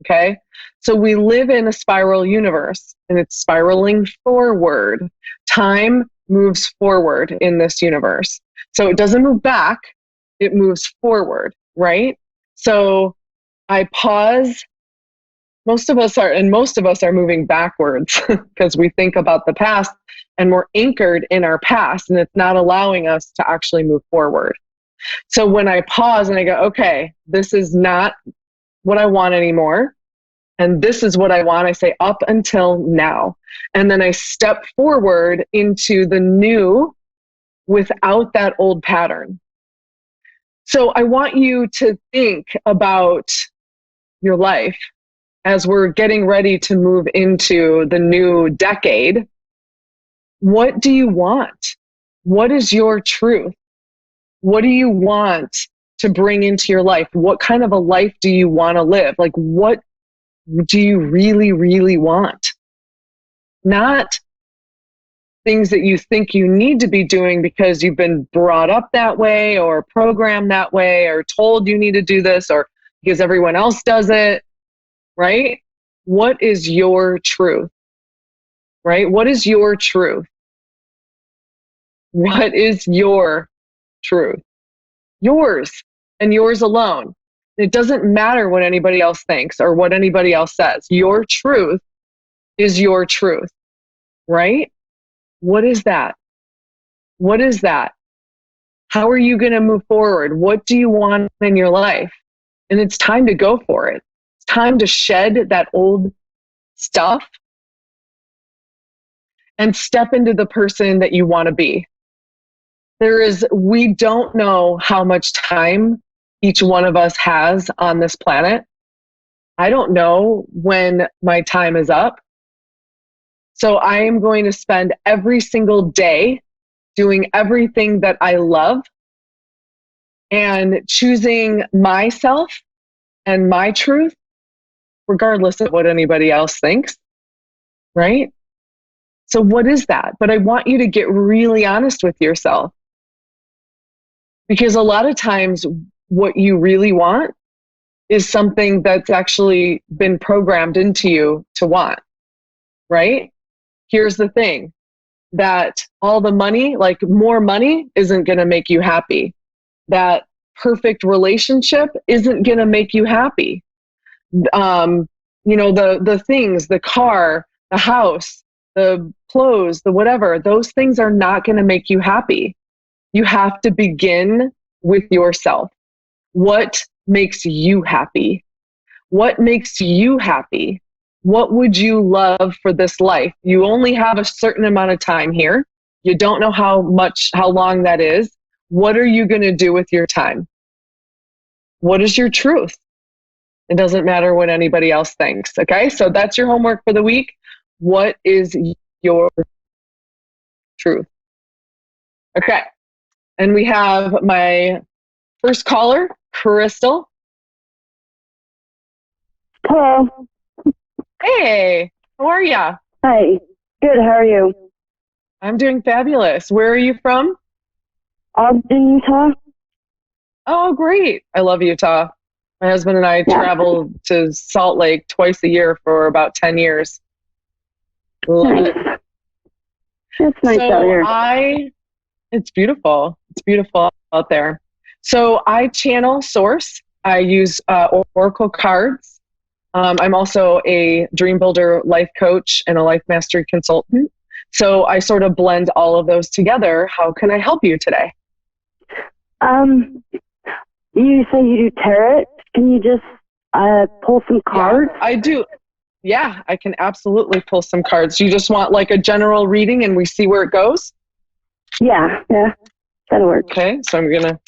Okay? So we live in a spiral universe and it's spiraling forward. Time moves forward in this universe. So it doesn't move back, it moves forward, right? So I pause. Most of us are moving backwards because we think about the past and we're anchored in our past and it's not allowing us to actually move forward. So when I pause and I go, okay, this is not what I want anymore. And this is what I want. I say up until now. And then I step forward into the new without that old pattern. So I want you to think about your life as we're getting ready to move into the new decade. What do you want? What is your truth? What do you want to bring into your life? What kind of a life do you want to live? Like, what do you really, really want? Not things that you think you need to be doing because you've been brought up that way or programmed that way or told you need to do this or because everyone else does it, right? What is your truth, right? What is your truth? What is your truth? Yours and yours alone. It doesn't matter what anybody else thinks or what anybody else says. Your truth is your truth, right? What is that? What is that? How are you going to move forward? What do you want in your life? And it's time to go for it. It's time to shed that old stuff and step into the person that you want to be. We don't know how much time each one of us has on this planet. I don't know when my time is up. So I am going to spend every single day doing everything that I love and choosing myself and my truth, regardless of what anybody else thinks, right? So what is that? But I want you to get really honest with yourself. Because a lot of times what you really want is something that's actually been programmed into you to want, right? Here's the thing, that all the money, like more money, isn't going to make you happy. That perfect relationship isn't going to make you happy. The things, the car, the house, the clothes, the whatever, those things are not going to make you happy. You have to begin with yourself. What makes you happy? What makes you happy? What would you love for this life? You only have a certain amount of time here. You don't know how long that is. What are you going to do with your time? What is your truth? It doesn't matter what anybody else thinks. Okay, so that's your homework for the week. What is your truth? Okay, and we have my first caller, Crystal. Hello. Hey, how are ya? Hi. Good. How are you? I'm doing fabulous. Where are you from? Ogden, Utah. Oh, great. I love Utah. My husband and I travel to Salt Lake twice a year for about 10 years. Love it. It's nice out here. It's beautiful. It's beautiful out there. So I channel source. I use Oracle cards. I'm also a dream builder life coach and a life mastery consultant. So I sort of blend all of those together. How can I help you today? You say you do tarot. Can you just pull some cards? Yeah, I do. Yeah, I can absolutely pull some cards. You just want like a general reading and we see where it goes? Yeah, that'll work. Okay, so I'm going to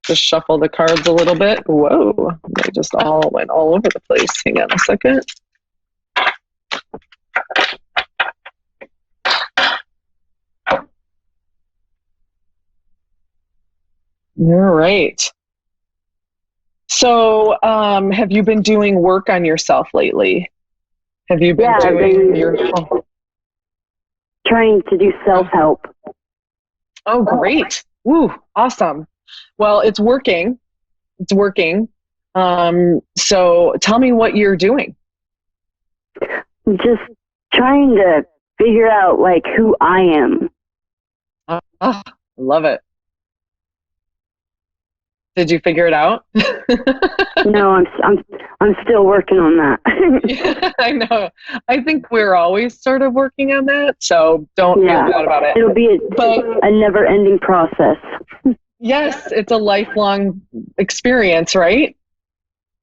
just shuffle the cards a little bit. Whoa, they just all went all over the place. Hang on a second. All right. So, have you been doing work on yourself lately? Have you been doing your... Trying to do self-help. Oh, great. Woo, awesome. Well, it's working. It's working. So tell me what you're doing. Just trying to figure out like who I am. I love it. Did you figure it out? No, I'm still working on that. I know. I think we're always sort of working on that, so don't feel bad about it. It'll be a never-ending process. Yes, it's a lifelong experience, right?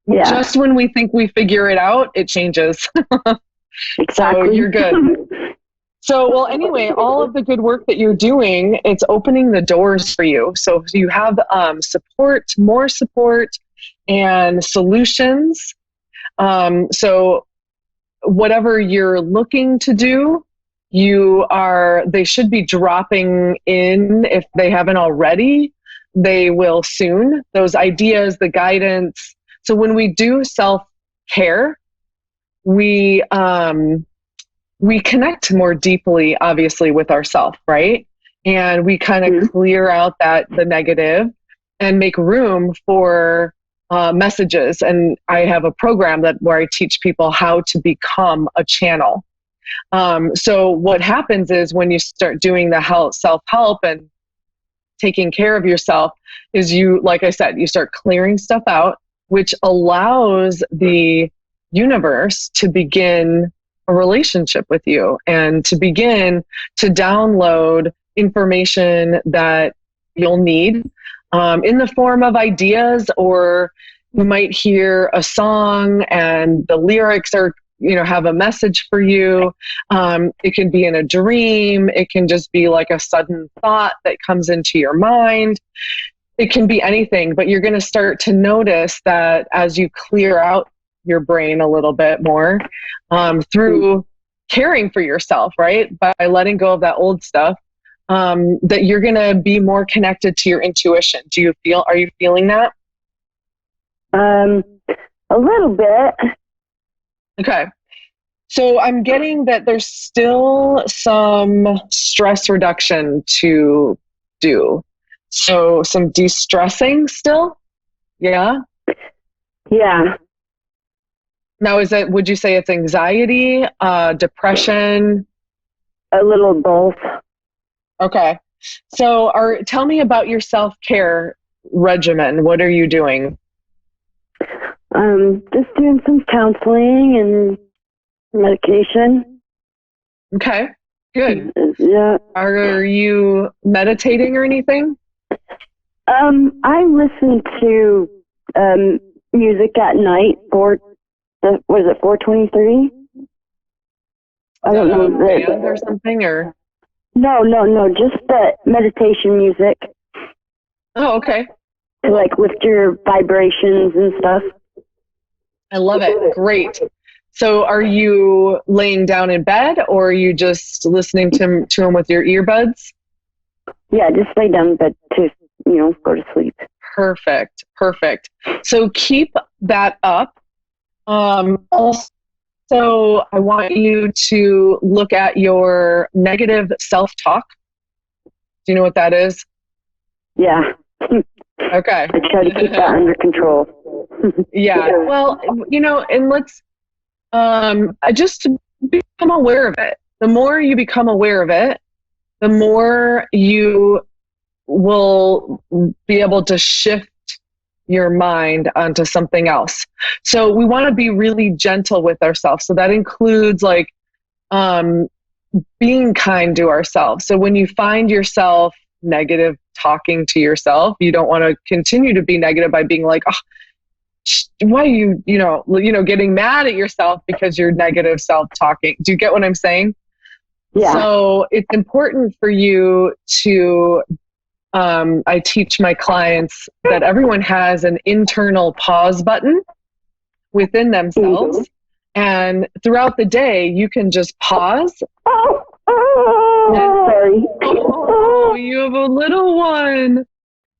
Yeah. Just when we think we figure it out, it changes. Exactly. So you're good. So, well, anyway, all of the good work that you're doing, it's opening the doors for you. So you have support, more support, and solutions. So whatever you're looking to do, they should be dropping in if they haven't already. They will soon. Those ideas, the guidance. So when we do self-care, we connect more deeply, obviously, with ourselves, right? And we kind of clear out the negative and make room for messages. And I have a program where I teach people how to become a channel. So what happens is when you start doing the self-help and taking care of yourself is like I said, you start clearing stuff out, which allows the universe to begin a relationship with you and to begin to download information that you'll need in the form of ideas, or you might hear a song and the lyrics are, have a message for you. It can be in a dream. It can just be like a sudden thought that comes into your mind. It can be anything, but you're going to start to notice that as you clear out your brain a little bit more through caring for yourself, right? By letting go of that old stuff, that you're going to be more connected to your intuition. Are you feeling that? A little bit. Okay. So I'm getting that there's still some stress reduction to do. So some de-stressing still? Yeah? Yeah. Now, would you say it's anxiety, depression? A little both. Okay. So tell me about your self-care regimen. What are you doing? Just doing some counseling and medication. Okay, good. Yeah. Are you meditating or anything? I listen to music at night. Was it 423? I don't know. Band or something, or? No, just the meditation music. Oh, okay. To like lift your vibrations and stuff. I love it. Great. So are you laying down in bed, or are you just listening to them with your earbuds? Yeah, just lay down in bed to, go to sleep. Perfect. So keep that up. Also, I want you to look at your negative self-talk. Do you know what that is? Yeah. Okay. I try to keep that under control. Yeah. Well, and let's just to become aware of it. The more you become aware of it, the more you will be able to shift your mind onto something else. So we want to be really gentle with ourselves. So that includes being kind to ourselves. So when you find yourself negative talking to yourself, you don't want to continue to be negative by being like, oh, why are you, getting mad at yourself because you're negative self-talking. Do you get what I'm saying? Yeah. So it's important for you to, I teach my clients that everyone has an internal pause button within themselves. Mm-hmm. And throughout the day, you can just pause. Sorry. Oh, you have a little one.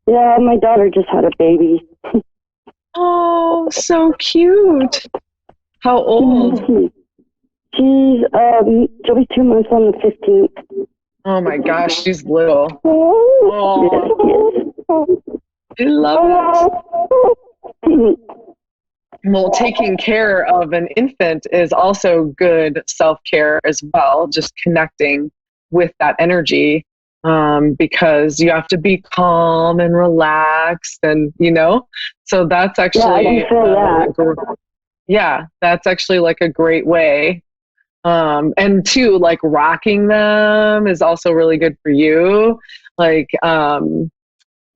Yeah, my daughter just had a baby. Oh, so cute. How old? She'll be 2 months on the 15th. Oh my gosh, she's little. Oh, I love it. Well, taking care of an infant is also good self-care as well, just connecting with that energy, because you have to be calm and relaxed and, so that's actually, that's actually like a great way. And two, like rocking them is also really good for you. Like,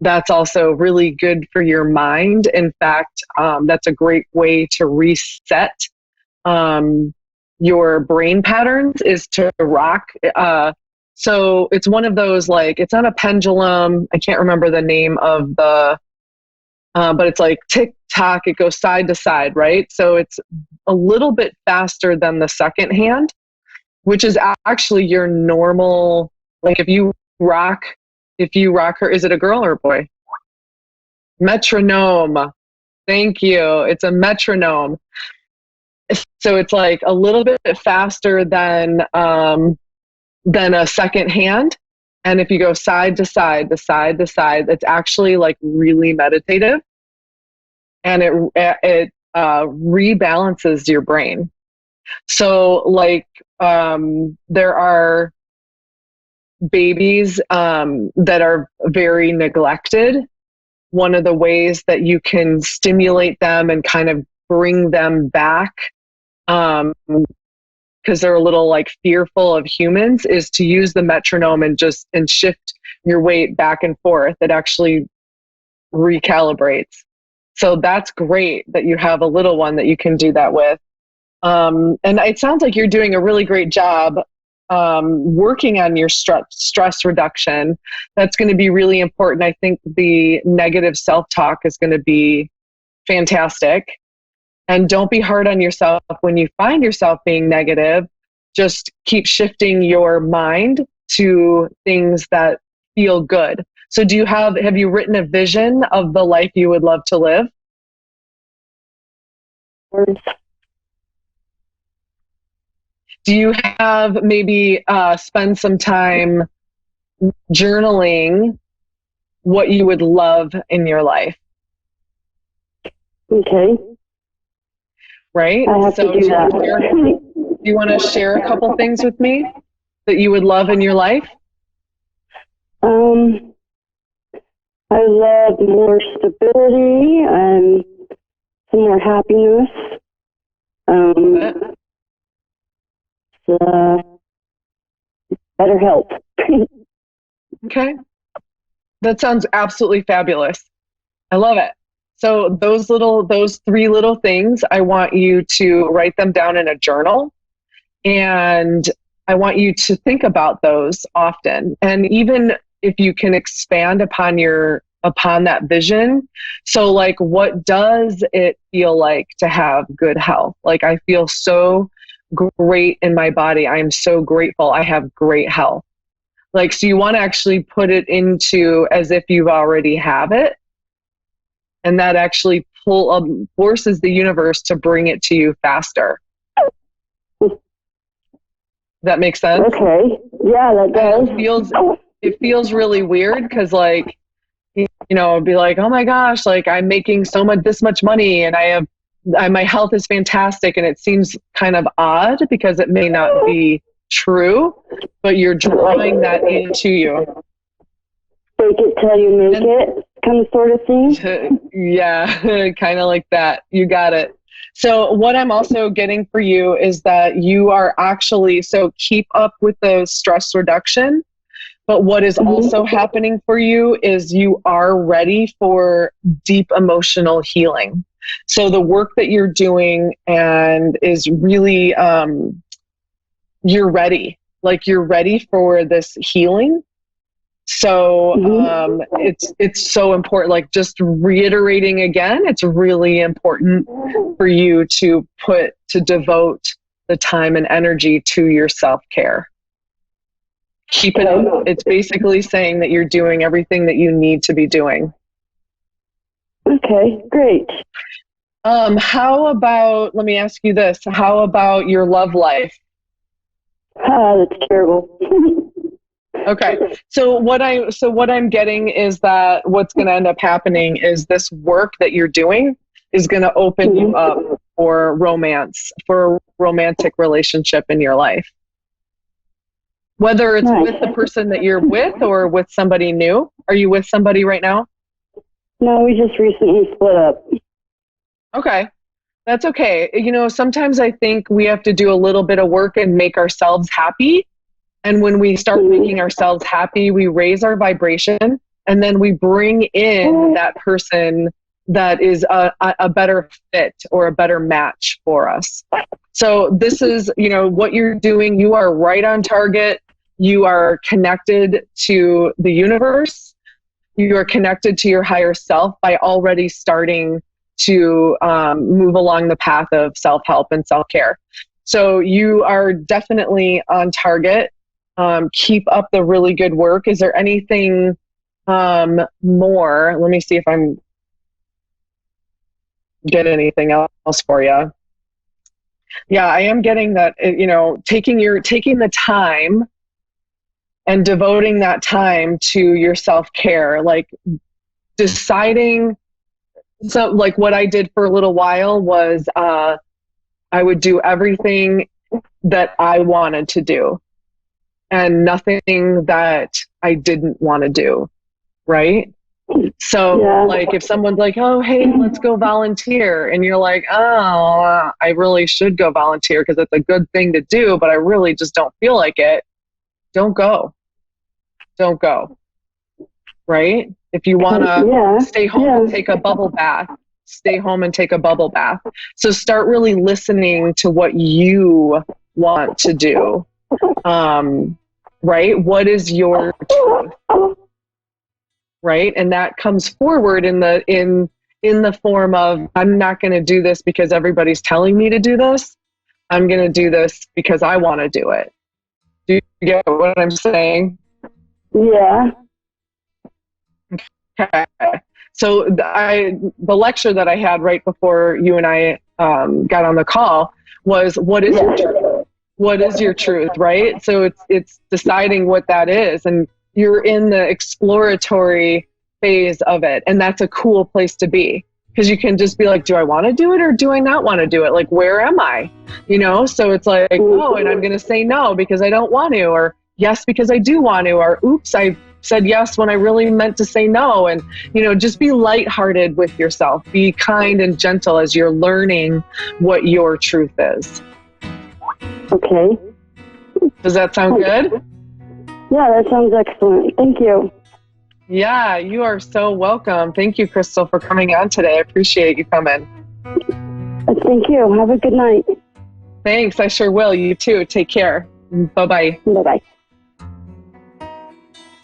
that's also really good for your mind. In fact, that's a great way to reset your brain patterns is to rock. So it's one of those, like, it's not a pendulum. I can't remember the name of but it's like tick tock. It goes side to side, right? So it's a little bit faster than the second hand, which is actually your normal, like if you rock her, is it a girl or a boy? Metronome. Thank you. It's a metronome. So it's like a little bit faster than a second hand. And if you go side to side, it's actually like really meditative, and it rebalances your brain. So like there are babies that are very neglected. One of the ways that you can stimulate them and kind of bring them back because they're a little like fearful of humans, is to use the metronome and shift your weight back and forth. It actually recalibrates. So that's great that you have a little one that you can do that with. And it sounds like you're doing a really great job working on your stress reduction. That's going to be really important. I think the negative self-talk is going to be fantastic. And don't be hard on yourself when you find yourself being negative. Just keep shifting your mind to things that feel good. So have you written a vision of the life you would love to live? Do you have maybe spend some time journaling what you would love in your life? Okay. Right? I have to do that. Do you want to share a couple things with me that you would love in your life? I love more stability and some more happiness. Better health. Okay. That sounds absolutely fabulous. I love it. So those 3 little things, I want you to write them down in a journal, and I want you to think about those often. And even if you can expand upon that vision. So like, what does it feel like to have good health? Like, I feel so great in my body. I am so grateful I have great health. Like, so you want to actually put it into as if you already have it. And that actually forces the universe to bring it to you faster. That makes sense? Okay. Yeah, that does. It feels really weird because, like, you know, it'd be like, oh my gosh, like I'm making this much money and my health is fantastic. And it seems kind of odd because it may not be true, but you're drawing that into you. Fake it till you make it kind of sort of thing. Yeah, kind of like that. You got it. So what I'm also getting for you is that you are actually, so keep up with the stress reduction. But what is also happening for you is you are ready for deep emotional healing. So the work that you're doing and is really, you're ready. Like, you're ready for this healing. So it's so important, like, just reiterating again, it's really important for you to devote the time and energy to your self-care. Keep it up. It's basically saying that you're doing everything that you need to be doing. Okay, great. How about, let me ask you this, how about your love life? That's terrible. Okay. So what I'm getting is that what's going to end up happening is this work that you're doing is going to open you up for romance, for a romantic relationship in your life. Whether it's with the person that you're with or with somebody new. Are you with somebody right now? No, we just recently split up. Okay. That's okay. You know, sometimes I think we have to do a little bit of work and make ourselves happy. And when we start making ourselves happy, we raise our vibration, and then we bring in that person that is a better fit or a better match for us. So this is, you know, what you're doing. You are right on target. You are connected to the universe. You are connected to your higher self by already starting to move along the path of self-help and self-care. So you are definitely on target. Keep up the really good work. Is there anything more? Let me see if I'm getting anything else for you. Yeah, I am getting that, you know, taking the time and devoting that time to your self-care, like deciding. So like what I did for a little while was I would do everything that I wanted to do and nothing that I didn't want to do, right? So like if someone's like, oh, hey, let's go volunteer. And you're like, oh, I really should go volunteer because it's a good thing to do, but I really just don't feel like it. Don't go. Don't go. Right? If you want to stay home and take a bubble bath, stay home and take a bubble bath. So start really listening to what you want to do. Right? What is your truth? Right? And that comes forward in the form of, I'm not going to do this because everybody's telling me to do this. I'm going to do this because I want to do it. Do you get what I'm saying? Yeah. Okay. So the lecture that I had right before you and I got on the call was, what is your truth? What is your truth, right? So it's deciding what that is. And you're in the exploratory phase of it. And that's a cool place to be, because you can just be like, do I want to do it or do I not want to do it? Like, where am I? You know, so it's like, oh, and I'm going to say no because I don't want to, or yes, because I do want to, or oops, I said yes when I really meant to say no. And, you know, just be lighthearted with yourself. Be kind and gentle as you're learning what your truth is. Okay. Does that sound good? Yeah, that sounds excellent. Thank you. Yeah, you are so welcome. Thank you, Crystal, for coming on today. I appreciate you coming. Thank you. Have a good night. Thanks. I sure will. You too. Take care. Bye-bye. Bye-bye.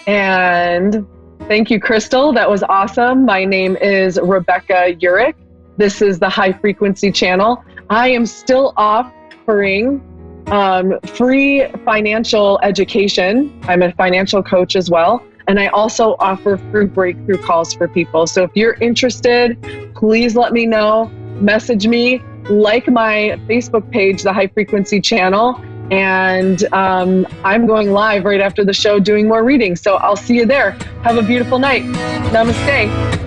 And thank you, Crystal. That was awesome. My name is Rebecca Urich. This is the High Frequency Channel. I am still offering free financial education. I'm a financial coach as well. And I also offer free breakthrough calls for people. So if you're interested, please let me know. Message me, like my Facebook page, the High Frequency Channel. And I'm going live right after the show doing more readings. So I'll see you there. Have a beautiful night. Namaste.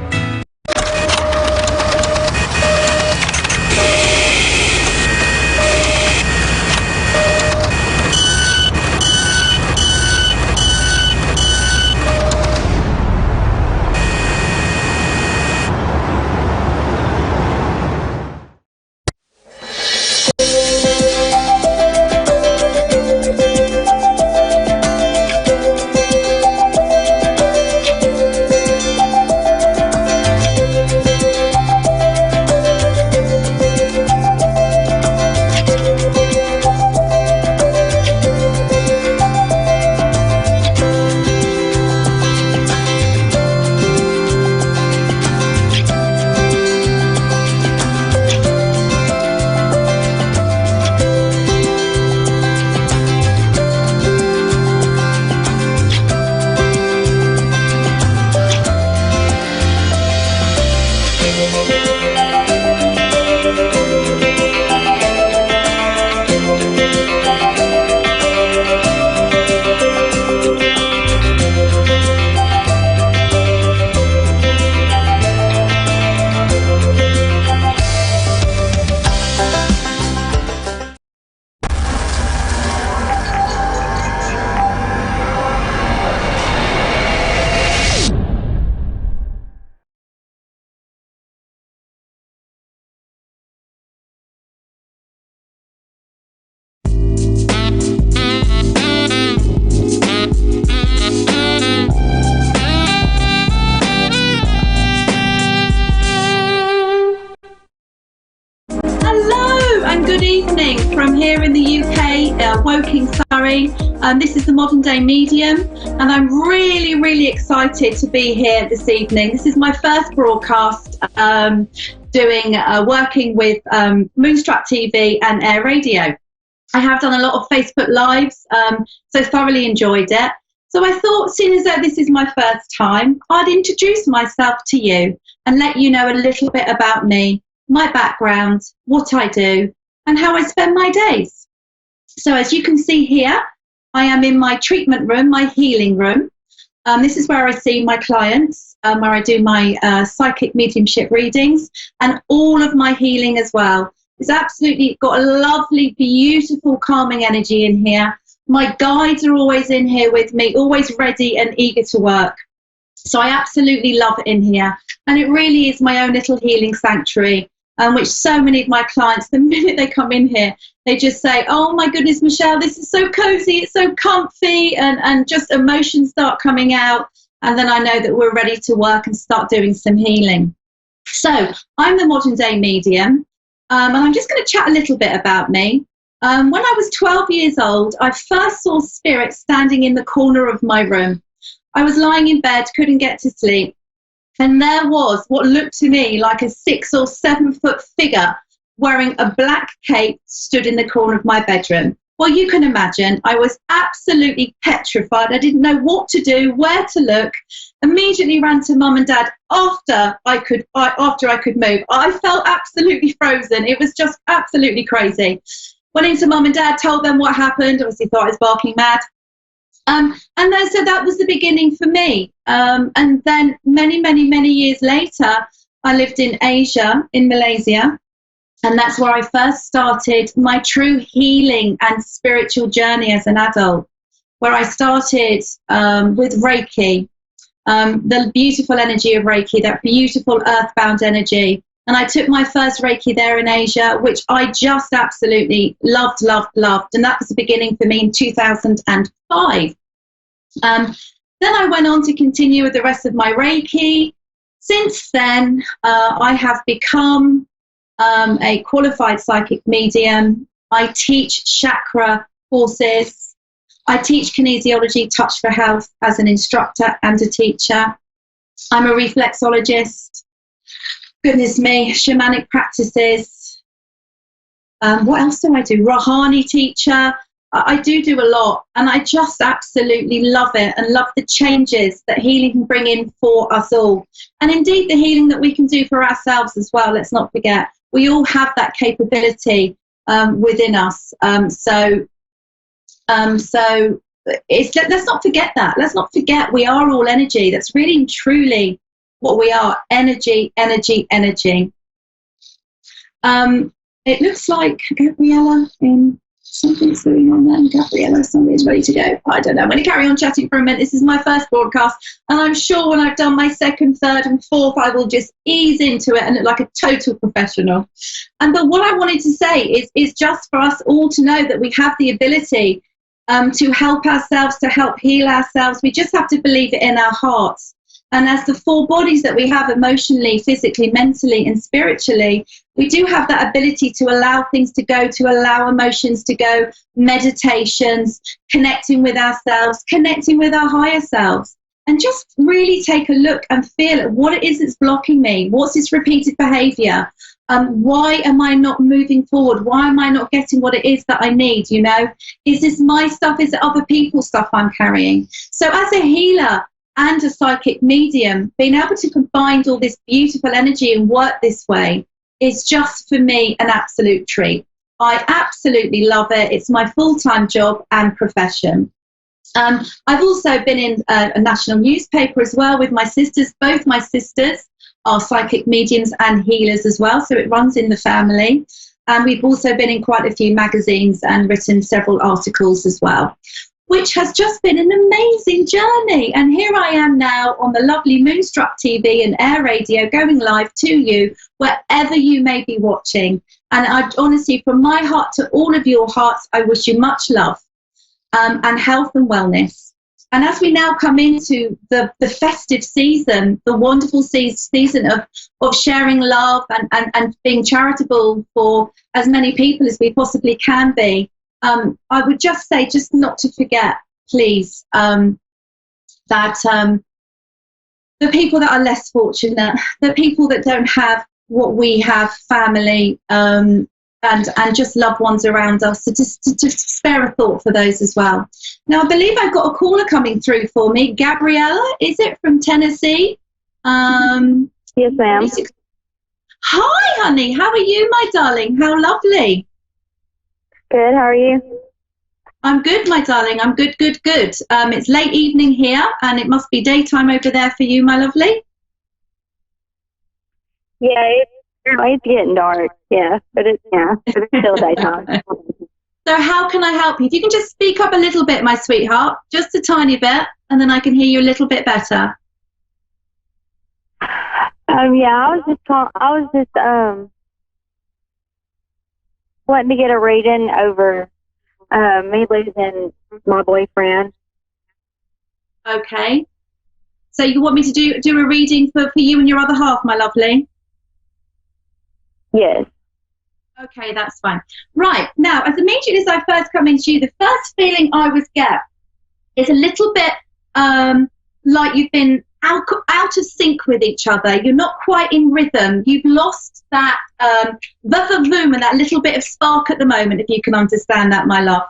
From here in the UK, Woking, Surrey. This is the Modern Day Medium, and I'm really, really excited to be here this evening. This is my first broadcast working with Moonstruck TV and Air Radio. I have done a lot of Facebook Lives, so thoroughly enjoyed it. So I thought, seeing as though this is my first time, I'd introduce myself to you and let you know a little bit about me, my background, what I do, and how I spend my days. So as you can see here, I am in my treatment room, my healing room. This is where I see my clients, where I do my psychic mediumship readings and all of my healing as well. It's absolutely got a lovely, beautiful, calming energy in here. My guides are always in here with me, always ready and eager to work. So I absolutely love it in here. And it really is my own little healing sanctuary, which so many of my clients, the minute they come in here, they just say, oh my goodness, Michelle, this is so cozy, it's so comfy, and just emotions start coming out. And then I know that we're ready to work and start doing some healing. So I'm the modern day medium, and I'm just going to chat a little bit about me. When I was 12 years old, I first saw spirit standing in the corner of my room. I was lying in bed, couldn't get to sleep. And there was what looked to me like a 6 or 7 foot figure wearing a black cape stood in the corner of my bedroom. Well, you can imagine, I was absolutely petrified. I didn't know what to do, where to look. Immediately ran to mum and dad after I could move. I felt absolutely frozen. It was just absolutely crazy. Went into mum and dad, told them what happened. Obviously thought I was barking mad. And then so that was the beginning for me. And then many years later, I lived in Asia, in Malaysia. And that's where I first started my true healing and spiritual journey as an adult, where I started with Reiki, the beautiful energy of Reiki, that beautiful earthbound energy. And I took my first Reiki there in Asia, which I just absolutely loved. And that was the beginning for me in 2005. Then I went on to continue with the rest of my Reiki. Since then, I have become a qualified psychic medium. I teach chakra courses. I teach kinesiology, touch for health as an instructor and a teacher. I'm a reflexologist. Goodness me, shamanic practices. What else do I do? Rohani teacher. I do a lot, and I just absolutely love it and love the changes that healing can bring in for us all. And indeed, the healing that we can do for ourselves as well. Let's not forget, we all have that capability within us. So let's not forget that. Let's not forget we are all energy. That's really and truly what we are. Energy. It looks like Gabriella something's going on there. Gabriella, somebody's ready to go. I don't know. I'm going to carry on chatting for a minute. This is my first broadcast, and I'm sure when I've done my second, third, and fourth, I will just ease into it and look like a total professional. But what I wanted to say is just for us all to know that we have the ability to help ourselves, to help heal ourselves. We just have to believe it in our hearts. And as the 4 bodies that we have emotionally, physically, mentally, and spiritually, we do have that ability to allow things to go, to allow emotions to go, meditations, connecting with ourselves, connecting with our higher selves, and just really take a look and feel at what it is that's blocking me. What's this repeated behavior? Why am I not moving forward? Why am I not getting what it is that I need? You know, is this my stuff? Is it other people's stuff I'm carrying? So as a healer and a psychic medium, being able to combine all this beautiful energy and work this way is just, for me, an absolute treat. I absolutely love it. It's my full-time job and profession. I've also been in a national newspaper as well with my sisters. Both my sisters are psychic mediums and healers as well, so it runs in the family. And we've also been in quite a few magazines and written several articles as well, which has just been an amazing journey. And here I am now on the lovely Moonstruck TV and Air Radio, going live to you wherever you may be watching. And I honestly, from my heart to all of your hearts, I wish you much love and health and wellness. And as we now come into the festive season, the wonderful season of sharing love and being charitable for as many people as we possibly can be, I would just say, just not to forget, please, that the people that are less fortunate, the people that don't have what we have, family, and just loved ones around us, so just to spare a thought for those as well. Now, I believe I've got a caller coming through for me. Gabriella, is it from Tennessee? Yes, ma'am. Hi, honey. How are you, my darling? How lovely. Good. How are you? I'm good, my darling. I'm good. It's late evening here, and it must be daytime over there for you, my lovely. Yeah, it's getting dark. Yeah, but it's still daytime. So how can I help you? If you can just speak up a little bit, my sweetheart, just a tiny bit, and then I can hear you a little bit better. Yeah, I was just wanting to get a reading over me losing my boyfriend. Okay. So you want me to do a reading for you and your other half, my lovely? Yes. Okay, that's fine. Right, now, as immediately as I first come into you, the first feeling I would get is a little bit like you've been out of sync with each other. You're not quite in rhythm. You've lost that boom and that little bit of spark at the moment, if you can understand that, my love.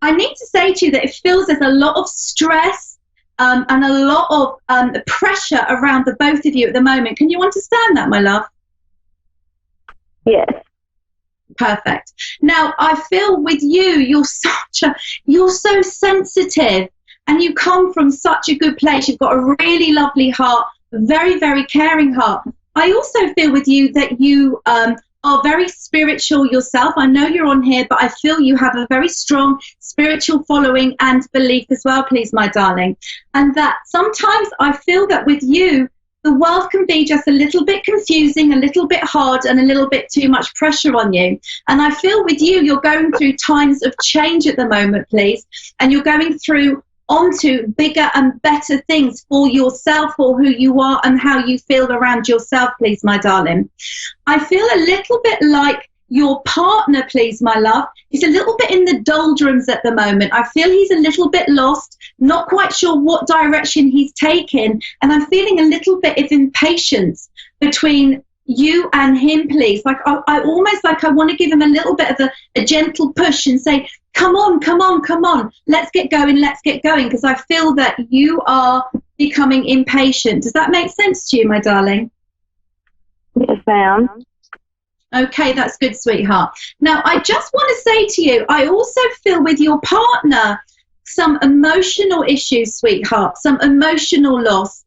I need to say to you that it feels there's a lot of stress and a lot of pressure around the both of you at the moment. Can you understand that, my love? Yes. Perfect. Now, I feel with you, you're so sensitive, and you come from such a good place. You've got a really lovely heart, a very, very caring heart. I also feel with you that you are very spiritual yourself. I know you're on here, but I feel you have a very strong spiritual following and belief as well, please, my darling. And that sometimes I feel that with you, the world can be just a little bit confusing, a little bit hard, and a little bit too much pressure on you. And I feel with you, you're going through times of change at the moment, please, and you're going through onto bigger and better things for yourself, for who you are and how you feel around yourself, please, my darling. I feel a little bit like your partner, please, my love, is a little bit in the doldrums at the moment. I feel he's a little bit lost, not quite sure what direction he's taken, and I'm feeling a little bit of impatience between you and him, please. Like I almost like I want to give him a little bit of a gentle push and say, come on, let's get going, because I feel that you are becoming impatient. Does that make sense to you, my darling? Yes, ma'am. Okay, that's good, sweetheart. Now, I just want to say to you, I also feel with your partner some emotional issues, sweetheart, some emotional loss.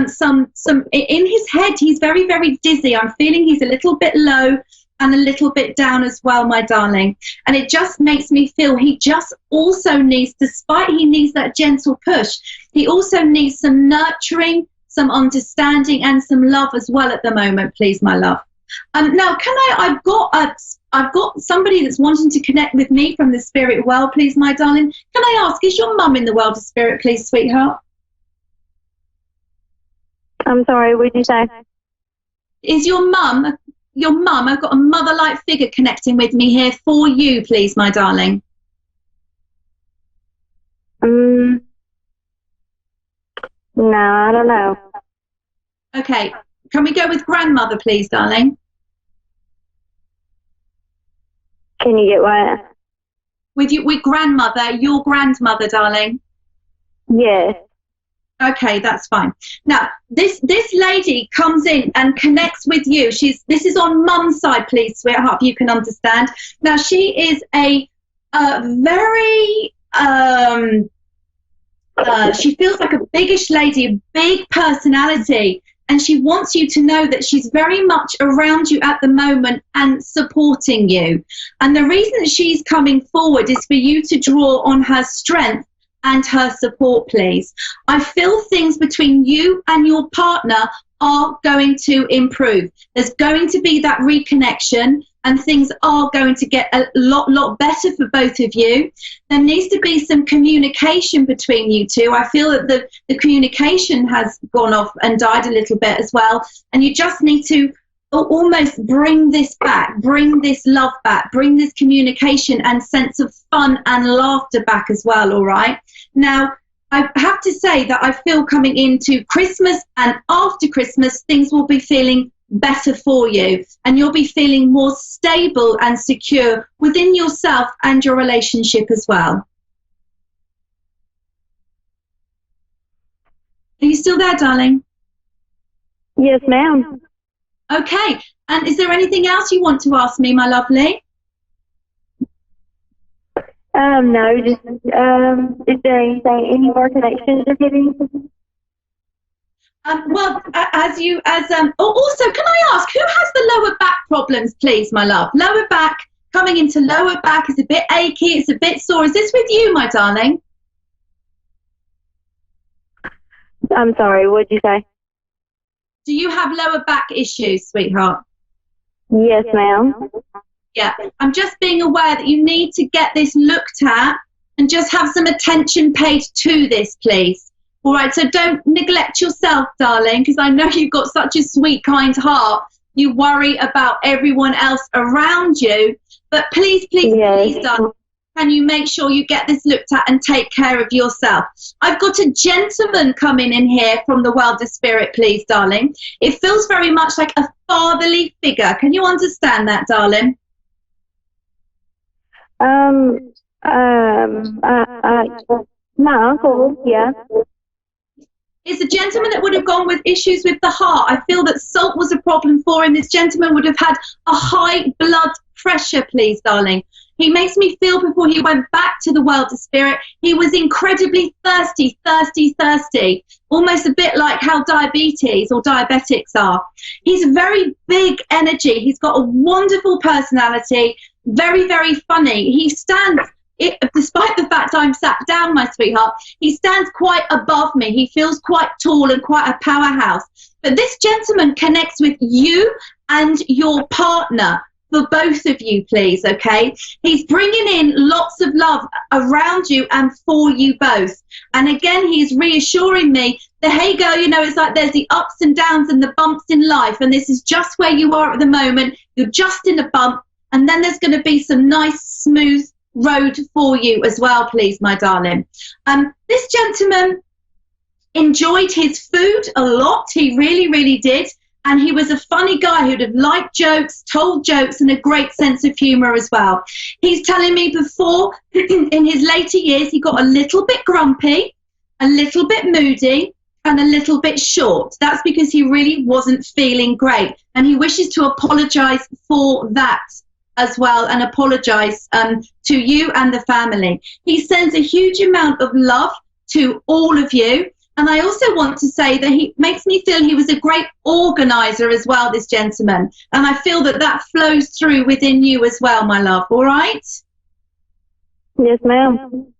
Some in his head, he's very, very dizzy. I'm feeling he's a little bit low and a little bit down as well, my darling. And it just makes me feel he just also needs, despite he needs that gentle push, he also needs some nurturing, some understanding, and some love as well at the moment, please, my love. Now, I've got somebody that's wanting to connect with me from the spirit world, please, my darling. Can I ask, is your mum in the world of spirit, please, sweetheart? I'm sorry, what did you say? Is your mum, I've got a mother-like figure connecting with me here for you, please, my darling. No, I don't know. Okay, can we go with grandmother, please, darling? Can you get what? With grandmother, your grandmother, darling? Yes. Okay, that's fine. Now, this lady comes in and connects with you. This is on mum's side, please, sweetheart, if you can understand. Now, she is a very, she feels like a biggish lady, a big personality, and she wants you to know that she's very much around you at the moment and supporting you. And the reason that she's coming forward is for you to draw on her strength and her support, please. I feel things between you and your partner are going to improve. There's going to be that reconnection, and things are going to get a lot better for both of you. There needs to be some communication between you two. I feel that the communication has gone off and died a little bit as well, and you just need to almost bring this back, bring this love back, bring this communication and sense of fun and laughter back as well, all right? Now, I have to say that I feel coming into Christmas and after Christmas, things will be feeling better for you, and you'll be feeling more stable and secure within yourself and your relationship as well. Are you still there, darling? Yes, ma'am. Okay, and is there anything else you want to ask me, my lovely? No, just, is there anything, any more connections you're getting? Also, can I ask, who has the lower back problems, please, my love? Lower back, coming into lower back, is a bit achy, it's a bit sore. Is this with you, my darling? I'm sorry, what did you say? Do you have lower back issues, sweetheart? Yes, ma'am. Yeah, I'm just being aware that you need to get this looked at and just have some attention paid to this, please. All right, so don't neglect yourself, darling, because I know you've got such a sweet, kind heart. You worry about everyone else around you. But please, please, please, darling, can you make sure you get this looked at and take care of yourself? I've got a gentleman coming in here from the world of spirit, please, darling. It feels very much like a fatherly figure. Can you understand that, darling? My uncle, yeah. It's a gentleman that would have gone with issues with the heart. I feel that salt was a problem for him. This gentleman would have had a high blood pressure, please, darling. He makes me feel before he went back to the world of spirit, he was incredibly thirsty, almost a bit like how diabetes or diabetics are. He's very big energy. He's got a wonderful personality, very, very funny. He stands, despite the fact I'm sat down, my sweetheart, he stands quite above me. He feels quite tall and quite a powerhouse. But this gentleman connects with you and your partner. For both of you, please, okay? He's bringing in lots of love around you and for you both. And again, he's reassuring me that, hey, girl, you know, it's like there's the ups and downs and the bumps in life, and this is just where you are at the moment. You're just in a bump, and then there's going to be some nice, smooth road for you as well, please, my darling. This gentleman enjoyed his food a lot. He really, really did. And he was a funny guy who'd have liked jokes, told jokes, and a great sense of humour as well. He's telling me before, in his later years, he got a little bit grumpy, a little bit moody, and a little bit short. That's because he really wasn't feeling great. And he wishes to apologise for that as well, and apologise to you and the family. He sends a huge amount of love to all of you. And I also want to say that he makes me feel he was a great organizer as well, this gentleman. And I feel that that flows through within you as well, my love. All right? Yes, ma'am.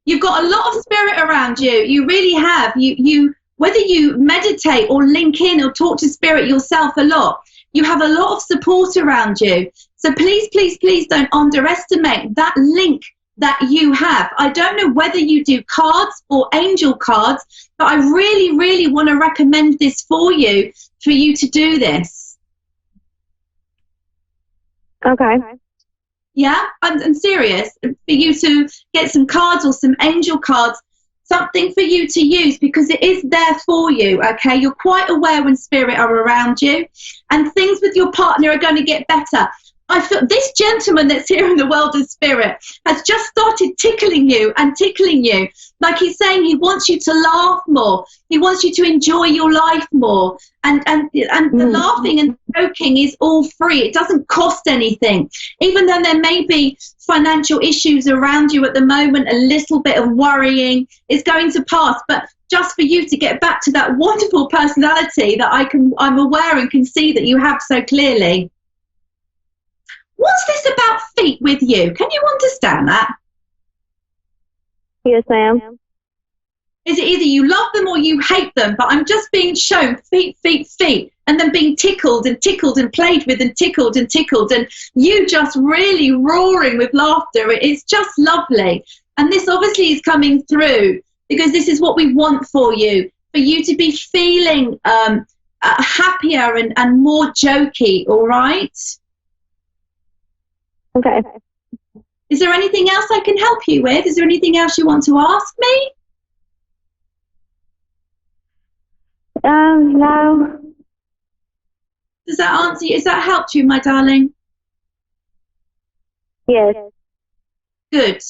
You've got a lot of spirit around you. You really have. You whether you meditate or link in or talk to spirit yourself a lot, you have a lot of support around you. So please, please, please don't underestimate that link that you have. I don't know whether you do cards or angel cards, but I really, really want to recommend this for you to do this. Okay. Yeah, I'm serious. For you to get some cards or some angel cards, something for you to use, because it is there for you, okay? You're quite aware when spirit are around you, and things with your partner are going to get better. I feel this gentleman that's here in the world of spirit has just started tickling you, like he's saying he wants you to laugh more, he wants you to enjoy your life more, and the laughing and joking is all free. It doesn't cost anything, even though there may be financial issues around you at the moment, a little bit of worrying is going to pass. But just for you to get back to that wonderful personality that I'm aware and can see that you have so clearly. What's this about feet with you? Can you understand that? Yes, ma'am. Is it either you love them or you hate them? But I'm just being shown feet, and then being tickled and played with and tickled, and you just really roaring with laughter. It's just lovely. And this obviously is coming through because this is what we want for you to be feeling happier and more jokey, all right? Okay. Is there anything else I can help you with? Is there anything else you want to ask me? No. Does that answer you? Has that helped you, my darling? Yes. Good.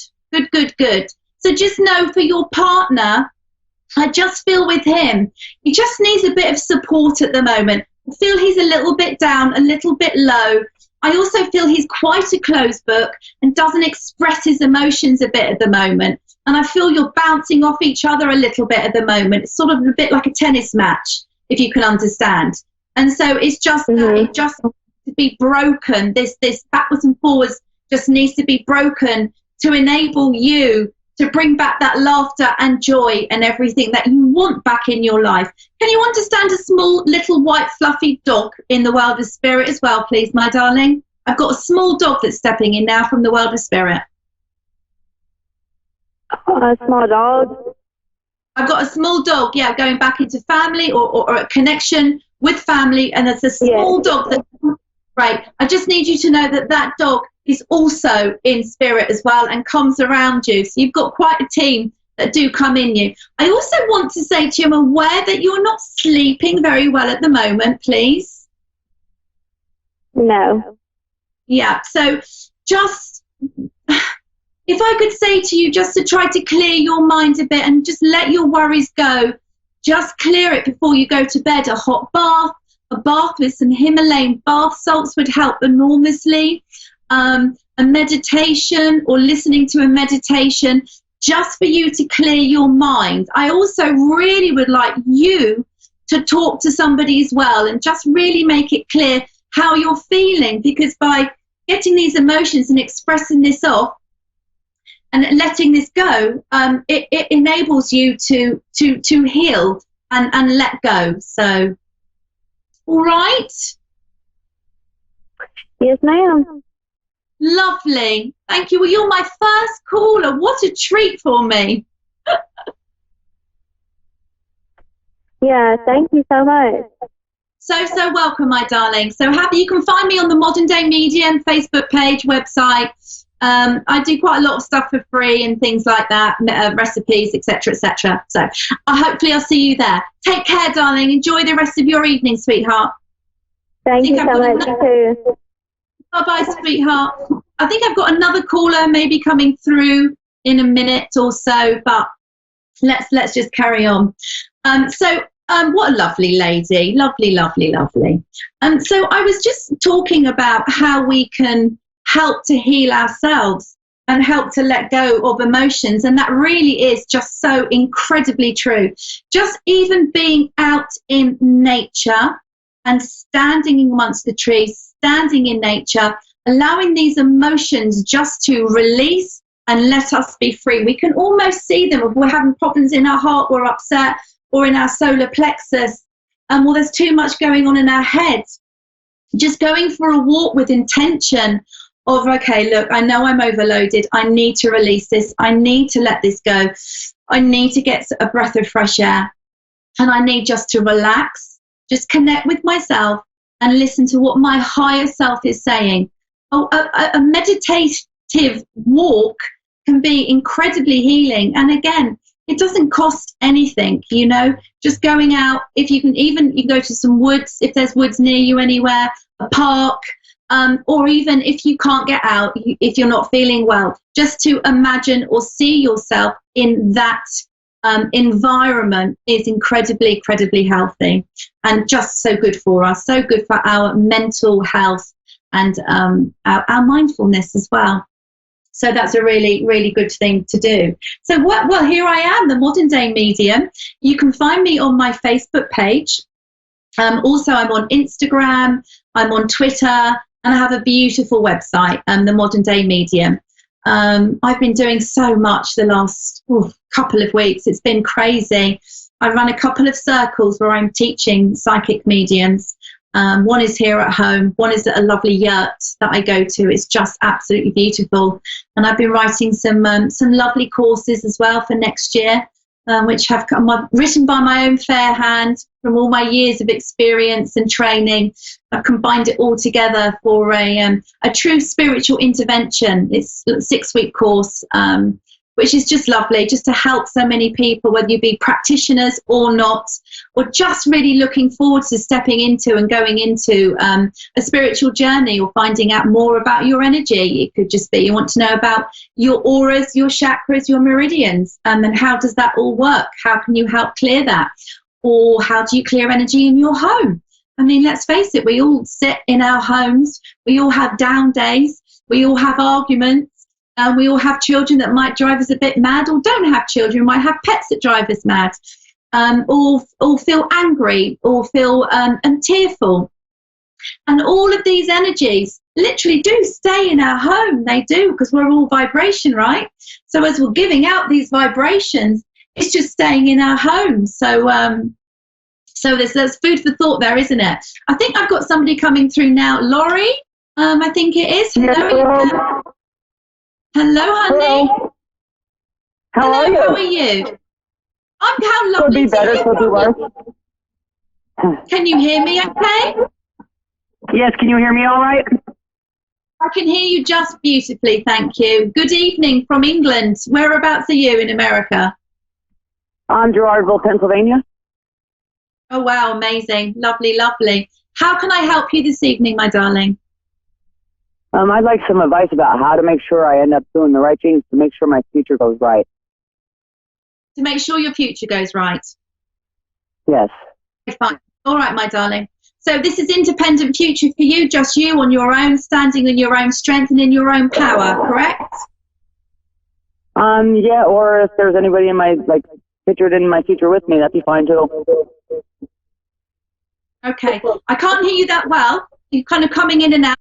So just know for your partner, I just feel with him, he just needs a bit of support at the moment. I feel he's a little bit down, a little bit low. I also feel he's quite a closed book and doesn't express his emotions a bit at the moment. And I feel you're bouncing off each other a little bit at the moment. It's sort of a bit like a tennis match, if you can understand. And so it's just that it just needs to be broken. This backwards and forwards just needs to be broken to enable you to bring back that laughter and joy and everything that you want back in your life. Can you understand a small little white fluffy dog in the world of spirit as well, please, my darling? I've got a small dog that's stepping in now from the world of spirit. A small dog? I've got a small dog, yeah, going back into family or a connection with family, and there's a small dog that, right, I just need you to know that that dog is also in spirit as well and comes around you. So you've got quite a team that do come in you. I also want to say to you, I'm aware that you're not sleeping very well at the moment, please. No. Yeah, so just, if I could say to you just to try to clear your mind a bit and just let your worries go, just clear it before you go to bed. A hot bath, a bath with some Himalayan bath salts would help enormously. A meditation or listening to a meditation just for you to clear your mind. I also really would like you to talk to somebody as well and just really make it clear how you're feeling, because by getting these emotions and expressing this off and letting this go, it enables you to heal and let go. So, all right? Yes, ma'am. Lovely. Thank you. Well, you're my first caller. What a treat for me. Yeah, thank you so much. So welcome, my darling. So happy. You can find me on the Modern Day Medium Facebook page, website. I do quite a lot of stuff for free and things like that, recipes, etc., etc. So hopefully I'll see you there. Take care, darling. Enjoy the rest of your evening, sweetheart. Thank you so much, too. Bye-bye, sweetheart. I think I've got another caller maybe coming through in a minute or so, but let's just carry on. What a lovely lady. Lovely, lovely, lovely. So I was just talking about how we can help to heal ourselves and help to let go of emotions, and that really is just so incredibly true. Just even being out in nature and standing amongst the trees, standing in nature, allowing these emotions just to release and let us be free. We can almost see them. If we're having problems in our heart, we're upset, or in our solar plexus, well, there's too much going on in our heads. Just going for a walk with intention of, okay, look, I know I'm overloaded. I need to release this. I need to let this go. I need to get a breath of fresh air. And I need just to relax, just connect with myself and listen to what my higher self is saying. A meditative walk can be incredibly healing. And again, it doesn't cost anything, you know, just going out. If you can, even you go to some woods, if there's woods near you anywhere, a park, or even if you can't get out, if you're not feeling well, just to imagine or see yourself in that environment is incredibly, incredibly healthy and just so good for us, so good for our mental health and our mindfulness as well. So that's a really, really good thing to do. So, well, here I am, the Modern Day Medium. You can find me on my Facebook page. Also, I'm on Instagram, I'm on Twitter, and I have a beautiful website, the Modern Day Medium. I've been doing so much the last couple of weeks. It's been crazy. I run a couple of circles where I'm teaching psychic mediums. One is here at home. One is at a lovely yurt that I go to. It's just absolutely beautiful. And I've been writing some lovely courses as well for next year, which have come written by my own fair hand from all my years of experience and training. I've combined it all together for a true spiritual intervention. It's a 6-week course, which is just lovely, just to help so many people, whether you be practitioners or not, or just really looking forward to stepping into and going into a spiritual journey or finding out more about your energy. It could just be you want to know about your auras, your chakras, your meridians, and how does that all work? How can you help clear that? Or how do you clear energy in your home? I mean, let's face it, we all sit in our homes. We all have down days. We all have arguments. We all have children that might drive us a bit mad, or don't have children, might have pets that drive us mad, or feel angry, or feel tearful. And all of these energies literally do stay in our home. They do, because we're all vibration, right? So as we're giving out these vibrations, it's just staying in our home. So so there's food for thought there, isn't it? I think I've got somebody coming through now. Laurie, I think it is. Hello, Hello. Hello, honey. Hello. How are you? How are you? How lovely. Could be better, could be worse. Can you hear me okay? Yes, can you hear me all right? I can hear you just beautifully, thank you. Good evening from England. Whereabouts are you in America? Gerardville, Pennsylvania. Oh, wow, amazing. Lovely, lovely. How can I help you this evening, my darling? I'd like some advice about how to make sure I end up doing the right things to make sure my future goes right. To make sure your future goes right. Yes. Fine. All right, my darling. So this is independent future for you, just you on your own, standing in your own strength and in your own power, correct? Yeah, or if there's anybody in my, pictured in my future with me, that'd be fine too. Okay. I can't hear you that well. You're kind of coming in and out.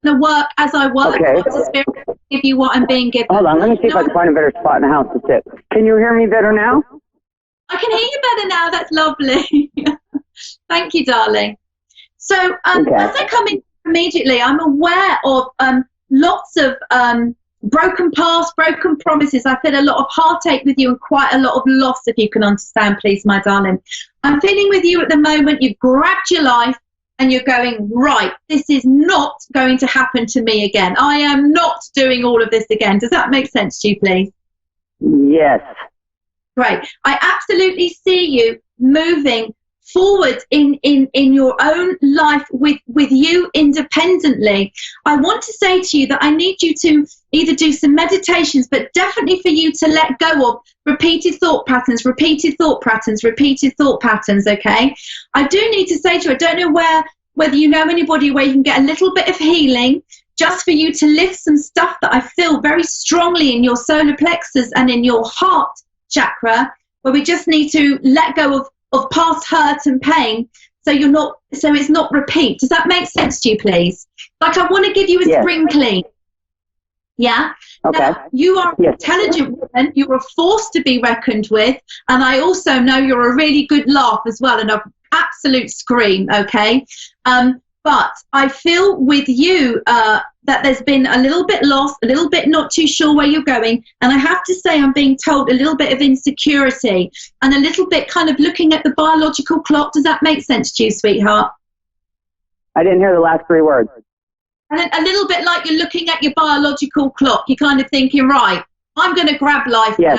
I'm going to work as I work. Okay. To spirit give you what I'm being given. Hold on, let me see if I can find a better spot in the house to sit. Can you hear me better now? I can hear you better now. That's lovely. Thank you, darling. So as I come in immediately, I'm aware of lots of broken past, broken promises. I feel a lot of heartache with you and quite a lot of loss, if you can understand, please, my darling. I'm feeling with you at the moment. You've grabbed your life and you're going, right, this is not going to happen to me again. I am not doing all of this again. Does that make sense to you, please? Yes. Great. I absolutely see you moving forward in your own life with you independently. I want to say to you that I need you to either do some meditations, but definitely for you to let go of repeated thought patterns, okay? I do need to say to you, I don't know whether you know anybody where you can get a little bit of healing just for you to lift some stuff that I feel very strongly in your solar plexus and in your heart chakra, where we just need to let go of past hurt and pain, so it's not repeat. Does that make sense to you, please? Like, I want to give you a spring clean. Yeah? Okay. Now, you are an intelligent woman. You're a force to be reckoned with. And I also know you're a really good laugh as well, and an absolute scream, okay? But I feel with you that there's been a little bit lost, a little bit not too sure where you're going. And I have to say, I'm being told a little bit of insecurity and a little bit kind of looking at the biological clock. Does that make sense to you, sweetheart? I didn't hear the last 3 words. And a little bit like you're looking at your biological clock. You're kind of thinking, right, I'm going to grab life now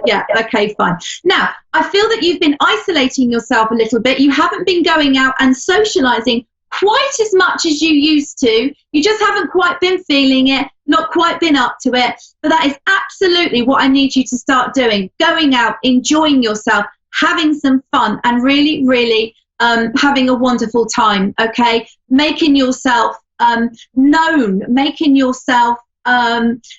yeah, okay, fine. Now, I feel that you've been isolating yourself a little bit. You haven't been going out and socializing quite as much as you used to. You just haven't quite been feeling it, not quite been up to it. But that is absolutely what I need you to start doing. Going out, enjoying yourself, having some fun, and really, really having a wonderful time, okay? Making yourself known, making yourself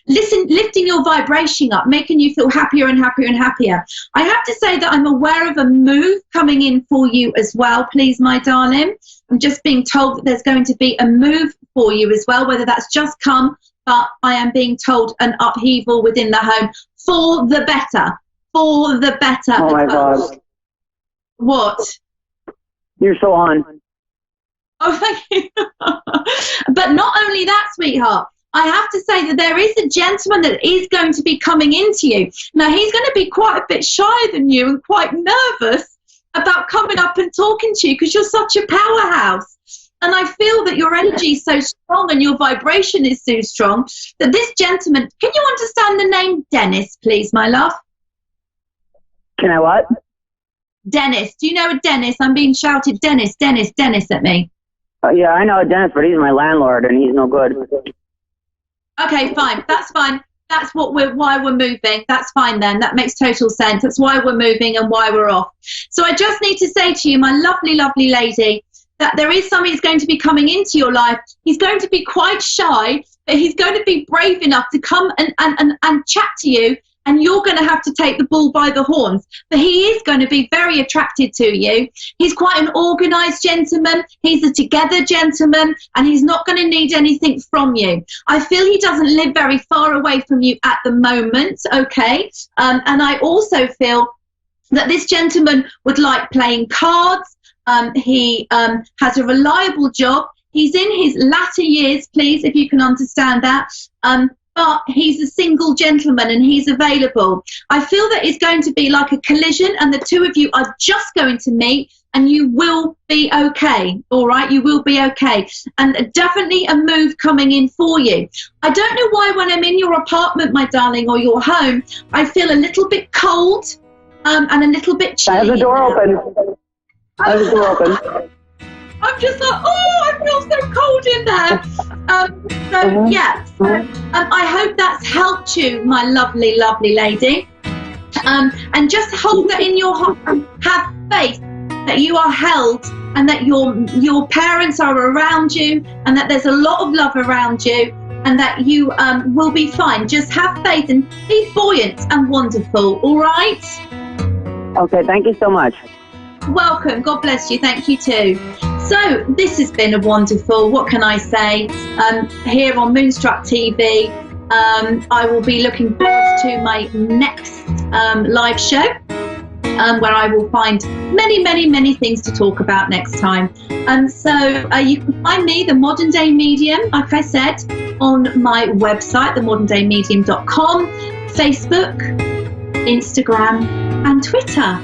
lifting your vibration up, making you feel happier and happier and happier. I have to say that I'm aware of a move coming in for you as well, please, my darling. I'm just being told that there's going to be a move for you as well, whether that's just come, but I am being told an upheaval within the home for the better. For the better. Oh my God. What? You're so on. Oh, thank you. But not only that, sweetheart, I have to say that there is a gentleman that is going to be coming into you. Now, he's going to be quite a bit shyer than you and quite nervous about coming up and talking to you because you're such a powerhouse. And I feel that your energy is so strong and your vibration is so strong that this gentleman, can you understand the name Dennis, please, my love? Can I what? Dennis. Do you know a Dennis? I'm being shouted, Dennis, Dennis, Dennis at me. Yeah, I know a Dennis, but he's my landlord and he's no good. Okay, fine. That's fine. That's why we're moving. That's fine then. That makes total sense. That's why we're moving and why we're off. So I just need to say to you, my lovely, lovely lady, that there is somebody who's going to be coming into your life. He's going to be quite shy, but he's going to be brave enough to come and chat to you and you're going to have to take the bull by the horns. But he is going to be very attracted to you. He's quite an organised gentleman. He's a together gentleman, and he's not going to need anything from you. I feel he doesn't live very far away from you at the moment, okay? And I also feel that this gentleman would like playing cards. He has a reliable job. He's in his latter years, please, if you can understand that. But he's a single gentleman and he's available. I feel that it's going to be like a collision, and the two of you are just going to meet, and you will be okay. All right, you will be okay. And definitely a move coming in for you. I don't know why when I'm in your apartment, my darling, or your home, I feel a little bit cold and a little bit chilly. I have the door open. I have the door open. I'm just like, oh, I feel so cold in there. Yeah, I hope that's helped you, my lovely, lovely lady. And just hold that in your heart and have faith that you are held, and that your parents are around you, and that there's a lot of love around you, and that you will be fine. Just have faith and be buoyant and wonderful, all right? Okay, thank you so much. Welcome. God bless you. Thank you too. So this has been a wonderful, what can I say, here on Moonstruck TV. I will be looking forward to my next live show, where I will find many, many, many things to talk about next time. So you can find me, The Modern Day Medium, like I said, on my website, themoderndaymedium.com, Facebook, Instagram, and Twitter.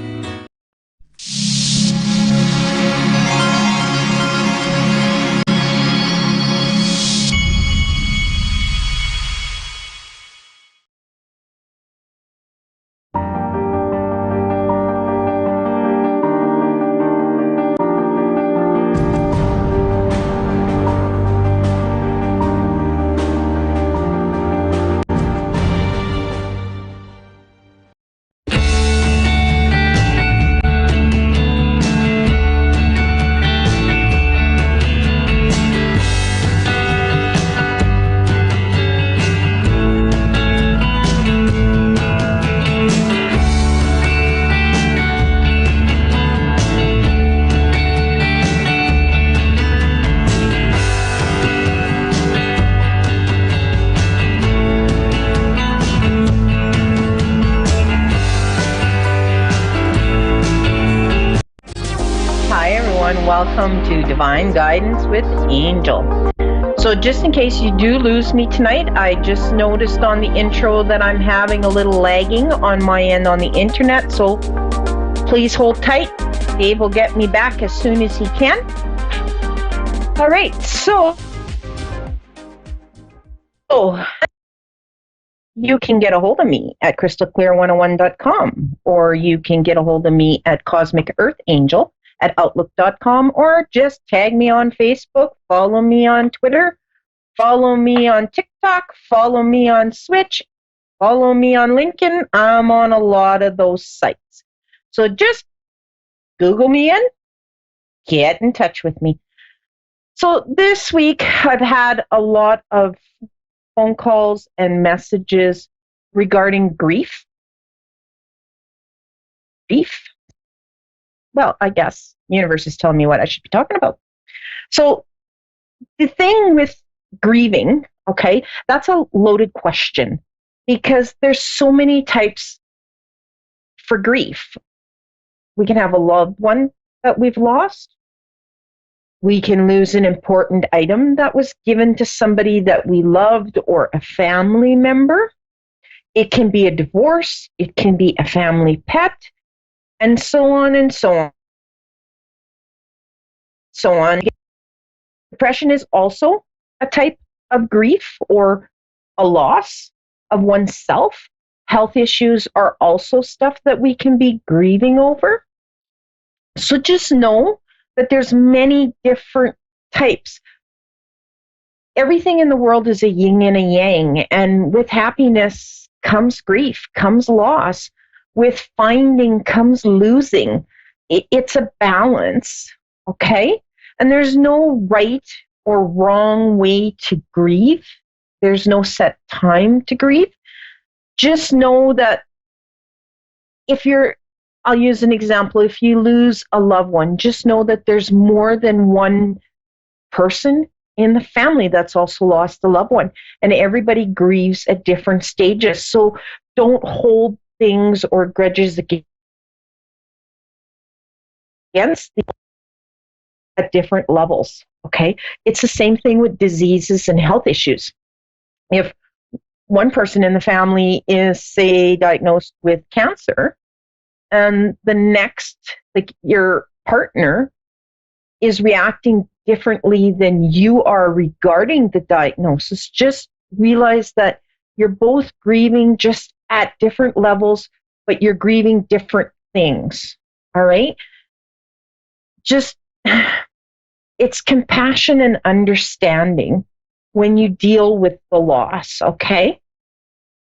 Welcome to Divine Guidance with Angel. So just in case you do lose me tonight, I just noticed on the intro that I'm having a little lagging on my end on the internet, so please hold tight. Dave will get me back as soon as he can. All right, so you can get a hold of me at crystalclear101.com, or you can get a hold of me at Cosmic Earth Angel at outlook.com, or just tag me on Facebook, follow me on Twitter, follow me on TikTok, follow me on Switch, follow me on LinkedIn. I'm on a lot of those sites. So just Google me in, get in touch with me. So this week I've had a lot of phone calls and messages regarding grief. Well, I guess the universe is telling me what I should be talking about. So the thing with grieving, okay, that's a loaded question, because there's so many types for grief. We can have a loved one that we've lost. We can lose an important item that was given to somebody that we loved, or a family member. It can be a divorce. It can be a family pet. And so on and so on. So on. Depression is also a type of grief or a loss of oneself. Health issues are also stuff that we can be grieving over. So just know that there's many different types. Everything in the world is a yin and a yang, and with happiness comes grief, comes loss. With finding comes losing. It's a balance, okay? And there's no right or wrong way to grieve. There's no set time to grieve. just know that I'll use an example, if you lose a loved one, just know that there's more than one person in the family that's also lost a loved one, and everybody grieves at different stages. So don't hold things or grudges against at different levels. Okay, it's the same thing with diseases and health issues. If one person in the family is, say, diagnosed with cancer, and the next, like your partner, is reacting differently than you are regarding the diagnosis, just realize that you're both grieving just at different levels, but you're grieving different things. All right? Just, it's compassion and understanding when you deal with the loss, okay?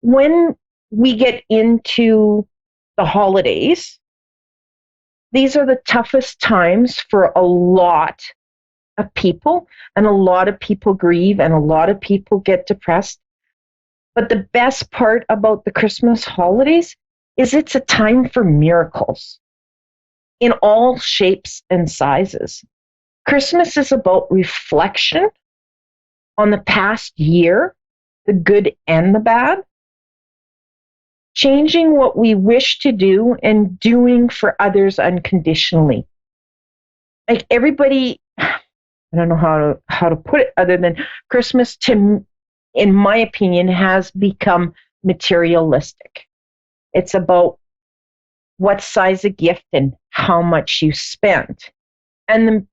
When we get into the holidays, these are the toughest times for a lot of people, and a lot of people grieve, and a lot of people get depressed. But the best part about the Christmas holidays is it's a time for miracles in all shapes and sizes. Christmas is about reflection on the past year, the good and the bad, changing what we wish to do and doing for others unconditionally. Like everybody, I don't know how to put it other than Christmas, in my opinion, has become materialistic. It's about what size of gift and how much you spent. And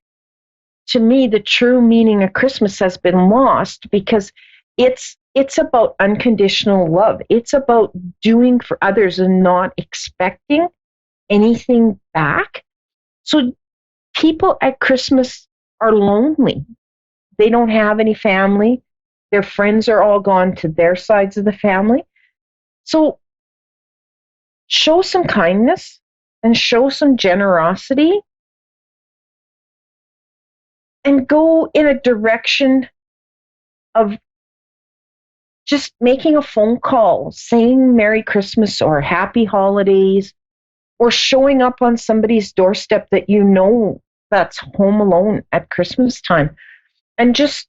to me, the true meaning of Christmas has been lost because it's about unconditional love. It's about doing for others and not expecting anything back. So people at Christmas are lonely. They don't have any family. Their friends are all gone to their sides of the family. So show some kindness and show some generosity and go in a direction of just making a phone call, saying Merry Christmas or Happy Holidays, or showing up on somebody's doorstep that you know that's home alone at Christmas time and just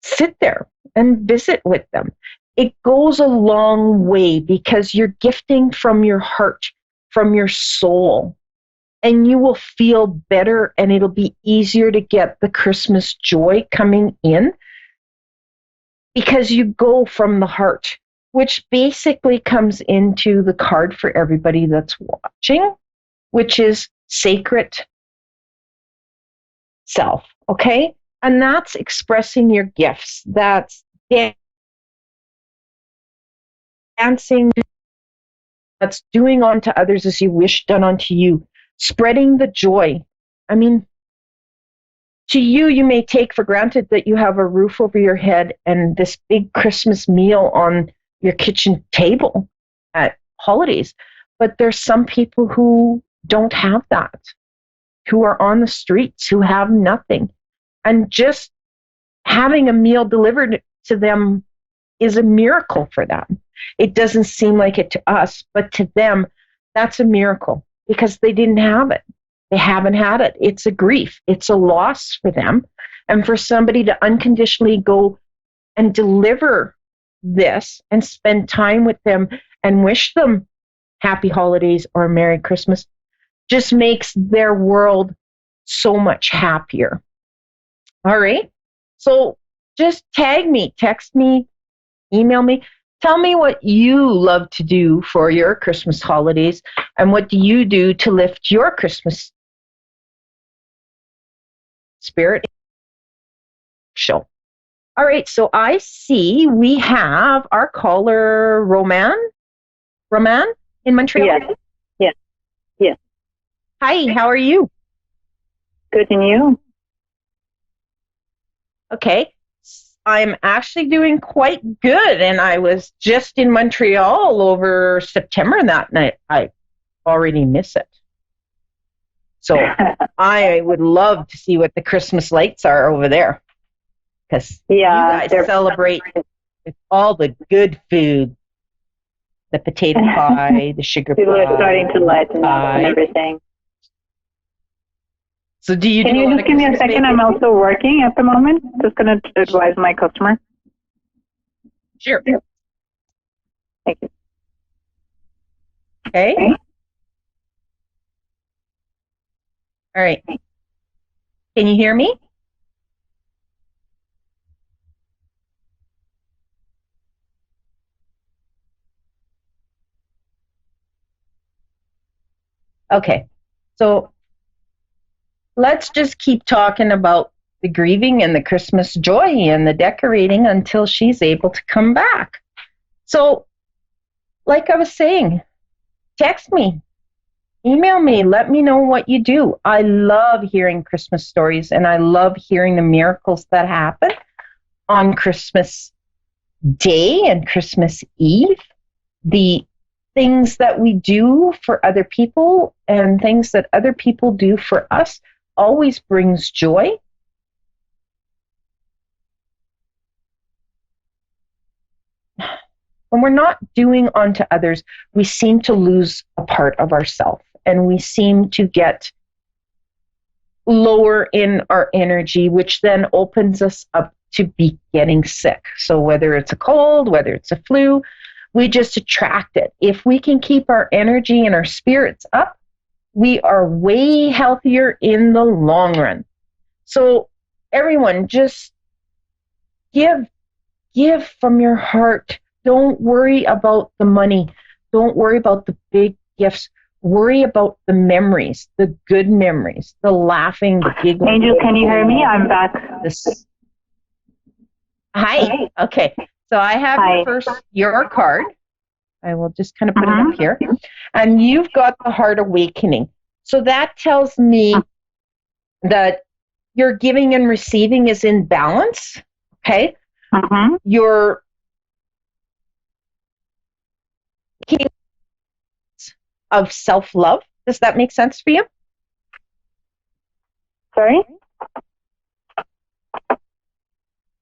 sit there and visit with them. It goes a long way because you're gifting from your heart, from your soul, and you will feel better and it'll be easier to get the Christmas joy coming in because you go from the heart, which basically comes into the card for everybody that's watching, which is sacred self, okay? And that's expressing your gifts. That's dancing. That's doing unto others as you wish done unto you. Spreading the joy. I mean, to you, you may take for granted that you have a roof over your head and this big Christmas meal on your kitchen table at holidays. But there's some people who don't have that, who are on the streets, who have nothing. And just having a meal delivered to them is a miracle for them. It doesn't seem like it to us, but to them, that's a miracle because they didn't have it. They haven't had it. It's a grief. It's a loss for them. And for somebody to unconditionally go and deliver this and spend time with them and wish them happy holidays or Merry Christmas just makes their world so much happier. All right. So just tag me, text me, email me. Tell me what you love to do for your Christmas holidays and what do you do to lift your Christmas spirit show. All right. So I see we have our caller, Roman in Montreal. Yes. Hi, how are you? Good, and you? Okay. I'm actually doing quite good, and I was just in Montreal over September that night. I already miss it. So I would love to see what the Christmas lights are over there, because you guys celebrate with all the good food. the potato pie, the sugar People pie. are starting to lighten up and everything. So do you Can do you a lot just of give me a Christmas second? baking? I'm also working at the moment. Just going to advise my customer. Sure. Thank you. Okay. All right. Can you hear me? Okay. So let's just keep talking about the grieving and the Christmas joy and the decorating until she's able to come back. So, like I was saying, text me, email me, let me know what you do. I love hearing Christmas stories and I love hearing the miracles that happen on Christmas Day and Christmas Eve. The things that we do for other people and things that other people do for us always brings joy. When we're not doing unto others, we seem to lose a part of ourselves and we seem to get lower in our energy, which then opens us up to be getting sick. So whether it's a cold, whether it's a flu, we just attract it. If we can keep our energy and our spirits up, we are way healthier in the long run. So everyone, just give from your heart. Don't worry about the money. Don't worry about the big gifts. Worry about the memories, the good memories, the laughing, the giggling. Angel, can you hear me? I'm back. Hi. Okay. So I have your card. I will just kind of put it up here. And you've got the heart awakening. So that tells me that your giving and receiving is in balance. Okay. Your of self-love. Does that make sense for you? Sorry?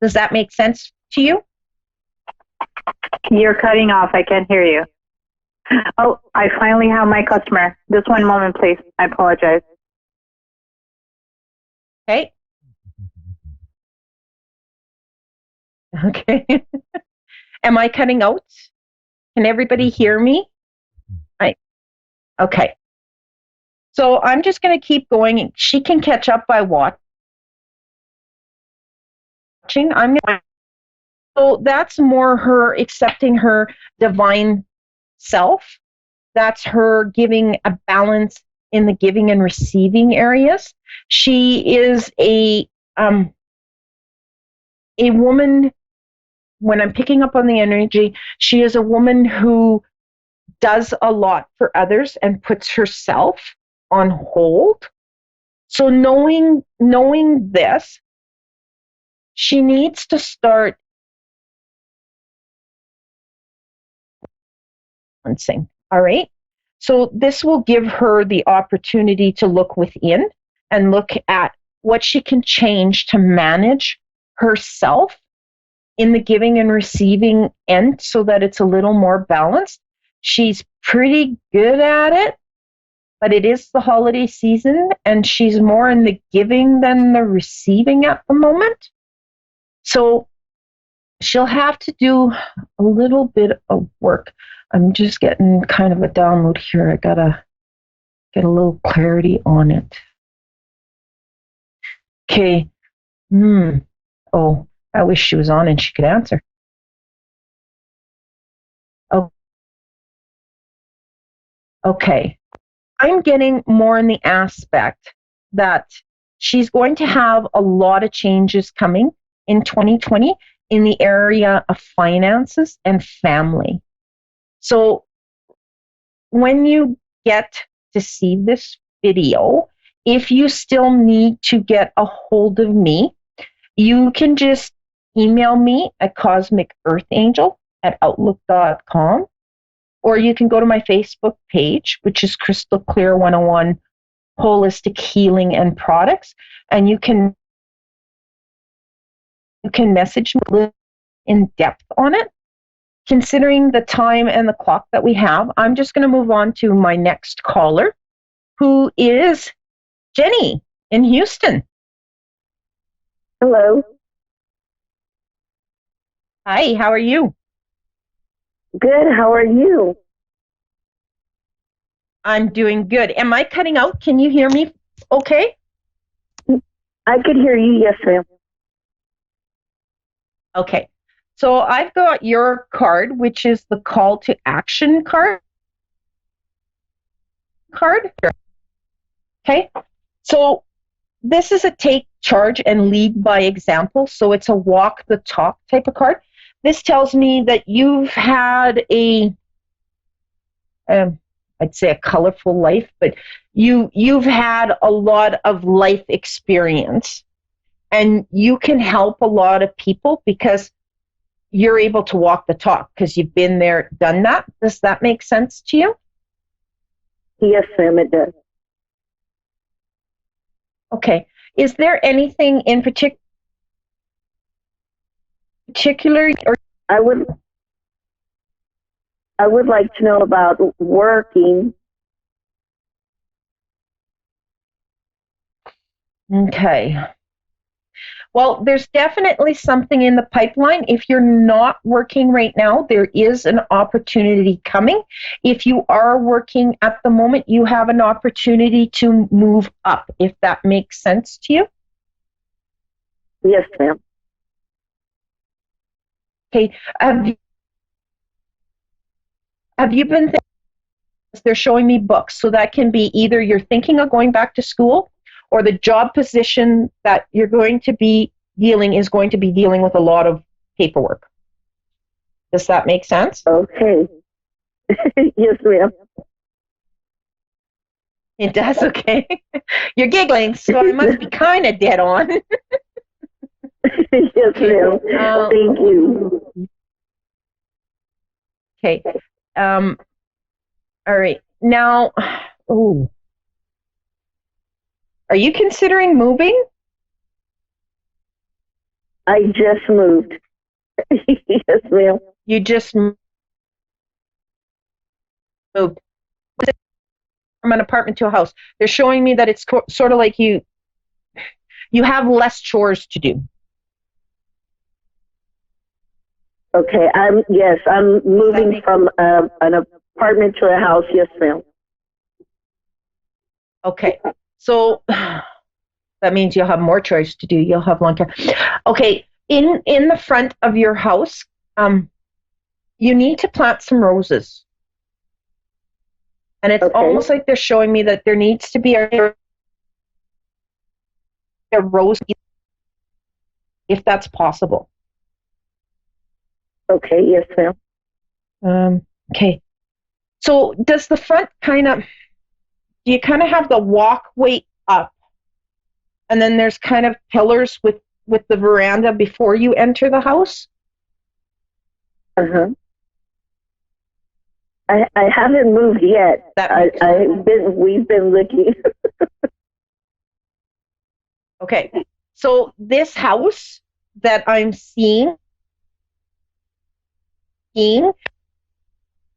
Does that make sense to you? You're cutting off. I can't hear you. Oh, I finally have my customer. Just one moment, please. I apologize. Okay. Okay. Am I cutting out? Can everybody hear me? Okay. So I'm just going to keep going. She can catch up by watching. So that's more her accepting her divine self. That's her giving a balance in the giving and receiving areas. She is a woman, when I'm picking up on the energy, she is a woman who does a lot for others and puts herself on hold. So knowing this, she needs to start balancing. All right. So this will give her the opportunity to look within and look at what she can change to manage herself in the giving and receiving end so that it's a little more balanced. She's pretty good at it, but it is the holiday season and she's more in the giving than the receiving at the moment. So she'll have to do a little bit of work. I'm just getting kind of a download here. I gotta get a little clarity on it. Okay. Oh, I wish she was on and she could answer. Oh. Okay. I'm getting more in the aspect that she's going to have a lot of changes coming in 2020 in the area of finances and family. So when you get to see this video, if you still need to get a hold of me, you can just email me at cosmicearthangel@outlook.com, or you can go to my Facebook page, which is Crystal Clear 101 Holistic Healing and Products, and you can message me in depth on it. considering the time and the clock that we have, I'm just going to move on to my next caller, who is Jenny in Houston. Hello. Hi, how are you? Good. How are you? I'm doing good. Am I cutting out? Can you hear me okay? I could hear you. Yes, ma'am. Okay. So I've got your card, which is the call to action card. Okay. So this is a take charge and lead by example. So it's a walk the talk type of card. This tells me that you've had I'd say a colorful life, but you've had a lot of life experience, and you can help a lot of people because you're able to walk the talk because you've been there, done that. Does that make sense to you? Yes, ma'am, it does. Okay. Is there anything in particular, or I would like to know about working. Okay. Well, there's definitely something in the pipeline. If you're not working right now, there is an opportunity coming. If you are working at the moment, you have an opportunity to move up, if that makes sense to you. Yes, ma'am. Okay. Have you been they're showing me books, so that can be either you're thinking of going back to school, or the job position that you're going to be dealing with a lot of paperwork. Does that make sense? Okay. Yes, ma'am. It does, okay. You're giggling, so I must be kind of dead on. Yes, ma'am. Thank you. Okay. All right. Now, are you considering moving? I just moved. Yes, ma'am. You just moved from an apartment to a house. They're showing me that it's sort of like you have less chores to do. Okay. I'm moving from an apartment to a house. Yes, ma'am. Okay. So that means you'll have more chores to do. You'll have lawn care. Okay. In the front of your house, you need to plant some roses. And it's almost like they're showing me that there needs to be a rose, if that's possible. Okay, yes, ma'am. Okay. So does the front do you kind of have the walkway up, and then there's kind of pillars with the veranda before you enter the house? Uh-huh. I haven't moved yet. We've been looking. Okay. So this house that I'm seeing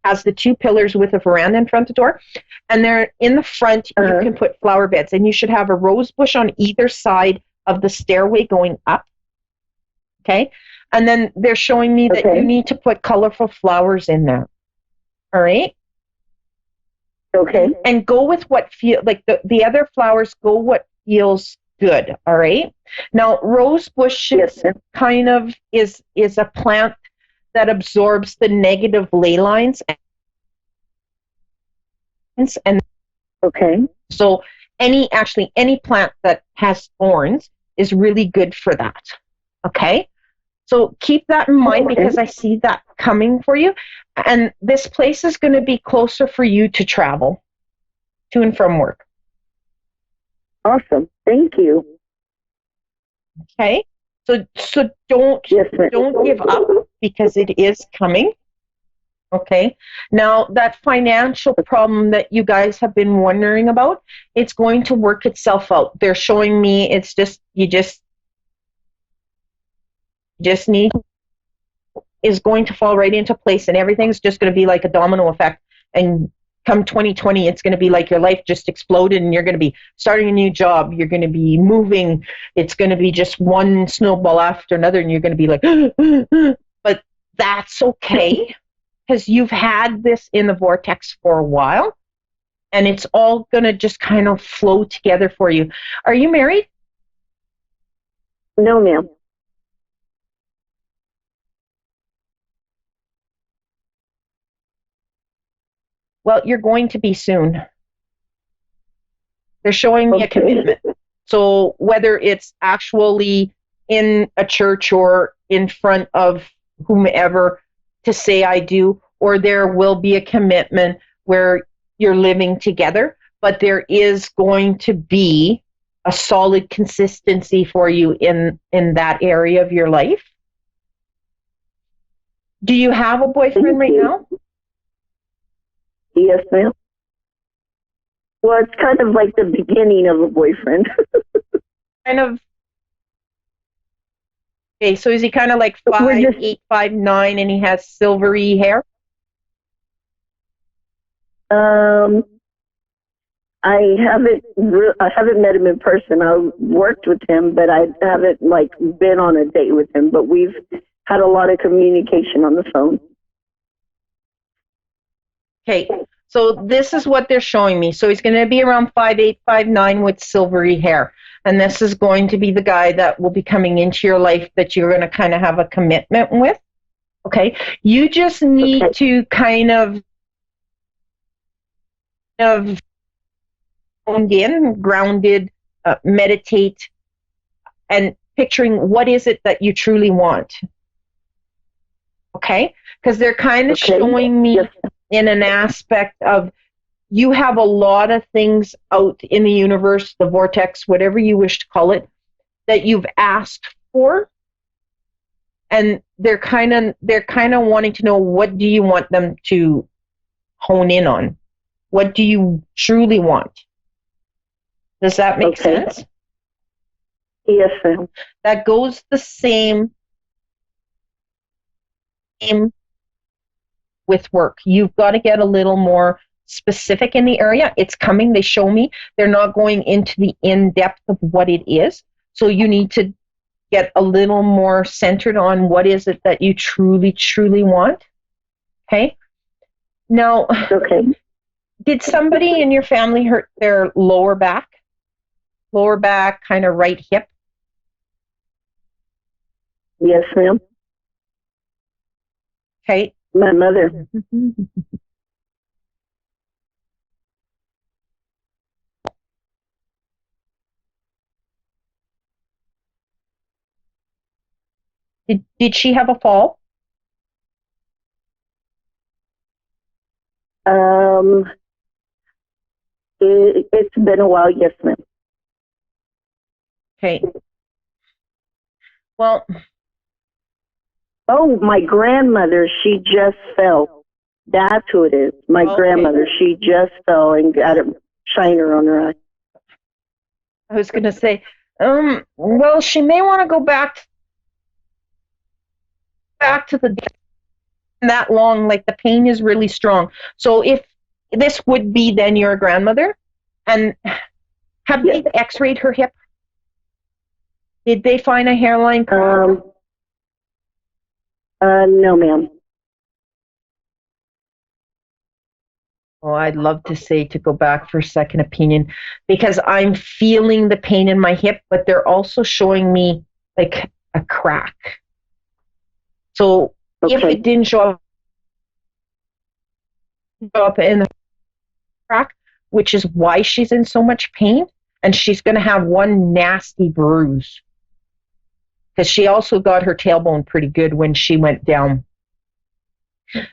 has the two pillars with a veranda in front of the door, and they're in the front. You can put flower beds, and you should have a rose bush on either side of the stairway going up. Okay. And then they're showing me that you need to put colorful flowers in there. All right. Okay. And go with what the other flowers, go what feels good. All right. Now, rose bushes kind of is a plant that absorbs the negative ley lines. And so any plant that has thorns is really good for that. Okay. So keep that in mind, because I see that coming for you. And this place is going to be closer for you to travel to and from work. Awesome. Thank you. Okay. So don't give up, because it is coming. Okay. Now, that financial problem that you guys have been wondering about, it's going to work itself out. They're showing me you just need is going to fall right into place, and everything's just going to be like a domino effect. And come 2020, it's going to be like your life just exploded, and you're going to be starting a new job. You're going to be moving. It's going to be just one snowball after another, and you're going to be like, but that's okay, because you've had this in the vortex for a while, and it's all going to just kind of flow together for you. Are you married? No, ma'am. Well, you're going to be soon. They're showing me a commitment. So whether it's actually in a church or in front of whomever to say I do, or there will be a commitment where you're living together, but there is going to be a solid consistency for you in that area of your life. Do you have a boyfriend right now? Yes, ma'am. Well, it's kind of like the beginning of a boyfriend. Kind of. Okay, so is he kind of like 5'8", 5'9", and he has silvery hair? I haven't met him in person. I worked with him, but I haven't like been on a date with him. But we've had a lot of communication on the phone. Okay, so this is what they're showing me. So he's going to be around 5'8", 5'9", with silvery hair. And this is going to be the guy that will be coming into your life that you're going to kind of have a commitment with. Okay, you just need to kind of honed in, grounded, meditate, and picturing what is it that you truly want. Okay, because they're kind of showing me in an aspect of you have a lot of things out in the universe, the vortex, whatever you wish to call it, that you've asked for, and they're kind of wanting to know, what do you want them to hone in on? What do you truly want? Does that make sense? Yes, ma'am. That goes the same with work. You've got to get a little more specific in the area. It's coming. They show me. They're not going into the in-depth of what it is. So you need to get a little more centered on what is it that you truly, truly want. Okay? Now, did somebody in your family hurt their lower back? Lower back, kind of right hip? Yes, ma'am. Okay. My mother. Did she have a fall? It's been a while, yes, ma'am. Okay. Well. Oh, my grandmother, she just fell. That's who it is. My grandmother, she just fell and got a shiner on her eye. I was going to say, well, she may want to go back to the that long, like the pain is really strong. So if this would be then your grandmother, and have they x-rayed her hip? Did they find a hairline crack? No, ma'am. Oh, I'd love to say to go back for a second opinion, because I'm feeling the pain in my hip, but they're also showing me like a crack. So if it didn't show up in the crack, which is why she's in so much pain, and she's going to have one nasty bruise, because she also got her tailbone pretty good when she went down.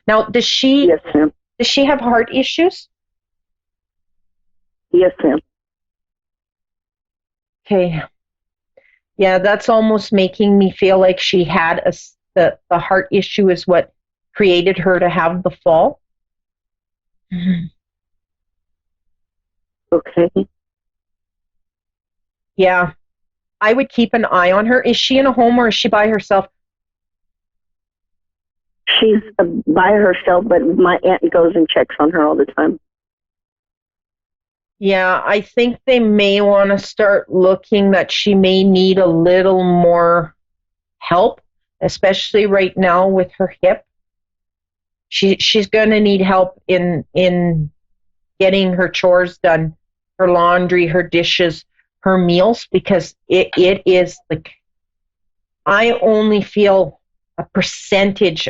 Now, does she have heart issues? Yes, ma'am. Okay. Yeah, that's almost making me feel like she had the heart issue is what created her to have the fall. Okay. Yeah. I would keep an eye on her. Is she in a home or is she by herself? She's by herself, but my aunt goes and checks on her all the time. Yeah, I think they may want to start looking that she may need a little more help, especially right now with her hip. She's going to need help in getting her chores done, her laundry, her dishes, her meals, because it is like, I only feel a percentage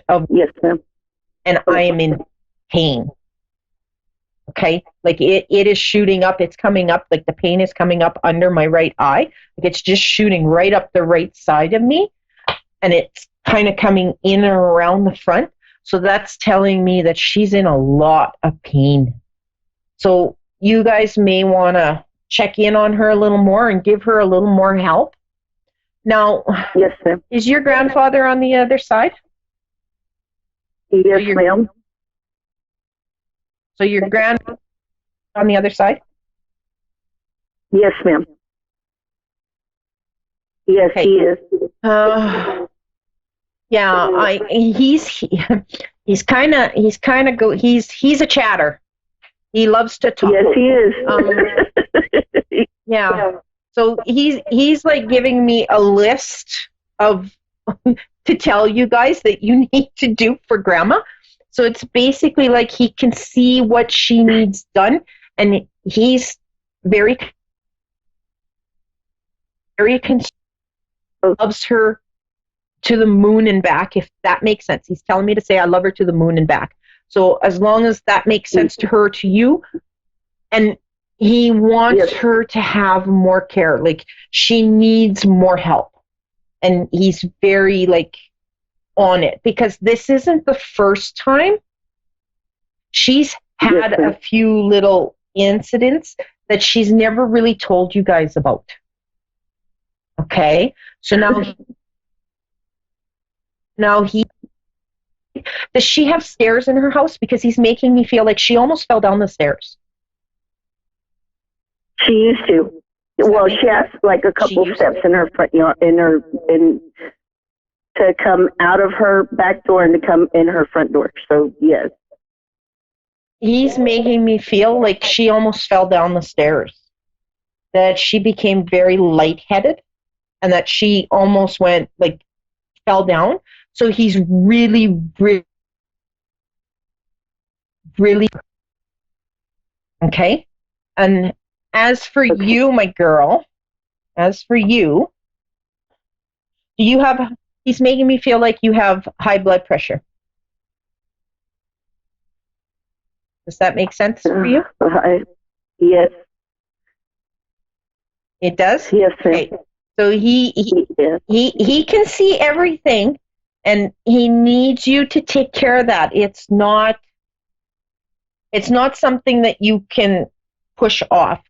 of, yes, ma'am, and I am in pain. Okay, like it is shooting up. It's coming up, like the pain is coming up under my right eye. Like it's just shooting right up the right side of me, and it's kind of coming in and around the front. So that's telling me that she's in a lot of pain. So you guys may want to check in on her a little more and give her a little more help. Now, yes, ma'am. Is your grandfather on the other side? Yes, ma'am. So your grandfather on the other side? Yes, ma'am. Yes, okay. He is. Yeah, he's kind of he's a chatter. He loves to talk. Yes, he is. Yeah. So he's like giving me a list of to tell you guys that you need to do for Grandma. So it's basically like he can see what she needs done, and he's very concerned, loves her to the moon and back, if that makes sense. He's telling me to say I love her to the moon and back. So as long as that makes sense to her, to you, and he wants her to have more care. Like she needs more help. And he's very like on it, because this isn't the first time. She's had a few little incidents that she's never really told you guys about. Okay? So now he does she have stairs in her house? Because he's making me feel like she almost fell down the stairs. She used to. Well, she has like a couple steps in her front yard, to come out of her back door and to come in her front door. So yes. He's making me feel like she almost fell down the stairs. That she became very lightheaded, and that she almost fell down. So he's really, really, really okay. And as for you, my girl, do you have, he's making me feel like you have high blood pressure. Does that make sense for you? Yes. It does? Yes, sir. Okay. So he can see everything, and he needs you to take care of that. It's not something that you can push off,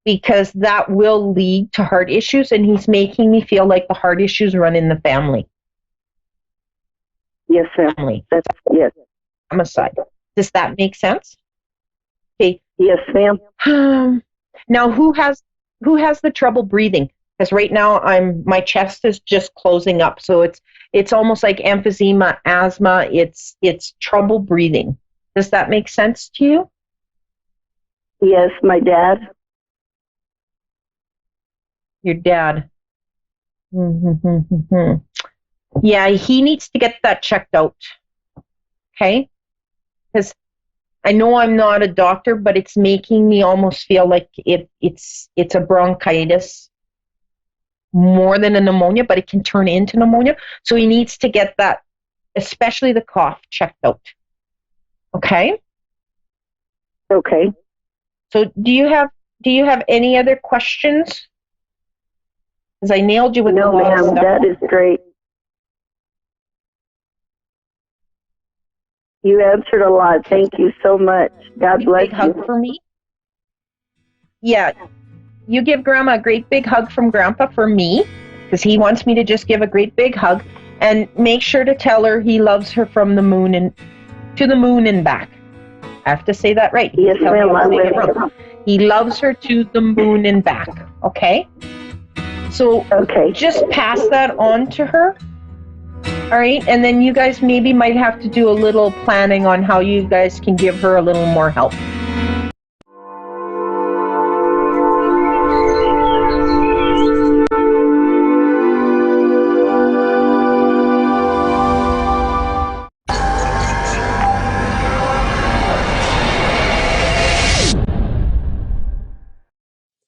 because that will lead to heart issues, and he's making me feel like the heart issues run in the family. Yes, sir. That's, yes. Homicide. Does that make sense? Okay. Yes, ma'am. Now, who has the trouble breathing? Because right now my chest is just closing up, so it's almost like emphysema, asthma. It's trouble breathing. Does that make sense to you? Yes, my dad. Your dad. Yeah, he needs to get that checked out. Okay? Because I know I'm not a doctor, but it's making me almost feel like it's a bronchitis more than a pneumonia, but it can turn into pneumonia. So he needs to get that, especially the cough, checked out. Okay? Okay. So do you have any other questions? Because I nailed you with a lot of stuff. That is great. You answered a lot. Thank you so much. God bless you. Big hug for me. Yeah. You give Grandma a great big hug from Grandpa for me, because he wants me to just give a great big hug, and make sure to tell her he loves her from the moon and to the moon and back. I have to say that right. Yes, ma'am. He loves her to the moon and back. Okay? So just pass that on to her, All right, and then you guys maybe might have to do a little planning on how you guys can give her a little more help.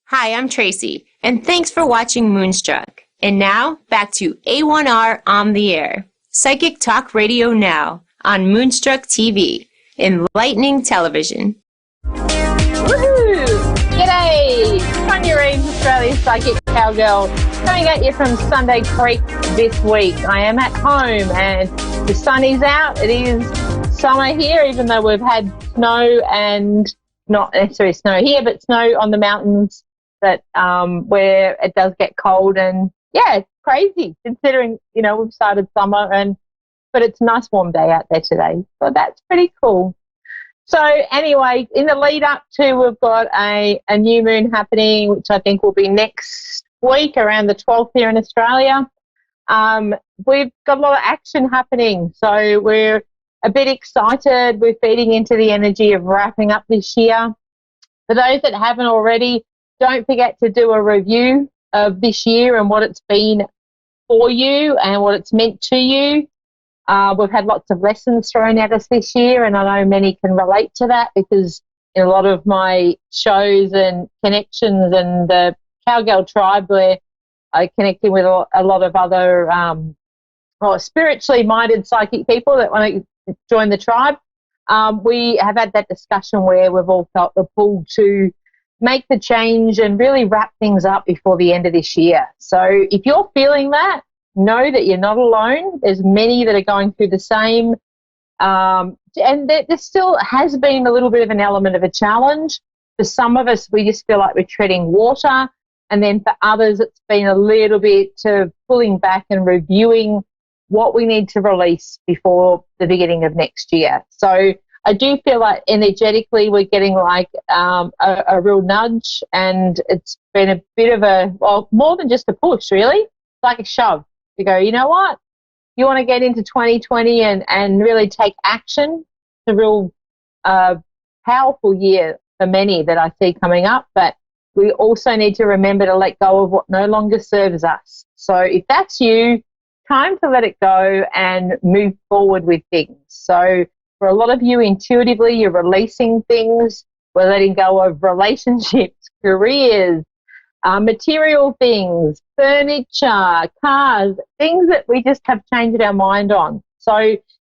Hi, I'm Tracy, and thanks for watching Moonstruck. And now, back to A1R on the air. Psychic Talk Radio now on Moonstruck TV, enlightening television. Woohoo! G'day! Sonia Reeves, Australia's Psychic Cowgirl, coming at you from Sunday Creek this week. I am at home and the sun is out. It is summer here, even though we've had snow and not necessarily snow here, but snow on the mountains that where it does get cold. And yeah, it's crazy considering, we've started summer, but it's a nice warm day out there today. So that's pretty cool. So anyway, in the lead up to, we've got a new moon happening, which I think will be next week around the 12th here in Australia. We've got a lot of action happening. So we're a bit excited. We're feeding into the energy of wrapping up this year. For those that haven't already, don't forget to do a review of this year and what it's been for you and what it's meant to you. We've had lots of lessons thrown at us this year, and I know many can relate to that because in a lot of my shows and connections and the Cowgirl Tribe, where I connecting with a lot of other spiritually minded psychic people that want to join the tribe, we have had that discussion where we've all felt the pull to make the change and really wrap things up before the end of this year. So if you're feeling that, know that you're not alone. There's many that are going through the same. And there still has been a little bit of an element of a challenge. For some of us, we just feel like we're treading water. And then for others, it's been a little bit of pulling back and reviewing what we need to release before the beginning of next year. So I do feel like energetically we're getting like a real nudge, and it's been a bit of more than just a push, really. It's like a shove to go, you know what? You want to get into 2020 and really take action. It's a real powerful year for many that I see coming up, but we also need to remember to let go of what no longer serves us. So if that's you, time to let it go and move forward with things. So for a lot of you, intuitively, you're releasing things. We're letting go of relationships, careers, material things, furniture, cars, things that we just have changed our mind on. So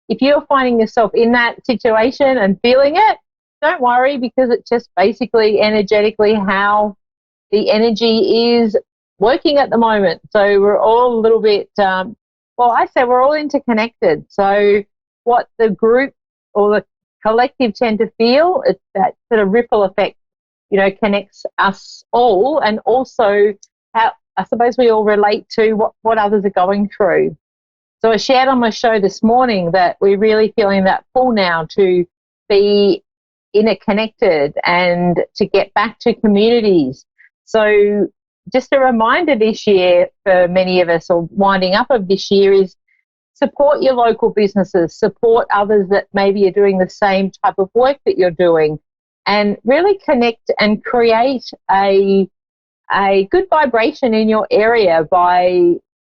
if you're finding yourself in that situation and feeling it, don't worry, because it's just basically energetically how the energy is working at the moment. So we're all a little bit, I say we're all interconnected. So what the group or the collective tend to feel, it's that sort of ripple effect, connects us all, and also how I suppose we all relate to what others are going through. So I shared on my show this morning that we're really feeling that pull now to be interconnected and to get back to communities. So just a reminder this year for many of us, or winding up of this year, is support your local businesses, support others that maybe are doing the same type of work that you're doing, and really connect and create a good vibration in your area by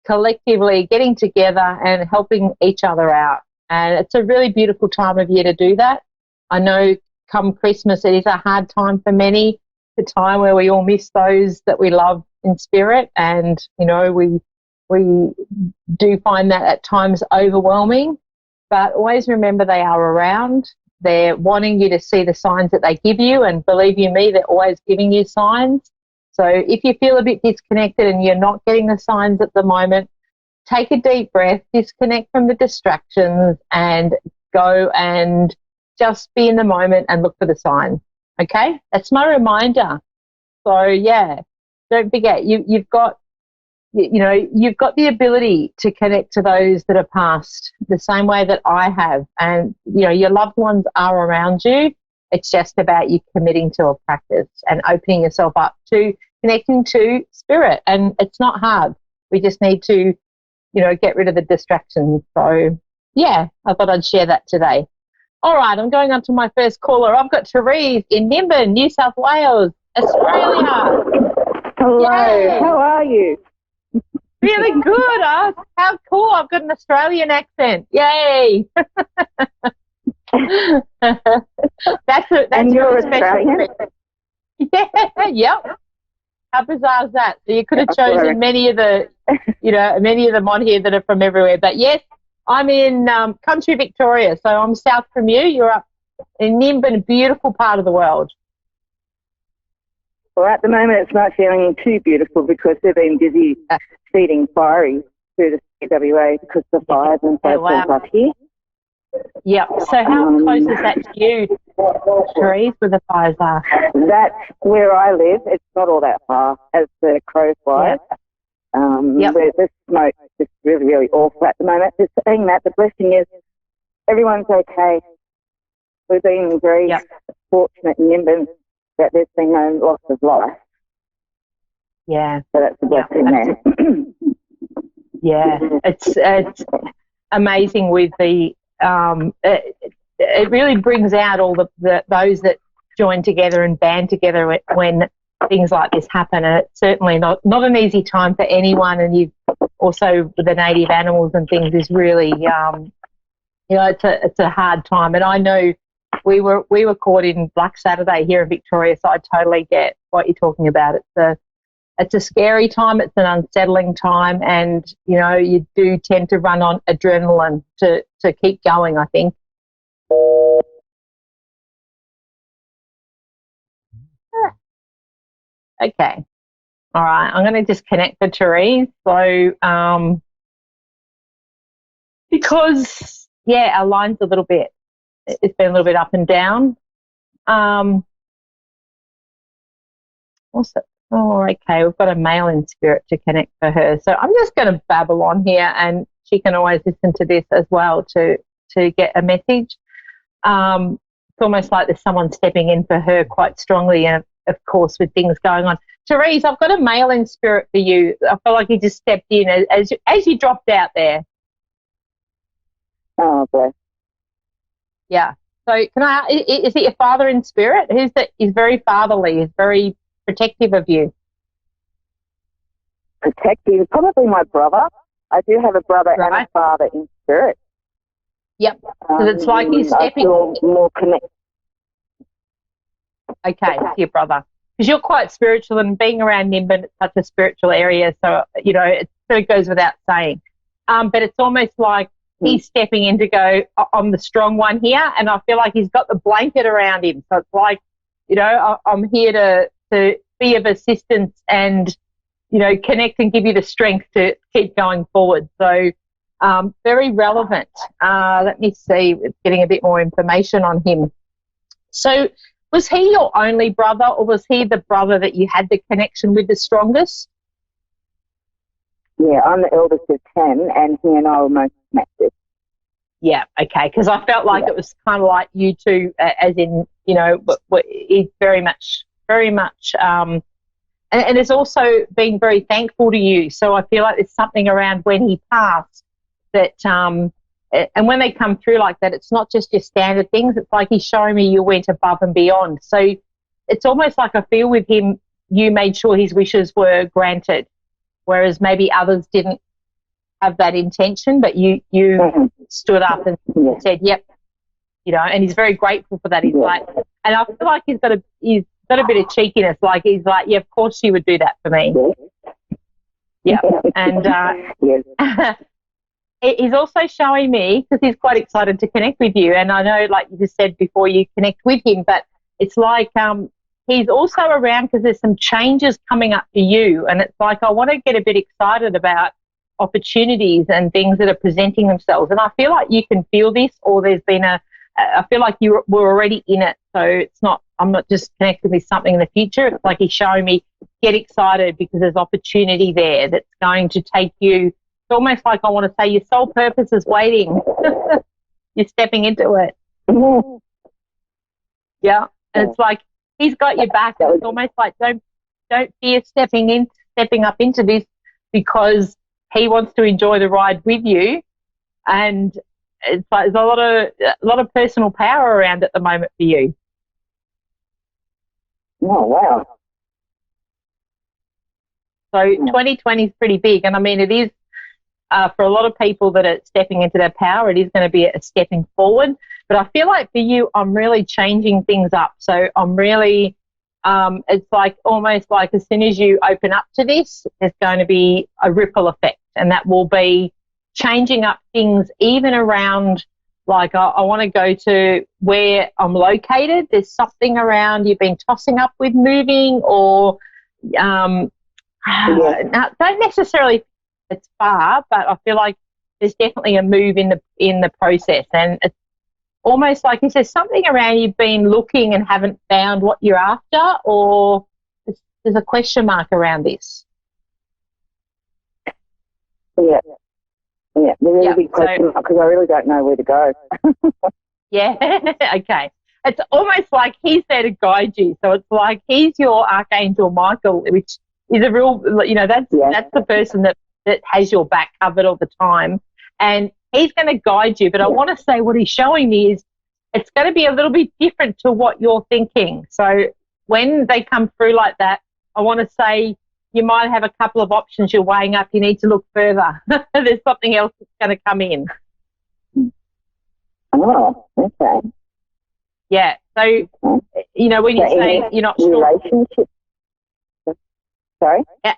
collectively getting together and helping each other out. And it's a really beautiful time of year to do that. I know come Christmas it is a hard time for many, the time where we all miss those that we love in spirit, and we do find that at times overwhelming, but always remember they are around. They're wanting you to see the signs that they give you, and believe you me, they're always giving you signs. So if you feel a bit disconnected and you're not getting the signs at the moment, take a deep breath, disconnect from the distractions, and go and just be in the moment and look for the signs. Okay? That's my reminder. So yeah, don't forget, you've got the ability to connect to those that are past the same way that I have. And, your loved ones are around you. It's just about you committing to a practice and opening yourself up to connecting to spirit. And it's not hard. We just need to get rid of the distractions. So, yeah, I thought I'd share that today. All right, I'm going on to my first caller. I've got Therese in Nimbin, New South Wales, Australia. Hello, Yay. how are you? Really good, huh? How cool. I've got an Australian accent. Yay. that's And you're really special. Australian? Yeah, yep. How bizarre is that? So you could have Yeah, sorry. chosen many of them on here that are from everywhere. But yes, I'm in country Victoria, so I'm south from you. You're up in Nimbin, a beautiful part of the world. Well, at the moment it's not feeling too beautiful because they've been busy feeding fiery through the CWA because of the fires and so forth up here. Yep. So how close is that to you, Therese, where the fires are? That's where I live. It's not all that far as the crow flies. The smoke is really, really awful at the moment. Just saying that, the blessing is everyone's okay. We've been very fortunate in Nimbin that there's been no loss of life. Yeah. So that's the blessing there. Yeah. It's amazing with the it really brings out all those that join together and band together when things like this happen. And it's certainly not an easy time for anyone. And you also with the native animals and things is really it's a hard time. And I know we were caught in Black Saturday here in Victoria, so I totally get what you're talking about. It's a scary time, it's an unsettling time, and you do tend to run on adrenaline to keep going, I think. Okay. All right, I'm going to just connect for Therese. So, because, our line's a little bit, it's been a little bit up and down. Also, okay, we've got a male in spirit to connect for her. So I'm just going to babble on here, and she can always listen to this as well to get a message. It's almost like there's someone stepping in for her quite strongly, and of course with things going on. Therese, I've got a male in spirit for you. I feel like he just stepped in as you dropped out there. Oh, bless. Yeah. So is it your father in spirit? He's very fatherly. He's very protective of you. Protective? Probably my brother. I do have a brother and a father in spirit. Yep. Because it's like he's stepping. More connected. Okay, to your brother. Because you're quite spiritual, and being around Nimbin, it's such a spiritual area, so, it sort of goes without saying. But it's almost like he's stepping in to go, I'm the strong one here, and I feel like he's got the blanket around him. So it's like, I'm here to be of assistance and, connect and give you the strength to keep going forward. So very relevant. Let me see, getting a bit more information on him. So was he your only brother, or was he the brother that you had the connection with the strongest? Yeah, I'm the eldest of 10, and he and I were most connected. Yeah, okay, because I felt like it was kind of like you two, as in, he's very much, and it's also been very thankful to you. So I feel like there's something around when he passed that, and when they come through like that, it's not just your standard things. It's like he's showing me you went above and beyond. So it's almost like I feel with him, you made sure his wishes were granted, whereas maybe others didn't have that intention, but you stood up and said, yep, and he's very grateful for that. He's like, and I feel like he's got a bit of cheekiness. Like he's like, yeah, of course she would do that for me. Yeah. And he's also showing me, because he's quite excited to connect with you. And I know, like you just said before, you connect with him, but it's like he's also around because there's some changes coming up for you. And it's like, I want to get a bit excited about opportunities and things that are presenting themselves. And I feel like you can feel this, or there's been I feel like you were already in it. So it's not, I'm not just connected with something in the future. It's like he's showing me, get excited because there's opportunity there that's going to take you. It's almost like I want to say your soul purpose is waiting. You're stepping into it. Yeah. And it's like he's got your back. It's almost like don't fear stepping up into this, because he wants to enjoy the ride with you, and it's like there's a lot of personal power around at the moment for you. Oh, wow. So 2020 is pretty big, and I mean it is for a lot of people that are stepping into their power. It is going to be a stepping forward, but I feel like for you, I'm really changing things up. So I'm really, it's like almost like as soon as you open up to this, there's going to be a ripple effect, and that will be changing up things even around. Like I want to go to where I'm located. There's something around you've been tossing up with moving, or now, don't necessarily it's far, but I feel like there's definitely a move in the process, and it's almost like if there's something around you've been looking and haven't found what you're after, or there's a question mark around this. Yeah, there is a big question mark because I really don't know where to go. Yeah, okay. It's almost like he's there to guide you. So it's like he's your Archangel Michael, which is a real, that's the person that has your back covered all the time. And he's going to guide you. But I want to say what he's showing me is it's going to be a little bit different to what you're thinking. So when they come through like that, I want to say you might have a couple of options you're weighing up. You need to look further. There's something else that's going to come in. Oh, okay. Yeah. So, when you say you're not sure. Relationship. Sorry? Yeah.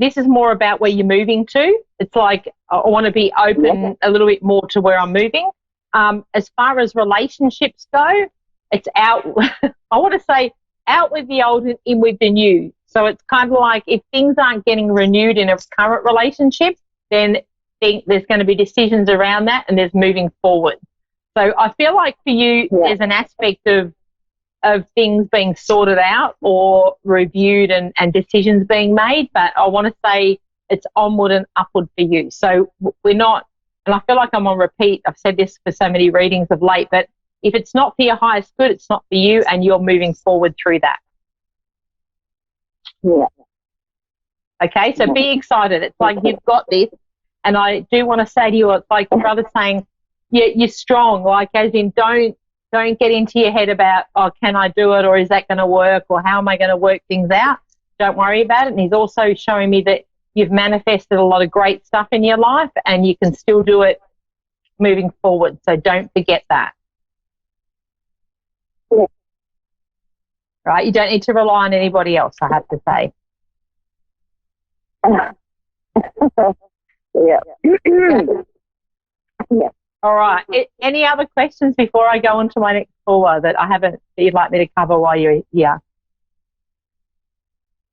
This is more about where you're moving to. It's like I want to be open a little bit more to where I'm moving. As far as relationships go, it's out. I want to say out with the old and in with the new. So it's kind of like if things aren't getting renewed in a current relationship, then there's going to be decisions around that, and there's moving forward. So I feel like for you, there's an aspect of things being sorted out or reviewed and decisions being made, but I want to say it's onward and upward for you. So we're not, and I feel like I'm on repeat, I've said this for so many readings of late, but if it's not for your highest good, it's not for you, and you're moving forward through that. Yeah. Okay, so be excited. It's like you've got this, and I do want to say to you, it's like your brother's saying, you're strong, like as in don't get into your head about, oh, can I do it, or is that going to work, or how am I going to work things out? Don't worry about it. And he's also showing me that you've manifested a lot of great stuff in your life, and you can still do it moving forward. So don't forget that. Yeah. Right? You don't need to rely on anybody else, I have to say. Yeah. Yeah. All right. Any other questions before I go on to my next caller that you'd like me to cover while you're here?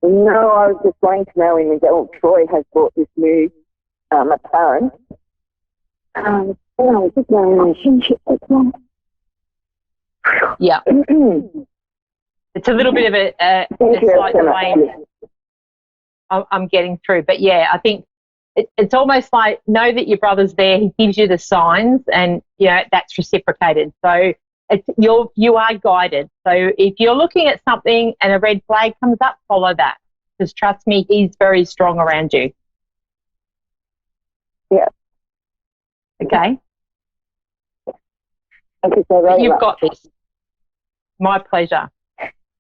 No, I was just wanting to know when Troy has brought this new apparent. Just my relationship as well. Yeah. It's a little bit of a slight delay I'm getting through. But, yeah, I think it's almost like know that your brother's there. He gives you the signs, and, that's reciprocated. So you are guided. So if you're looking at something and a red flag comes up, follow that, because trust me, he's very strong around you. Yeah. Okay? Thank you so very You've much. got this. My pleasure.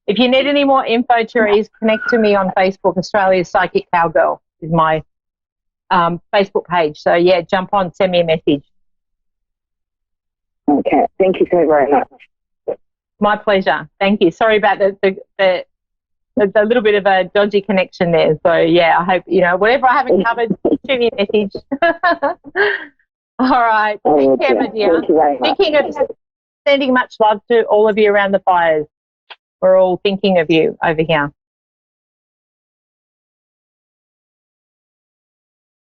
If you need any more info, Therese, connect to me on Facebook. Australia's Psychic Cowgirl is my Facebook page. So, yeah, jump on, send me a message. Okay. Thank you so very much. My pleasure. Thank you. Sorry about the little bit of a dodgy connection there. So, yeah, I hope, whatever I haven't covered, shoot me a message. All right. Take care, my dear. Thank you very much. Thinking of sending much love to all of you around the fires. We're all thinking of you over here.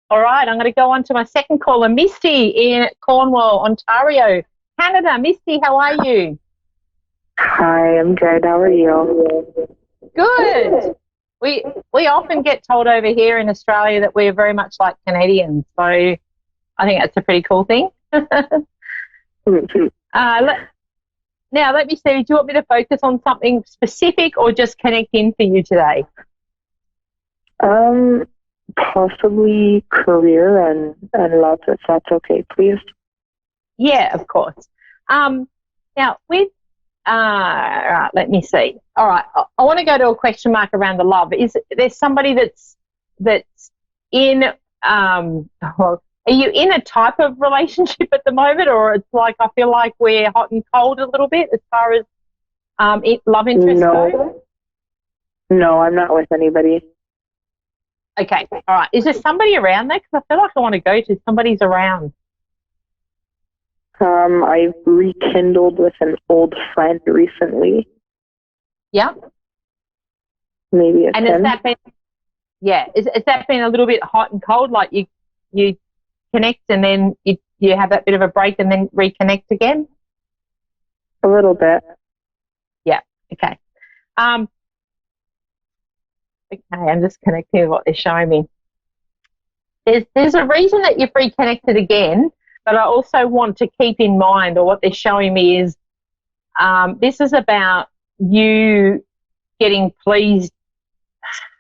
All right, I'm going to go on to my second caller, Misty in Cornwall, Ontario, Canada. Misty, how are you? Hi, I'm good. How are you? Good. We often get told over here in Australia that we're very much like Canadians, so I think that's a pretty cool thing. Now, let me see, do you want me to focus on something specific or just connect in for you today? Possibly career and love, if that's okay, please. Yeah, of course. Now, with, right, let me see. All right, I want to go to a question mark around the love. Is there somebody that's in, well, are you in a type of relationship at the moment, or it's like I feel like we're hot and cold a little bit as far as love interest goes? No, I'm not with anybody. Okay, all right. Is there somebody around there? Because I feel like I want to go to somebody's around. I've rekindled with an old friend recently. Yeah. Maybe a 10. Has that been, yeah, has that been a little bit hot and cold? Like you connect and then you have that bit of a break and then reconnect again? A little bit. Yeah. Okay. Okay, I'm just connecting with what they're showing me. There's a reason that you've reconnected again, but I also want to keep in mind, or what they're showing me is, this is about you getting pleased.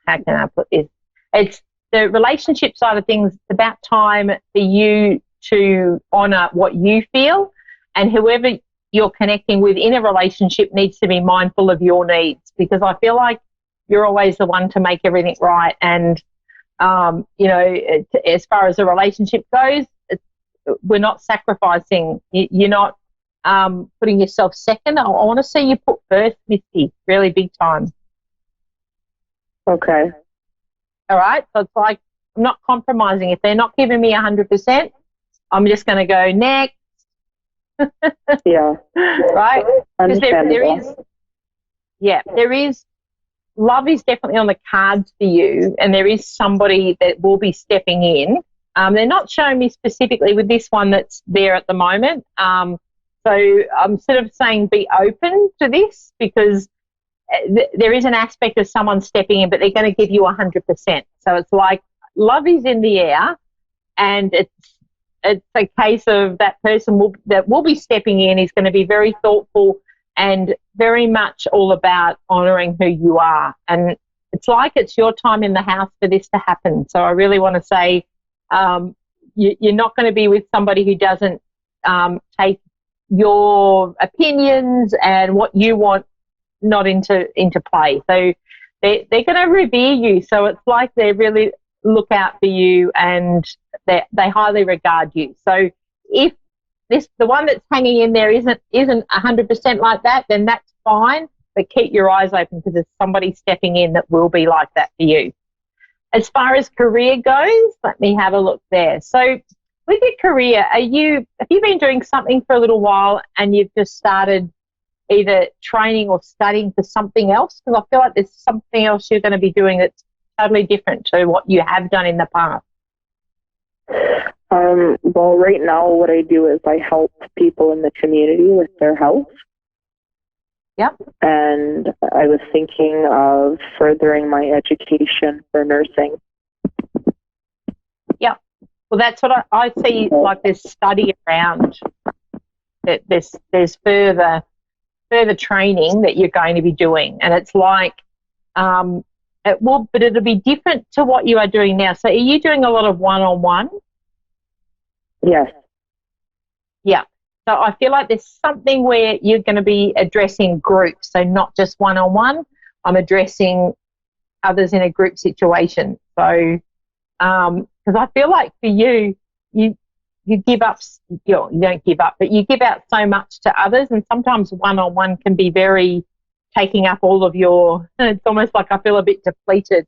How can I put this? It's the relationship side of things. It's about time for you to honour what you feel, and whoever you're connecting with in a relationship needs to be mindful of your needs, because I feel like you're always the one to make everything right. And, you know, as far as the relationship goes, we're not sacrificing. You're not putting yourself second. I want to see you put first, Misty, really big time. Okay. All right? So it's like I'm not compromising. If they're not giving me 100%, I'm just going to go next. Yeah. Right? Because there is, love is definitely on the cards for you, and there is somebody that will be stepping in. They're not showing me specifically with this one that's there at the moment. So I'm sort of saying be open to this, because there is an aspect of someone stepping in, but they're going to give you 100%. So it's like love is in the air, and it's a case of that person that will be stepping in is going to be very thoughtful and very much all about honouring who you are. And it's like it's your time in the house for this to happen. So I really want to say you're not going to be with somebody who doesn't take your opinions and what you want not into play. So they're going to revere you. So it's like they really look out for you, and they highly regard you. So if the one that's hanging in there isn't 100% like that, then that's fine, but keep your eyes open, because there's somebody stepping in that will be like that for you. As far as career goes, let me have a look there. So with your career, have you been doing something for a little while and you've just started either training or studying for something else? Because I feel like there's something else you're going to be doing that's totally different to what you have done in the past. Well, right now what I do is I help people in the community with their health. Yep. And I was thinking of furthering my education for nursing. Yep. Well, that's what I see, like there's study around that there's further training that you're going to be doing. And it's like, but it'll be different to what you are doing now. So are you doing a lot of one-on-one? Yes. Yeah. So I feel like there's something where you're going to be addressing groups, so not just one-on-one. I'm addressing others in a group situation. So because I feel like for you give up, you don't give up, but you give out so much to others, and sometimes one-on-one can be very taking up all of your, it's almost like I feel a bit depleted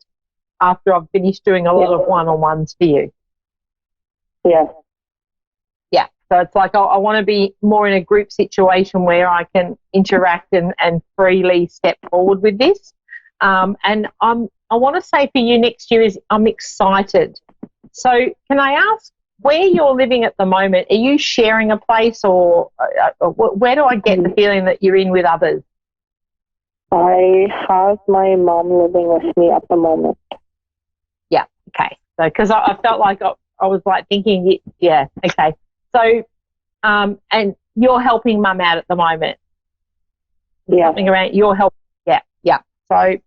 after I've finished doing a lot of one-on-ones for you. Yeah. Yeah. So it's like I want to be more in a group situation where I can interact and freely step forward with this. And I want to say for you next year is I'm excited. So can I ask where you're living at the moment? Are you sharing a place, or where do I get the feeling that you're in with others? I have my mom living with me at the moment. Yeah, okay. So because I felt like I was like thinking, yeah, okay. So, and you're helping mum out at the moment. Yeah. Something around your help. Yeah, yeah. So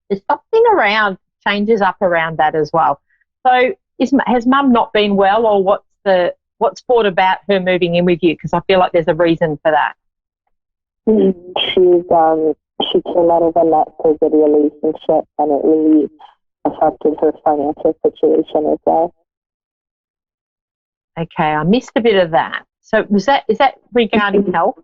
there's something around changes up around that as well. So has Mum not been well, or what's brought about her moving in with you? Because I feel like there's a reason for that. She came out of a not so good relationship, and it really affected her financial situation as well. Okay, I missed a bit of that. So is that regarding health?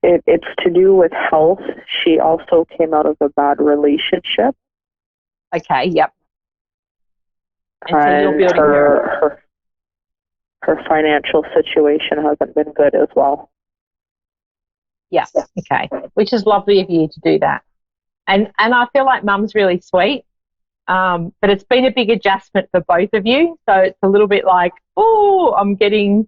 It's to do with health. She also came out of a bad relationship. Okay, yep. And so you're building her financial situation hasn't been good as well. Yeah, okay. Which is lovely of you to do that. And I feel like Mum's really sweet, but it's been a big adjustment for both of you. So it's a little bit like, oh, I'm getting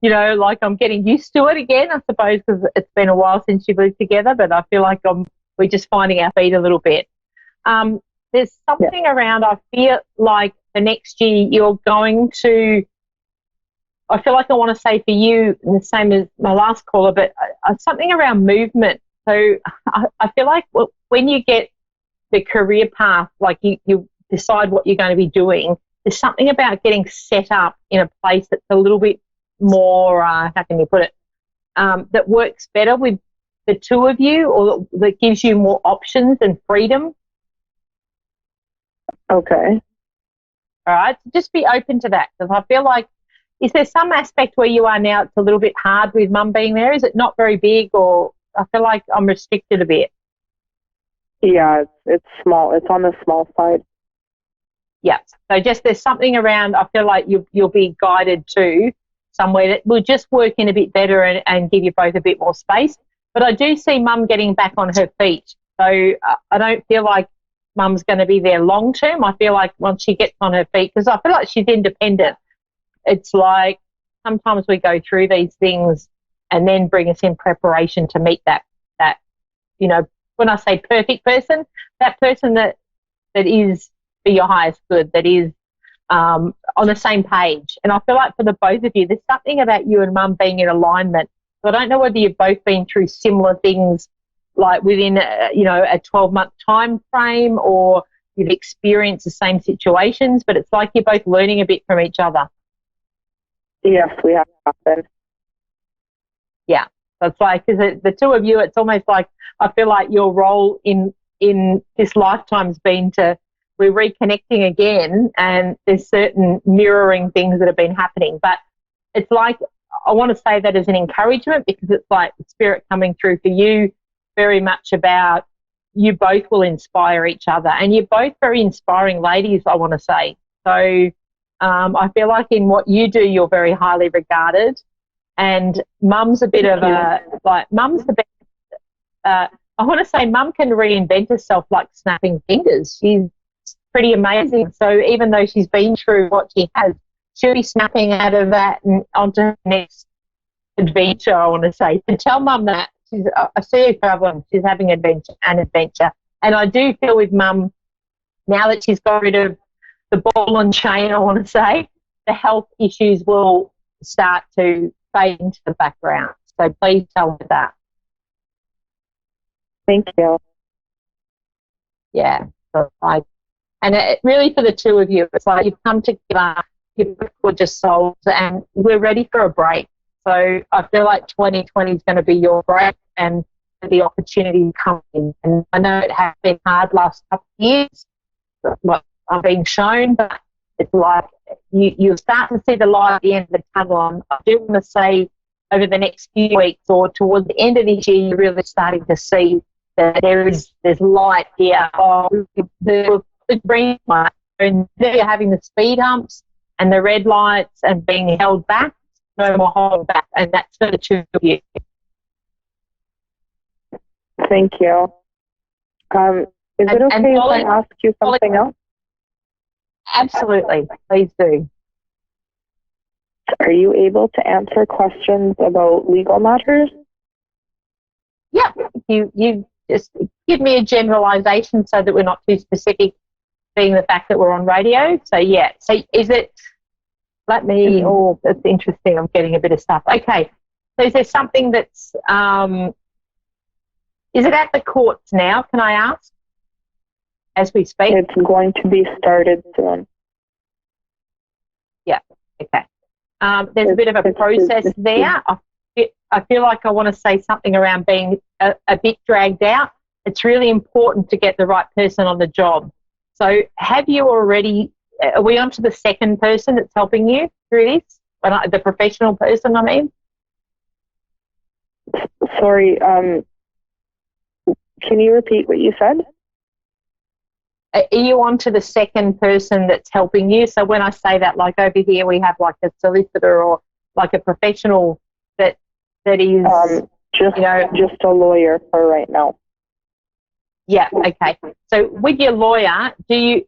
used to it again, I suppose, because it's been a while since you've lived together, but I feel like we're just finding our feet a little bit. There's something around, I feel like the next year you're going to, I feel like I want to say for you, the same as my last caller, but something around movement. So I feel like when you get the career path, like you decide what you're going to be doing, there's something about getting set up in a place that's a little bit more, how can you put it, that works better with the two of you, or that gives you more options and freedom. Okay. All right. So just be open to that, because I feel like, is there some aspect where you are now it's a little bit hard with Mum being there? Is it not very big, or I feel like I'm restricted a bit? Yeah, it's small. It's on the small side. Yeah. So just there's something around, I feel like you'll be guided to somewhere that will just work in a bit better and give you both a bit more space. But I do see Mum getting back on her feet. So I don't feel like Mum's going to be there long term. I feel like once she gets on her feet, because I feel like she's independent. It's like sometimes we go through these things and then bring us in preparation to meet that when I say perfect person, that person that is for your highest good, that is on the same page. And I feel like for the both of you, there's something about you and Mum being in alignment. So I don't know whether you've both been through similar things, like within a 12-month time frame, or you've experienced the same situations, but it's like you're both learning a bit from each other. Yes, we have been. Yeah. So it's like, because the two of you, it's almost like I feel like your role in this lifetime's been we're reconnecting again, and there's certain mirroring things that have been happening. But it's like, I want to say that as an encouragement, because it's like the spirit coming through for you very much about you both will inspire each other, and you're both very inspiring ladies, I want to say. So I feel like in what you do, you're very highly regarded, and Mum's a bit of Mum's the best. I want to say Mum can reinvent herself like snapping fingers. She's pretty amazing. So even though she's been through what she has, she'll be snapping out of that and onto her next adventure, I want to say. So tell Mum that. I see her traveling. She's having an adventure. And I do feel with Mum, now that she's got rid of the ball and chain, I want to say, the health issues will start to fade into the background. So please tell her that. Thank you. Yeah. So and it really, for the two of you, it's like you've come together, you've gorgeous souls, and we're ready for a break. So I feel like 2020 is going to be your break, and the opportunity come in. And I know it has been hard last couple of years, what I'm being shown, but it's like you'll start to see the light at the end of the tunnel. And I do want to say over the next few weeks or towards the end of this year, you're really starting to see that there's light here. The green light, and they're having the speed humps and the red lights and being held back. No more holding back, and that's for the two of you. Thank you. Is it okay if I ask you something else? Absolutely, please do. Are you able to answer questions about legal matters? Yeah, you just give me a generalization so that we're not too specific, being the fact that we're on radio. So yeah, so is it, let me, oh, that's interesting, I'm getting a bit of stuff. Okay, so is there something that's, is it at the courts now, can I ask? as we speak? It's going to be started soon. Yeah. Okay. There's a bit of a process there. I feel like I want to say something around being a bit dragged out. It's really important to get the right person on the job. So have you already, are we on to the second person that's helping you through this? The professional person, I mean? Sorry, can you repeat what you said? Are you on to the second person that's helping you? So when I say that, like over here we have like a solicitor or like a professional that is just a lawyer for right now. Yeah, okay. So with your lawyer, do you,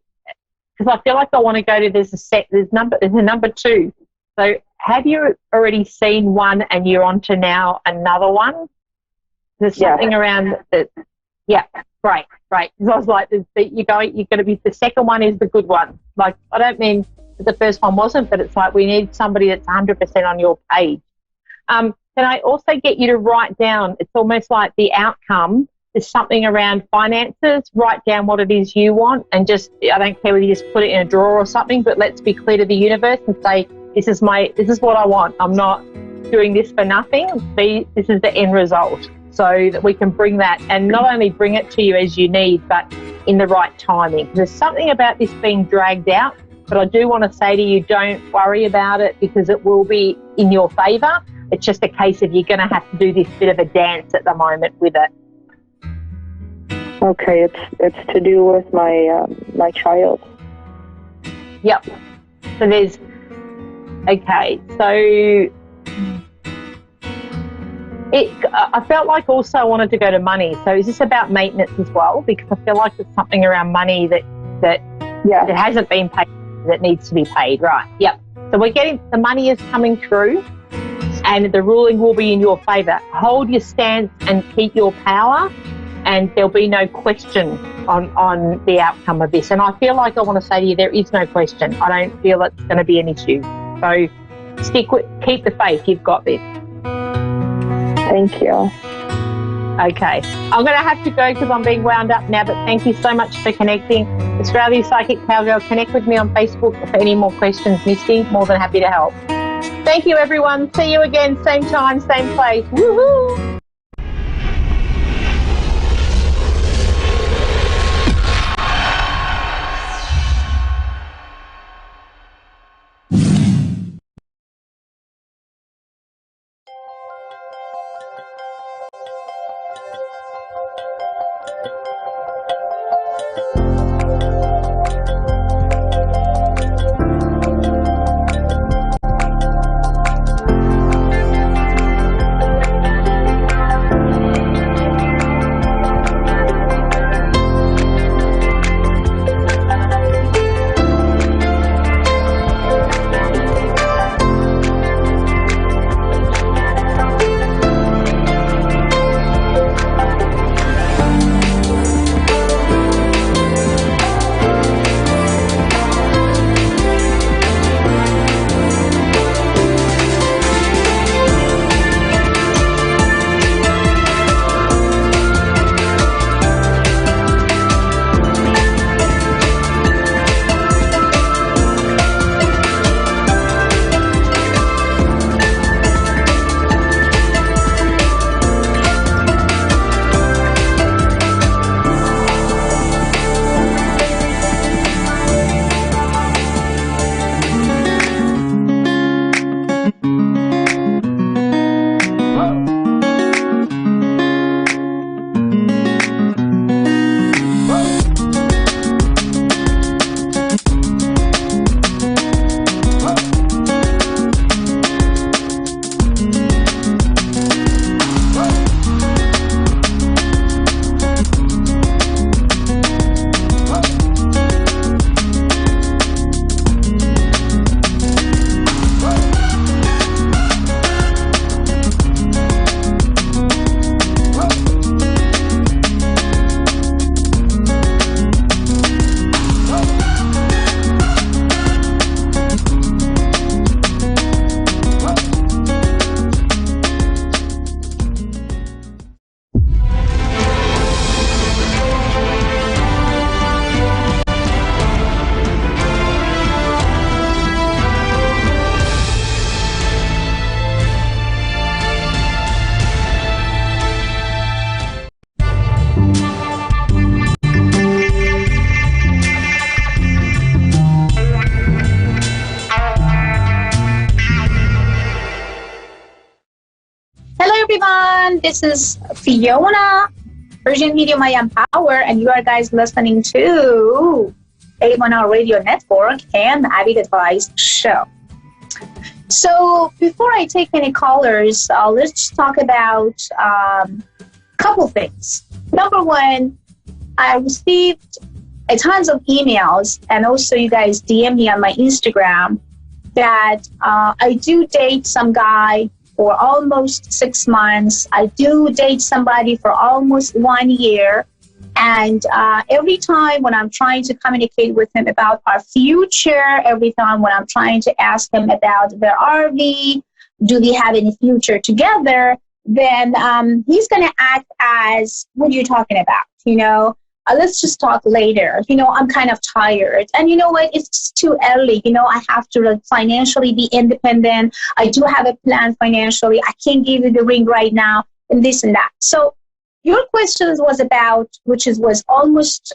because I feel like I want to go to, there's a number two. So have you already seen one and you're on to now another one? There's something around that. Yeah, great. Because I was like, you're going to be, the second one is the good one. Like, I don't mean that the first one wasn't, but it's like we need somebody that's 100% on your page. Can I also get you to write down, it's almost like the outcome is something around finances, write down what it is you want and just, I don't care whether you just put it in a drawer or something, but let's be clear to the universe and say, this is what I want. I'm not doing this for nothing. This is the end result. So that we can bring that and not only bring it to you as you need, but in the right timing. There's something about this being dragged out, but I do want to say to you, don't worry about it because it will be in your favour. It's just a case of you're going to have to do this bit of a dance at the moment with it. Okay, it's to do with my my child. Yep. So there's, okay, so I felt like also I wanted to go to money. So is this about maintenance as well? Because I feel like there's something around money that hasn't been paid that needs to be paid, right? Yep. So we're getting, the money is coming through and the ruling will be in your favour. Hold your stance and keep your power and there'll be no question on the outcome of this. And I feel like I want to say to you, there is no question. I don't feel it's going to be an issue. So keep the faith. You've got this. Thank you. Okay. I'm going to have to go because I'm being wound up now, but thank you so much for connecting. Australia Psychic Cowgirl, connect with me on Facebook for any more questions, Misty. More than happy to help. Thank you, everyone. See you again, same time, same place. Woohoo! This is Fiona, Urgent Medium I Am Power, and you are guys listening to A1R Radio Network and Avid Advice Show. So before I take any callers, let's talk about a couple things. Number one, I received a tons of emails, and also you guys DM me on my Instagram that I do date some guy for almost 6 months. I do date somebody for almost 1 year. And every time when I'm trying to communicate with him about our future, every time when I'm trying to ask him about where are we, do we have any future together, then he's going to act as, what are you talking about? You know, let's just talk later. You know, I'm kind of tired. And you know what? It's just too early. You know, I have to financially be independent. I do have a plan financially. I can't give you the ring right now, and this and that. So your questions was about, was almost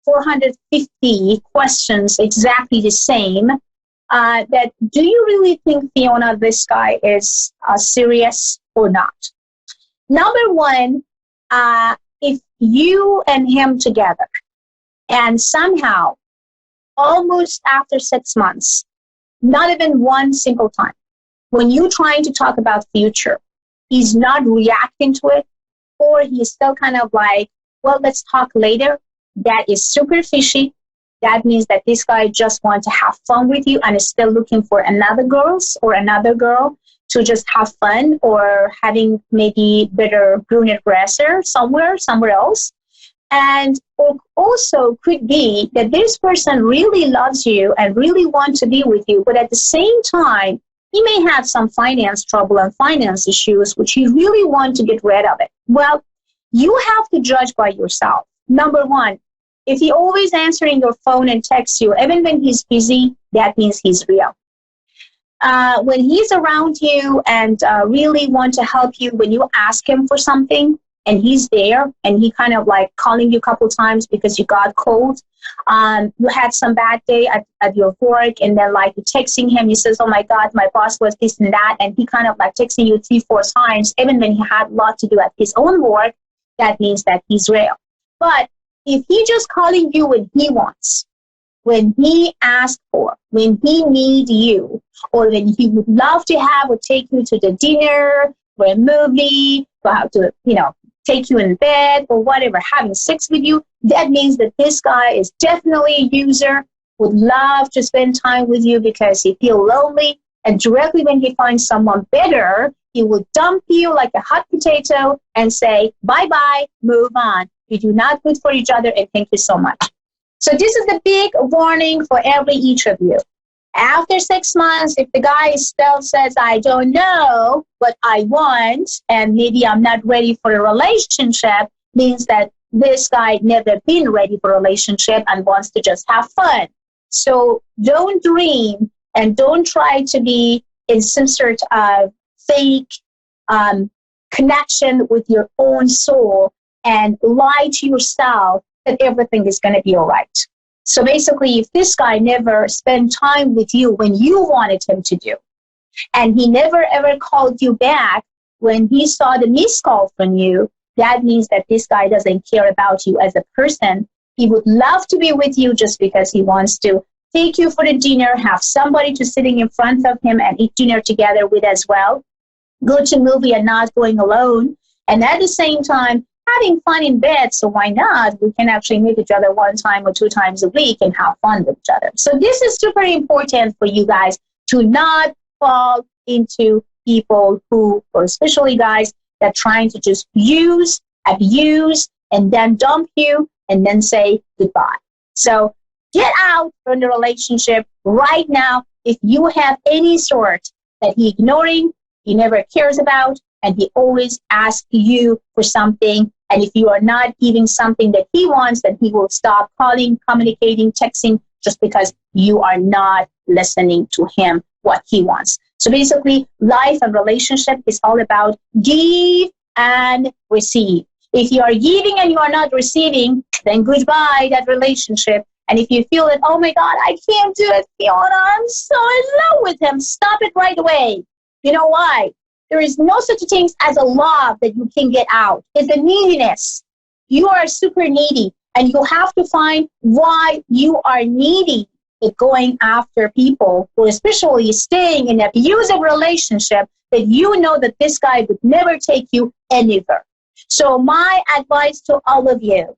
450 questions, exactly the same. That do you really think, Fiona, this guy is serious or not? Number one, if you and him together, and somehow, almost after 6 months, not even one single time, when you're trying to talk about future, he's not reacting to it, or he's still kind of like, well, let's talk later, that is super fishy. That means that this guy just wants to have fun with you and is still looking for another girl to just have fun, or having maybe better greener grasser somewhere else. And also could be that this person really loves you and really wants to be with you, but at the same time, he may have some finance trouble and finance issues, which he really wants to get rid of it. Well, you have to judge by yourself. Number one, if he always answering your phone and texts you, even when he's busy, that means he's real. When he's around you and really want to help you, when you ask him for something and he's there and he kind of like calling you a couple times because you got cold, you had some bad day at your work, and then like you're texting him, he says, oh my God, my boss was this and that, and he kind of like texting you 3-4 times, even when he had a lot to do at his own work, that means that he's real. But if he just calling you when he wants, when he asks for, when he needs you, or when he would love to have or take you to the dinner, or a movie, or have to, take you in bed or whatever, having sex with you, that means that this guy is definitely a user, would love to spend time with you because he feels lonely, and directly when he finds someone better, he will dump you like a hot potato and say, bye-bye, move on. You do not good for each other, and thank you so much. So this is the big warning for each of you. After 6 months, if the guy still says, I don't know what I want, and maybe I'm not ready for a relationship, means that this guy never been ready for a relationship and wants to just have fun. So don't dream and don't try to be in some sort of fake connection with your own soul and lie to yourself that everything is going to be all right. So basically, if this guy never spent time with you when you wanted him to do, and he never ever called you back when he saw the missed call from you, that means that this guy doesn't care about you as a person. He would love to be with you just because he wants to take you for the dinner, have somebody to sitting in front of him and eat dinner together with as well, go to a movie and not going alone, and at the same time, having fun in bed. So why not? We can actually meet each other 1 time or 2 times a week and have fun with each other. So this is super important for you guys to not fall into people who, or especially guys that trying to just use, abuse, and then dump you and then say goodbye. So get out from the relationship right now. If you have any sort that he ignoring, he never cares about, and he always asks you for something. And if you are not giving something that he wants, then he will stop calling, communicating, texting, just because you are not listening to him, what he wants. So basically, life and relationship is all about give and receive. If you are giving and you are not receiving, then goodbye that relationship. And if you feel that, oh my God, I can't do it, Fiona, I'm so in love with him, stop it right away. You know why? there is no such thing as a love that you can get out. It's the neediness. You are super needy, and you have to find why you are needy at going after people, or especially staying in an abusive relationship that you know that this guy would never take you anywhere. So my advice to all of you,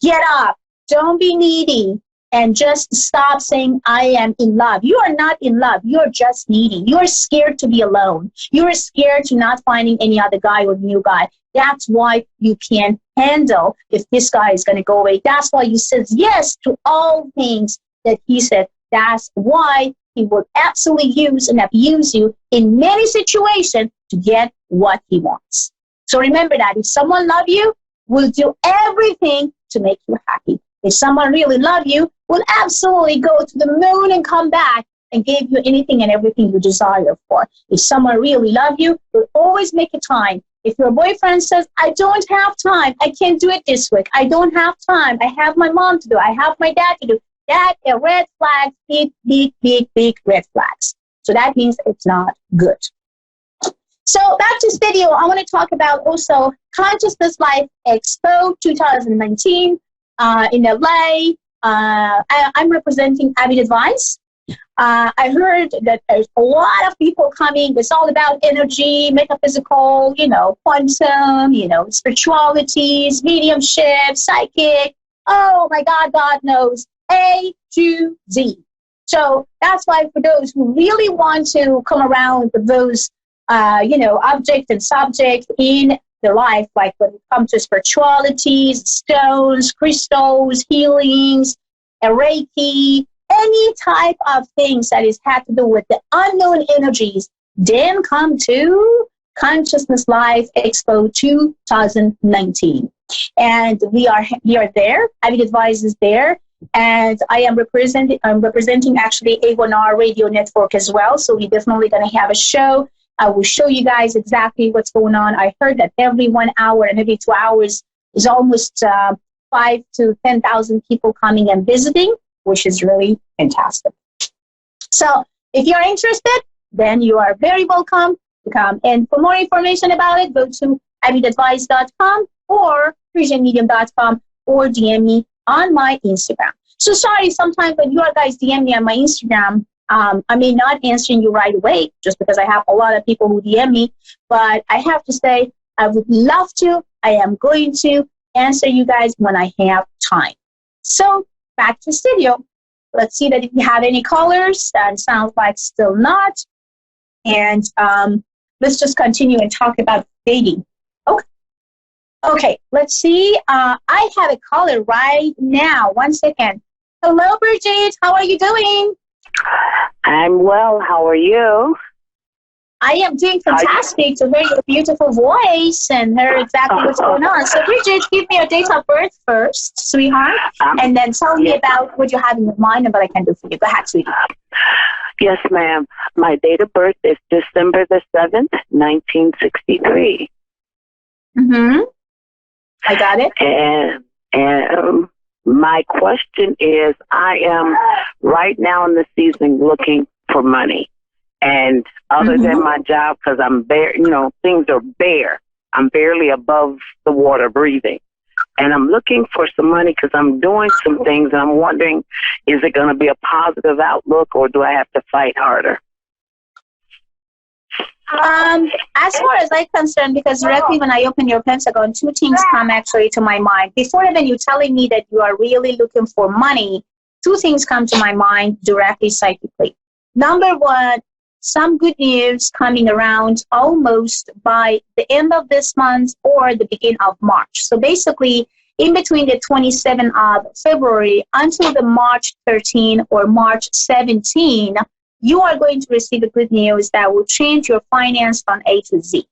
get up, don't be needy, and just stop saying, I am in love. You are not in love. You're just needy. You're scared to be alone. You're scared to not finding any other guy or new guy. That's why you can't handle if this guy is going to go away. That's why you said yes to all things that he said. That's why he will absolutely use and abuse you in many situations to get what he wants. So remember that if someone loves you, will do everything to make you happy. If someone really loves you, will absolutely go to the moon and come back and give you anything and everything you desire for. If someone really loves you, will always make a time. If your boyfriend says, I don't have time, I can't do it this week, I don't have time, I have my mom to do, I have my dad to do, that are red flags, big, big, big, big red flags. So that means it's not good. So back to studio, I want to talk about also Consciousness Life Expo 2019 in LA. I'm representing Avid Advice. I heard that there's a lot of people coming. It's all about energy, metaphysical, quantum, spiritualities, mediumship, psychic. Oh my God, God knows. A to Z. So that's why for those who really want to come around with those, object and subject in their life, like when it comes to spiritualities, stones, crystals, healings, Reiki, any type of things that is had to do with the unknown energies, then come to Consciousness Life Expo 2019. And we are there. Avid Advice is there. And I'm representing actually A1R radio network as well. So we're definitely going to have a show. I will show you guys exactly what's going on. I heard that every 1 hour and every 2 hours is almost 5 to 10,000 people coming and visiting, which is really fantastic. So if you're interested, then you are very welcome to come. And for more information about it, go to avidadvice.com or christianmedium.com or DM me on my Instagram. So sorry, sometimes when you guys DM me on my Instagram, I may not answer you right away just because I have a lot of people who DM me, but I have to say I would love to. I am going to answer you guys when I have time. So back to studio. Let's see that if you have any callers. That sounds like still not. And let's just continue and talk about dating. Okay, let's see. I have a caller right now. 1 second. Hello, Bridget. How are you doing? I'm well. How are you? I am doing fantastic to hear your beautiful voice and hear exactly what's going on. So, Bridget, give me your date of birth first, sweetheart, and then tell me about what you have in your mind and what I can do for you. Go ahead, sweetie. Yes, ma'am. My date of birth is December the 7th, 1963. Mm-hmm. I got it. And my question is, I am right now in the season looking for money. And other than my job, because I'm bare, things are bare. I'm barely above the water breathing. And I'm looking for some money because I'm doing some things. And I'm wondering, is it going to be a positive outlook or do I have to fight harder? As far as I'm concerned, because directly when I open your Pentagon, 2 things come actually to my mind. Before even you telling me that you are really looking for money, 2 things come to my mind directly psychically. Number 1, some good news coming around almost by the end of this month or the beginning of March. So basically, in between the 27th of February until the March 13 or March 17, you are going to receive the good news that will change your finance from A to Z.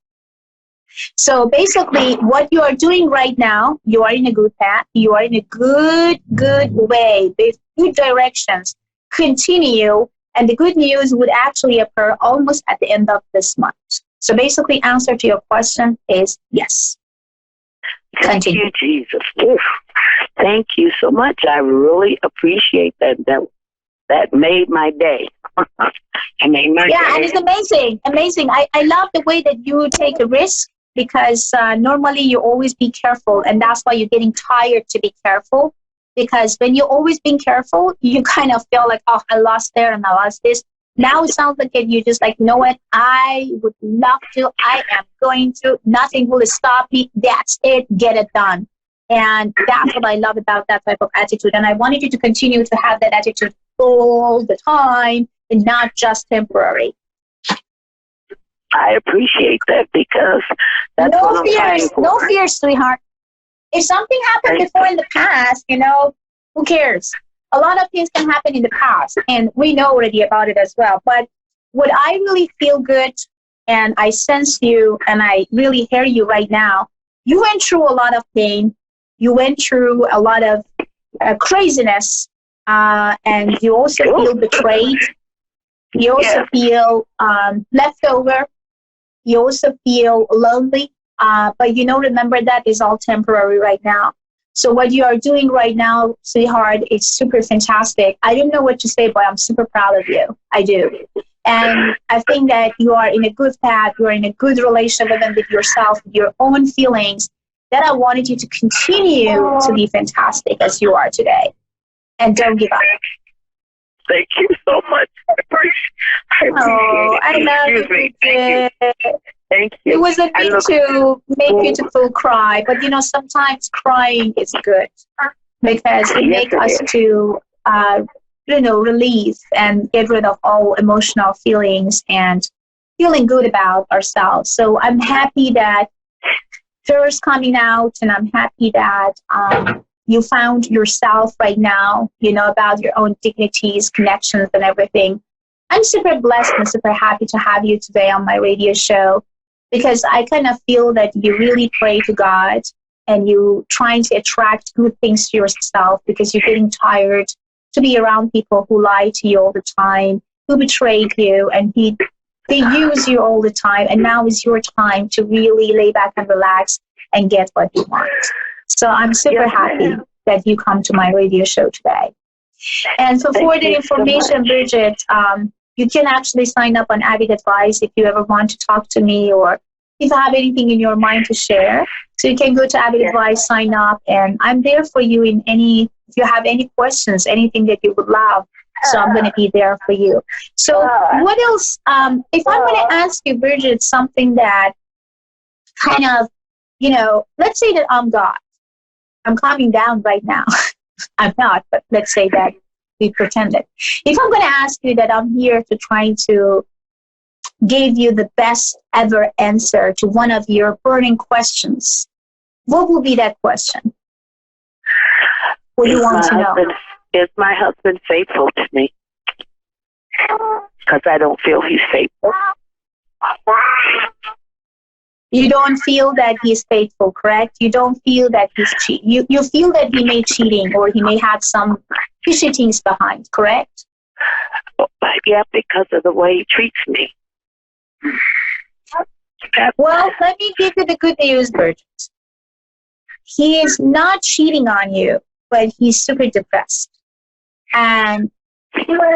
So basically, what you are doing right now, you are in a good path. You are in a good way. There's good directions. Continue, and the good news would actually occur almost at the end of this month. So basically, answer to your question is yes. Continue. Thank you, Jesus. Oof. Thank you so much. I really appreciate that. That made my day. I made my Yeah, day. and it's amazing. I love the way that you take a risk because normally you always be careful, and that's why you're getting tired to be careful. Because when you're always being careful, you kind of feel like, oh, I lost there and I lost this. Now it sounds like you're just like, you know what? I would love to. I am going to. Nothing will stop me. That's it. Get it done. And that's what I love about that type of attitude. And I wanted you to continue to have that attitude all the time and not just temporary. I appreciate that because that's No what I'm fears, fighting for. no fears, sweetheart. If something happened before in the past, who cares? A lot of things can happen in the past, and we know already about it as well. But what I really feel good, and I sense you, and I really hear you right now, you went through a lot of pain. You went through a lot of craziness, and you also feel betrayed. You also feel left over. You also feel lonely. But remember that is all temporary right now. So what you are doing right now, sweetheart, is super fantastic. I don't know what to say, but I'm super proud of you. I do. And I think that you are in a good path. You are in a good relationship with yourself, with your own feelings, that I wanted you to continue to be fantastic as you are today. And don't give up. Thank you so much. I appreciate it. I love you, Bridget. Thank you. It wasn't meant to make you to full cry, but sometimes crying is good because it makes us to release and get rid of all emotional feelings and feeling good about ourselves. So I'm happy that Fear's coming out, and I'm happy that you found yourself right now, about your own dignities, connections, and everything. I'm super blessed and super happy to have you today on my radio show, because I kind of feel that you really pray to God and you trying to attract good things to yourself because you're getting tired to be around people who lie to you all the time, who betrayed you, and they use you all the time. And now is your time to really lay back and relax and get what you want. So I'm super happy that you come to my radio show today. And for further information, Bridget, you can actually sign up on Avid Advice if you ever want to talk to me or if you have anything in your mind to share. So you can go to Avid Advice, sign up, and I'm there for you if you have any questions, anything that you would love. So I'm going to be there for you. So what else? If I'm going to ask you, Bridget, something that kind of, let's say that I'm God. I'm calming down right now. I'm not, but let's say that we pretended. If I'm going to ask you that I'm here to try to give you the best ever answer to one of your burning questions, what will be that question? What do you want to know? Is my husband faithful to me? Because I don't feel he's faithful. You don't feel that he's faithful, correct? You don't feel that he's cheating. You feel that he may cheating or he may have some fishy things behind, correct? Yeah, because of the way he treats me. Well, let me give you the good news, Bridget. He is not cheating on you, but he's super depressed. And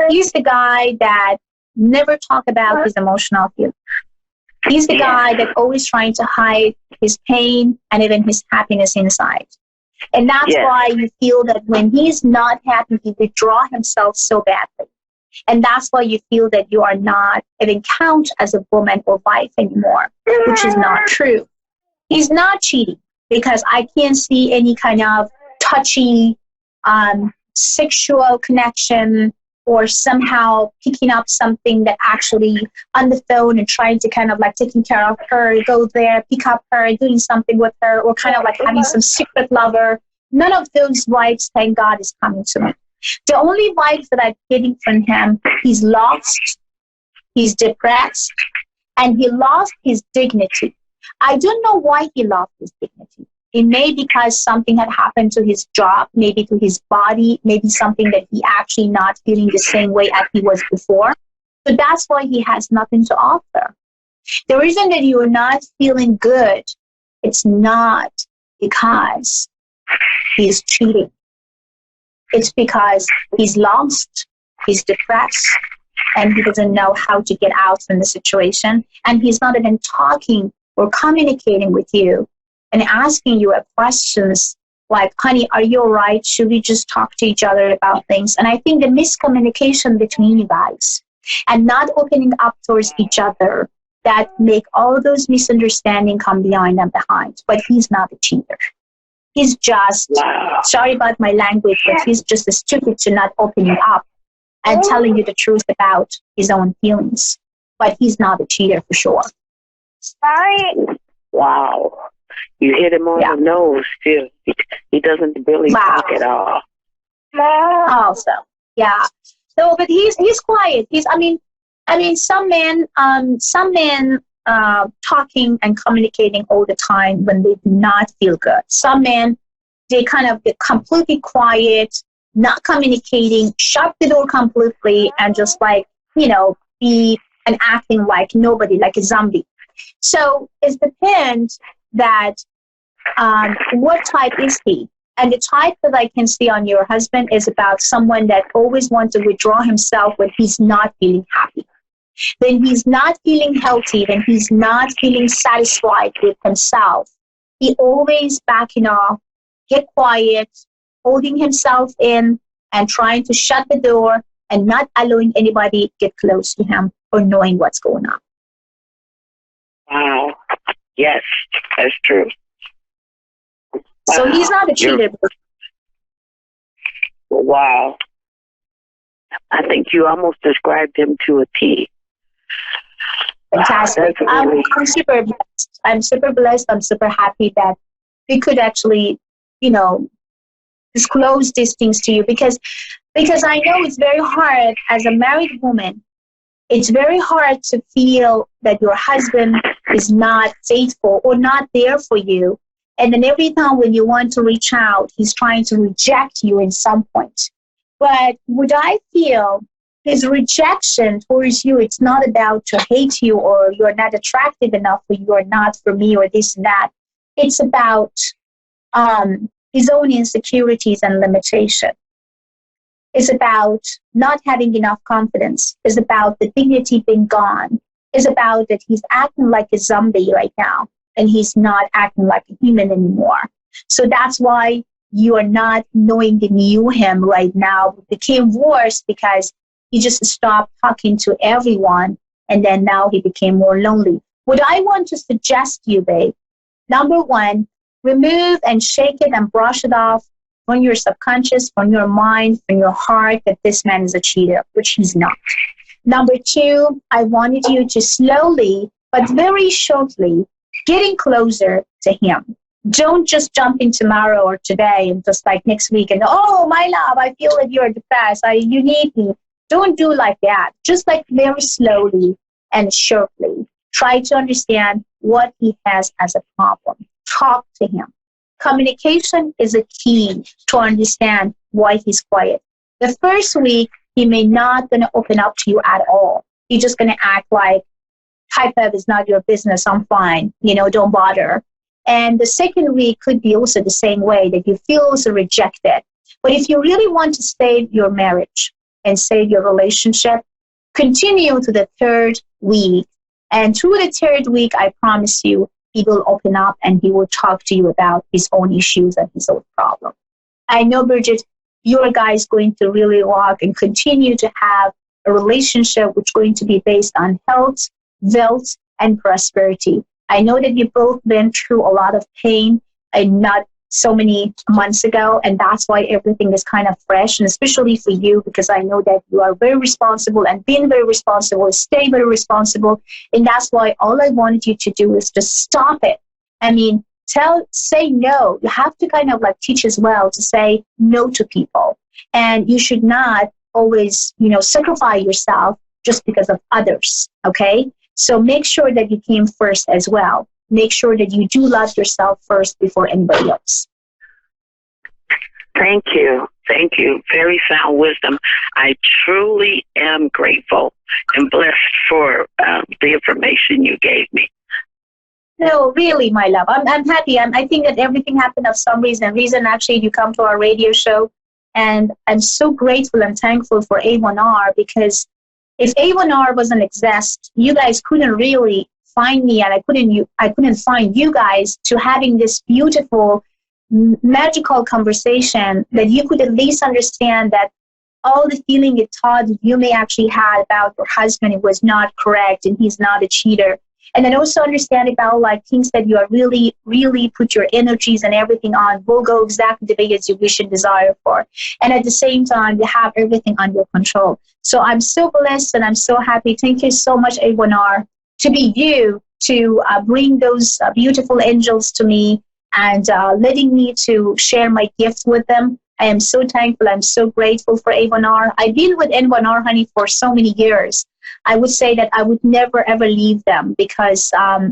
he's the guy that never talk about his emotional feelings. He's the guy that always trying to hide his pain and even his happiness inside. And that's why you feel that when he's not happy, he withdraw himself so badly. And that's why you feel that you are not even count as a woman or wife anymore, which is not true. He's not cheating because I can't see any kind of touchy sexual connection or somehow picking up something that actually on the phone and trying to kind of like taking care of her, go there, pick up her, doing something with her, or kind of like having some secret lover. None of those vibes, thank God, is coming to me. The only vibes that I'm getting from him, he's lost, he's depressed, and he lost his dignity. I don't know why he lost his dignity. It may be because something had happened to his job, maybe to his body, maybe something that he actually not feeling the same way as he was before. So that's why he has nothing to offer. The reason that you are not feeling good, it's not because he's cheating. It's because he's lost, he's depressed, and he doesn't know how to get out from the situation, and he's not even talking or communicating with you and asking you questions like, honey, are you all right? Should we just talk to each other about things? And I think the miscommunication between you guys and not opening up towards each other that make all those misunderstandings come behind and behind. But he's not a cheater. He's just, sorry about my language, but he's just stupid to not opening up and telling you the truth about his own feelings. But he's not a cheater for sure. Wow. You hit him on the nose too. He doesn't really talk at all. Also, yeah. So, but he's quiet. I mean, some men talking and communicating all the time when they do not feel good. Some men, they kind of get completely quiet, not communicating, shut the door completely, and just like, be and acting like nobody, like a zombie. So it depends that what type is he? And the type that I can see on your husband is about someone that always wants to withdraw himself when he's not feeling happy. When he's not feeling healthy, when he's not feeling satisfied with himself, he always backing off, get quiet, holding himself in, and trying to shut the door and not allowing anybody get close to him or knowing what's going on. Wow. Yes, that's true. So he's not a cheater. Wow. I think you almost described him to a T. Fantastic. I'm super blessed. I'm super blessed. I'm super happy that we could actually, disclose these things to you because I know it's very hard as a married woman. It's very hard to feel that your husband is not faithful or not there for you. And then every time when you want to reach out, he's trying to reject you in some point. But would I feel his rejection towards you, it's not about to hate you or you're not attractive enough or you're not for me or this and that. It's about his own insecurities and limitation. It's about not having enough confidence. It's about the dignity being gone. It's about that he's acting like a zombie right now and he's not acting like a human anymore. So that's why you are not knowing the new him right now. It became worse because he just stopped talking to everyone and then now he became more lonely. What I want to suggest to you, babe, number one, remove and shake it and brush it off from your subconscious, from your mind, from your heart that this man is a cheater, which he's not. Number two, I wanted you to slowly, but very shortly, getting closer to him. Don't just jump in tomorrow or today and just like next week and, oh, my love, I feel that you're depressed. You need me. Don't do like that. Just like very slowly and shortly. Try to understand what he has as a problem. Talk to him. Communication is a key to understand why he's quiet. The first week, he may not going to open up to you at all. He's just going to act like, type of is not your business, I'm fine, don't bother. And the second week could be also the same way, that you feel also rejected. But if you really want to save your marriage and save your relationship, continue to the third week. And through the third week, I promise you, he will open up and he will talk to you about his own issues and his own problem. I know, Bridget, your guy is going to really walk and continue to have a relationship which is going to be based on health, wealth, and prosperity. I know that you both been through a lot of pain and not so many months ago, and that's why everything is kind of fresh, and especially for you, because I know that you are very responsible and being very responsible, stay very responsible, and that's why all I wanted you to do is just stop it. I mean, say no. You have to kind of like teach as well to say no to people, and you should not always, sacrifice yourself just because of others, okay? So make sure that you came first as well. Make sure that you do love yourself first before anybody else. Thank you. Thank you. Very sound wisdom. I truly am grateful and blessed for the information you gave me. No, really, my love. I'm happy. I think that everything happened for some reason. Reason actually you come to our radio show. And I'm so grateful and thankful for A1R because If A1R wasn't exist, you guys couldn't really find me, and I couldn't find you guys to having this beautiful, magical conversation that you could at least understand that all the feeling you thought you may actually had about your husband was not correct and he's not a cheater. And then also understand about like things that you are really, really put your energies and everything on will go exactly the way as you wish and desire for. And at the same time, you have everything under control. So I'm so blessed and I'm so happy. Thank you so much, A1R, to be you, to bring those beautiful angels to me and letting me to share my gift with them. I am so thankful. I'm so grateful for A1R. I've been with A1R, honey, for so many years. I would say that I would never, ever leave them because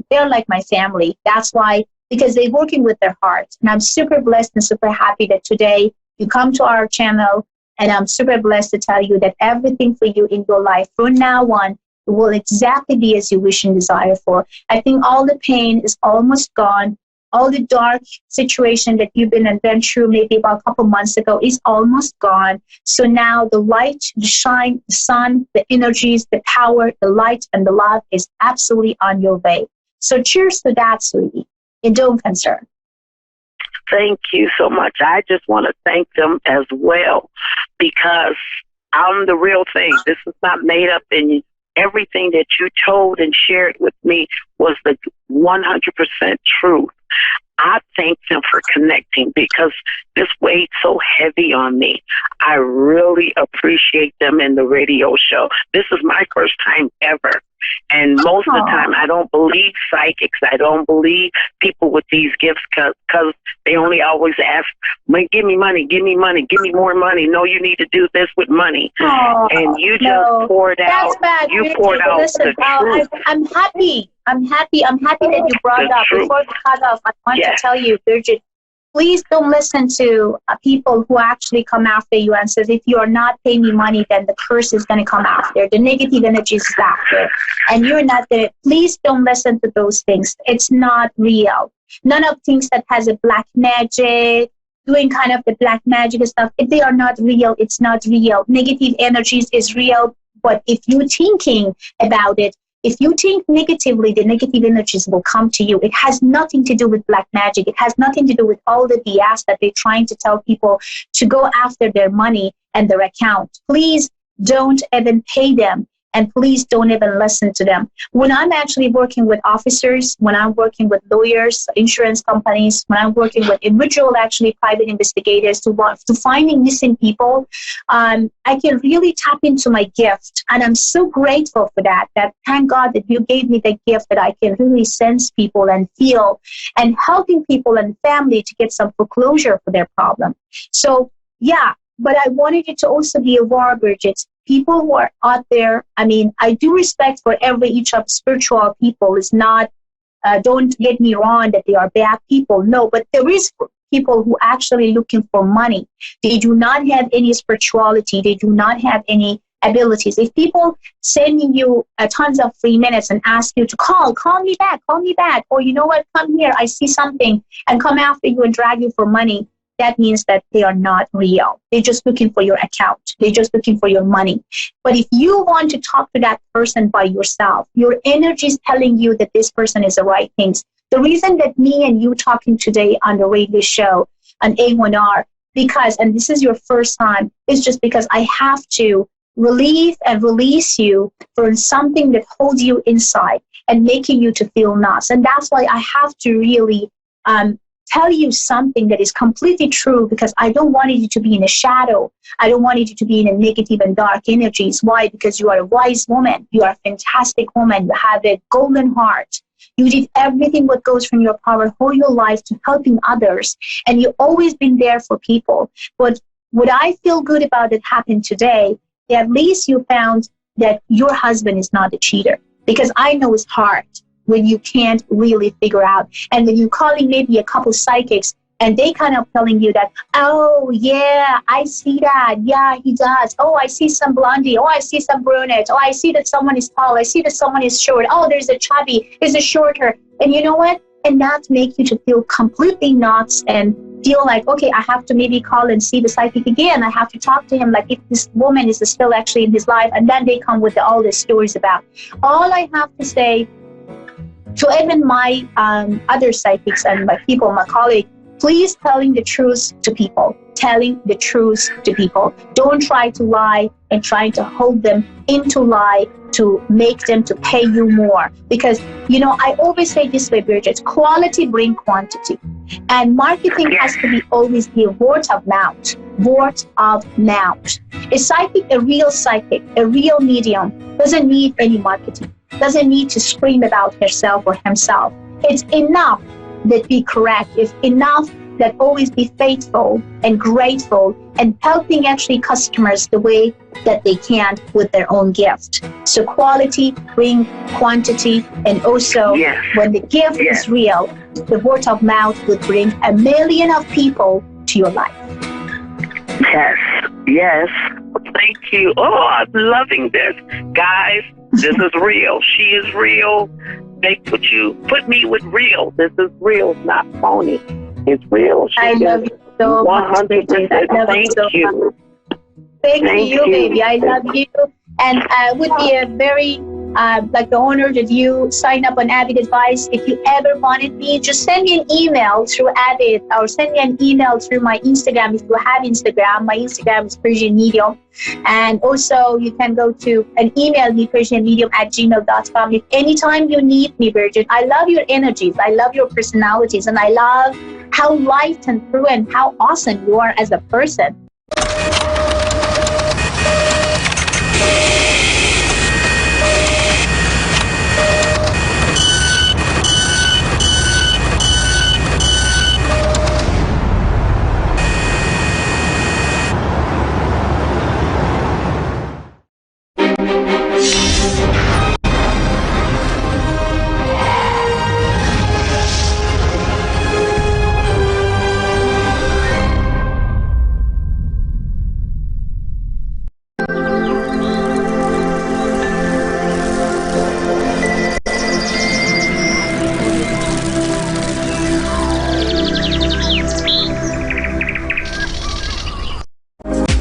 they're like my family. That's why, because they're working with their heart. And I'm super blessed and super happy that today you come to our channel. And I'm super blessed to tell you that everything for you in your life from now on will exactly be as you wish and desire for. I think all the pain is almost gone. All the dark situation that you've been and went through maybe about a couple months ago is almost gone. So now the light, the shine, the sun, the energies, the power, the light, and the love is absolutely on your way. So cheers to that, sweetie. And don't concern. Thank you so much. I just want to thank them as well because I'm the real thing. This is not made up, and everything that you told and shared with me was the 100% truth. I thank them for connecting because this weighed so heavy on me. I really appreciate them in the radio show. This is my first time ever. And most of the time, I don't believe psychics. I don't believe people with these gifts because they only always ask, give me money, give me money, give me more money. No, you need to do this with money. And you just poured out. Bad. You poured out the truth. I'm happy. I'm happy that you brought up. Before we cut off, I want to tell you, Bridget, please don't listen to people who actually come after you and says, if you are not paying me money, then the curse is going to come after. The negative energy is after. And you're not there. Please don't listen to those things. It's not real. None of things that has a black magic, doing kind of the black magic and stuff, if they are not real, it's not real. Negative energies is real. But if you're thinking about it, if you think negatively, the negative energies will come to you. It has nothing to do with black magic. It has nothing to do with all the BS that they're trying to tell people to go after their money and their account. Please don't even pay them. And please don't even listen to them. When I'm actually working with officers, when I'm working with lawyers, insurance companies, when I'm working with individual, actually private investigators to finding missing people, I can really tap into my gift. And I'm so grateful for that thank God that you gave me the gift that I can really sense people and feel and helping people and family to get some foreclosure for their problem. So, yeah, but I wanted you to also be aware, Bridget. People who are out there, I mean, I do respect for each of spiritual people. It's not, don't get me wrong, that they are bad people. No, but there is people who actually looking for money. They do not have any spirituality. They do not have any abilities. If people sending you tons of free minutes and ask you to call me back, or you know what, come here, I see something, and come after you and drag you for money, that means that they are not real. They're just looking for your account. They're just looking for your money. But if you want to talk to that person by yourself, your energy is telling you that this person is the right things. The reason that me and you talking today on the radio show on A1R, because, and this is your first time, is just because I have to relieve and release you from something that holds you inside and making you to feel nuts. And that's why I have to really tell you something that is completely true, because I don't want you to be in a shadow. I don't want you to be in a negative and dark energies. Why? Because you are a wise woman. You are a fantastic woman. You have a golden heart. You did everything what goes from your power whole your life to helping others. And you've always been there for people. But what I feel good about that happened today, at least you found that your husband is not a cheater. Because I know it's hard when you can't really figure out. And when you're calling maybe a couple psychics and they kind of telling you that, oh, yeah, I see that. Yeah, he does. Oh, I see some blondie. Oh, I see some brunette. Oh, I see that someone is tall. I see that someone is short. Oh, there's a chubby. There's a shorter. And you know what? And that makes you to feel completely nuts and feel like, okay, I have to maybe call and see the psychic again. I have to talk to him, like if this woman is still actually in his life. And then they come with all the stories about. All I have to say to even my other psychics and my people, my colleagues, please telling the truth to people. Telling the truth to people. Don't try to lie and trying to hold them into lie to make them to pay you more. Because, I always say this way, Bridget, quality bring quantity. And marketing has to be always be word of mouth. Word of mouth. A real psychic, a real medium doesn't need any marketing. Doesn't need to scream about herself or himself. It's enough that be correct. It's enough that always be faithful and grateful and helping actually customers the way that they can with their own gift. So quality bring quantity, and also when the gift is real, the word of mouth would bring 1 million of people to your life. Yes. Thank you. Oh, I'm loving this. Guys, this is real. She is real. They put me with real. This is real, not phony. It's real. I love you so much, Bridget. I love you so much. Thank you, baby. I love you. And would be a very like the honor that you sign up on Avid Advice. If you ever wanted me, just send me an email through Avid, or send me an email through my Instagram if you have Instagram. My Instagram is Persian Medium. And also you can go to and email me persianmedium@gmail.com. If anytime you need me, Bridget, I love your energies. I love your personalities. And I love how light and true and how awesome you are as a person.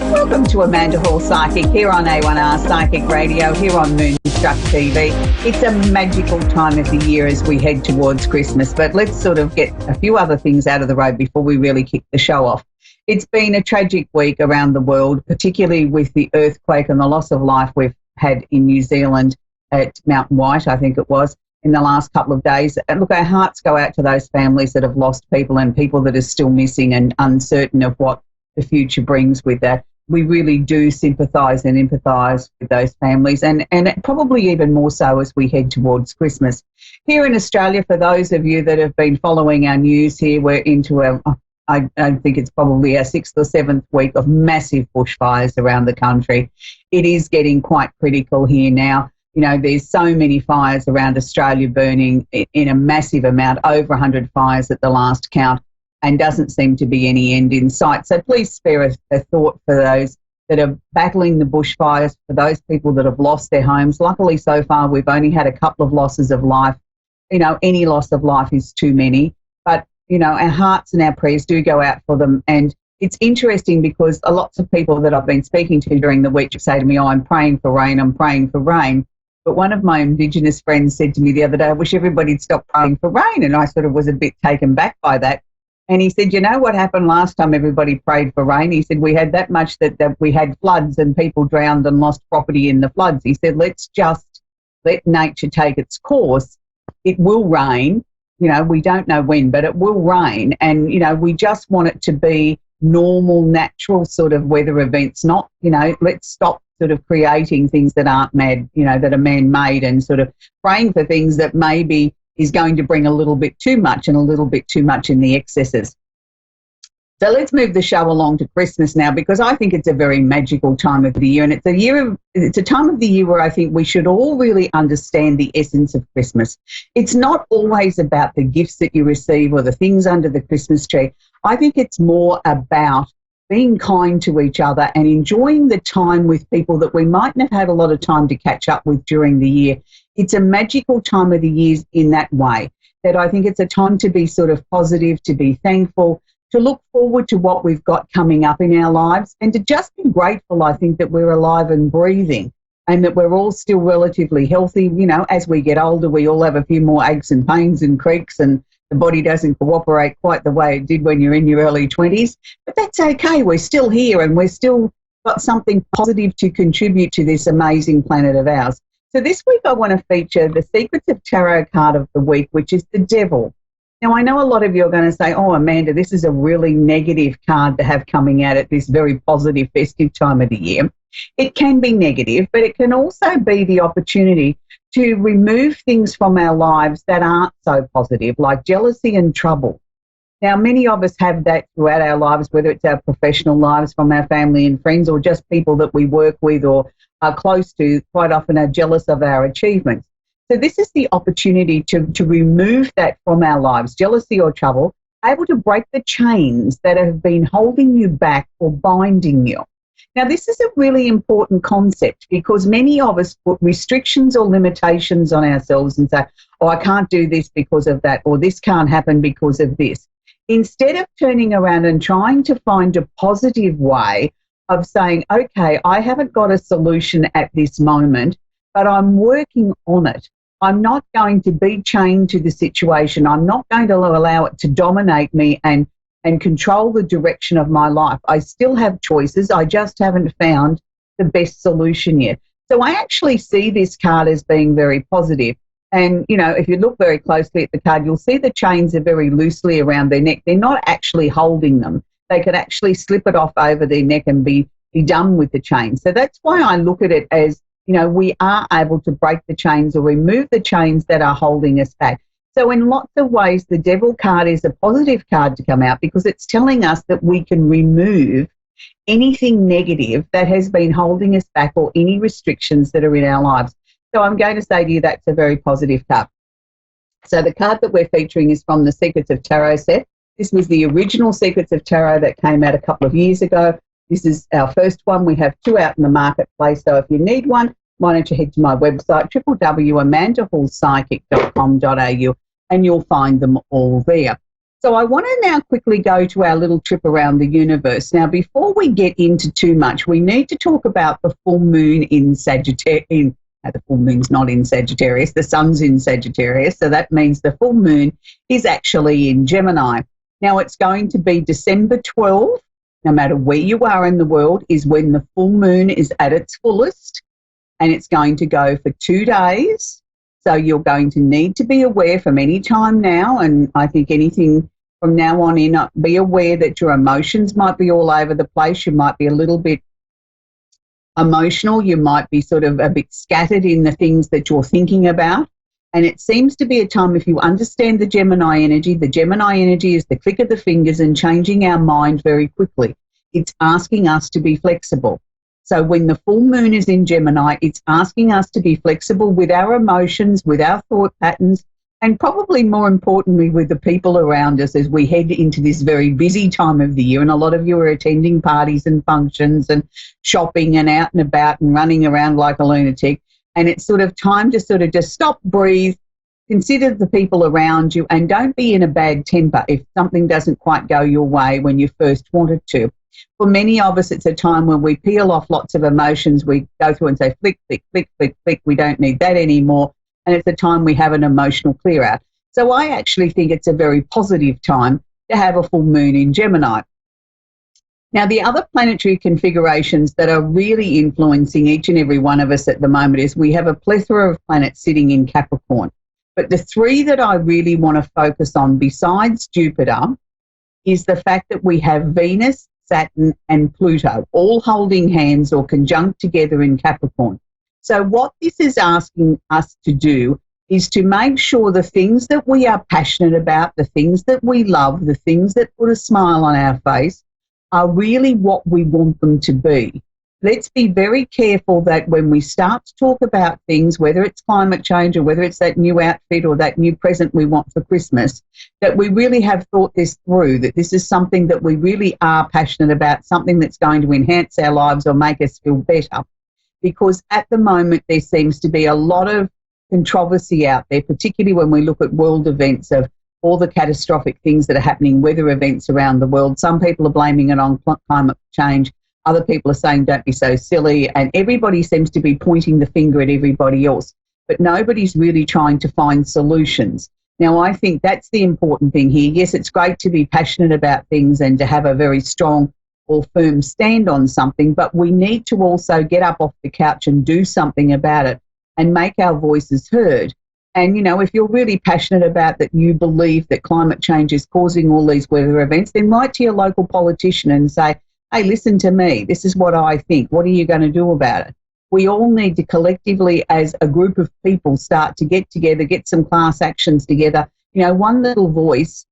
Welcome to Amanda Hall Psychic here on A1R Psychic Radio, here on Moonstruck TV. It's a magical time of the year as we head towards Christmas, but let's sort of get a few other things out of the road before we really kick the show off. It's been a tragic week around the world, particularly with the earthquake and the loss of life we've had in New Zealand at Mount White, I think it was, in the last couple of days. And look, our hearts go out to those families that have lost people and people that are still missing and uncertain of what the future brings with that. We really do sympathise and empathise with those families, and probably even more so as we head towards Christmas. Here in Australia, for those of you that have been following our news here, we're into I think it's probably our 6th or 7th week of massive bushfires around the country. It is getting quite critical here now. There's so many fires around Australia burning in a massive amount, over 100 fires at the last count, and doesn't seem to be any end in sight. So please spare a thought for those that are battling the bushfires, for those people that have lost their homes. Luckily, so far, we've only had a couple of losses of life. Any loss of life is too many. But, our hearts and our prayers do go out for them. And it's interesting because lots of people that I've been speaking to during the week say to me, I'm praying for rain, I'm praying for rain. But one of my Indigenous friends said to me the other day, I wish everybody'd stop praying for rain. And I sort of was a bit taken back by that. And he said, you know what happened last time everybody prayed for rain? He said, we had that much that we had floods and people drowned and lost property in the floods. He said, let's just let nature take its course. It will rain. We don't know when, but it will rain. And, we just want it to be normal, natural sort of weather events, not, let's stop sort of creating things that aren't that are man-made, and sort of praying for things that maybe is going to bring a little bit too much and a little bit too much in the excesses. So let's move the show along to Christmas now, because I think it's a very magical time of the year, and it's a time of the year where I think we should all really understand the essence of Christmas. It's not always about the gifts that you receive or the things under the Christmas tree. I think it's more about being kind to each other and enjoying the time with people that we mightn't have had a lot of time to catch up with during the year. It's a magical time of the year in that way, that I think it's a time to be sort of positive, to be thankful, to look forward to what we've got coming up in our lives, and to just be grateful, I think, that we're alive and breathing and that we're all still relatively healthy. You know, as we get older, we all have a few more aches and pains and creaks, and the body doesn't cooperate quite the way it did when you're in your early 20s. But that's okay. We're still here, and we're still got something positive to contribute to this amazing planet of ours. So this week I want to feature the Secrets of Tarot card of the week, which is the Devil. Now, I know a lot of you are going to say, oh, Amanda, this is a really negative card to have coming out at this very positive festive time of the year. It can be negative, but it can also be the opportunity to remove things from our lives that aren't so positive, like jealousy and trouble. Now, many of us have that throughout our lives, whether it's our professional lives, from our family and friends, or just people that we work with or are close to, quite often are jealous of our achievements. So this is the opportunity to remove that from our lives, jealousy or trouble, able to break the chains that have been holding you back or binding you. Now, this is a really important concept because many of us put restrictions or limitations on ourselves and say, oh, I can't do this because of that, or this can't happen because of this. Instead of turning around and trying to find a positive way of saying, okay, I haven't got a solution at this moment, but I'm working on it. I'm not going to be chained to the situation. I'm not going to allow it to dominate me and control the direction of my life. I still have choices. I just haven't found the best solution yet. So I actually see this card as being very positive. And, you know, if you look very closely at the card, you'll see the chains are very loosely around their neck. They're not actually holding them. They could actually slip it off over their neck and be done with the chain. So that's why I look at it as, you know, we are able to break the chains or remove the chains that are holding us back. So in lots of ways, the Devil card is a positive card to come out because it's telling us that we can remove anything negative that has been holding us back or any restrictions that are in our lives. So I'm going to say to you that's a very positive card. So the card that we're featuring is from the Secrets of Tarot set. This was the original Secrets of Tarot that came out a couple of years ago. This is our first one. We have 2 out in the marketplace. So if you need one, why don't you head to my website, www.amandahallpsychic.com.au, and you'll find them all there. So I want to now quickly go to our little trip around the universe. Now, before we get into too much, we need to talk about the full moon in Sagittarius. The full moon's not in Sagittarius, the sun's in Sagittarius, so that means the full moon is actually in Gemini. Now, it's going to be December 12th, no matter where you are in the world, is when the full moon is at its fullest, and it's going to go for 2 days. So you're going to need to be aware from any time now, and I think anything from now on in, be aware that your emotions might be all over the place. You might be a little bit emotional. You might be sort of a bit scattered in the things that you're thinking about. And it seems to be a time, if you understand the Gemini energy is the click of the fingers and changing our mind very quickly. It's asking us to be flexible. So when the full moon is in Gemini, it's asking us to be flexible with our emotions, with our thought patterns, and probably more importantly with the people around us as we head into this very busy time of the year. And a lot of you are attending parties and functions and shopping and out and about and running around like a lunatic. And it's sort of time to sort of just stop, breathe, consider the people around you, and don't be in a bad temper if something doesn't quite go your way when you first wanted to. For many of us, it's a time when we peel off lots of emotions. We go through and say, flick, flick, flick, flick, flick. We don't need that anymore. And it's a time we have an emotional clear out. So I actually think it's a very positive time to have a full moon in Gemini. Now, the other planetary configurations that are really influencing each and every one of us at the moment is we have a plethora of planets sitting in Capricorn. But the 3 that I really want to focus on besides Jupiter is the fact that we have Venus, Saturn and Pluto all holding hands or conjunct together in Capricorn. So what this is asking us to do is to make sure the things that we are passionate about, the things that we love, the things that put a smile on our face are really what we want them to be. Let's be very careful that when we start to talk about things, whether it's climate change or whether it's that new outfit or that new present we want for Christmas, that we really have thought this through, that this is something that we really are passionate about, something that's going to enhance our lives or make us feel better. Because at the moment there seems to be a lot of controversy out there, particularly when we look at world events of all the catastrophic things that are happening, weather events around the world. Some people are blaming it on climate change. Other people are saying, don't be so silly. And everybody seems to be pointing the finger at everybody else. But nobody's really trying to find solutions. Now, I think that's the important thing here. Yes, it's great to be passionate about things and to have a very strong or firm stand on something, but we need to also get up off the couch and do something about it and make our voices heard. And, you know, if you're really passionate about that, you believe that climate change is causing all these weather events, then write to your local politician and say, hey, listen to me. This is what I think. What are you going to do about it? We all need to collectively, as a group of people, start to get together, get some class actions together. You know, one little voice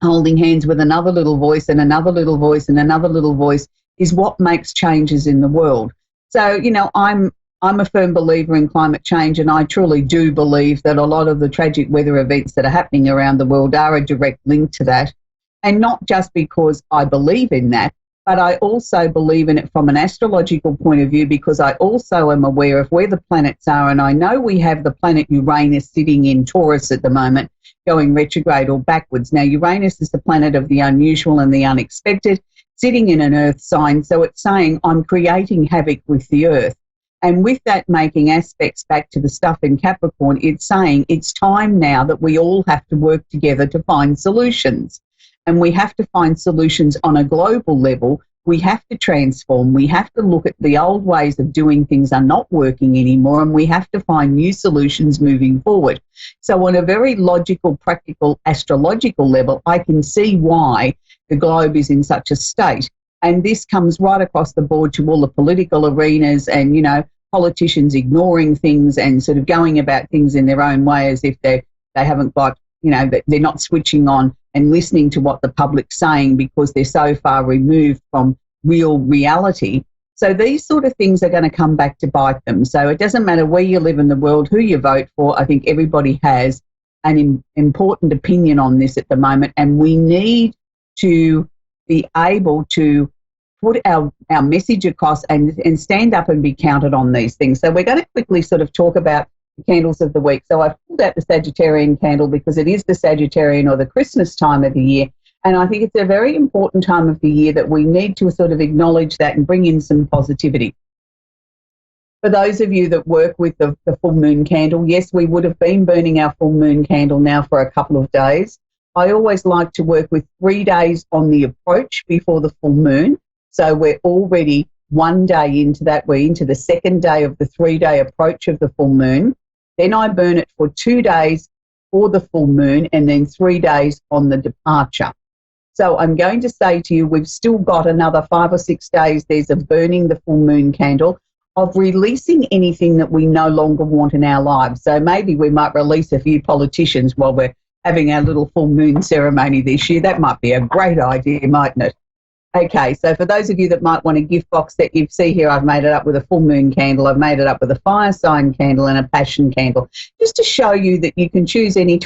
holding hands with another little voice and another little voice and another little voice is what makes changes in the world. So, you know, I'm a firm believer in climate change, and I truly do believe that a lot of the tragic weather events that are happening around the world are a direct link to that. And not just because I believe in that, but I also believe in it from an astrological point of view, because I also am aware of where the planets are. And I know we have the planet Uranus sitting in Taurus at the moment, going retrograde or backwards. Now, Uranus is the planet of the unusual and the unexpected, sitting in an earth sign. So it's saying I'm creating havoc with the earth. And with that making aspects back to the stuff in Capricorn, it's saying it's time now that we all have to work together to find solutions. And we have to find solutions on a global level. We have to transform. We have to look at the old ways of doing things are not working anymore, and we have to find new solutions moving forward. So on a very logical, practical, astrological level, I can see why the globe is in such a state. And this comes right across the board to all the political arenas and, you know, politicians ignoring things and sort of going about things in their own way as if they haven't got, you know, they're not switching on and listening to what the public's saying because they're so far removed from real reality. So these sort of things are going to come back to bite them. So it doesn't matter where you live in the world, who you vote for. I think everybody has an important opinion on this at the moment, and we need to be able to put our message across and stand up and be counted on these things. So we're going to quickly sort of talk about the candles of the week. So I've pulled out the Sagittarian candle because it is the Sagittarian or the Christmas time of the year. And I think it's a very important time of the year that we need to sort of acknowledge that and bring in some positivity. For those of you that work with the full moon candle, yes, we would have been burning our full moon candle now for a couple of days. I always like to work with 3 days on the approach before the full moon. So we're already 1 day into that. We're into the second day of the 3-day approach of the full moon. Then I burn it for 2 days for the full moon and then 3 days on the departure. So I'm going to say to you, we've still got another 5 or 6 days. There's a burning the full moon candle of releasing anything that we no longer want in our lives. So maybe we might release a few politicians while we're having our little full moon ceremony this year. That might be a great idea, mightn't it? Okay, so for those of you that might want a gift box that you see here, I've made it up with a full moon candle, I've made it up with a fire sign candle and a passion candle, just to show you that you can choose any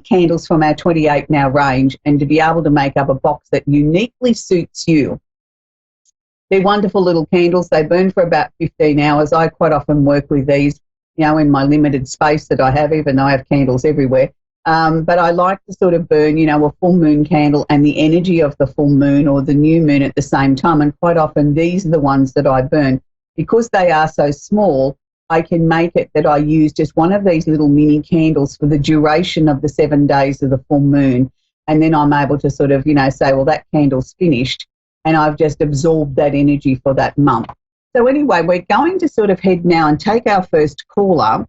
candles from our 28 now range and to be able to make up a box that uniquely suits you. They're wonderful little candles. They burn for about 15 hours. I quite often work with these, you know, in my limited space that I have, even though I have candles everywhere. But I like to sort of burn, you know, a full moon candle and the energy of the full moon or the new moon at the same time. And quite often these are the ones that I burn. Because they are so small, I can make it that I use just one of these little mini candles for the duration of the 7 days of the full moon. And then I'm able to sort of, you know, say, well, that candle's finished and I've just absorbed that energy for that month. So anyway, we're going to sort of head now and take our first caller.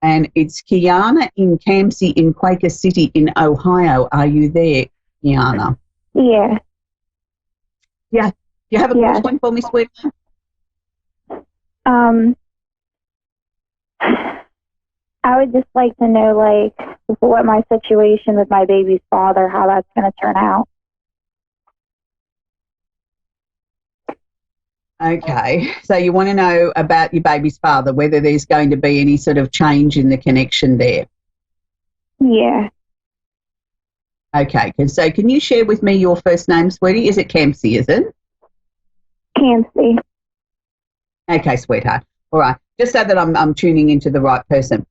And it's Kiana in Campsie in Quaker City in Ohio. Are you there, Kiana? Yeah. Yeah. Do you have a question for me, sweetheart? I would just like to know, like, what my situation with my baby's father, how that's going to turn out. Okay, so you want to know about your baby's father, whether there's going to be any sort of change in the connection there. Yeah. Okay, so can you share with me your first name, sweetie? Is it Campsie, is it? Campsie. Okay, sweetheart. All right, just so that I'm tuning into the right person.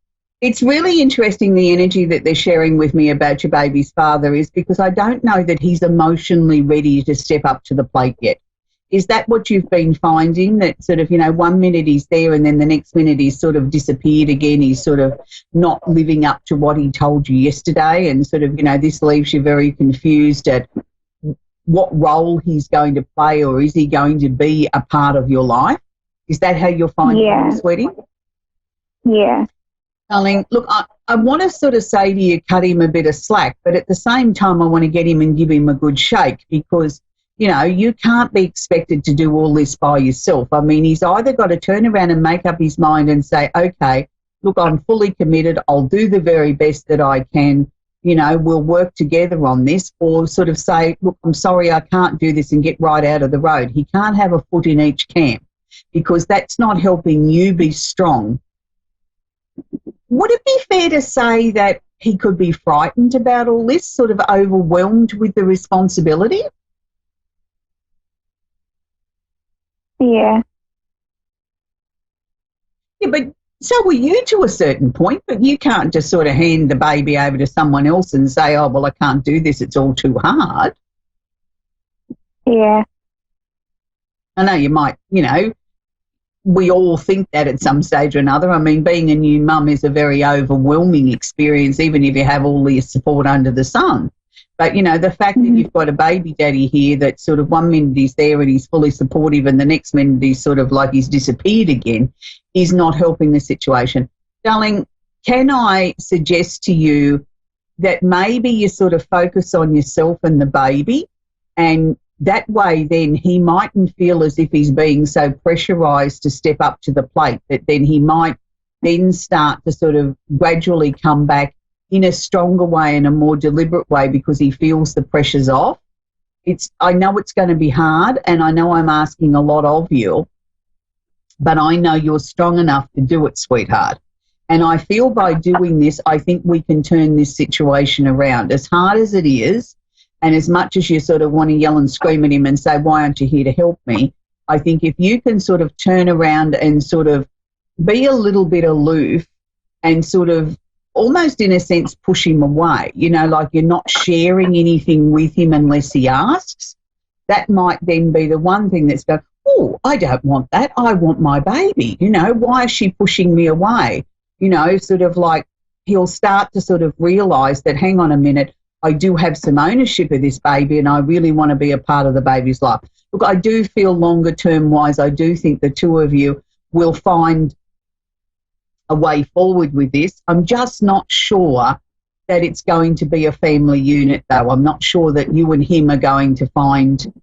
It's really interesting, the energy that they're sharing with me about your baby's father, is because I don't know that he's emotionally ready to step up to the plate yet. Is that what you've been finding, that sort of, 1 minute he's there and then the next minute he's sort of disappeared again? He's sort of not living up to what he told you yesterday, and sort of, this leaves you very confused at what role he's going to play, or is he going to be a part of your life? Is that how you're finding him, sweetie? Yeah. Darling, look, I want to sort of say to you, cut him a bit of slack, but at the same time I want to get him and give him a good shake, because, you can't be expected to do all this by yourself. I mean, he's either got to turn around and make up his mind and say, okay, look, I'm fully committed, I'll do the very best that I can, we'll work together on this, or sort of say, look, I'm sorry, I can't do this, and get right out of the road. He can't have a foot in each camp, because that's not helping you be strong. Would it be fair to say that he could be frightened about all this, sort of overwhelmed with the responsibility? Yeah. Yeah, but so were you to a certain point, but you can't just sort of hand the baby over to someone else and say, oh, well, I can't do this, it's all too hard. Yeah. I know you might, we all think that at some stage or another. I mean, being a new mum is a very overwhelming experience, even if you have all the support under the sun. But, the fact that you've got a baby daddy here that sort of 1 minute he's there and he's fully supportive, and the next minute he's sort of like he's disappeared again, is not helping the situation. Darling, can I suggest to you that maybe you sort of focus on yourself and the baby, and that way then he mightn't feel as if he's being so pressurised to step up to the plate, that then he might then start to sort of gradually come back in a stronger way, in a more deliberate way, because he feels the pressure's off. I know it's going to be hard, and I know I'm asking a lot of you, but I know you're strong enough to do it, sweetheart. And I feel by doing this, I think we can turn this situation around. As hard as it is, and as much as you sort of want to yell and scream at him and say, why aren't you here to help me? I think if you can sort of turn around and sort of be a little bit aloof and sort of almost in a sense push him away, like you're not sharing anything with him unless he asks, that might then be the one thing that's going, oh, I don't want that. I want my baby. Why is she pushing me away? Sort of like he'll start to sort of realise that, hang on a minute, I do have some ownership of this baby and I really want to be a part of the baby's life. Look, I do feel longer term wise, I do think the two of you will find a way forward with this. I'm just not sure that it's going to be a family unit, though. I'm not sure that you and him are going to find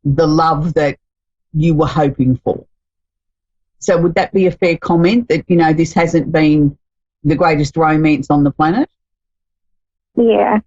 the love that you were hoping for. So would that be a fair comment, that, this hasn't been the greatest romance on the planet? Yeah.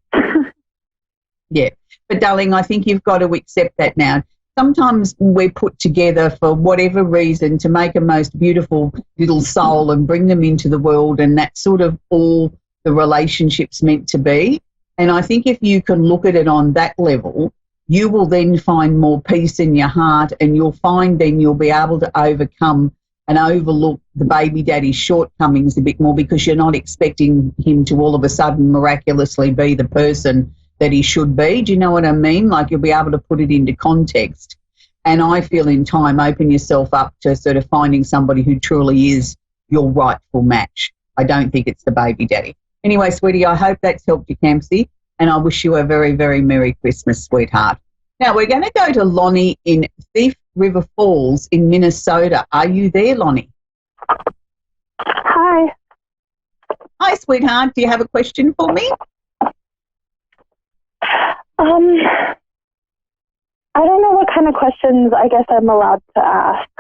Yeah. But, darling, I think you've got to accept that now. Sometimes we're put together for whatever reason to make a most beautiful little soul and bring them into the world, and that's sort of all the relationship's meant to be. And I think if you can look at it on that level, you will then find more peace in your heart, and you'll find then you'll be able to overcome and overlook the baby daddy's shortcomings a bit more, because you're not expecting him to all of a sudden miraculously be the person that he should be. Do you know what I mean? Like, you'll be able to put it into context. And I feel in time, open yourself up to sort of finding somebody who truly is your rightful match. I don't think it's the baby daddy. Anyway, sweetie, I hope that's helped you, Campsy, and I wish you a very, very Merry Christmas, sweetheart. Now, we're going to go to Lonnie in Thief River Falls in Minnesota. Are you there, Lonnie? Hi. Hi, sweetheart. Do you have a question for me? I don't know what kind of questions I guess I'm allowed to ask.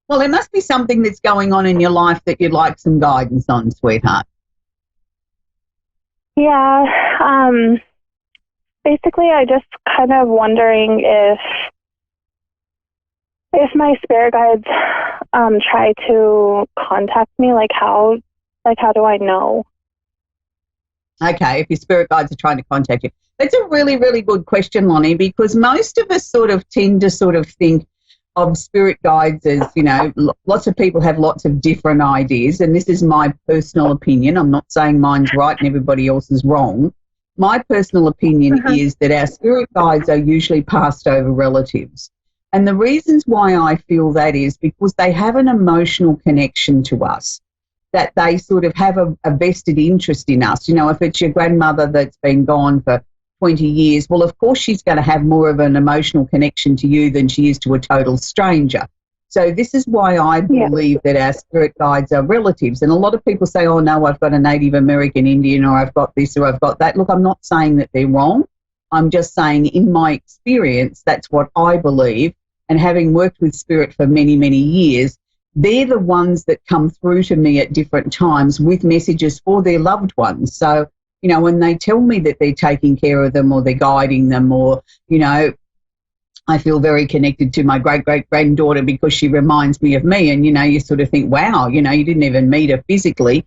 Well, there must be something that's going on in your life that you'd like some guidance on, sweetheart. Yeah. Basically, I just kind of wondering if my spirit guides try to contact me, like how do I know? Okay, if your spirit guides are trying to contact you. That's a really, really good question, Lonnie, because most of us sort of tend to sort of think, of spirit guides as, you know, lots of people have lots of different ideas, and this is my personal opinion. I'm not saying mine's right and everybody else is wrong. My personal opinion is that our spirit guides are usually passed over relatives. And the reasons why I feel that is because they have an emotional connection to us, that they sort of have a vested interest in us. You know, if it's your grandmother that's been gone for 20 years, well, of course she's going to have more of an emotional connection to you than she is to a total stranger. So this is why I believe that our spirit guides are relatives. And a lot of people say, oh, no, I've got a Native American Indian, or I've got this, or I've got that. Look, I'm not saying that they're wrong. I'm just saying in my experience, that's what I believe. And having worked with spirit for many, many years, they're the ones that come through to me at different times with messages for their loved ones. So, you know, when they tell me that they're taking care of them or they're guiding them, or, you know, I feel very connected to my great-great-granddaughter because she reminds me of me. And, you know, you sort of think, wow, you know, you didn't even meet her physically,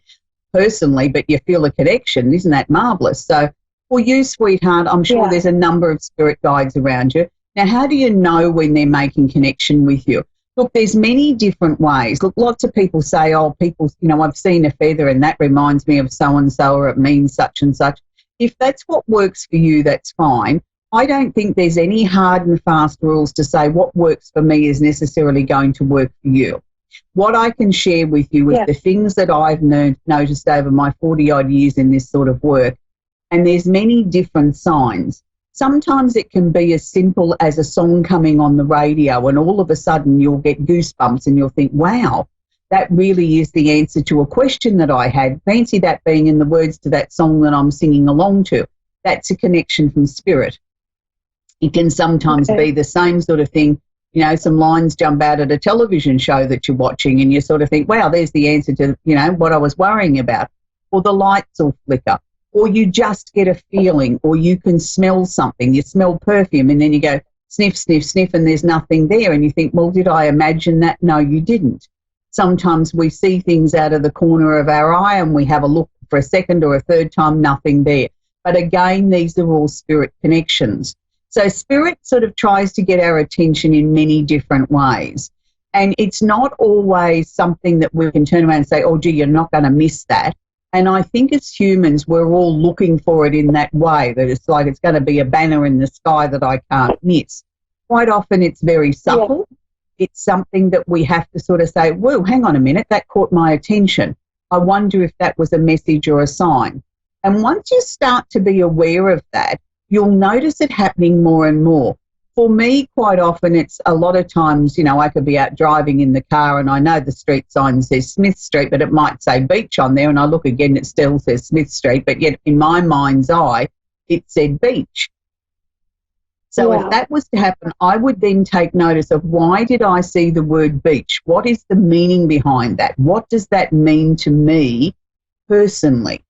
personally, but you feel a connection. Isn't that marvellous? So for you, sweetheart, I'm sure there's a number of spirit guides around you. Now, how do you know when they're making connection with you? Look, there's many different ways. Look, lots of people say, oh, people, you know, I've seen a feather and that reminds me of so-and-so, or it means such and such. If that's what works for you, that's fine. I don't think there's any hard and fast rules to say what works for me is necessarily going to work for you. What I can share with you is the things that I've noticed over my 40-odd years in this sort of work, and there's many different signs. Sometimes it can be as simple as a song coming on the radio and all of a sudden you'll get goosebumps and you'll think, wow, that really is the answer to a question that I had. Fancy that being in the words to that song that I'm singing along to. That's a connection from spirit. It can sometimes be the same sort of thing. You know, some lines jump out at a television show that you're watching and you sort of think, wow, there's the answer to, you know, what I was worrying about. Or the lights will flicker. Or you just get a feeling, or you can smell something. You smell perfume and then you go sniff, sniff, sniff, and there's nothing there. And you think, well, did I imagine that? No, you didn't. Sometimes we see things out of the corner of our eye and we have a look for a second or a third time, nothing there. But again, these are all spirit connections. So spirit sort of tries to get our attention in many different ways. And it's not always something that we can turn around and say, oh, gee, you're not going to miss that. And I think as humans, we're all looking for it in that way, that it's like it's going to be a banner in the sky that I can't miss. Quite often it's very subtle. It's something that we have to sort of say, whoa, hang on a minute, that caught my attention. I wonder if that was a message or a sign. And once you start to be aware of that, you'll notice it happening more and more. For me, quite often, it's a lot of times, you know, I could be out driving in the car and I know the street sign says Smith Street, but it might say beach on there, and I look again, it still says Smith Street, but yet in my mind's eye, it said beach. So if that was to happen, I would then take notice of, why did I see the word beach? What is the meaning behind that? What does that mean to me personally?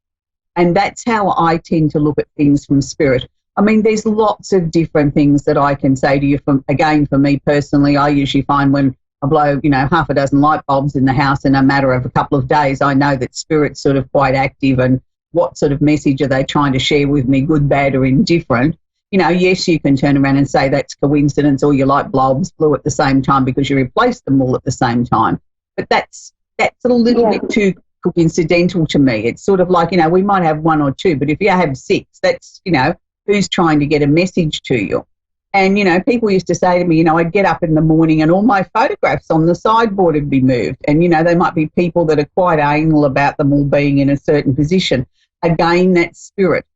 And that's how I tend to look at things from spirit. I mean, there's lots of different things that I can say to you. Again, for me personally, I usually find when I blow, you know, half a dozen light bulbs in the house in a matter of a couple of days, I know that spirit's sort of quite active, and what sort of message are they trying to share with me, good, bad, or indifferent. You know, yes, you can turn around and say that's coincidence, or your light bulbs blew at the same time because you replaced them all at the same time. But that's a little bit too coincidental to me. It's sort of like, you know, we might have one or two, but if you have six, that's, you know, who's trying to get a message to you. And, you know, people used to say to me, you know, I'd get up in the morning and all my photographs on the sideboard would be moved. And, you know, they might be people that are quite anal about them all being in a certain position. Again, that spirit,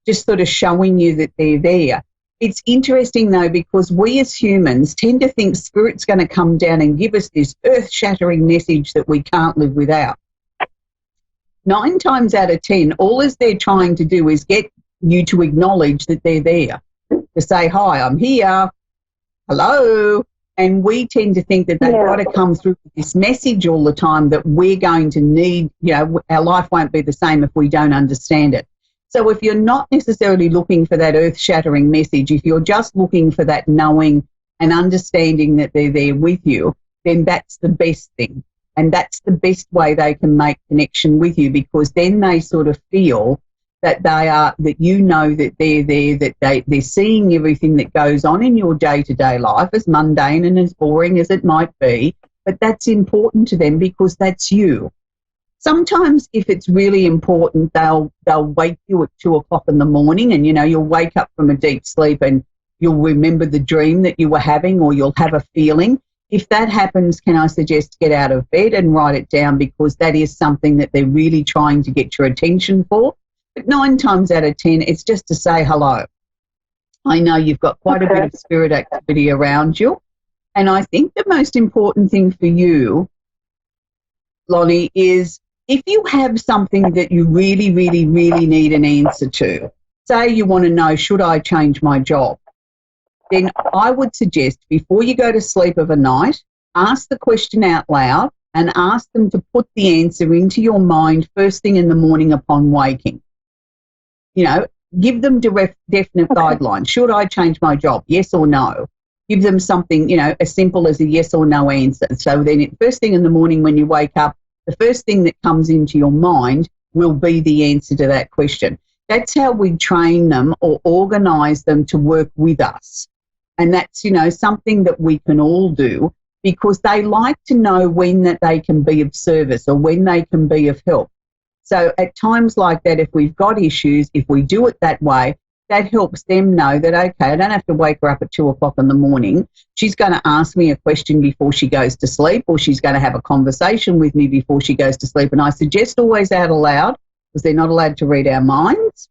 just sort of showing you that they're there. It's interesting, though, because we as humans tend to think spirit's going to come down and give us this earth-shattering message that we can't live without. 9 times out of 10, all as they're trying to do is get you to acknowledge that they're there, to say, hi, I'm here, hello. And we tend to think that they've got to come through with this message all the time that we're going to need, you know, our life won't be the same if we don't understand it. So if you're not necessarily looking for that earth-shattering message, if you're just looking for that knowing and understanding that they're there with you, then that's the best thing. And that's the best way they can make connection with you, because then they sort of feel that that you know that they're there, that they're seeing everything that goes on in your day-to-day life, as mundane and as boring as it might be, but that's important to them because that's you. Sometimes if it's really important, they'll wake you at 2 o'clock in the morning and, you'll wake up from a deep sleep and you'll remember the dream that you were having, or you'll have a feeling. If that happens, can I suggest get out of bed and write it down, because that is something that they're really trying to get your attention for. But 9 times out of 10, it's just to say hello. I know you've got quite a bit of spirit activity around you. And I think the most important thing for you, Lonnie, is if you have something that you really, really, really need an answer to, say you want to know, should I change my job? Then I would suggest before you go to sleep of a night, ask the question out loud and ask them to put the answer into your mind first thing in the morning upon waking. Give them definite guidelines. Should I change my job? Yes or no? Give them something, as simple as a yes or no answer. So then first thing in the morning when you wake up, the first thing that comes into your mind will be the answer to that question. That's how we train them or organise them to work with us. And that's, something that we can all do, because they like to know when that they can be of service or when they can be of help. So at times like that, if we've got issues, if we do it that way, that helps them know that, okay, I don't have to wake her up at 2 o'clock in the morning. She's going to ask me a question before she goes to sleep, or she's going to have a conversation with me before she goes to sleep. And I suggest always out aloud, because they're not allowed to read our minds,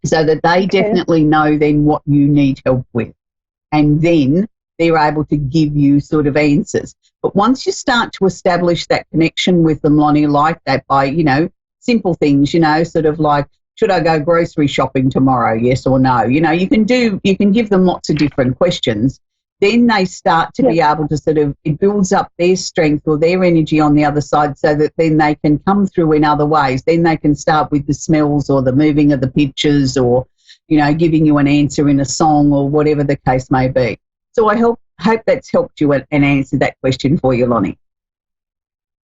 so that they definitely know then what you need help with. And then they're able to give you sort of answers. But once you start to establish that connection with them, Lonnie, like that by, simple things, sort of like, should I go grocery shopping tomorrow? Yes or no? You can give them lots of different questions. Then they start to be able to it builds up their strength or their energy on the other side, so that then they can come through in other ways. Then they can start with the smells or the moving of the pictures, or, giving you an answer in a song or whatever the case may be. So I hope that's helped you and answered that question for you, Lonnie.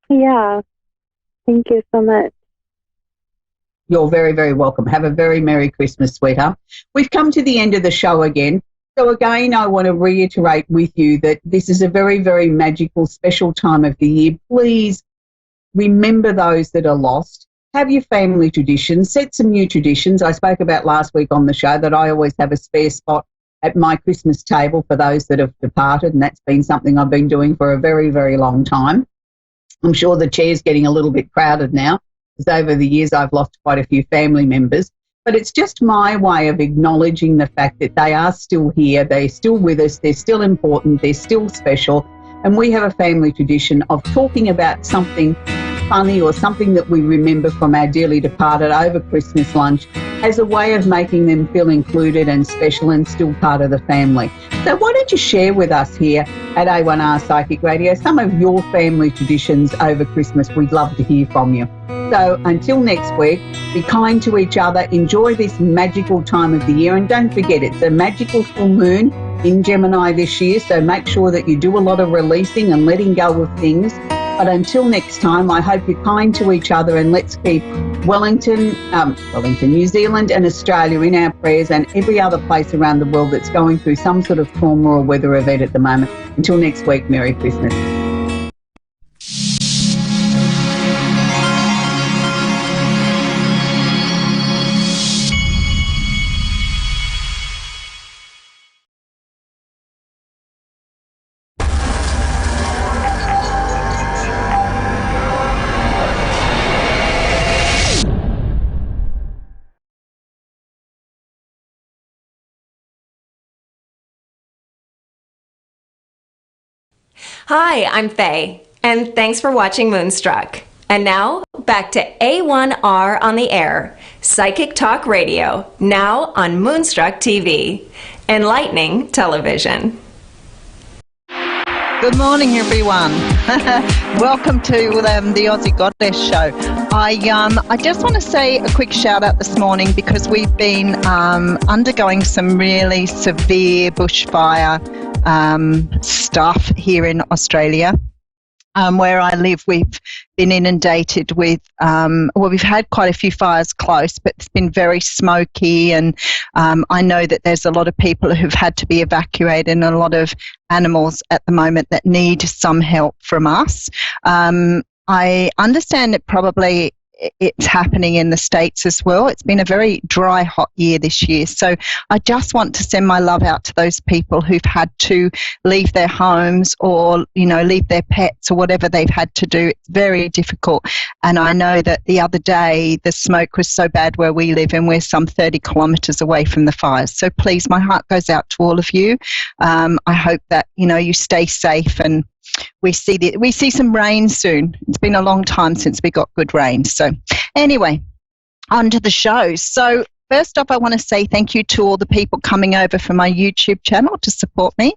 Yeah. Thank you so much. You're very, very welcome. Have a very Merry Christmas, sweetheart. We've come to the end of the show again. So again, I want to reiterate with you that this is a very, very magical, special time of the year. Please remember those that are lost. Have your family traditions. Set some new traditions. I spoke about last week on the show that I always have a spare spot at my Christmas table for those that have departed, and that's been something I've been doing for a very, very long time. I'm sure the chair's getting a little bit crowded now, because over the years I've lost quite a few family members. But it's just my way of acknowledging the fact that they are still here, they're still with us, they're still important, they're still special. And we have a family tradition of talking about something funny or something that we remember from our dearly departed over Christmas lunch as a way of making them feel included and special and still part of the family. So why don't you share with us here at A1R Psychic Radio some of your family traditions over Christmas? We'd love to hear from you. So until next week, be kind to each other, enjoy this magical time of the year, and don't forget it's a magical full moon in Gemini this year, so make sure that you do a lot of releasing and letting go of things. But until next time, I hope you're kind to each other, and let's keep Wellington, New Zealand and Australia in our prayers, and every other place around the world that's going through some sort of trauma or weather event at the moment. Until next week, Merry Christmas. Hi, I'm Faye, and thanks for watching Moonstruck. And now, back to A1R on the air, Psychic Talk Radio, now on Moonstruck TV, enlightening television. Good morning, everyone. Welcome to the Aussie Goddess Show. I just want to say a quick shout out this morning because we've been undergoing some really severe bushfire stuff here in Australia. Where I live, we've been inundated with, we've had quite a few fires close, but it's been very smoky, and I know that there's a lot of people who've had to be evacuated and a lot of animals at the moment that need some help from us. I understand that probably it's happening in the States as well. It's been a very dry, hot year this year. So I just want to send my love out to those people who've had to leave their homes or, leave their pets or whatever they've had to do. It's very difficult. And I know that the other day the smoke was so bad where we live, and we're some 30 kilometres away from the fires. So please, my heart goes out to all of you. I hope that, you stay safe, and we see some rain soon. It's been a long time since we got good rain. So anyway, on to the show. So first off, I want to say thank you to all the people coming over from my YouTube channel to support me.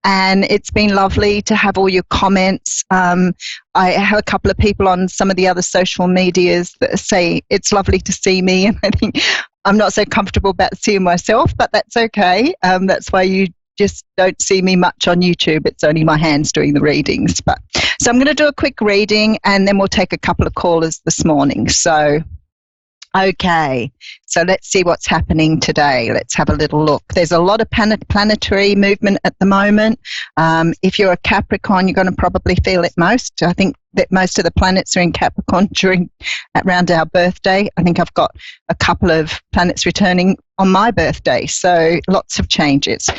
And it's been lovely to have all your comments. I have a couple of people on some of the other social medias that say it's lovely to see me. And I think I'm not so comfortable about seeing myself, but that's okay. That's why you just don't see me much on YouTube. It's only my hands doing the readings. So I'm going to do a quick reading, and then we'll take a couple of callers this morning. So, okay. So let's see what's happening today. Let's have a little look. There's a lot of planetary movement at the moment. If you're a Capricorn, you're going to probably feel it most. I think that most of the planets are in Capricorn around our birthday. I think I've got a couple of planets returning on my birthday, so lots of changes.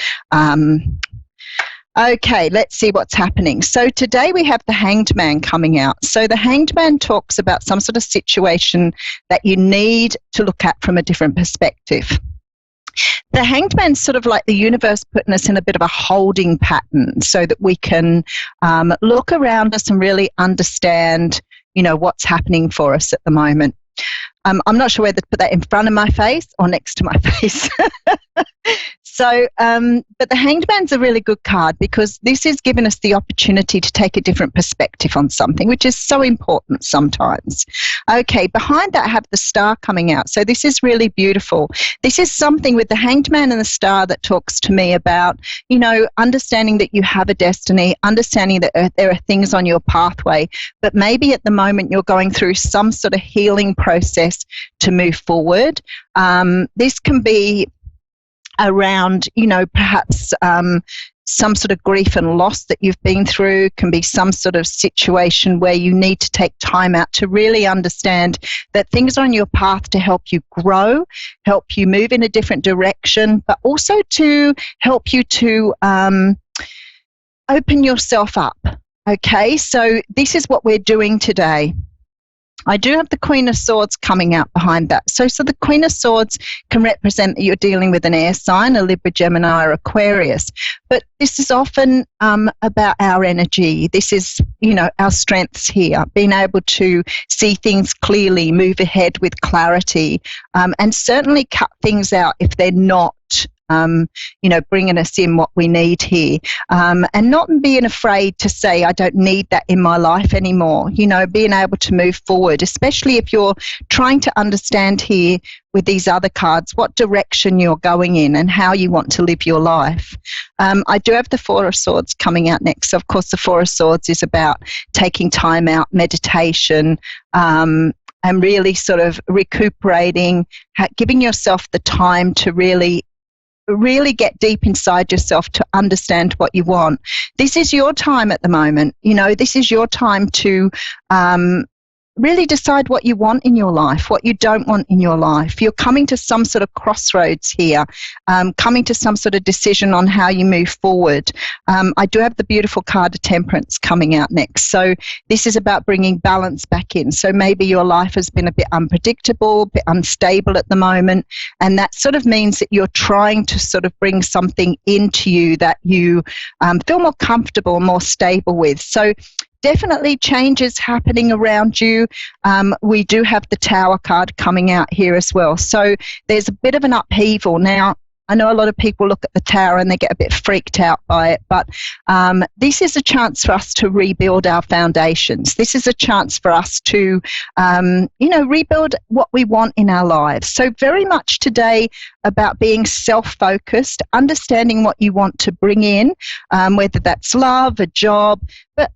Okay, let's see what's happening. So today we have the Hanged Man coming out. So the Hanged Man talks about some sort of situation that you need to look at from a different perspective. The Hanged Man's sort of like the universe putting us in a bit of a holding pattern so that we can look around us and really understand, what's happening for us at the moment. I'm not sure whether to put that in front of my face or next to my face. So, but the Hanged Man's a really good card because this is giving us the opportunity to take a different perspective on something, which is so important sometimes. Okay, behind that I have the Star coming out. So this is really beautiful. This is something with the Hanged Man and the Star that talks to me about, understanding that you have a destiny, understanding that there are things on your pathway, but maybe at the moment you're going through some sort of healing process to move forward. This can be around, perhaps some sort of grief and loss that you've been through, can be some sort of situation where you need to take time out to really understand that things are on your path to help you grow, help you move in a different direction, but also to help you to open yourself up. Okay, so this is what we're doing today. I do have the Queen of Swords coming out behind that. So the Queen of Swords can represent that you're dealing with an air sign, a Libra, Gemini, or Aquarius. But this is often about our energy. This is, our strengths here, being able to see things clearly, move ahead with clarity, and certainly cut things out if they're not bringing us in what we need here, and not being afraid to say, I don't need that in my life anymore, being able to move forward, especially if you're trying to understand here with these other cards what direction you're going in and how you want to live your life. I do have the Four of Swords coming out next. So of course the Four of Swords is about taking time out, meditation, and really sort of recuperating, giving yourself the time to really get deep inside yourself to understand what you want. This is your time at the moment. This is your time to really decide what you want in your life, what you don't want in your life. You're coming to some sort of crossroads here, coming to some sort of decision on how you move forward. I do have the beautiful card of Temperance coming out next. So this is about bringing balance back in. So maybe your life has been a bit unpredictable, a bit unstable at the moment, and that sort of means that you're trying to sort of bring something into you that you feel more comfortable, more stable with. So definitely changes happening around you. We do have the Tower card coming out here as well. So there's a bit of an upheaval. Now, I know a lot of people look at the Tower and they get a bit freaked out by it, but this is a chance for us to rebuild our foundations. This is a chance for us to, rebuild what we want in our lives. So very much today about being self-focused, understanding what you want to bring in, whether that's love, a job, but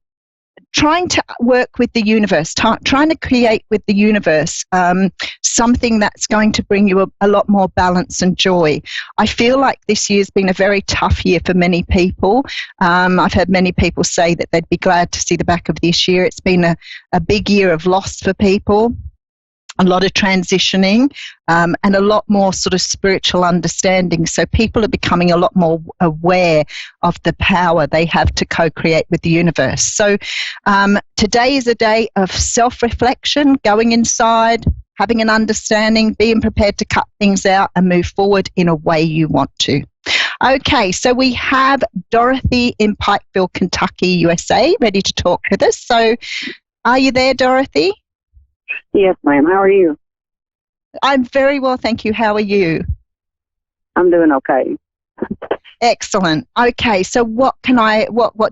trying to work with the universe, trying to create with the universe something that's going to bring you a lot more balance and joy. I feel like this year's been a very tough year for many people. I've heard many people say that they'd be glad to see the back of this year. It's been a big year of loss for people, a lot of transitioning, and a lot more sort of spiritual understanding. So people are becoming a lot more aware of the power they have to co-create with the universe. So today is a day of self-reflection, going inside, having an understanding, being prepared to cut things out and move forward in a way you want to. Okay, so we have Dorothy in Pikeville, Kentucky, USA, ready to talk with us. So are you there, Dorothy? Yes, ma'am. How are you? I'm very well, thank you. How are you? I'm doing okay. Excellent. Okay, so what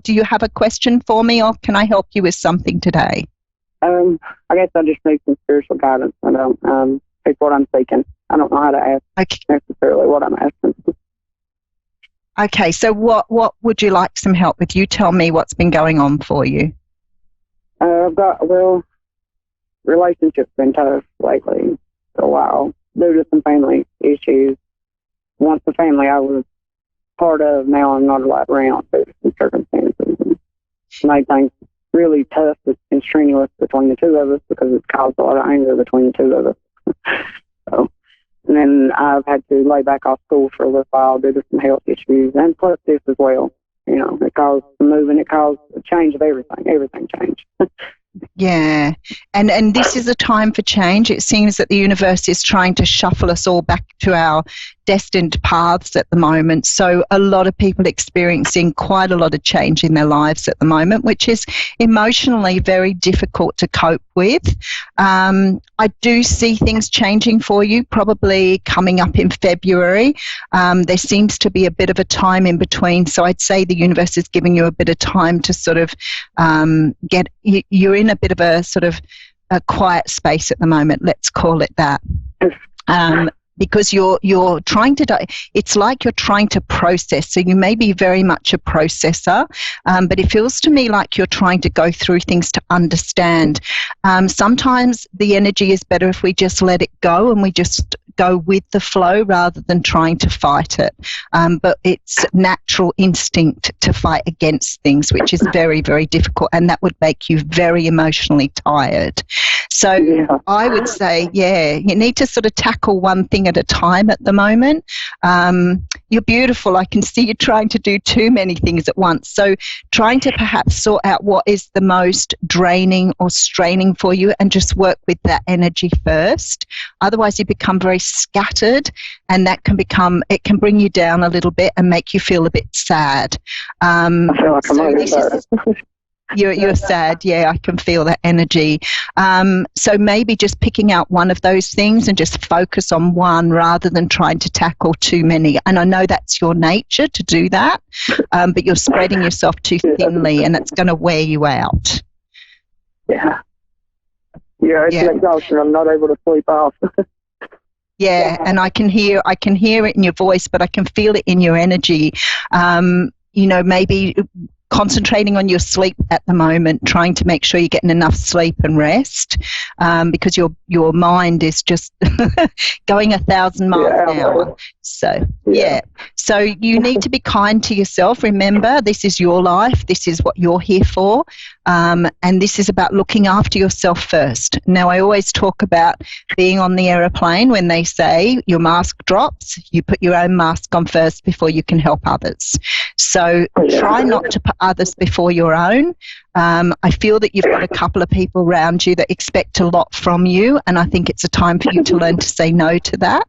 do you have a question for me, or can I help you with something today? I guess I just need some spiritual guidance. I don't, it's what I'm seeking. I don't know how to ask necessarily what I'm asking. Okay, so what would you like some help with? You tell me what's been going on for you. Relationship's been tough lately for a while due to some family issues. Once the family I was part of, now I'm not allowed around due to some circumstances. And made things really tough and strenuous between the two of us because it's caused a lot of anger between the two of us. So, and then I've had to lay back off school for a little while due to some health issues, and plus this as well. You know, it caused some moving, it caused a change of everything. Everything changed. Yeah, and this is a time for change. It seems that the universe is trying to shuffle us all back to our destined paths at the moment. So a lot of people experiencing quite a lot of change in their lives at the moment, which is emotionally very difficult to cope with. I do see things changing for you, probably coming up in February. There seems to be a bit of a time in between. So I'd say the universe is giving you a bit of time to sort of you're in a bit of a sort of a quiet space at the moment. Let's call it that. Because you're trying to, it's like you're trying to process. So you may be very much a processor, but it feels to me like you're trying to go through things to understand. Sometimes the energy is better if we just let it go and we just go with the flow rather than trying to fight it. But it's natural instinct to fight against things, which is very, very difficult, and that would make you very emotionally tired. So I would say, you need to sort of tackle one thing at a time at the moment. You're beautiful. I can see you trying to do too many things at once. So trying to perhaps sort out what is the most draining or straining for you and just work with that energy first. Otherwise you become very scattered, and that can bring you down a little bit and make you feel a bit sad. I feel like I'm already sad. You're sad, yeah, I can feel that energy. So maybe just picking out one of those things and just focus on one rather than trying to tackle too many. And I know that's your nature to do that, but you're spreading yourself too thinly and it's going to wear you out. Yeah, it's an exhaustion. I'm not able to sleep off. Yeah, and I can hear it in your voice, but I can feel it in your energy. Maybe concentrating on your sleep at the moment, trying to make sure you're getting enough sleep and rest, because your mind is just going 1,000 miles an hour. So, so you need to be kind to yourself. Remember, this is your life. This is what you're here for. And this is about looking after yourself first. Now, I always talk about being on the aeroplane when they say your mask drops, you put your own mask on first before you can help others. So try not to put others before your own. I feel that you've got a couple of people around you that expect a lot from you, and I think it's a time for you to learn to say no to that,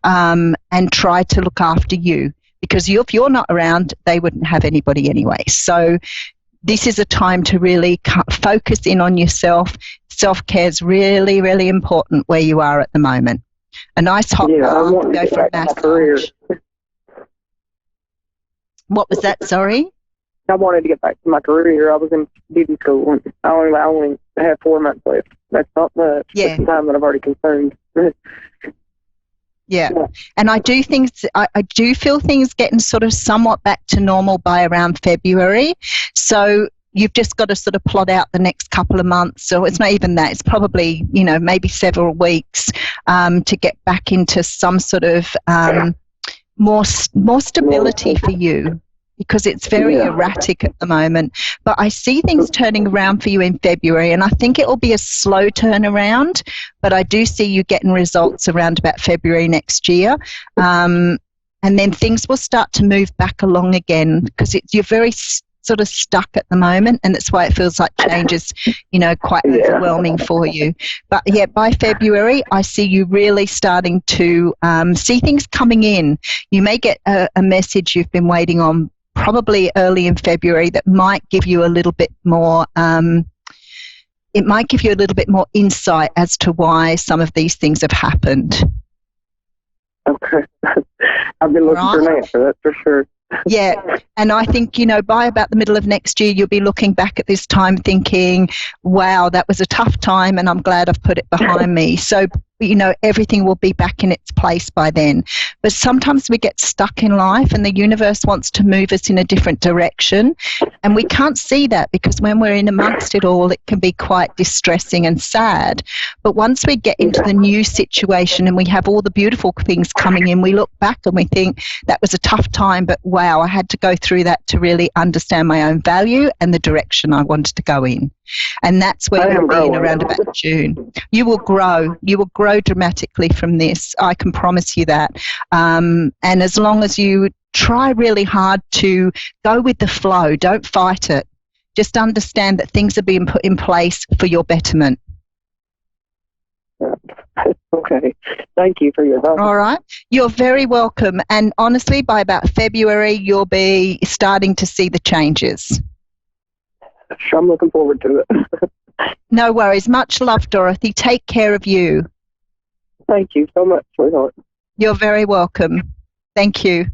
and try to look after you, because if you're not around, they wouldn't have anybody anyway. So this is a time to really focus in on yourself. Self-care is really, really important where you are at the moment. A nice hot bath, go for a massage. What was that, sorry? I wanted to get back to my career. I was in beauty school, and I only have 4 months left. That's not much. Yeah. It's the time that I've already consumed. Yeah, and I do feel things getting sort of somewhat back to normal by around February. So you've just got to sort of plot out the next couple of months. So it's not even that. It's probably, maybe several weeks to get back into some sort of more stability for you, because it's very erratic at the moment. But I see things turning around for you in February, and I think it will be a slow turnaround, but I do see you getting results around about February next year. And then things will start to move back along again, because you're very sort of stuck at the moment, and that's why it feels like change is, quite overwhelming for you. But yeah, by February, I see you really starting to see things coming in. You may get a message you've been waiting on probably early in February that might give you a little bit more it might give you a little bit more insight as to why some of these things have happened. Okay. I've been looking for an answer, that's for sure. Yeah, and I think, by about the middle of next year, you'll be looking back at this time thinking, wow, that was a tough time, and I'm glad I've put it behind me. So, everything will be back in its place by then. But sometimes we get stuck in life, and the universe wants to move us in a different direction, and we can't see that, because when we're in amongst it all, it can be quite distressing and sad. But once we get into the new situation and we have all the beautiful things coming in, we look back and we think, that was a tough time, but wow, I had to go through that to really understand my own value and the direction I wanted to go in. And that's where you'll be in around about June. You will grow. You will grow dramatically from this. I can promise you that. And as long as you try really hard to go with the flow, don't fight it. Just understand that things are being put in place for your betterment. Okay. Thank you for your help. All right. You're very welcome. And honestly, by about February, you'll be starting to see the changes. Sure, I'm looking forward to it. No worries. Much love, Dorothy. Take care of you. Thank you so much, sweetheart. You're very welcome. Thank you.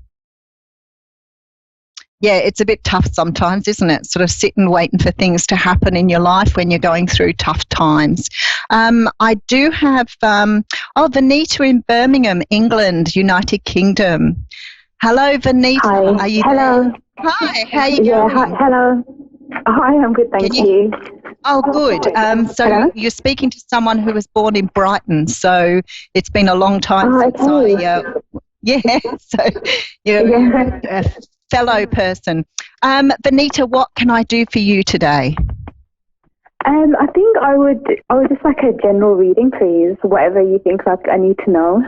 Yeah, it's a bit tough sometimes, isn't it? Sort of sitting waiting for things to happen in your life when you're going through tough times. I do have, Vanita in Birmingham, England, United Kingdom. Hello, Vanita. Hi. Are you Hello. there? Hi, how are you going? Hi, hello. Hi, I'm good, thank you. Oh, good. So Hello? you're speaking to someone who was born in Brighton, so it's been a long time since so you're a fellow person. Vanita, what can I do for you today? I think I would just like a general reading, please. Whatever you think like I need to know.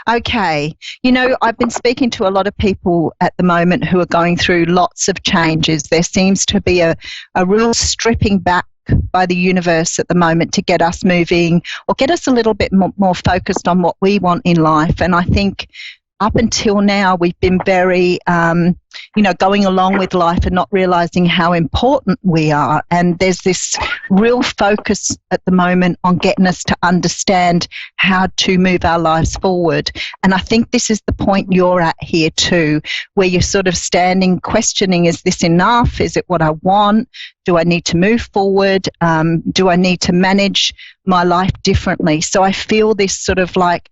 Okay. I've been speaking to a lot of people at the moment who are going through lots of changes. There seems to be a real stripping back by the universe at the moment to get us moving or get us a little bit more focused on what we want in life. And I think up until now, we've been very, going along with life and not realizing how important we are. And there's this real focus at the moment on getting us to understand how to move our lives forward. And I think this is the point you're at here too, where you're sort of standing, questioning, is this enough? Is it what I want? Do I need to move forward? Do I need to manage my life differently? So I feel this sort of like,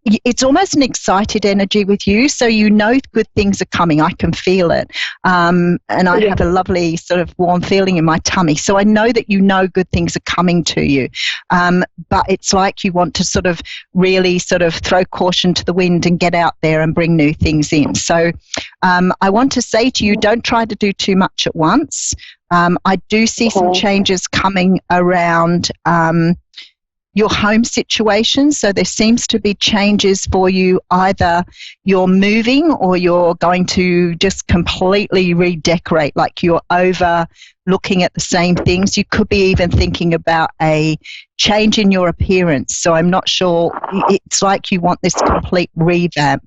it's almost an excited energy with you, so good things are coming. I can feel it. And I have a lovely sort of warm feeling in my tummy. So I know that good things are coming to you. But it's like you want to sort of really sort of throw caution to the wind and get out there and bring new things in. So I want to say to you, don't try to do too much at once. I do see some changes coming around your home situation. So there seems to be changes for you. Either you're moving or you're going to just completely redecorate, like you're over looking at the same things. You could be even thinking about a change in your appearance. So I'm not sure. It's like you want this complete revamp.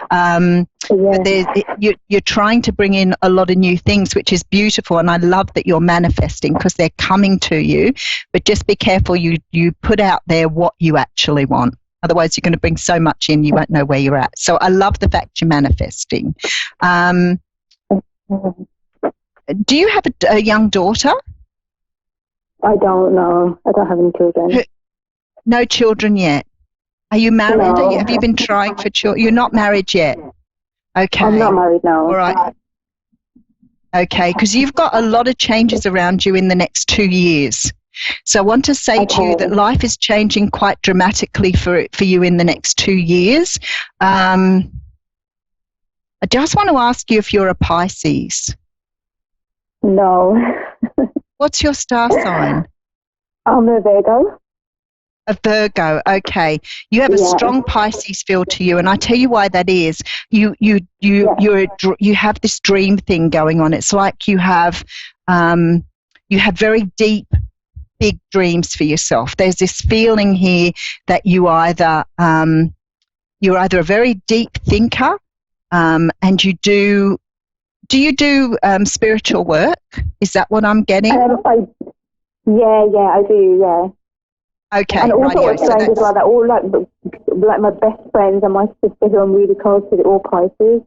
But you're trying to bring in a lot of new things, which is beautiful. And I love that you're manifesting because they're coming to you. But just be careful you put out there what you actually want. Otherwise, you're going to bring so much in, you won't know where you're at. So I love the fact you're manifesting. Do you have a young daughter? I don't know. I don't have any children. No children yet. Are you married? No. Have you been trying for children? You're not married yet. Okay. I'm not married now. All right. okay? Because you've got a lot of changes around you in the next 2 years. So I want to say to you that life is changing quite dramatically for you in the next 2 years. I just want to ask you if you're a Pisces. No. What's your star sign? I'm a Virgo. A Virgo, okay. You have a strong Pisces feel to you, and I tell you why that is. You have this dream thing going on. It's like you have very deep, big dreams for yourself. There's this feeling here that you're either a very deep thinker, and you do. Do you do spiritual work? Is that what I'm getting? I do. Yeah. Okay, and also radio. it's strange as well that all like my best friends and my sister who I'm really close to, they're all Pisces.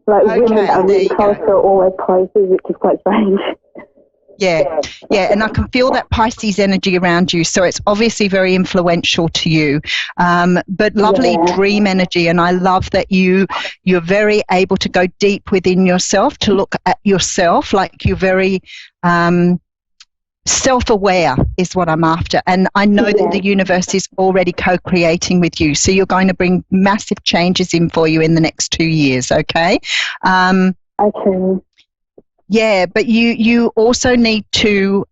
Like women that I'm really close to are always Pisces, which is quite strange. Yeah, and I can feel that Pisces energy around you, so it's obviously very influential to you. But lovely dream energy, and I love that you're very able to go deep within yourself, to look at yourself, like you're very self-aware is what I'm after. And I know that the universe is already co-creating with you, so you're going to bring massive changes in for you in the next 2 years, okay? Okay. Yeah, but you also need to,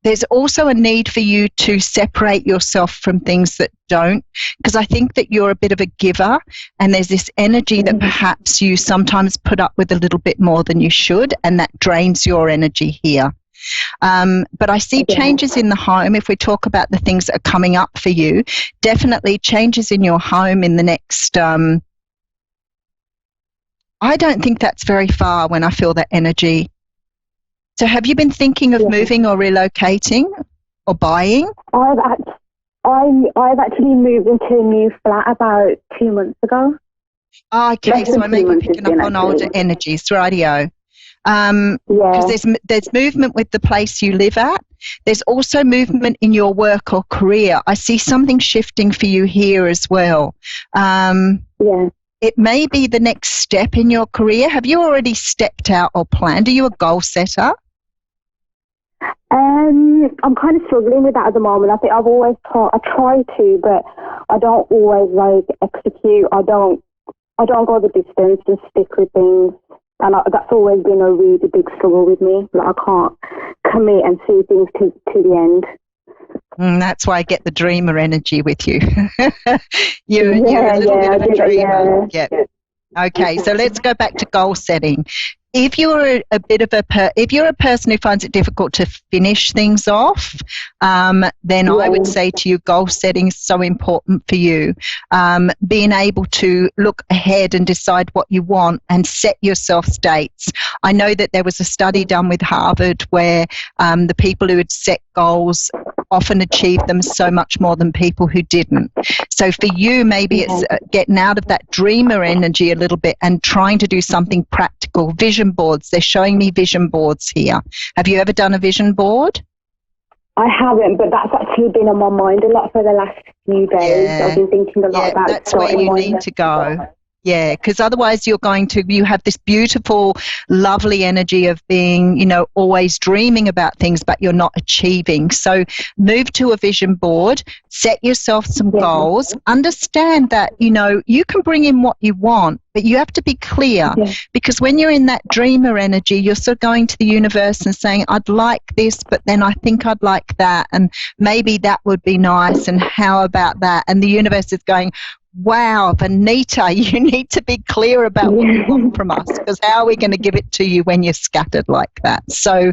there's also a need for you to separate yourself from things that don't, because I think that you're a bit of a giver, and there's this energy that perhaps you sometimes put up with a little bit more than you should, and that drains your energy here. But I see changes in the home. If we talk about the things that are coming up for you, definitely changes in your home in the next I don't think that's very far when I feel that energy. So have you been thinking of moving or relocating or buying? I've actually moved into a new flat about 2 months ago. Okay, so I may be picking up on older energies, rightio. Because there's movement with the place you live at. There's also movement in your work or career. I see something shifting for you here as well. It may be the next step in your career. Have you already stepped out or planned? Are you a goal setter? I'm kind of struggling with that at the moment. I think I try to, but I don't always execute. I don't go the distance and stick with things. And that's always been a really big struggle with me. Like I can't commit and see things to the end. That's why I get the dreamer energy with you. you're a little bit of a dreamer. Yeah. Okay, so let's go back to goal setting. If you're if you're a person who finds it difficult to finish things off, then I would say to you, goal setting is so important for you. Being able to look ahead and decide what you want and set yourself dates. I know that there was a study done with Harvard where the people who had set goals often achieved them so much more than people who didn't. So for you, maybe it's getting out of that dreamer energy a little bit and trying to do something practical. Vision boards. They're showing me vision boards here. Have you ever done a vision board? I haven't, but that's actually been on my mind a lot for the last few days. I've been thinking a lot about that's where you need to go. Yeah, because otherwise you have this beautiful, lovely energy of being, always dreaming about things, but you're not achieving. So move to a vision board, set yourself some goals, understand that, you can bring in what you want, but you have to be clear because when you're in that dreamer energy, you're sort of going to the universe and saying, I'd like this, but then I think I'd like that, and maybe that would be nice, and how about that? And the universe is going, wow, Vanita, you need to be clear about what you want from us, because how are we going to give it to you when you're scattered like that? So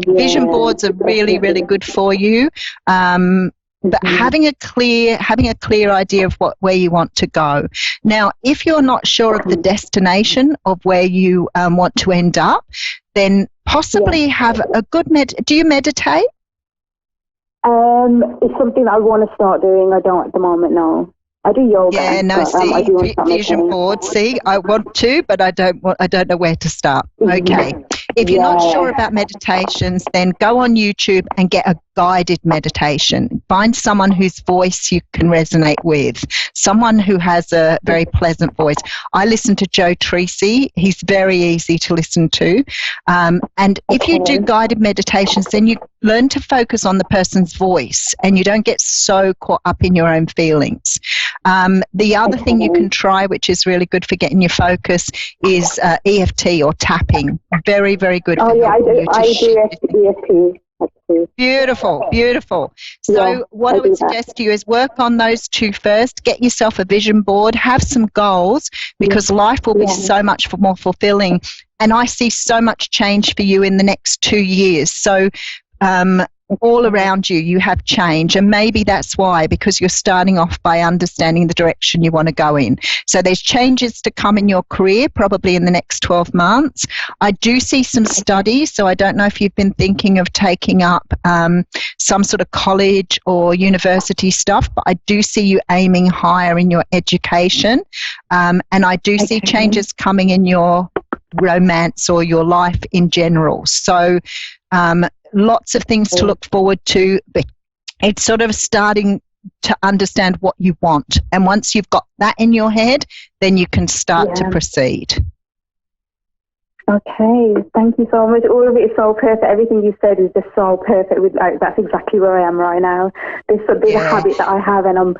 vision boards are really, really good for you. But having a clear idea of where you want to go. Now, if you're not sure of the destination of where you want to end up, then possibly have a good do you meditate? It's something that I want to start doing. I don't at the moment, no. I do yoga. Yeah, no, see, vision board. See, I want to, but I don't know where to start. Okay. If you're not sure about meditations, then go on YouTube and get a guided meditation. Find someone whose voice you can resonate with, someone who has a very pleasant voice. I listen to Joe Treacy. He's very easy to listen to. And if you do guided meditations, then you learn to focus on the person's voice and you don't get so caught up in your own feelings. The other thing you can try, which is really good for getting your focus, is EFT or tapping. Very, very good. Oh, yeah, I do EFT. Beautiful, beautiful. So what I would suggest to you is work on those two first. Get yourself a vision board. Have some goals, because life will be so much more fulfilling. And I see so much change for you in the next 2 years. So all around you, you have change. And maybe that's why, because you're starting off by understanding the direction you want to go in. So there's changes to come in your career, probably in the next 12 months. I do see some studies, so I don't know if you've been thinking of taking up some sort of college or university stuff, but I do see you aiming higher in your education. And I do see changes coming in your romance or your life in general. So lots of things to look forward to, but it's sort of starting to understand what you want. And once you've got that in your head, then you can start to proceed. Okay, thank you so much. All of it is so perfect. Everything you said is just so perfect. That's exactly where I am right now. There's a habit that I have, and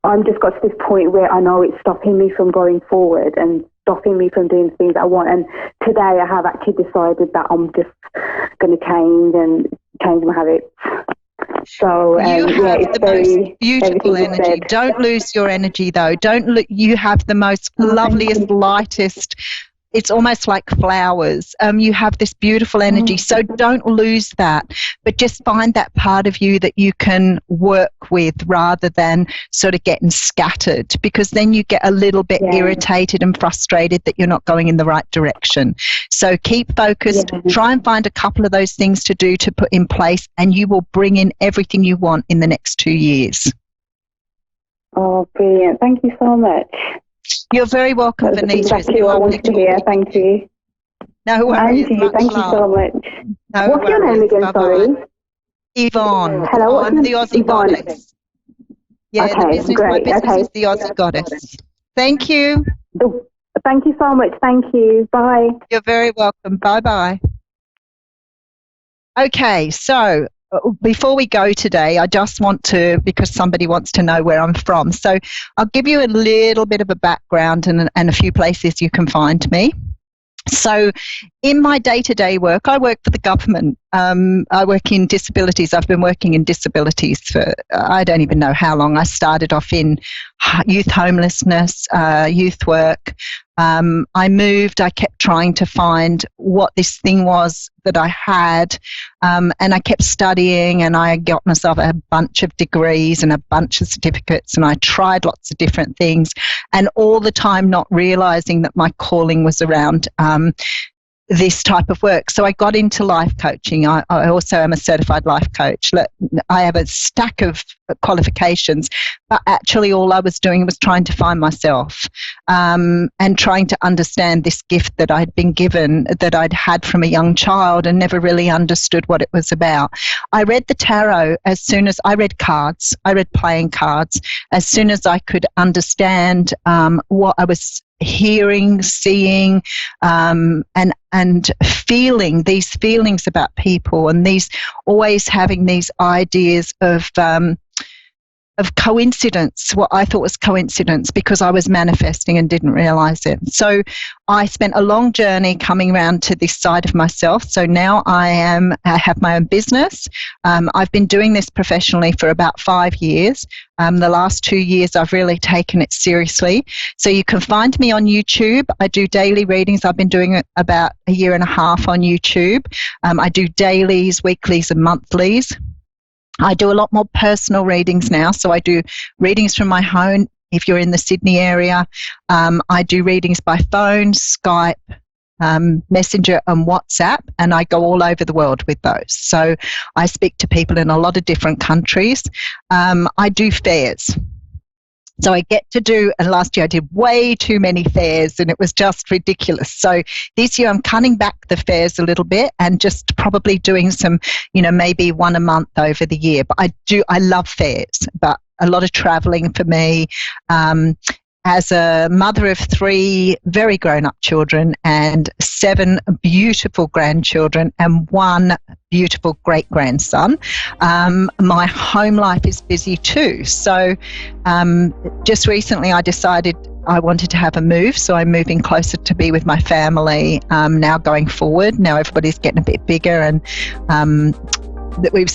I'm just got to this point where I know it's stopping me from going forward and stopping me from doing the things that I want. And today I have actually decided that I'm just going to change my habits. So you have the most beautiful energy. Don't lose your energy, though. You have the most loveliest, lightest. It's almost like flowers. You have this beautiful energy, so don't lose that. But just find that part of you that you can work with rather than sort of getting scattered, because then you get a little bit irritated and frustrated that you're not going in the right direction. So keep focused. Try and find a couple of those things to do, to put in place, and you will bring in everything you want in the next 2 years. Oh, brilliant. Thank you so much. You're very welcome, Vanessa. Exactly what I wanted to hear. Thank you. No worries. Thank you so much. No What's your name again, sorry? Yvonne. Hello, I'm the Aussie Goddess. Yeah, okay, my business is the Aussie Goddess. Thank you. Thank you so much. Thank you. Bye. You're very welcome. Bye-bye. Okay, so before we go today, I just want to, because somebody wants to know where I'm from, so I'll give you a little bit of a background and a few places you can find me. So in my day-to-day work, I work for the government. I work in disabilities. I've been working in disabilities for, I don't even know how long. I started off in youth homelessness, youth work. I moved. I kept trying to find what this thing was that I had, and I kept studying, and I got myself a bunch of degrees and a bunch of certificates, and I tried lots of different things, and all the time not realizing that my calling was around this type of work. So I got into life coaching. I also am a certified life coach. I have a stack of qualifications, but actually all I was doing was trying to find myself, and trying to understand this gift that I'd been given, that I'd had from a young child, and never really understood what it was about. I read the tarot as soon as I read cards. I read playing cards as soon as I could understand what I was hearing, seeing, and feeling these feelings about people, and these always having these ideas of coincidence, what I thought was coincidence, because I was manifesting and didn't realize it. So I spent a long journey coming around to this side of myself. So now I have my own business. I've been doing this professionally for about 5 years. The last 2 years I've really taken it seriously. So you can find me on YouTube. I do daily readings. I've been doing it about 1.5 years on YouTube. I do dailies, weeklies and monthlies. I do a lot more personal readings now. So I do readings from my home if you're in the Sydney area. I do readings by phone, Skype, Messenger and WhatsApp, and I go all over the world with those. So I speak to people in a lot of different countries. I do fairs. So I get to do, and last year I did way too many fairs and it was just ridiculous. So this year I'm cutting back the fairs a little bit and just probably doing some, maybe one a month over the year. But I love fairs, but a lot of traveling for me. As a mother of 3 very grown-up children and 7 beautiful grandchildren and 1 beautiful great-grandson, my home life is busy too. So just recently I decided I wanted to have a move, so I'm moving closer to be with my family now going forward. Now everybody's getting a bit bigger and that I've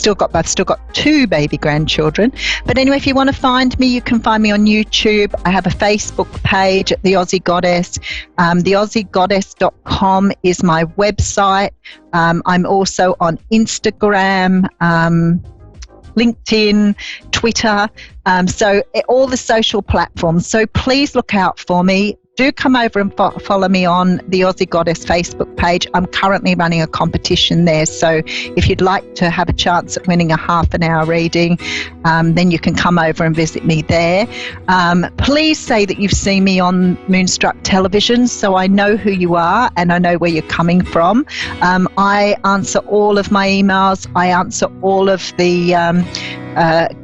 still got 2 baby grandchildren. But anyway, if you want to find me, you can find me on YouTube. I have a Facebook page at The Aussie Goddess. TheAussieGoddess.com is my website. I'm also on Instagram, LinkedIn, Twitter, so all the social platforms. So please look out for me. Do come over and follow me on the Aussie Goddess Facebook page. I'm currently running a competition there, so if you'd like to have a chance at winning a half an hour reading, then you can come over and visit me there. Please say that you've seen me on Moonstruck Television so I know who you are and I know where you're coming from. I answer all of my emails. I answer all of the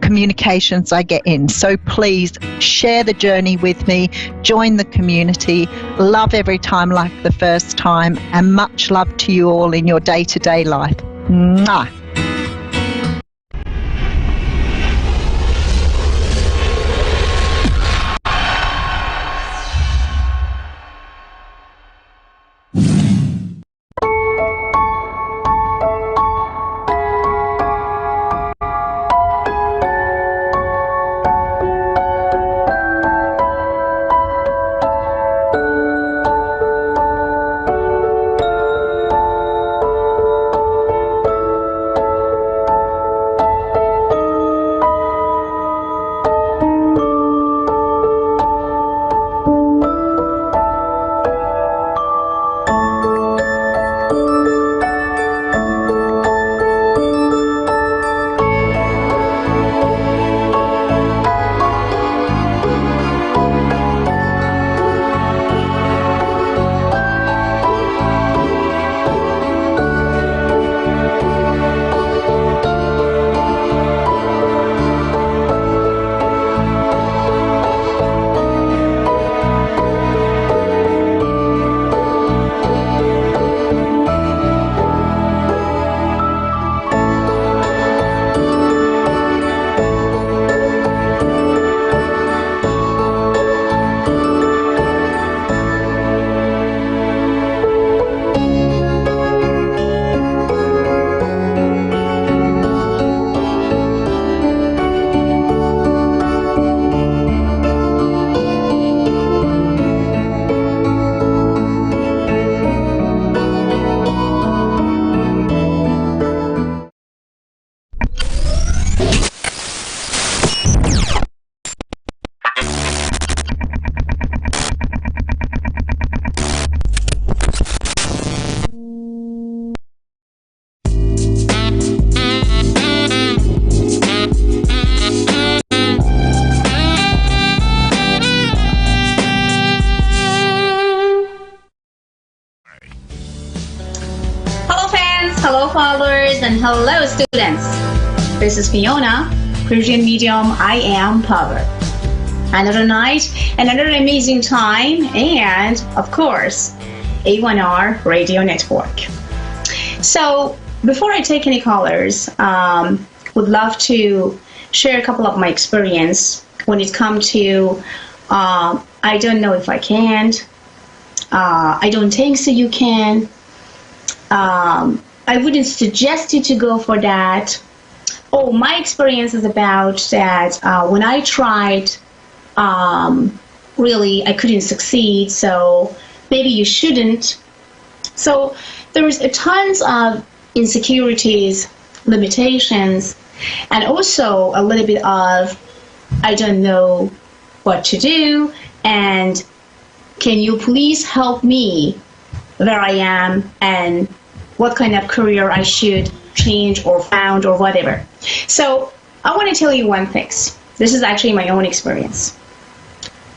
communications I get in. So please share the journey with me, join the community, love every time like the first time, and much love to you all in your day-to-day life. Mwah. Hello followers and hello students. This is Fiona, Christian medium I am Power. Another night, another amazing time, and of course, A1R Radio Network. So before I take any callers, would love to share a couple of my experience when it comes to I don't know if I can, I don't think so you can, I wouldn't suggest you to go for that. Oh, my experience is about that when I tried, really I couldn't succeed, so maybe you shouldn't. So there's tons of insecurities, limitations, and also a little bit of I don't know what to do, and can you please help me where I am and what kind of career I should change or found or whatever. So I want to tell you one thing. This is actually my own experience.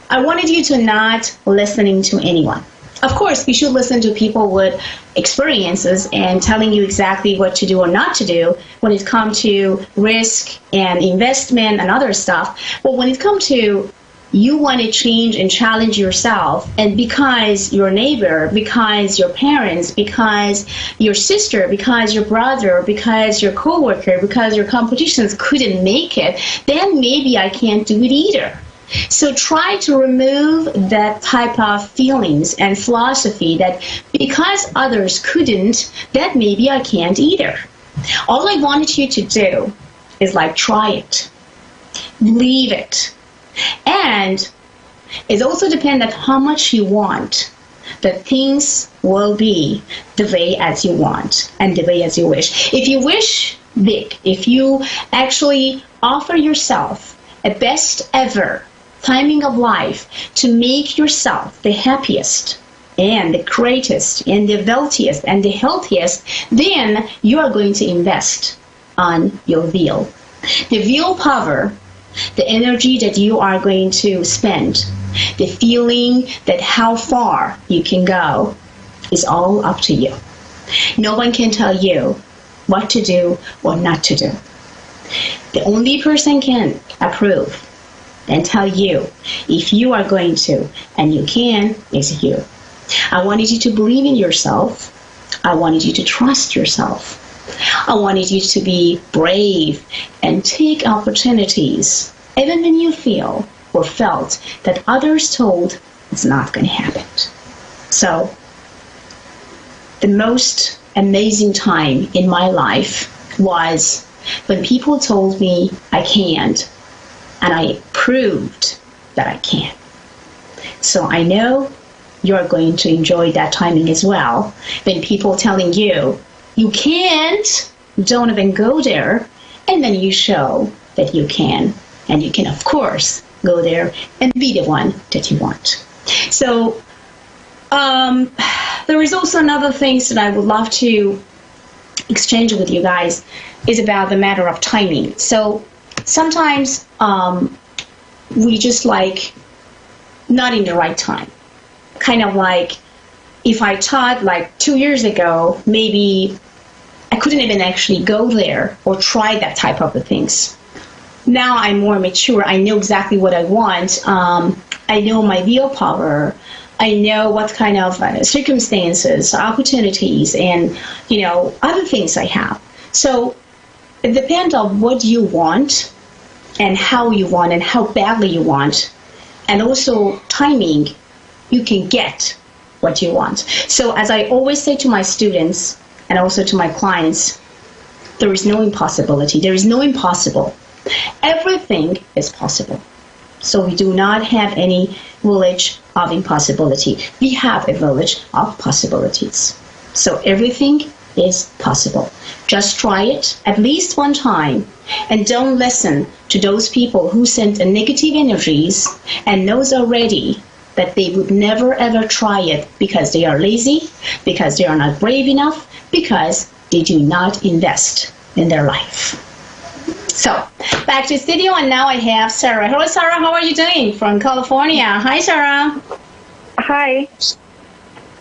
I wanted you to not listening to anyone. Of course, you should listen to people with experiences and telling you exactly what to do or not to do when it comes to risk and investment and other stuff. But when it comes to you want to change and challenge yourself, and because your neighbor, because your parents, because your sister, because your brother, because your coworker, because your competitions couldn't make it, then maybe I can't do it either. So try to remove that type of feelings and philosophy that because others couldn't, that maybe I can't either. All I wanted you to do is like try it, believe it. And it also depends on how much you want that things will be the way as you want and the way as you wish. If you wish big, if you actually offer yourself a best ever timing of life to make yourself the happiest and the greatest and the wealthiest and the healthiest, then you are going to invest on your will. The willpower, the energy that you are going to spend, the feeling that how far you can go is all up to you. No one can tell you what to do or not to do. The only person can approve and tell you if you are going to and you can is you. I wanted you to believe in yourself. I wanted you to trust yourself. I wanted you to be brave and take opportunities even when you feel or felt that others told it's not going to happen. So the most amazing time in my life was when people told me I can't, and I proved that I can. So I know you're going to enjoy that timing as well. When people telling you, you can't, don't even go there, and then you show that you can. And you can, of course, go there and be the one that you want. So there is also another things that I would love to exchange with you guys is about the matter of timing. So sometimes we just like not in the right time. Kind of like if I taught like 2 years ago, maybe I couldn't even actually go there or try that type of things. Now I'm more mature. I know exactly what I want. I know my willpower. I know what kind of circumstances, opportunities, and other things I have. So it depends on what you want and how you want and how badly you want, and also timing. You can get what you want. So as I always say to my students and also to my clients, there is no impossibility. There is no impossible. Everything is possible. So we do not have any village of impossibility. We have a village of possibilities. So everything is possible. Just try it at least one time, and don't listen to those people who send negative energies and knows already that they would never ever try it because they are lazy, because they are not brave enough, because they do not invest in their life. So back to studio, and now I have Sarah. Hello, Sarah. How are you doing? From California. Hi, Sarah. Hi.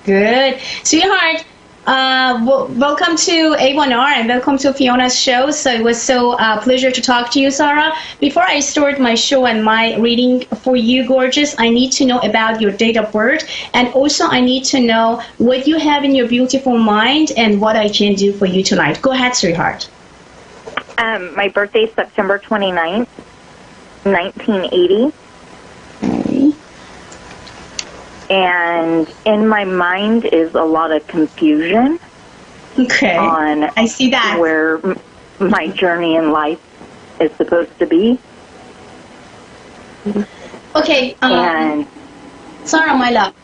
Good. Sweetheart, welcome to A1R and welcome to Fiona's show. So it was so pleasure to talk to you, Sarah. Before I start my show and my reading for you, gorgeous, I need to know about your date of birth, and also I need to know what you have in your beautiful mind and what I can do for you tonight. Go ahead, sweetheart. My birthday is September 29th, 1980. Okay. And in my mind is a lot of confusion. Okay. On I see that. Where my journey in life is supposed to be. Okay. Sarah, my love.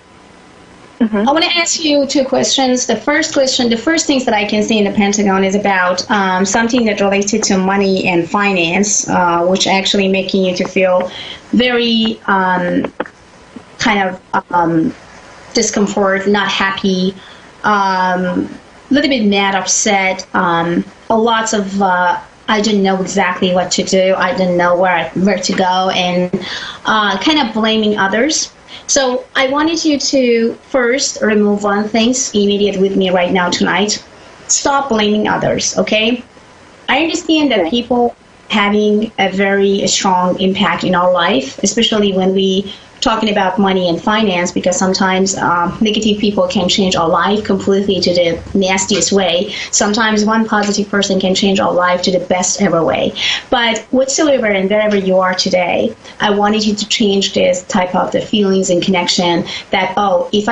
Mm-hmm. I want to ask you two questions. The first things that I can see in the Pentagon is about something that related to money and finance, which actually making you to feel very discomfort, not happy, a little bit mad, upset, lots of I didn't know exactly what to do. I didn't know where to go, and kind of blaming others. So I wanted you to first remove one thing immediate with me right now tonight. Stop blaming others, okay? I understand that people having a very strong impact in our life, especially when we talking about money and finance, because sometimes negative people can change our life completely to the nastiest way. Sometimes one positive person can change our life to the best ever way. But whatsoever and wherever you are today, I wanted you to change this type of the feelings and connection that, oh, if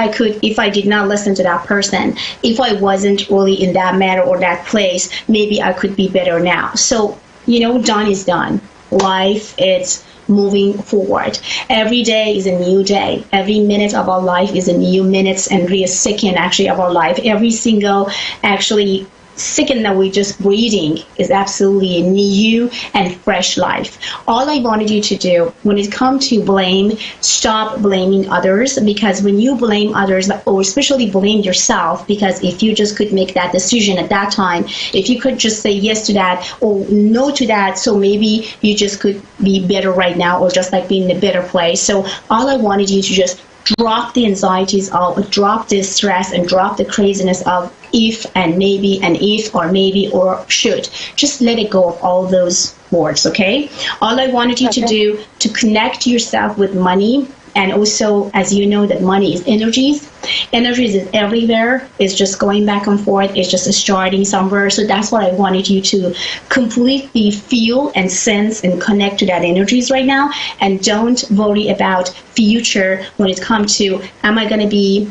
I did not listen to that person, if I wasn't really in that matter or that place, maybe I could be better now. So, done is done. Life, it's moving forward. Every day is a new day. Every minute of our life is a new minute and every second actually of our life. Every single actually second that we're just breathing is absolutely a new and fresh life. All I wanted you to do when it comes to blame, stop blaming others, because when you blame others, or especially blame yourself, because if you just could make that decision at that time, if you could just say yes to that or no to that, so maybe you just could be better right now or just like be in a better place. So all I wanted you to just drop the anxieties of, drop the stress and drop the craziness of if and maybe and if or maybe or should. Just let it go of all those words, okay? All I wanted you to do to connect yourself with money, and also, as you know, that money is energies. Energies is everywhere. It's just going back and forth. It's just starting somewhere. So that's what I wanted you to completely feel and sense and connect to that energies right now. And don't worry about future when it comes to, am I going to be,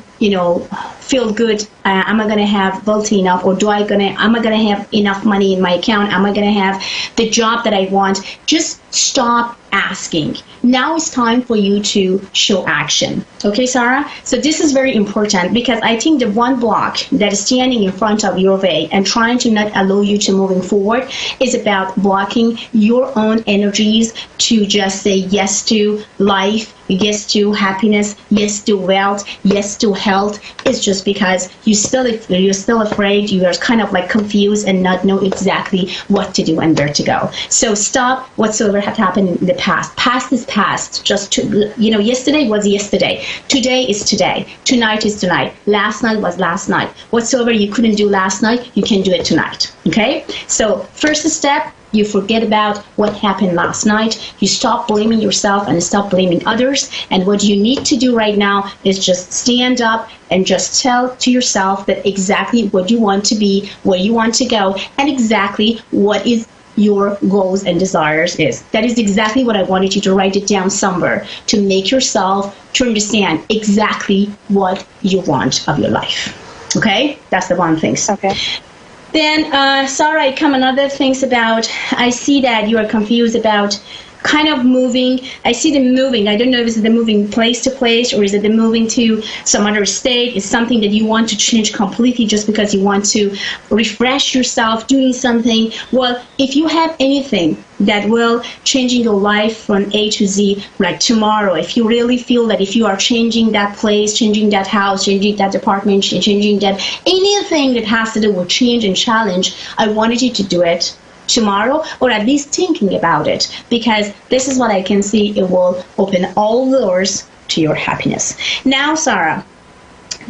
feel good? Am I going to have wealthy enough? Or am I going to have enough money in my account? Am I going to have the job that I want? Just stop asking. Now it's time for you to show action. Okay, Sarah? So this is very important, because I think the one block that is standing in front of your way and trying to not allow you to moving forward is about blocking your own energies to just say yes to life, yes to happiness, yes to wealth, yes to health. It's just because you're still afraid, you are kind of like confused and not know exactly what to do and where to go. So stop whatsoever had happened in the past. Past is past. Just yesterday was yesterday. Today is today. Tonight is tonight. Last night was last night. Whatsoever you couldn't do last night, you can do it tonight. Okay? So first step, you forget about what happened last night. You stop blaming yourself and stop blaming others. And what you need to do right now is just stand up and just tell to yourself that exactly what you want to be, where you want to go, and exactly what is your goals and desires is. That is exactly what I wanted you to write it down somewhere, to make yourself to understand exactly what you want of your life. Okay? That's the one thing. Okay. Then, Sarah, come another things about, I see that you are confused about kind of moving. I see them moving. I don't know if it's the moving place to place or is it the moving to some other state. It's something that you want to change completely just because you want to refresh yourself doing something. Well, if you have anything that will changing your life from A to Z, like tomorrow, if you really feel that if you are changing that place, changing that house, changing that apartment, changing that anything that has to do with change and challenge, I wanted you to do it tomorrow, or at least thinking about it, because this is what I can see. It will open all doors to your happiness. Now, Sarah,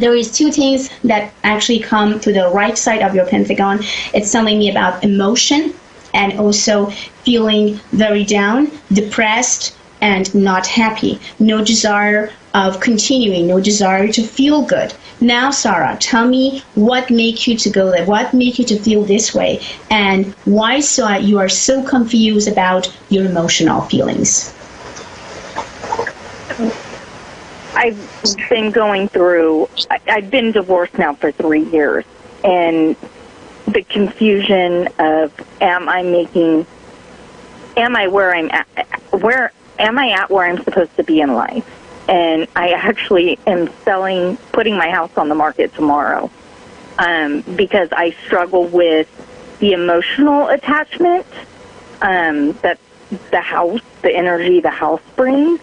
there is two things that actually come to the right side of your pentagon. It's telling me about emotion and also feeling very down, depressed, and not happy. No desire of continuing, no desire to feel good. Now, Sarah, tell me what makes you to go there, what makes you to feel this way, and why you are so confused about your emotional feelings. I've been going through, I've been divorced now for 3 years, and the confusion of am I where I'm at, am I at where I'm supposed to be in life? And I actually am putting my house on the market tomorrow because I struggle with the emotional attachment that the house, the energy the house brings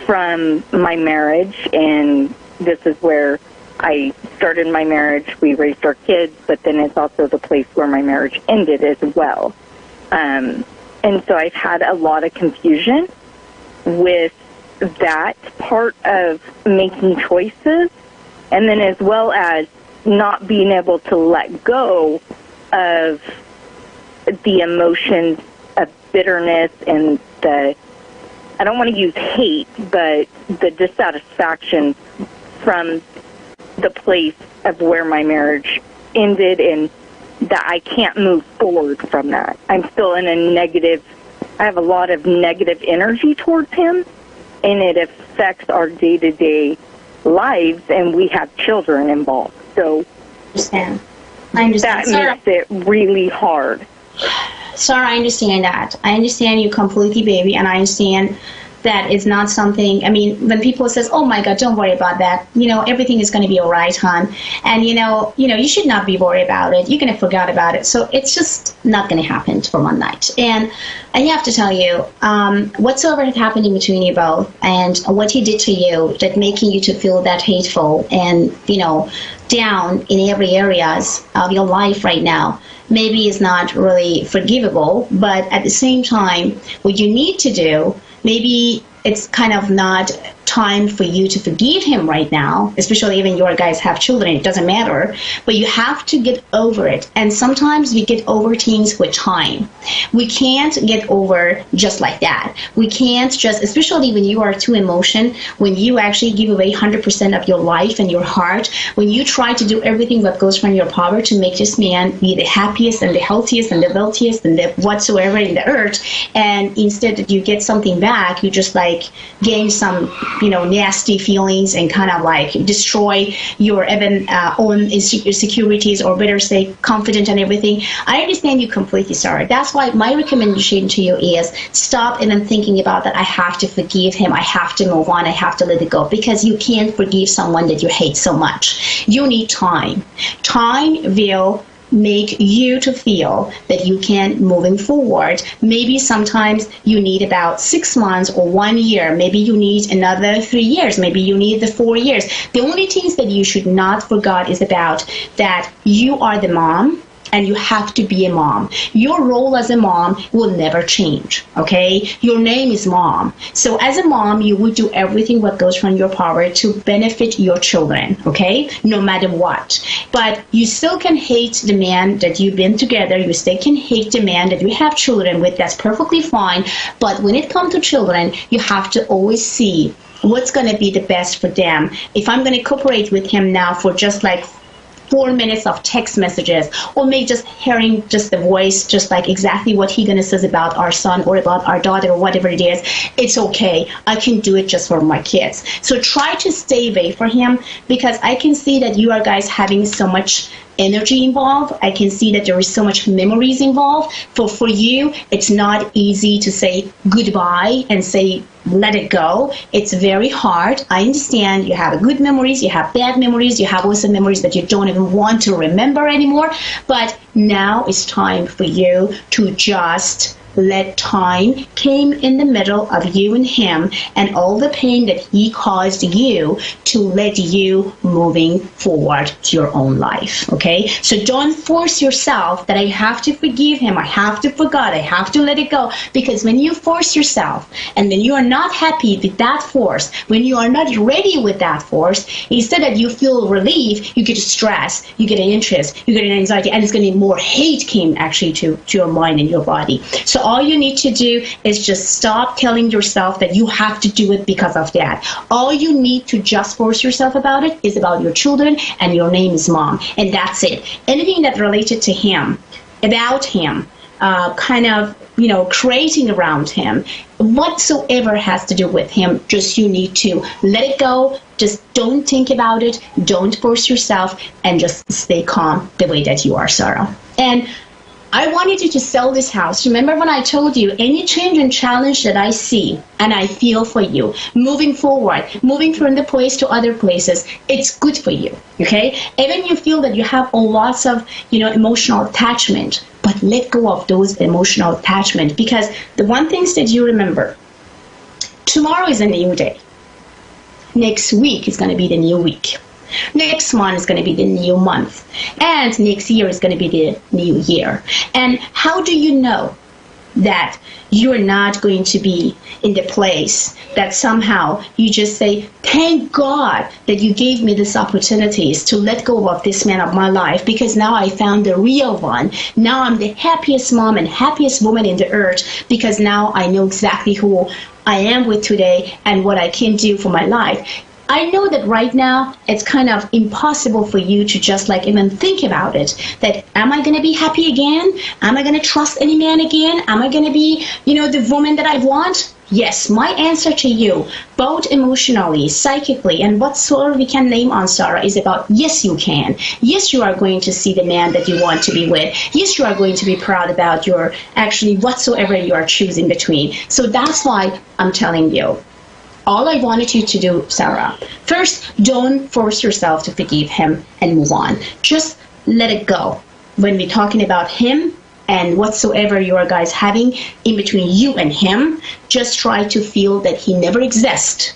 from my marriage. And this is where I started my marriage. We raised our kids, but then it's also the place where my marriage ended as well. And so I've had a lot of confusion with that part of making choices, and then as well as not being able to let go of the emotions of bitterness and the, I don't want to use hate, but the dissatisfaction from the place of where my marriage ended, and that I can't move forward from that. I'm still in a negative, I have a lot of negative energy towards him, and it affects our day-to-day lives, and we have children involved. So I understand. That makes it really hard. Sarah, I understand that. I understand you completely, baby, and I understand that it's not something, I mean, when people says, oh my God, don't worry about that, everything is going to be all right, hon. And, you should not be worried about it. You're going to forget about it. So it's just not going to happen for one night. And I have to tell you, whatsoever is happening between you both and what he did to you that making you to feel that hateful and, down in every areas of your life right now, maybe is not really forgivable, but at the same time, what you need to do, maybe it's kind of not time for you to forgive him right now, especially when your guys have children, it doesn't matter, but you have to get over it. And sometimes we get over things with time. We can't get over just like that. We can't just, especially when you are too emotional, when you actually give away 100% of your life and your heart, when you try to do everything that goes from your power to make this man be the happiest and the healthiest and the wealthiest and the whatsoever in the earth, and instead that you get something back, you just like gain some nasty feelings and kind of like destroy your even own insecurities, or better say confident and everything. I understand you completely, Sarah. That's why my recommendation to you is stop even thinking about that I have to forgive him, I have to move on, I have to let it go, because you can't forgive someone that you hate so much. You need time. Time will make you to feel that you can moving forward. Maybe sometimes you need about 6 months or 1 year. Maybe you need another 3 years. Maybe you need the 4 years. The only things that you should not forget is about that you are the mom, and you have to be a mom. Your role as a mom will never change, okay? Your name is mom. So as a mom, you would do everything what goes from your power to benefit your children, okay? No matter what. But you still can hate the man that you've been together. You still can hate the man that you have children with. That's perfectly fine. But when it comes to children, you have to always see what's going to be the best for them. If I'm going to cooperate with him now for just like 4 minutes of text messages, or maybe just hearing just the voice, just like exactly what he gonna says about our son or about our daughter or whatever it is, it's okay. I can do it just for my kids. So try to stay away from him, because I can see that you are guys having so much energy involved. I can see that there is so much memories involved. For you, it's not easy to say goodbye and say let it go. It's very hard. I understand you have good memories, you have bad memories, you have also memories that you don't even want to remember anymore. But now it's time for you to just let time came in the middle of you and him, and all the pain that he caused you, to let you moving forward to your own life, okay? So don't force yourself that I have to forgive him, I have to forget, I have to let it go, because when you force yourself and when you are not happy with that force, when you are not ready with that force, instead that you feel relief, you get stress, you get an interest, you get an anxiety, and it's going to be more hate came actually to your mind and your body. So all you need to do is just stop telling yourself that you have to do it because of that. All you need to just force yourself about it is about your children, and your name is mom, and that's it. Anything that related to him, about him, kind of, creating around him, whatsoever has to do with him, just you need to let it go. Just don't think about it. Don't force yourself, and just stay calm the way that you are, Sarah. And I wanted you to sell this house. Remember when I told you, any change and challenge that I see and I feel for you, moving forward, moving from the place to other places, it's good for you, okay? Even you feel that you have a lots of, emotional attachment, but let go of those emotional attachment, because the one thing that you remember, tomorrow is a new day. Next week is going to be the new week. Next month is going to be the new month, and next year is going to be the new year. And how do you know that you're not going to be in the place that somehow you just say, thank God that you gave me these opportunities to let go of this man of my life, because now I found the real one. Now I'm the happiest mom and happiest woman in the earth, because now I know exactly who I am with today and what I can do for my life. I know that right now it's kind of impossible for you to just like even think about it, that am I going to be happy again? Am I going to trust any man again? Am I going to be, the woman that I want? Yes, my answer to you, both emotionally, psychically, and whatsoever we can name on, Sarah, is about yes, you can. Yes, you are going to see the man that you want to be with. Yes, you are going to be proud about your actually whatsoever you are choosing between. So that's why I'm telling you. All I wanted you to do, Sarah, first, don't force yourself to forgive him and move on. Just let it go. When we're talking about him and whatsoever you are guys having in between you and him, just try to feel that he never exists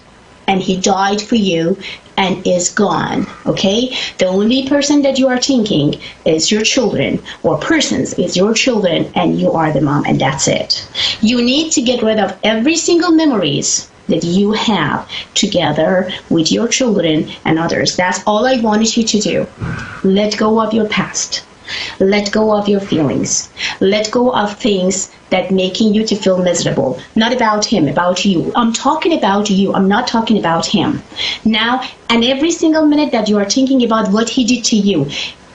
and he died for you and is gone, okay? The only person that you are thinking is your children, or persons is your children, and you are the mom, and that's it. You need to get rid of every single memories that you have together with your children and others. That's all I wanted you to do. Let go of your past. Let go of your feelings. Let go of things that making you to feel miserable. Not about him, about you. I'm talking about you. I'm not talking about him. Now, and every single minute that you are thinking about what he did to you,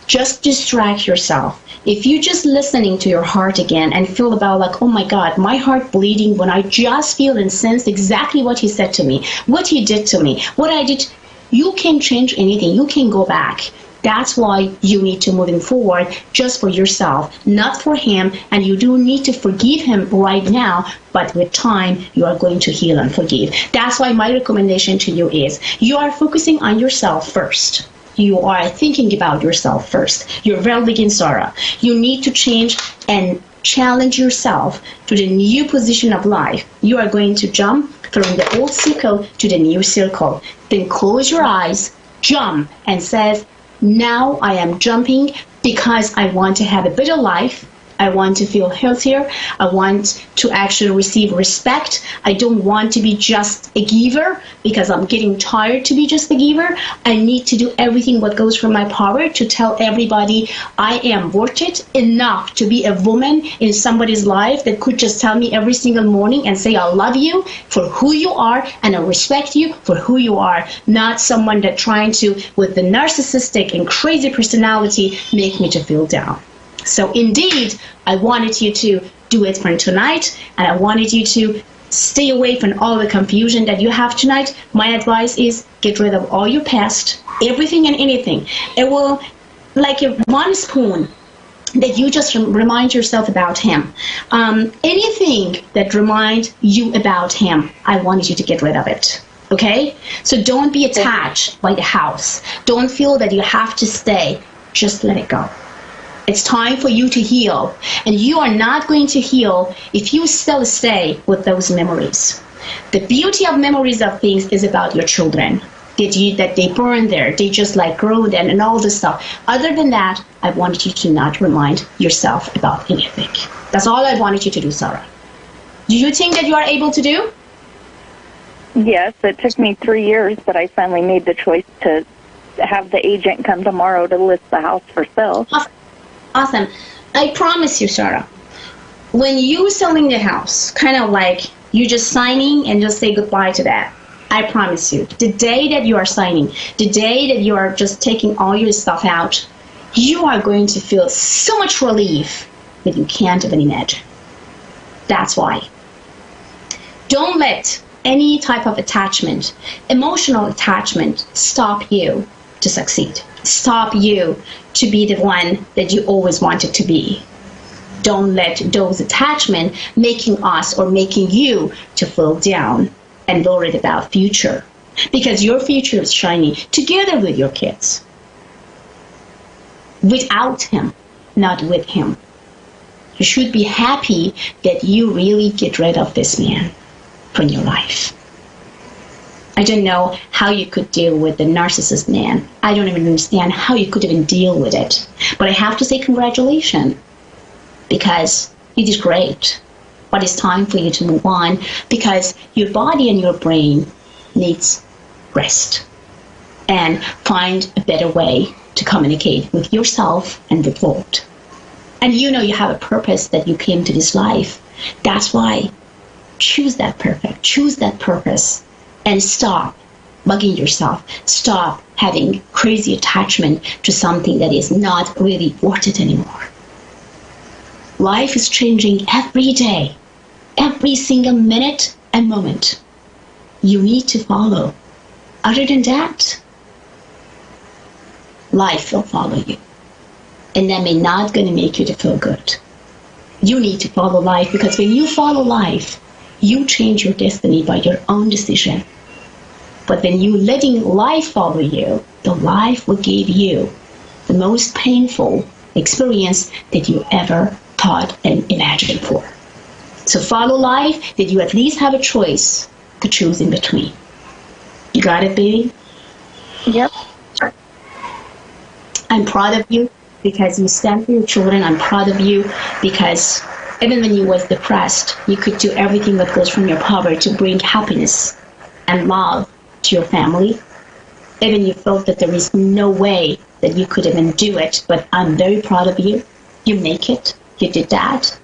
just distract yourself. If you just listening to your heart again and feel about like, oh my God, my heart bleeding when I just feel and sense exactly what he said to me, what he did to me, what I did, you can't change anything. You can go back. That's why you need to moving forward just for yourself, not for him. And you do need to forgive him right now, but with time, you are going to heal and forgive. That's why my recommendation to you is you are focusing on yourself first. You are thinking about yourself first. You're very big in Sarah. You need to change and challenge yourself to the new position of life. You are going to jump from the old circle to the new circle. Then close your eyes, jump, and says, now I am jumping because I want to have a better life. I want to feel healthier. I want to actually receive respect. I don't want to be just a giver because I'm getting tired to be just a giver. I need to do everything what goes from my power to tell everybody I am worth it enough to be a woman in somebody's life that could just tell me every single morning and say I love you for who you are and I respect you for who you are, not someone that trying to, with the narcissistic and crazy personality, make me to feel down. So indeed, I wanted you to do it for tonight, and I wanted you to stay away from all the confusion that you have tonight. My advice is get rid of all your past, everything and anything. It will, like one spoon that you just remind yourself about him. Anything that reminds you about him, I wanted you to get rid of it. Okay? So don't be attached by the house. Don't feel that you have to stay. Just let it go. It's time for you to heal. And you are not going to heal if you still stay with those memories. The beauty of memories of things is about your children. That they burn there, they just like grow then and all this stuff. Other than that, I wanted you to not remind yourself about anything. That's all I wanted you to do, Sarah. Do you think that you are able to do? Yes, it took me 3 years, but I finally made the choice to have the agent come tomorrow to list the house for sale. Awesome. I promise you, Sarah, when you selling the house, kind of like you just signing and just say goodbye to that, I promise you, the day that you are signing, the day that you are just taking all your stuff out, you are going to feel so much relief that you can't even imagine. That's why. Don't let any type of attachment, emotional attachment, stop you to succeed. Stop you to be the one that you always wanted to be. Don't let those attachments making us or making you to feel down and worried about future. Because your future is shining together with your kids. Without him, not with him. You should be happy that you really get rid of this man from your life. I don't know how you could deal with the narcissist man. I don't even understand how you could even deal with it. But I have to say congratulations, because you did great. but it's time for you to move on because your body and your brain needs rest and find a better way to communicate with yourself and the world. And you know you have a purpose that you came to this life. That's why choose that purpose and stop bugging yourself. Stop having crazy attachment to something that is not really worth it anymore. Life is changing every day, every single minute and moment. You need to follow. Other than that, life will follow you. And that may not going to make you to feel good. You need to follow life because when you follow life, you change your destiny by your own decision. But when you letting life follow you, the life will give you the most painful experience that you ever thought and imagined for. So follow life that you at least have a choice to choose in between. You got it, baby? Yep. I'm proud of you because you stand for your children. I'm proud of you because even when you was depressed, you could do everything that goes from your power to bring happiness and love to your family. Even you felt that there is no way that you could even do it, but I'm very proud of you. You make it. You did that.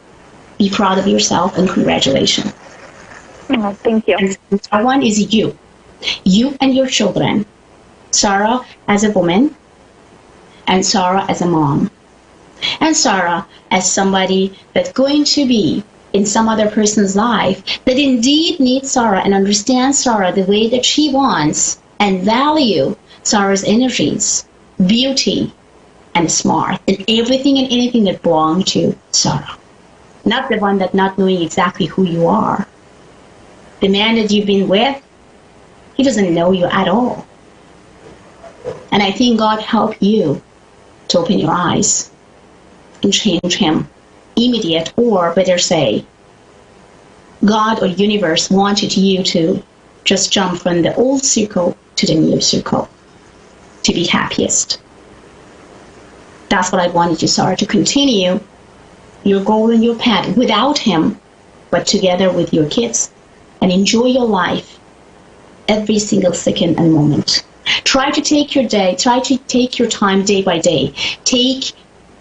Be proud of yourself and congratulations. Oh, thank you. And one is you. You and your children. Sarah as a woman and Sarah as a mom. And Sarah as somebody that's going to be in some other person's life that indeed needs Sarah and understands Sarah the way that she wants and value Sarah's energies, beauty, and smart, and everything and anything that belongs to Sarah. Not the one that not knowing exactly who you are. The man that you've been with, he doesn't know you at all. And I think God helped you to open your eyes and change him immediate, or better say, God or universe wanted you to just jump from the old circle to the new circle to be happiest. That's what I wanted you, Sarah, to continue your goal and your path without him, but together with your kids, and enjoy your life every single second and moment. Try to take your day, try to take your time day by day. Take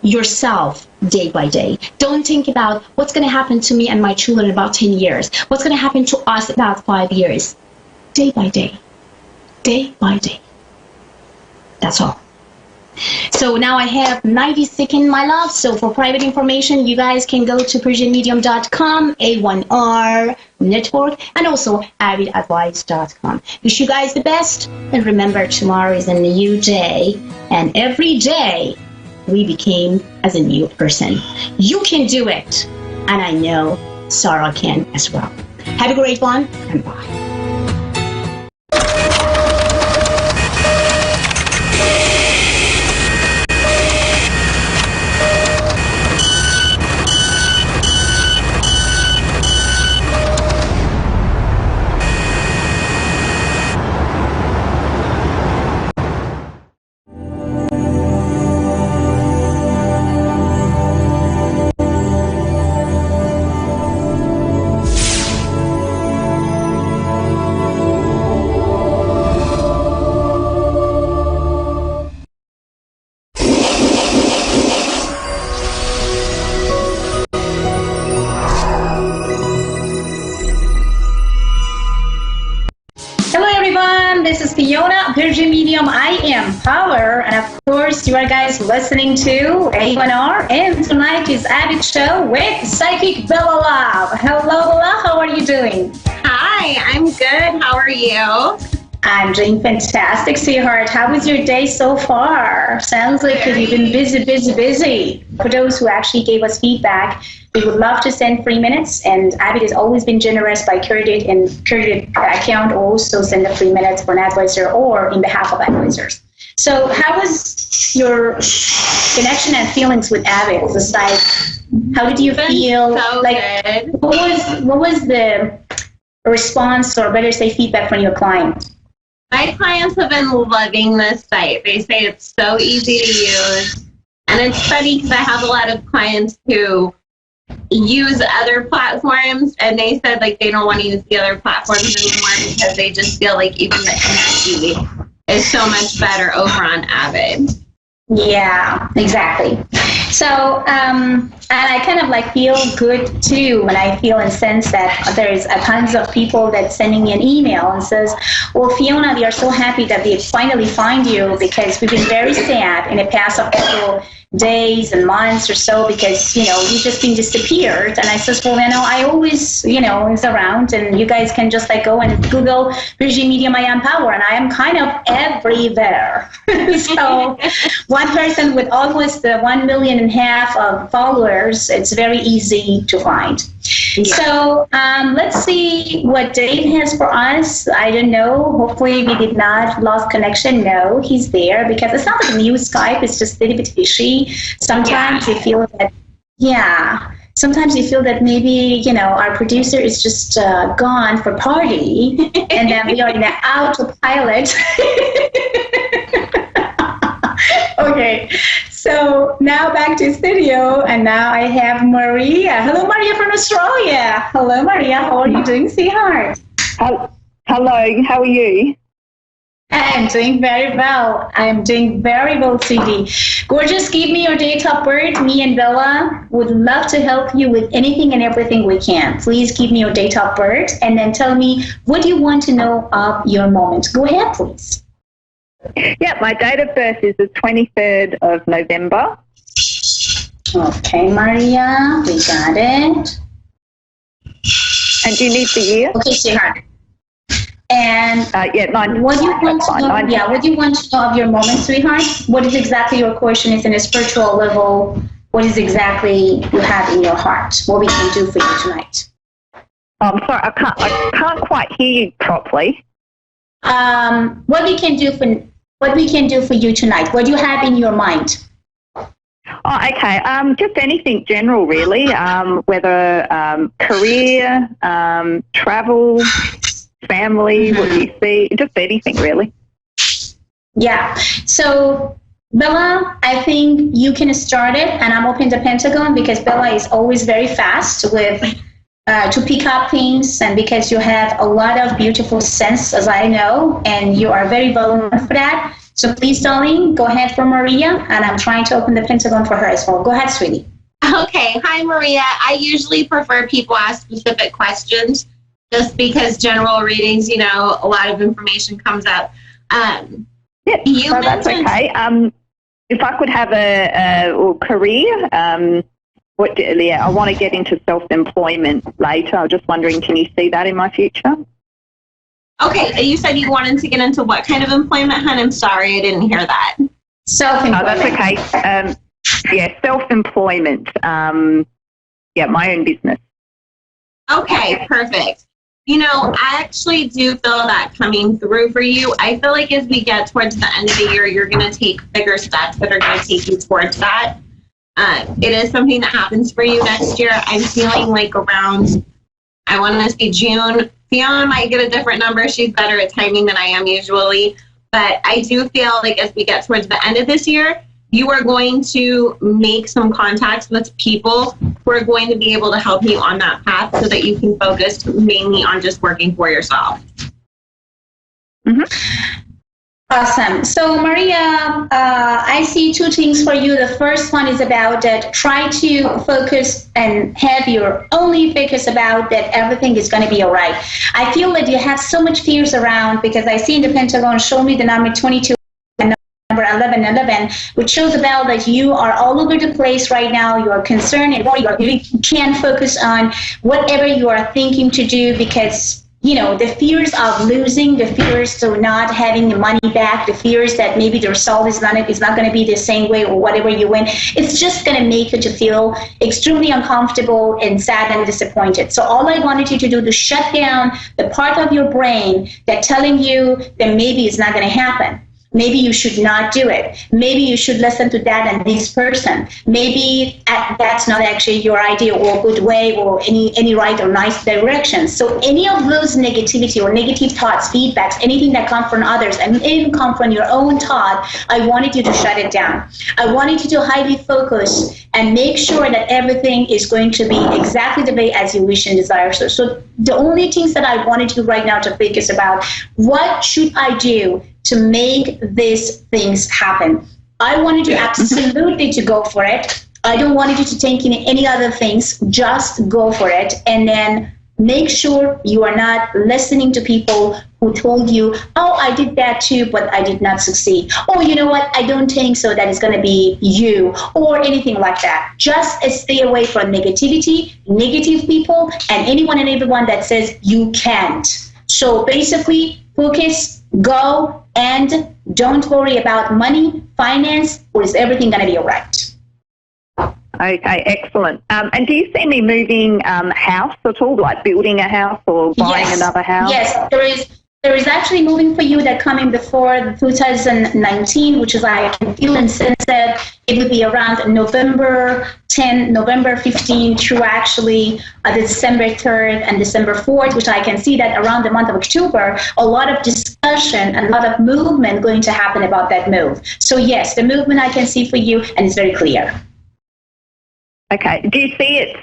yourself day by day. Don't think about what's going to happen to me and my children in about 10 years. What's going to happen to us in about 5 years. Day by day. Day by day. That's all. So now I have 90 seconds, my love. So for private information, you guys can go to PersianMedium.com, A1R Network, and also AvidAdvice.com. Wish you guys the best. And remember, tomorrow is a new day. And every day, we became as a new person. You can do it. And I know Sarah can as well. Have a great one, and bye. This is Fiona, Virgin Medium. I am Power, and of course, you are guys listening to A1R. And tonight is Avid Show with Psychic Bella Love. Hello, Bella. How are you doing? Hi, I'm good. How are you? I'm doing fantastic, sweetheart. How was your day so far? Sounds like you've been busy. For those who actually gave us feedback, we would love to send 3 minutes, and Avid has always been generous by credit and credit account also send the 3 minutes for an advisor or in behalf of advisors. So how was your connection and feelings with Avid? It was like, how did you feel? So like, good. What was the response, or better say feedback from your client? My clients have been loving this site. They say it's so easy to use. And it's funny because I have a lot of clients who, use other platforms, and they said like they don't want to use the other platforms anymore because they just feel like even the energy is so much better over on Avid. Yeah, exactly. So, and I kind of like feel good too when I feel and sense that there's tons of people that sending me an email and says, well, Fiona, we are so happy that we finally find you because we've been very sad in the past couple days and months or so because, you just been disappeared. And I says, well, I always, is around, and you guys can just like go and Google Virgin Medium I Am Power, and I am kind of everywhere. So one person with almost 1.5 million of followers, it's very easy to find. Yeah. So let's see what Dave has for us. I don't know. Hopefully we did not lost connection. No, he's there because it's not like new Skype. It's just a little bit fishy. Sometimes you feel that, sometimes you feel that maybe, our producer is just gone for party and then we are in the autopilot. Okay, so now back to studio, and now I have Maria. Hello, Maria from Australia. Hello, Maria. How are you doing, sweetheart? Hello, how are you? I'm doing very well. I'm doing very well, sweetie. Gorgeous, give me your date of birth. Me and Bella would love to help you with anything and everything we can. Please give me your date of birth, and then tell me what you want to know of your moment. Go ahead, please. Yeah, my date of birth is the 23rd of November. Okay, Maria, we got it. And do you need the year? Okay, sweetheart. And what do you want to know? What do you want to know of your moment, sweetheart? What is exactly your question is in a spiritual level? What is exactly you have in your heart? What we can do for you tonight? I'm sorry, I can't quite hear you properly. What we can do for you tonight? What do you have in your mind? Oh, okay. Just anything general, really. Whether career, travel, family, what do you see? Just anything, really. Yeah. So, Bella, I think you can start it, and I'm open to Pentagon because Bella is always very fast with to pick up things, and because you have a lot of beautiful sense, as I know, and you are very vulnerable for that. So please, darling, go ahead for Maria, and I'm trying to open the Pentagon for her as well. Go ahead, sweetie. Okay. Hi, Maria. I usually prefer people ask specific questions just because general readings, a lot of information comes up. That's okay. If I could have a career, I want to get into self-employment later. I was just wondering, can you see that in my future? Okay, you said you wanted to get into what kind of employment, hon? I'm sorry, I didn't hear that. Self-employment. That's okay. Self-employment. My own business. Okay, perfect. I actually do feel that coming through for you. I feel like as we get towards the end of the year, you're going to take bigger steps that are going to take you towards that. It is something that happens for you next year. I'm feeling like around, I want to say June. Fiona might get a different number. She's better at timing than I am usually. But I do feel like as we get towards the end of this year, you are going to make some contacts with people who are going to be able to help you on that path so that you can focus mainly on just working for yourself. Mm-hmm. Awesome. So, Maria, I see two things for you. The first one is about that try to focus and have your only focus about that everything is going to be all right. I feel that you have so much fears around because I see in the Pentagon, show me the number 22 and number 1111, which shows about that you are all over the place right now. You are concerned and you can't focus on whatever you are thinking to do because the fears of losing, the fears of not having the money back, the fears that maybe the result is not going to be the same way or whatever you win. It's just going to make you to feel extremely uncomfortable and sad and disappointed. So all I wanted you to do to shut down the part of your brain that telling you that maybe it's not going to happen. maybe you should not do it. Maybe you should listen to that and this person. Maybe that's not actually your idea or good way or any right or nice direction. So any of those negativity or negative thoughts, feedbacks, anything that come from others and even come from your own thought, I wanted you to shut it down. I wanted you to highly focus and make sure that everything is going to be exactly the way as you wish and desire. So the only things that I wanted you right now to focus about, what should I do to make these things happen? I wanted you absolutely to go for it. I don't want you to think in any other things. Just go for it. And then make sure you are not listening to people who told you, oh, I did that too, but I did not succeed. Oh, you know what? I don't think so that it's going to be you or anything like that. Just stay away from negativity, negative people, and anyone and everyone that says you can't. So basically, focus, go, and don't worry about money, finance, or is everything going to be all right? Okay, excellent. And do you see me moving house at all, like building a house or buying another house? Yes, there is actually moving for you that coming before 2019, which is I can feel and sense that it would be around November 10, November 15 through actually the December 3rd and December 4th, which I can see that around the month of October, a lot of discussion and a lot of movement going to happen about that move. So yes, the movement I can see for you, and it's very clear. Okay. Do you see it,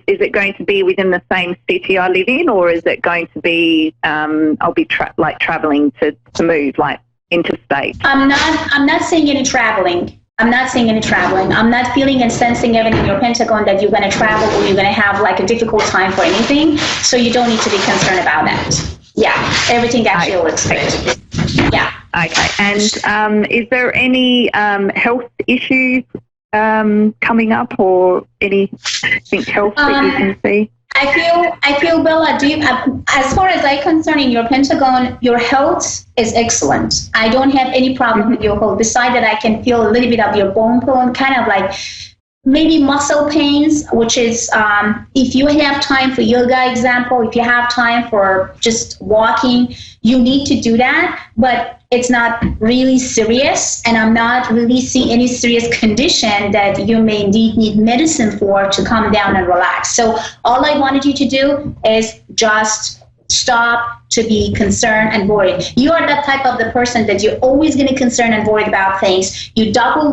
is it going to be within the same city I live in, or is it going to be, I'll be traveling to move, like interstate? I'm not seeing any traveling. I'm not feeling and sensing even in your Pentagon that you're going to travel or you're going to have like a difficult time for anything. So you don't need to be concerned about that. Yeah. Everything actually looks good. Yeah. Okay. And is there any health issues coming up or anything else that you can see? I feel Bella, as far as I'm concerned in your Pentagon, your health is excellent. I don't have any problem with your health. Besides that, I can feel a little bit of your bone pain, kind of like maybe muscle pains, which is if you have time for yoga, example, if you have time for just walking, you need to do that. But it's not really serious, and I'm not really seeing any serious condition that you may indeed need medicine for to calm down and relax. So all I wanted you to do is just stop to be concerned and worried. You are that type of the person that you're always going to concern and worry about things. You double